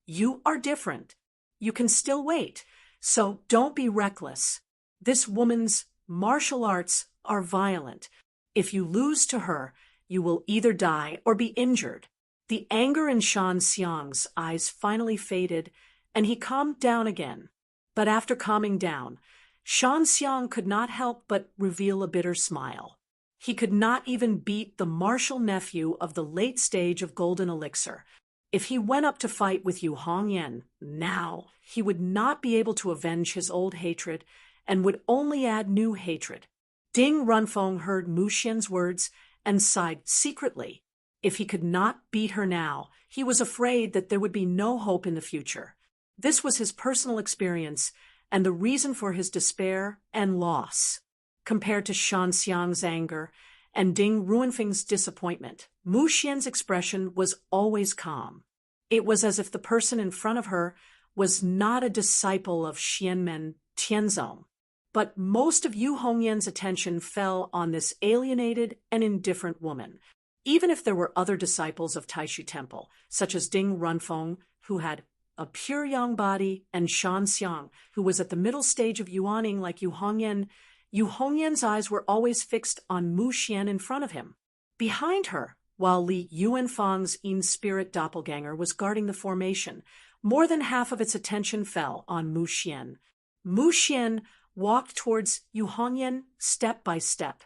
"You are different. You can still wait, so don't be reckless. This woman's martial arts are violent. If you lose to her, you will either die or be injured." The anger in Shan Xiang's eyes finally faded, and he calmed down again. But after calming down, Shan Xiang could not help but reveal a bitter smile. He could not even beat the martial nephew of the late stage of Golden Elixir. If he went up to fight with Yu Hongyan now, he would not be able to avenge his old hatred and would only add new hatred. Ding Runfeng heard Mu Xian's words and sighed secretly. If he could not beat her now, he was afraid that there would be no hope in the future. This was his personal experience and the reason for his despair and loss. Compared to Shan Xiang's anger and Ding Runfeng's disappointment, Mu Xian's expression was always calm. It was as if the person in front of her was not a disciple of Xianmen Tianzong. But most of Yu Hongyan's attention fell on this alienated and indifferent woman. Even if there were other disciples of Taishu Temple, such as Ding Runfeng, who had a pure yang body, and Shan Xiang, who was at the middle stage of yuaning like Yu Hongyan's eyes were always fixed on Mu Xian in front of him. Behind her, while Li Yuanfang's in-spirit doppelganger was guarding the formation, more than half of its attention fell on Mu Xian. Mu Xian walked towards Yu Hongyan step by step.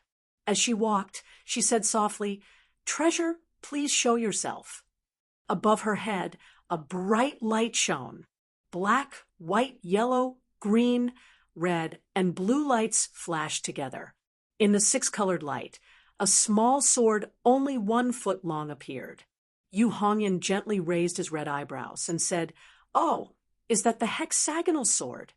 As she walked, she said softly, "Treasure, please show yourself." Above her head, a bright light shone. Black, white, yellow, green, red, and blue lights flashed together. In the six-colored light, a small sword only 1 foot long appeared. Yu Hongyan gently raised his red eyebrows and said, "Oh, is that the hexagonal sword?"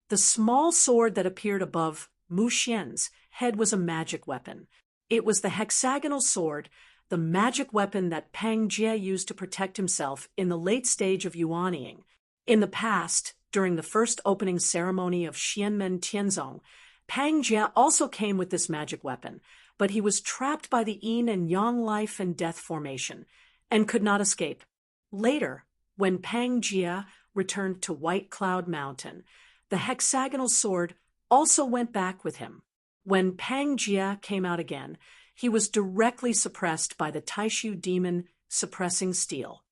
The small sword that appeared above Mu Xian's head was a magic weapon. It was the hexagonal sword, the magic weapon that Pang Jie used to protect himself in the late stage of yuaniying. In the past, during the first opening ceremony of Xianmen Tianzong, Pang Jie also came with this magic weapon, but he was trapped by the yin and yang life and death formation and could not escape. Later, when Pang Jie returned to White Cloud Mountain, the hexagonal sword also went back with him. When Pang Jie came out again, he was directly suppressed by the Taishu demon suppressing steel.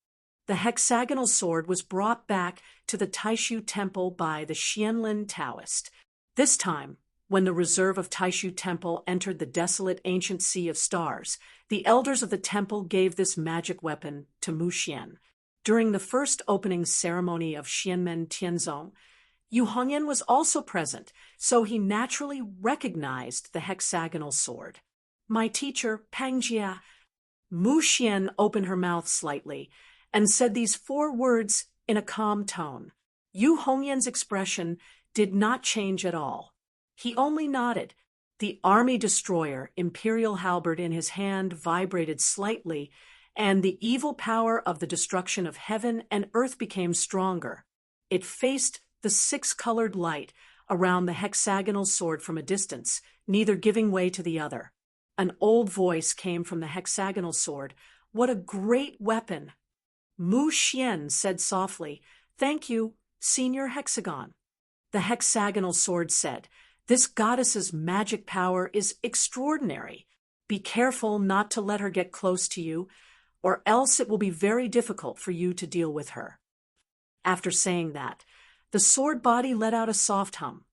The hexagonal sword was brought back to the Taishu temple by the Xianlin Taoist. This time, when the reserve of Taishu temple entered the desolate ancient sea of stars, the elders of the temple gave this magic weapon to Mu Xian. During the first opening ceremony of Xianmen Tianzong, Yu Hongyan was also present, so he naturally recognized the hexagonal sword. "My teacher, Pang Jie." Mu Xian opened her mouth slightly and said these 4 words in a calm tone. Yu Hongyan's expression did not change at all. He only nodded. The army destroyer, imperial halberd in his hand, vibrated slightly, and the evil power of the destruction of heaven and earth became stronger. It faced the 6-colored light around the hexagonal sword from a distance, neither giving way to the other. An old voice came from the hexagonal sword. "What a great weapon!" Mu Xian said softly, "Thank you, Senior Hexagon." The hexagonal sword said, "This goddess's magic power is extraordinary. Be careful not to let her get close to you, or else it will be very difficult for you to deal with her." After saying that, the sword body let out a soft hum,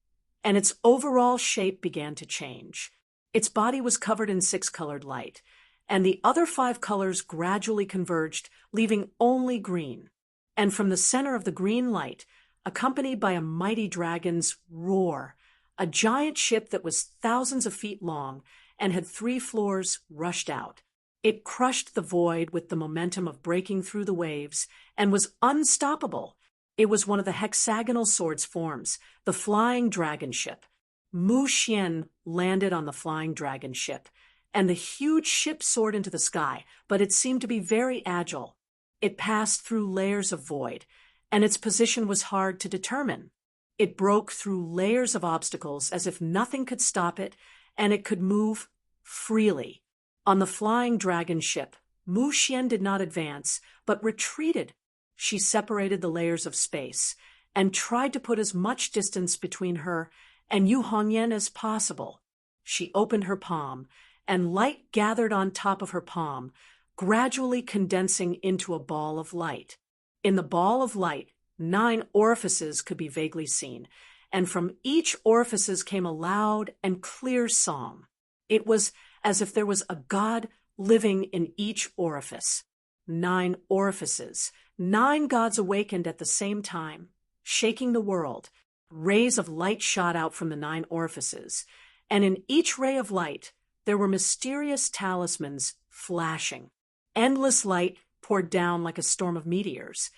and its overall shape began to change. Its body was covered in 6-colored light, and the other 5 colors gradually converged, leaving only green. And from the center of the green light, accompanied by a mighty dragon's roar. A giant ship that was thousands of feet long and had 3 floors rushed out. It crushed the void with the momentum of breaking through the waves and was unstoppable. It was one of the hexagonal swords forms, the flying dragon ship. Mu Xian landed on the flying dragon ship, and the huge ship soared into the sky, but it seemed to be very agile. It passed through layers of void, and its position was hard to determine. It broke through layers of obstacles as if nothing could stop it, and it could move freely. On the flying dragon ship, Mu Xian did not advance, but retreated. She separated the layers of space and tried to put as much distance between her and Yu Hongyan as possible. She opened her palm, and light gathered on top of her palm, gradually condensing into a ball of light. In the ball of light, 9 orifices could be vaguely seen, and from each orifices came a loud and clear song. It was as if there was a god living in each orifice. 9 orifices, 9 gods awakened at the same time, shaking the world. Rays of light shot out from the 9 orifices, and in each ray of light there were mysterious talismans flashing. Endless light poured down like a storm of meteors,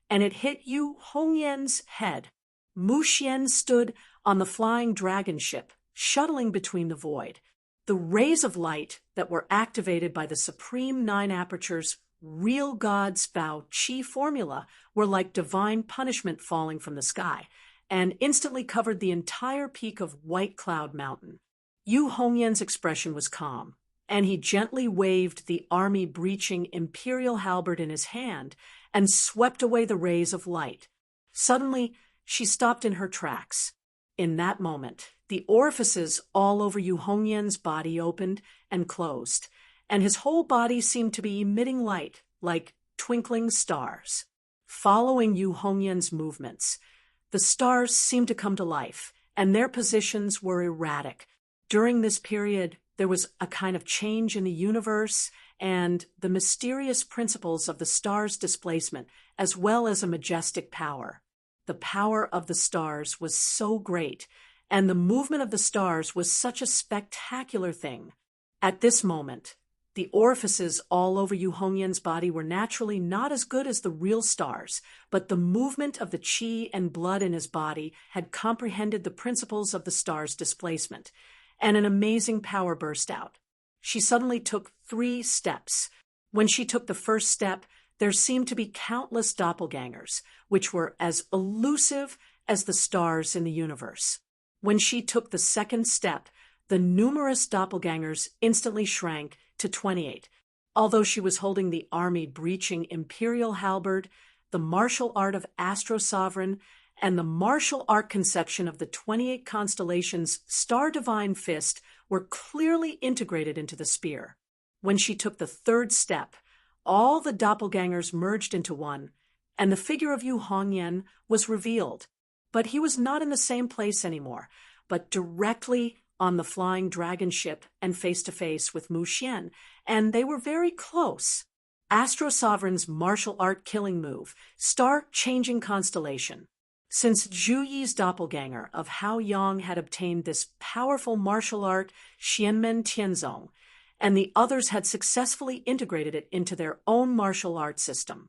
and it hit Yu Hongyan's head. Mu Xian stood on the flying dragon ship, shuttling between the void. The rays of light that were activated by the supreme 9 apertures real God's Bao Qi formula were like divine punishment falling from the sky, and instantly covered the entire peak of White Cloud Mountain. Yu Hongyan's expression was calm, and he gently waved the army-breaching imperial halberd in his hand and swept away the rays of light. Suddenly, she stopped in her tracks. In that moment, the orifices all over Yu Hongyan's body opened and closed, and his whole body seemed to be emitting light like twinkling stars. Following Yu Hongyan's movements, the stars seemed to come to life, and their positions were erratic. During this period, there was a kind of change in the universe and the mysterious principles of the stars' displacement, as well as a majestic power. The power of the stars was so great, and the movement of the stars was such a spectacular thing. At this moment, the orifices all over Yu Hongyan's body were naturally not as good as the real stars, but the movement of the qi and blood in his body had comprehended the principles of the stars' displacement, and an amazing power burst out. She suddenly took 3 steps. When she took the first step, there seemed to be countless doppelgangers, which were as elusive as the stars in the universe. When she took the second step, the numerous doppelgangers instantly shrank to 28. Although she was holding the army-breaching imperial halberd, the martial art of Astro Sovereign, and the martial art conception of the 28 constellations' star divine fist were clearly integrated into the spear. When she took the third step, all the doppelgangers merged into one, and the figure of Yu Hongyan was revealed. But he was not in the same place anymore, but directly on the flying dragon ship and face-to-face with Mu Xian, and they were very close. Astro Sovereign's martial art killing move, star-changing constellation. Since Zhu Yi's doppelganger of Hao Yang had obtained this powerful martial art, Xianmen Tianzong, and the others had successfully integrated it into their own martial art system.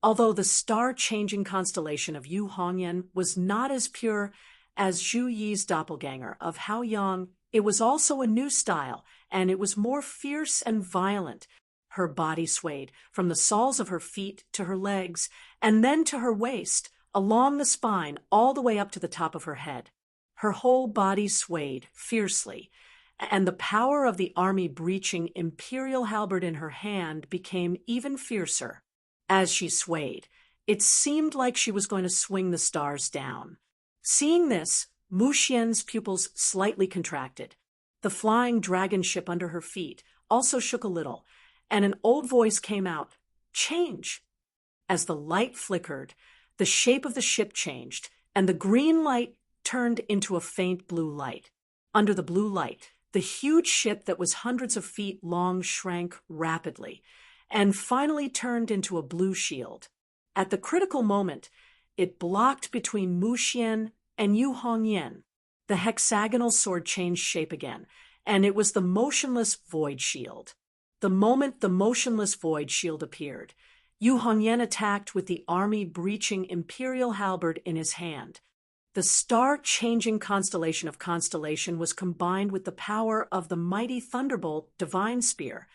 Although the star-changing constellation of Yu Hongyan was not as pure as Zhu Yi's doppelganger of Hao Yang, it was also a new style, and it was more fierce and violent. Her body swayed from the soles of her feet to her legs, and then to her waist, along the spine, all the way up to the top of her head. Her whole body swayed fiercely, and the power of the army-breaching imperial halberd in her hand became even fiercer. As she swayed, it seemed like she was going to swing the stars down. Seeing this, Mu Xian's pupils slightly contracted. The flying dragon ship under her feet also shook a little, and an old voice came out, "Change!" As the light flickered, the shape of the ship changed, and the green light turned into a faint blue light. Under the blue light, the huge ship that was hundreds of feet long shrank rapidly, and finally turned into a blue shield. At the critical moment, it blocked between Mu Xian and Yu Hongyan. The hexagonal sword changed shape again, and it was the motionless void shield. The moment the motionless void shield appeared, Yu Hongyan attacked with the army-breaching imperial halberd in his hand. The star-changing constellation of Constellation was combined with the power of the mighty thunderbolt divine spear,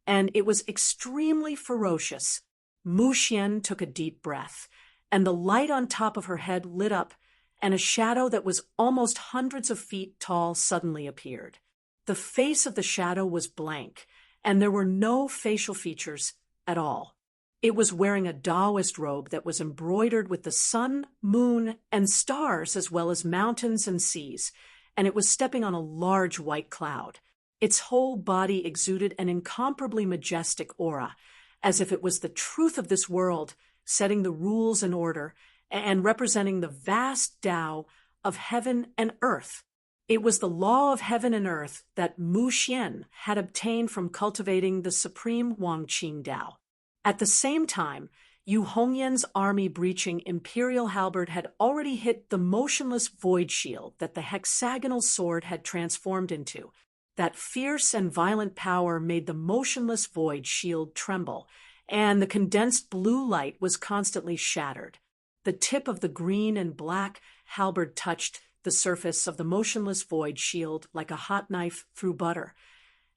and it was extremely ferocious. Mu Xian took a deep breath, and the light on top of her head lit up, and a shadow that was almost hundreds of feet tall suddenly appeared. The face of the shadow was blank, and there were no facial features at all. It was wearing a Taoist robe that was embroidered with the sun, moon, and stars, as well as mountains and seas, and it was stepping on a large white cloud. Its whole body exuded an incomparably majestic aura, as if it was the truth of this world, setting the rules and order, and representing the vast Tao of heaven and earth. It was the law of heaven and earth that Mu Xian had obtained from cultivating the supreme Wangqing Tao. At the same time, Yu Hongyan's army-breaching imperial halberd had already hit the motionless void shield that the hexagonal sword had transformed into. That fierce and violent power made the motionless void shield tremble, and the condensed blue light was constantly shattered. The tip of the green and black halberd touched the surface of the motionless void shield like a hot knife through butter,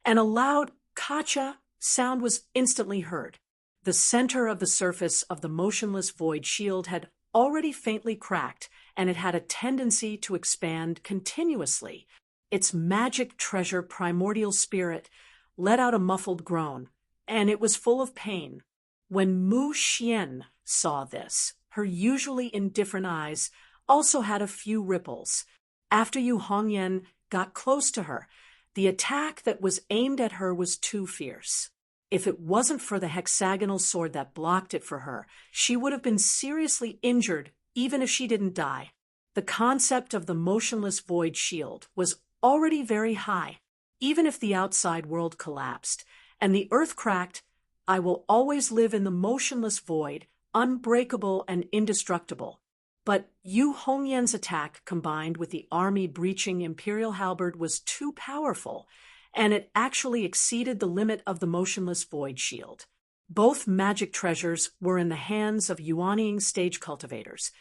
and a loud "kacha" sound was instantly heard. The center of the surface of the motionless void shield had already faintly cracked, and it had a tendency to expand continuously. Its magic treasure primordial spirit let out a muffled groan, and it was full of pain. When Mu Xian saw this, her usually indifferent eyes also had a few ripples. After Yu Hongyan got close to her, the attack that was aimed at her was too fierce. If it wasn't for the hexagonal sword that blocked it for her, she would have been seriously injured even if she didn't die. The concept of the motionless void shield was already very high. Even if the outside world collapsed and the earth cracked, I will always live in the motionless void, unbreakable and indestructible. But Yu Hongyan's attack combined with the army-breaching imperial halberd was too powerful, and it actually exceeded the limit of the motionless void shield. Both magic treasures were in the hands of Yuanying stage cultivators,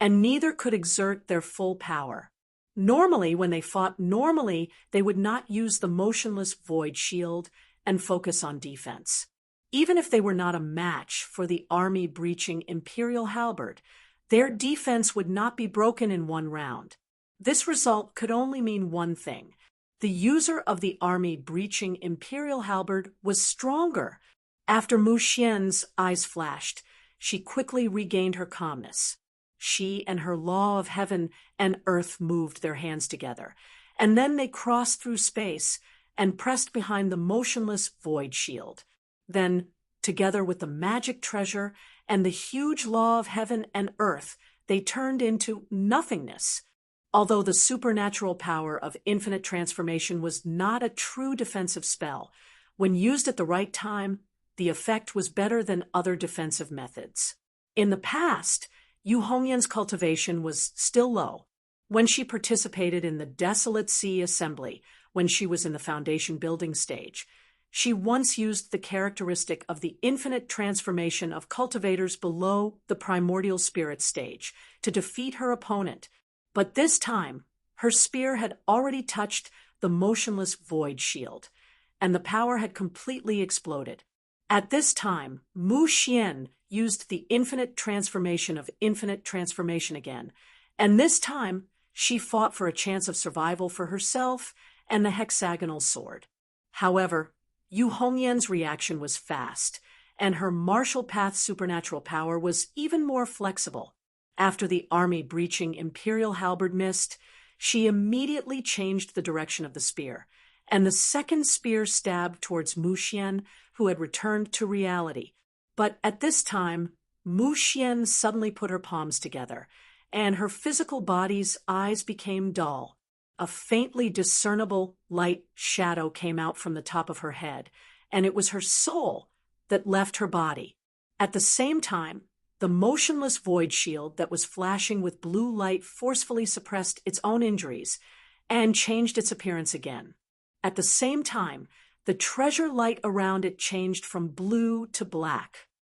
and neither could exert their full power. Normally, when they fought they would not use the motionless void shield and focus on defense. Even if they were not a match for the army-breaching imperial halberd, their defense would not be broken in one round. This result could only mean one thing. The user of the army-breaching imperial halberd was stronger. After Mu Xian's eyes flashed, she quickly regained her calmness. She and her law of heaven and earth moved their hands together, and then they crossed through space and pressed behind the motionless void shield. Then, together with the magic treasure and the huge law of heaven and earth, they turned into nothingness. Although the supernatural power of infinite transformation was not a true defensive spell, when used at the right time, the effect was better than other defensive methods. In the past, Yu Hongyan's cultivation was still low. When she participated in the Desolate Sea Assembly, when she was in the foundation building stage, she once used the characteristic of the infinite transformation of cultivators below the primordial spirit stage to defeat her opponent. But this time, her spear had already touched the motionless void shield, and the power had completely exploded. At this time, Mu Xian used the infinite transformation again, and this time she fought for a chance of survival for herself and the hexagonal sword. However, Yu Hongyan's reaction was fast, and her martial path supernatural power was even more flexible. After the army-breaching imperial halberd missed, she immediately changed the direction of the spear, and the second spear stabbed towards Mu Xian, who had returned to reality. But at this time, Mu Xian suddenly put her palms together, and her physical body's eyes became dull. A faintly discernible light shadow came out from the top of her head, and it was her soul that left her body. At the same time, The motionless void shield that was flashing with blue light forcefully suppressed its own injuries and changed its appearance again. At the same time, the treasure light around it changed from blue to black.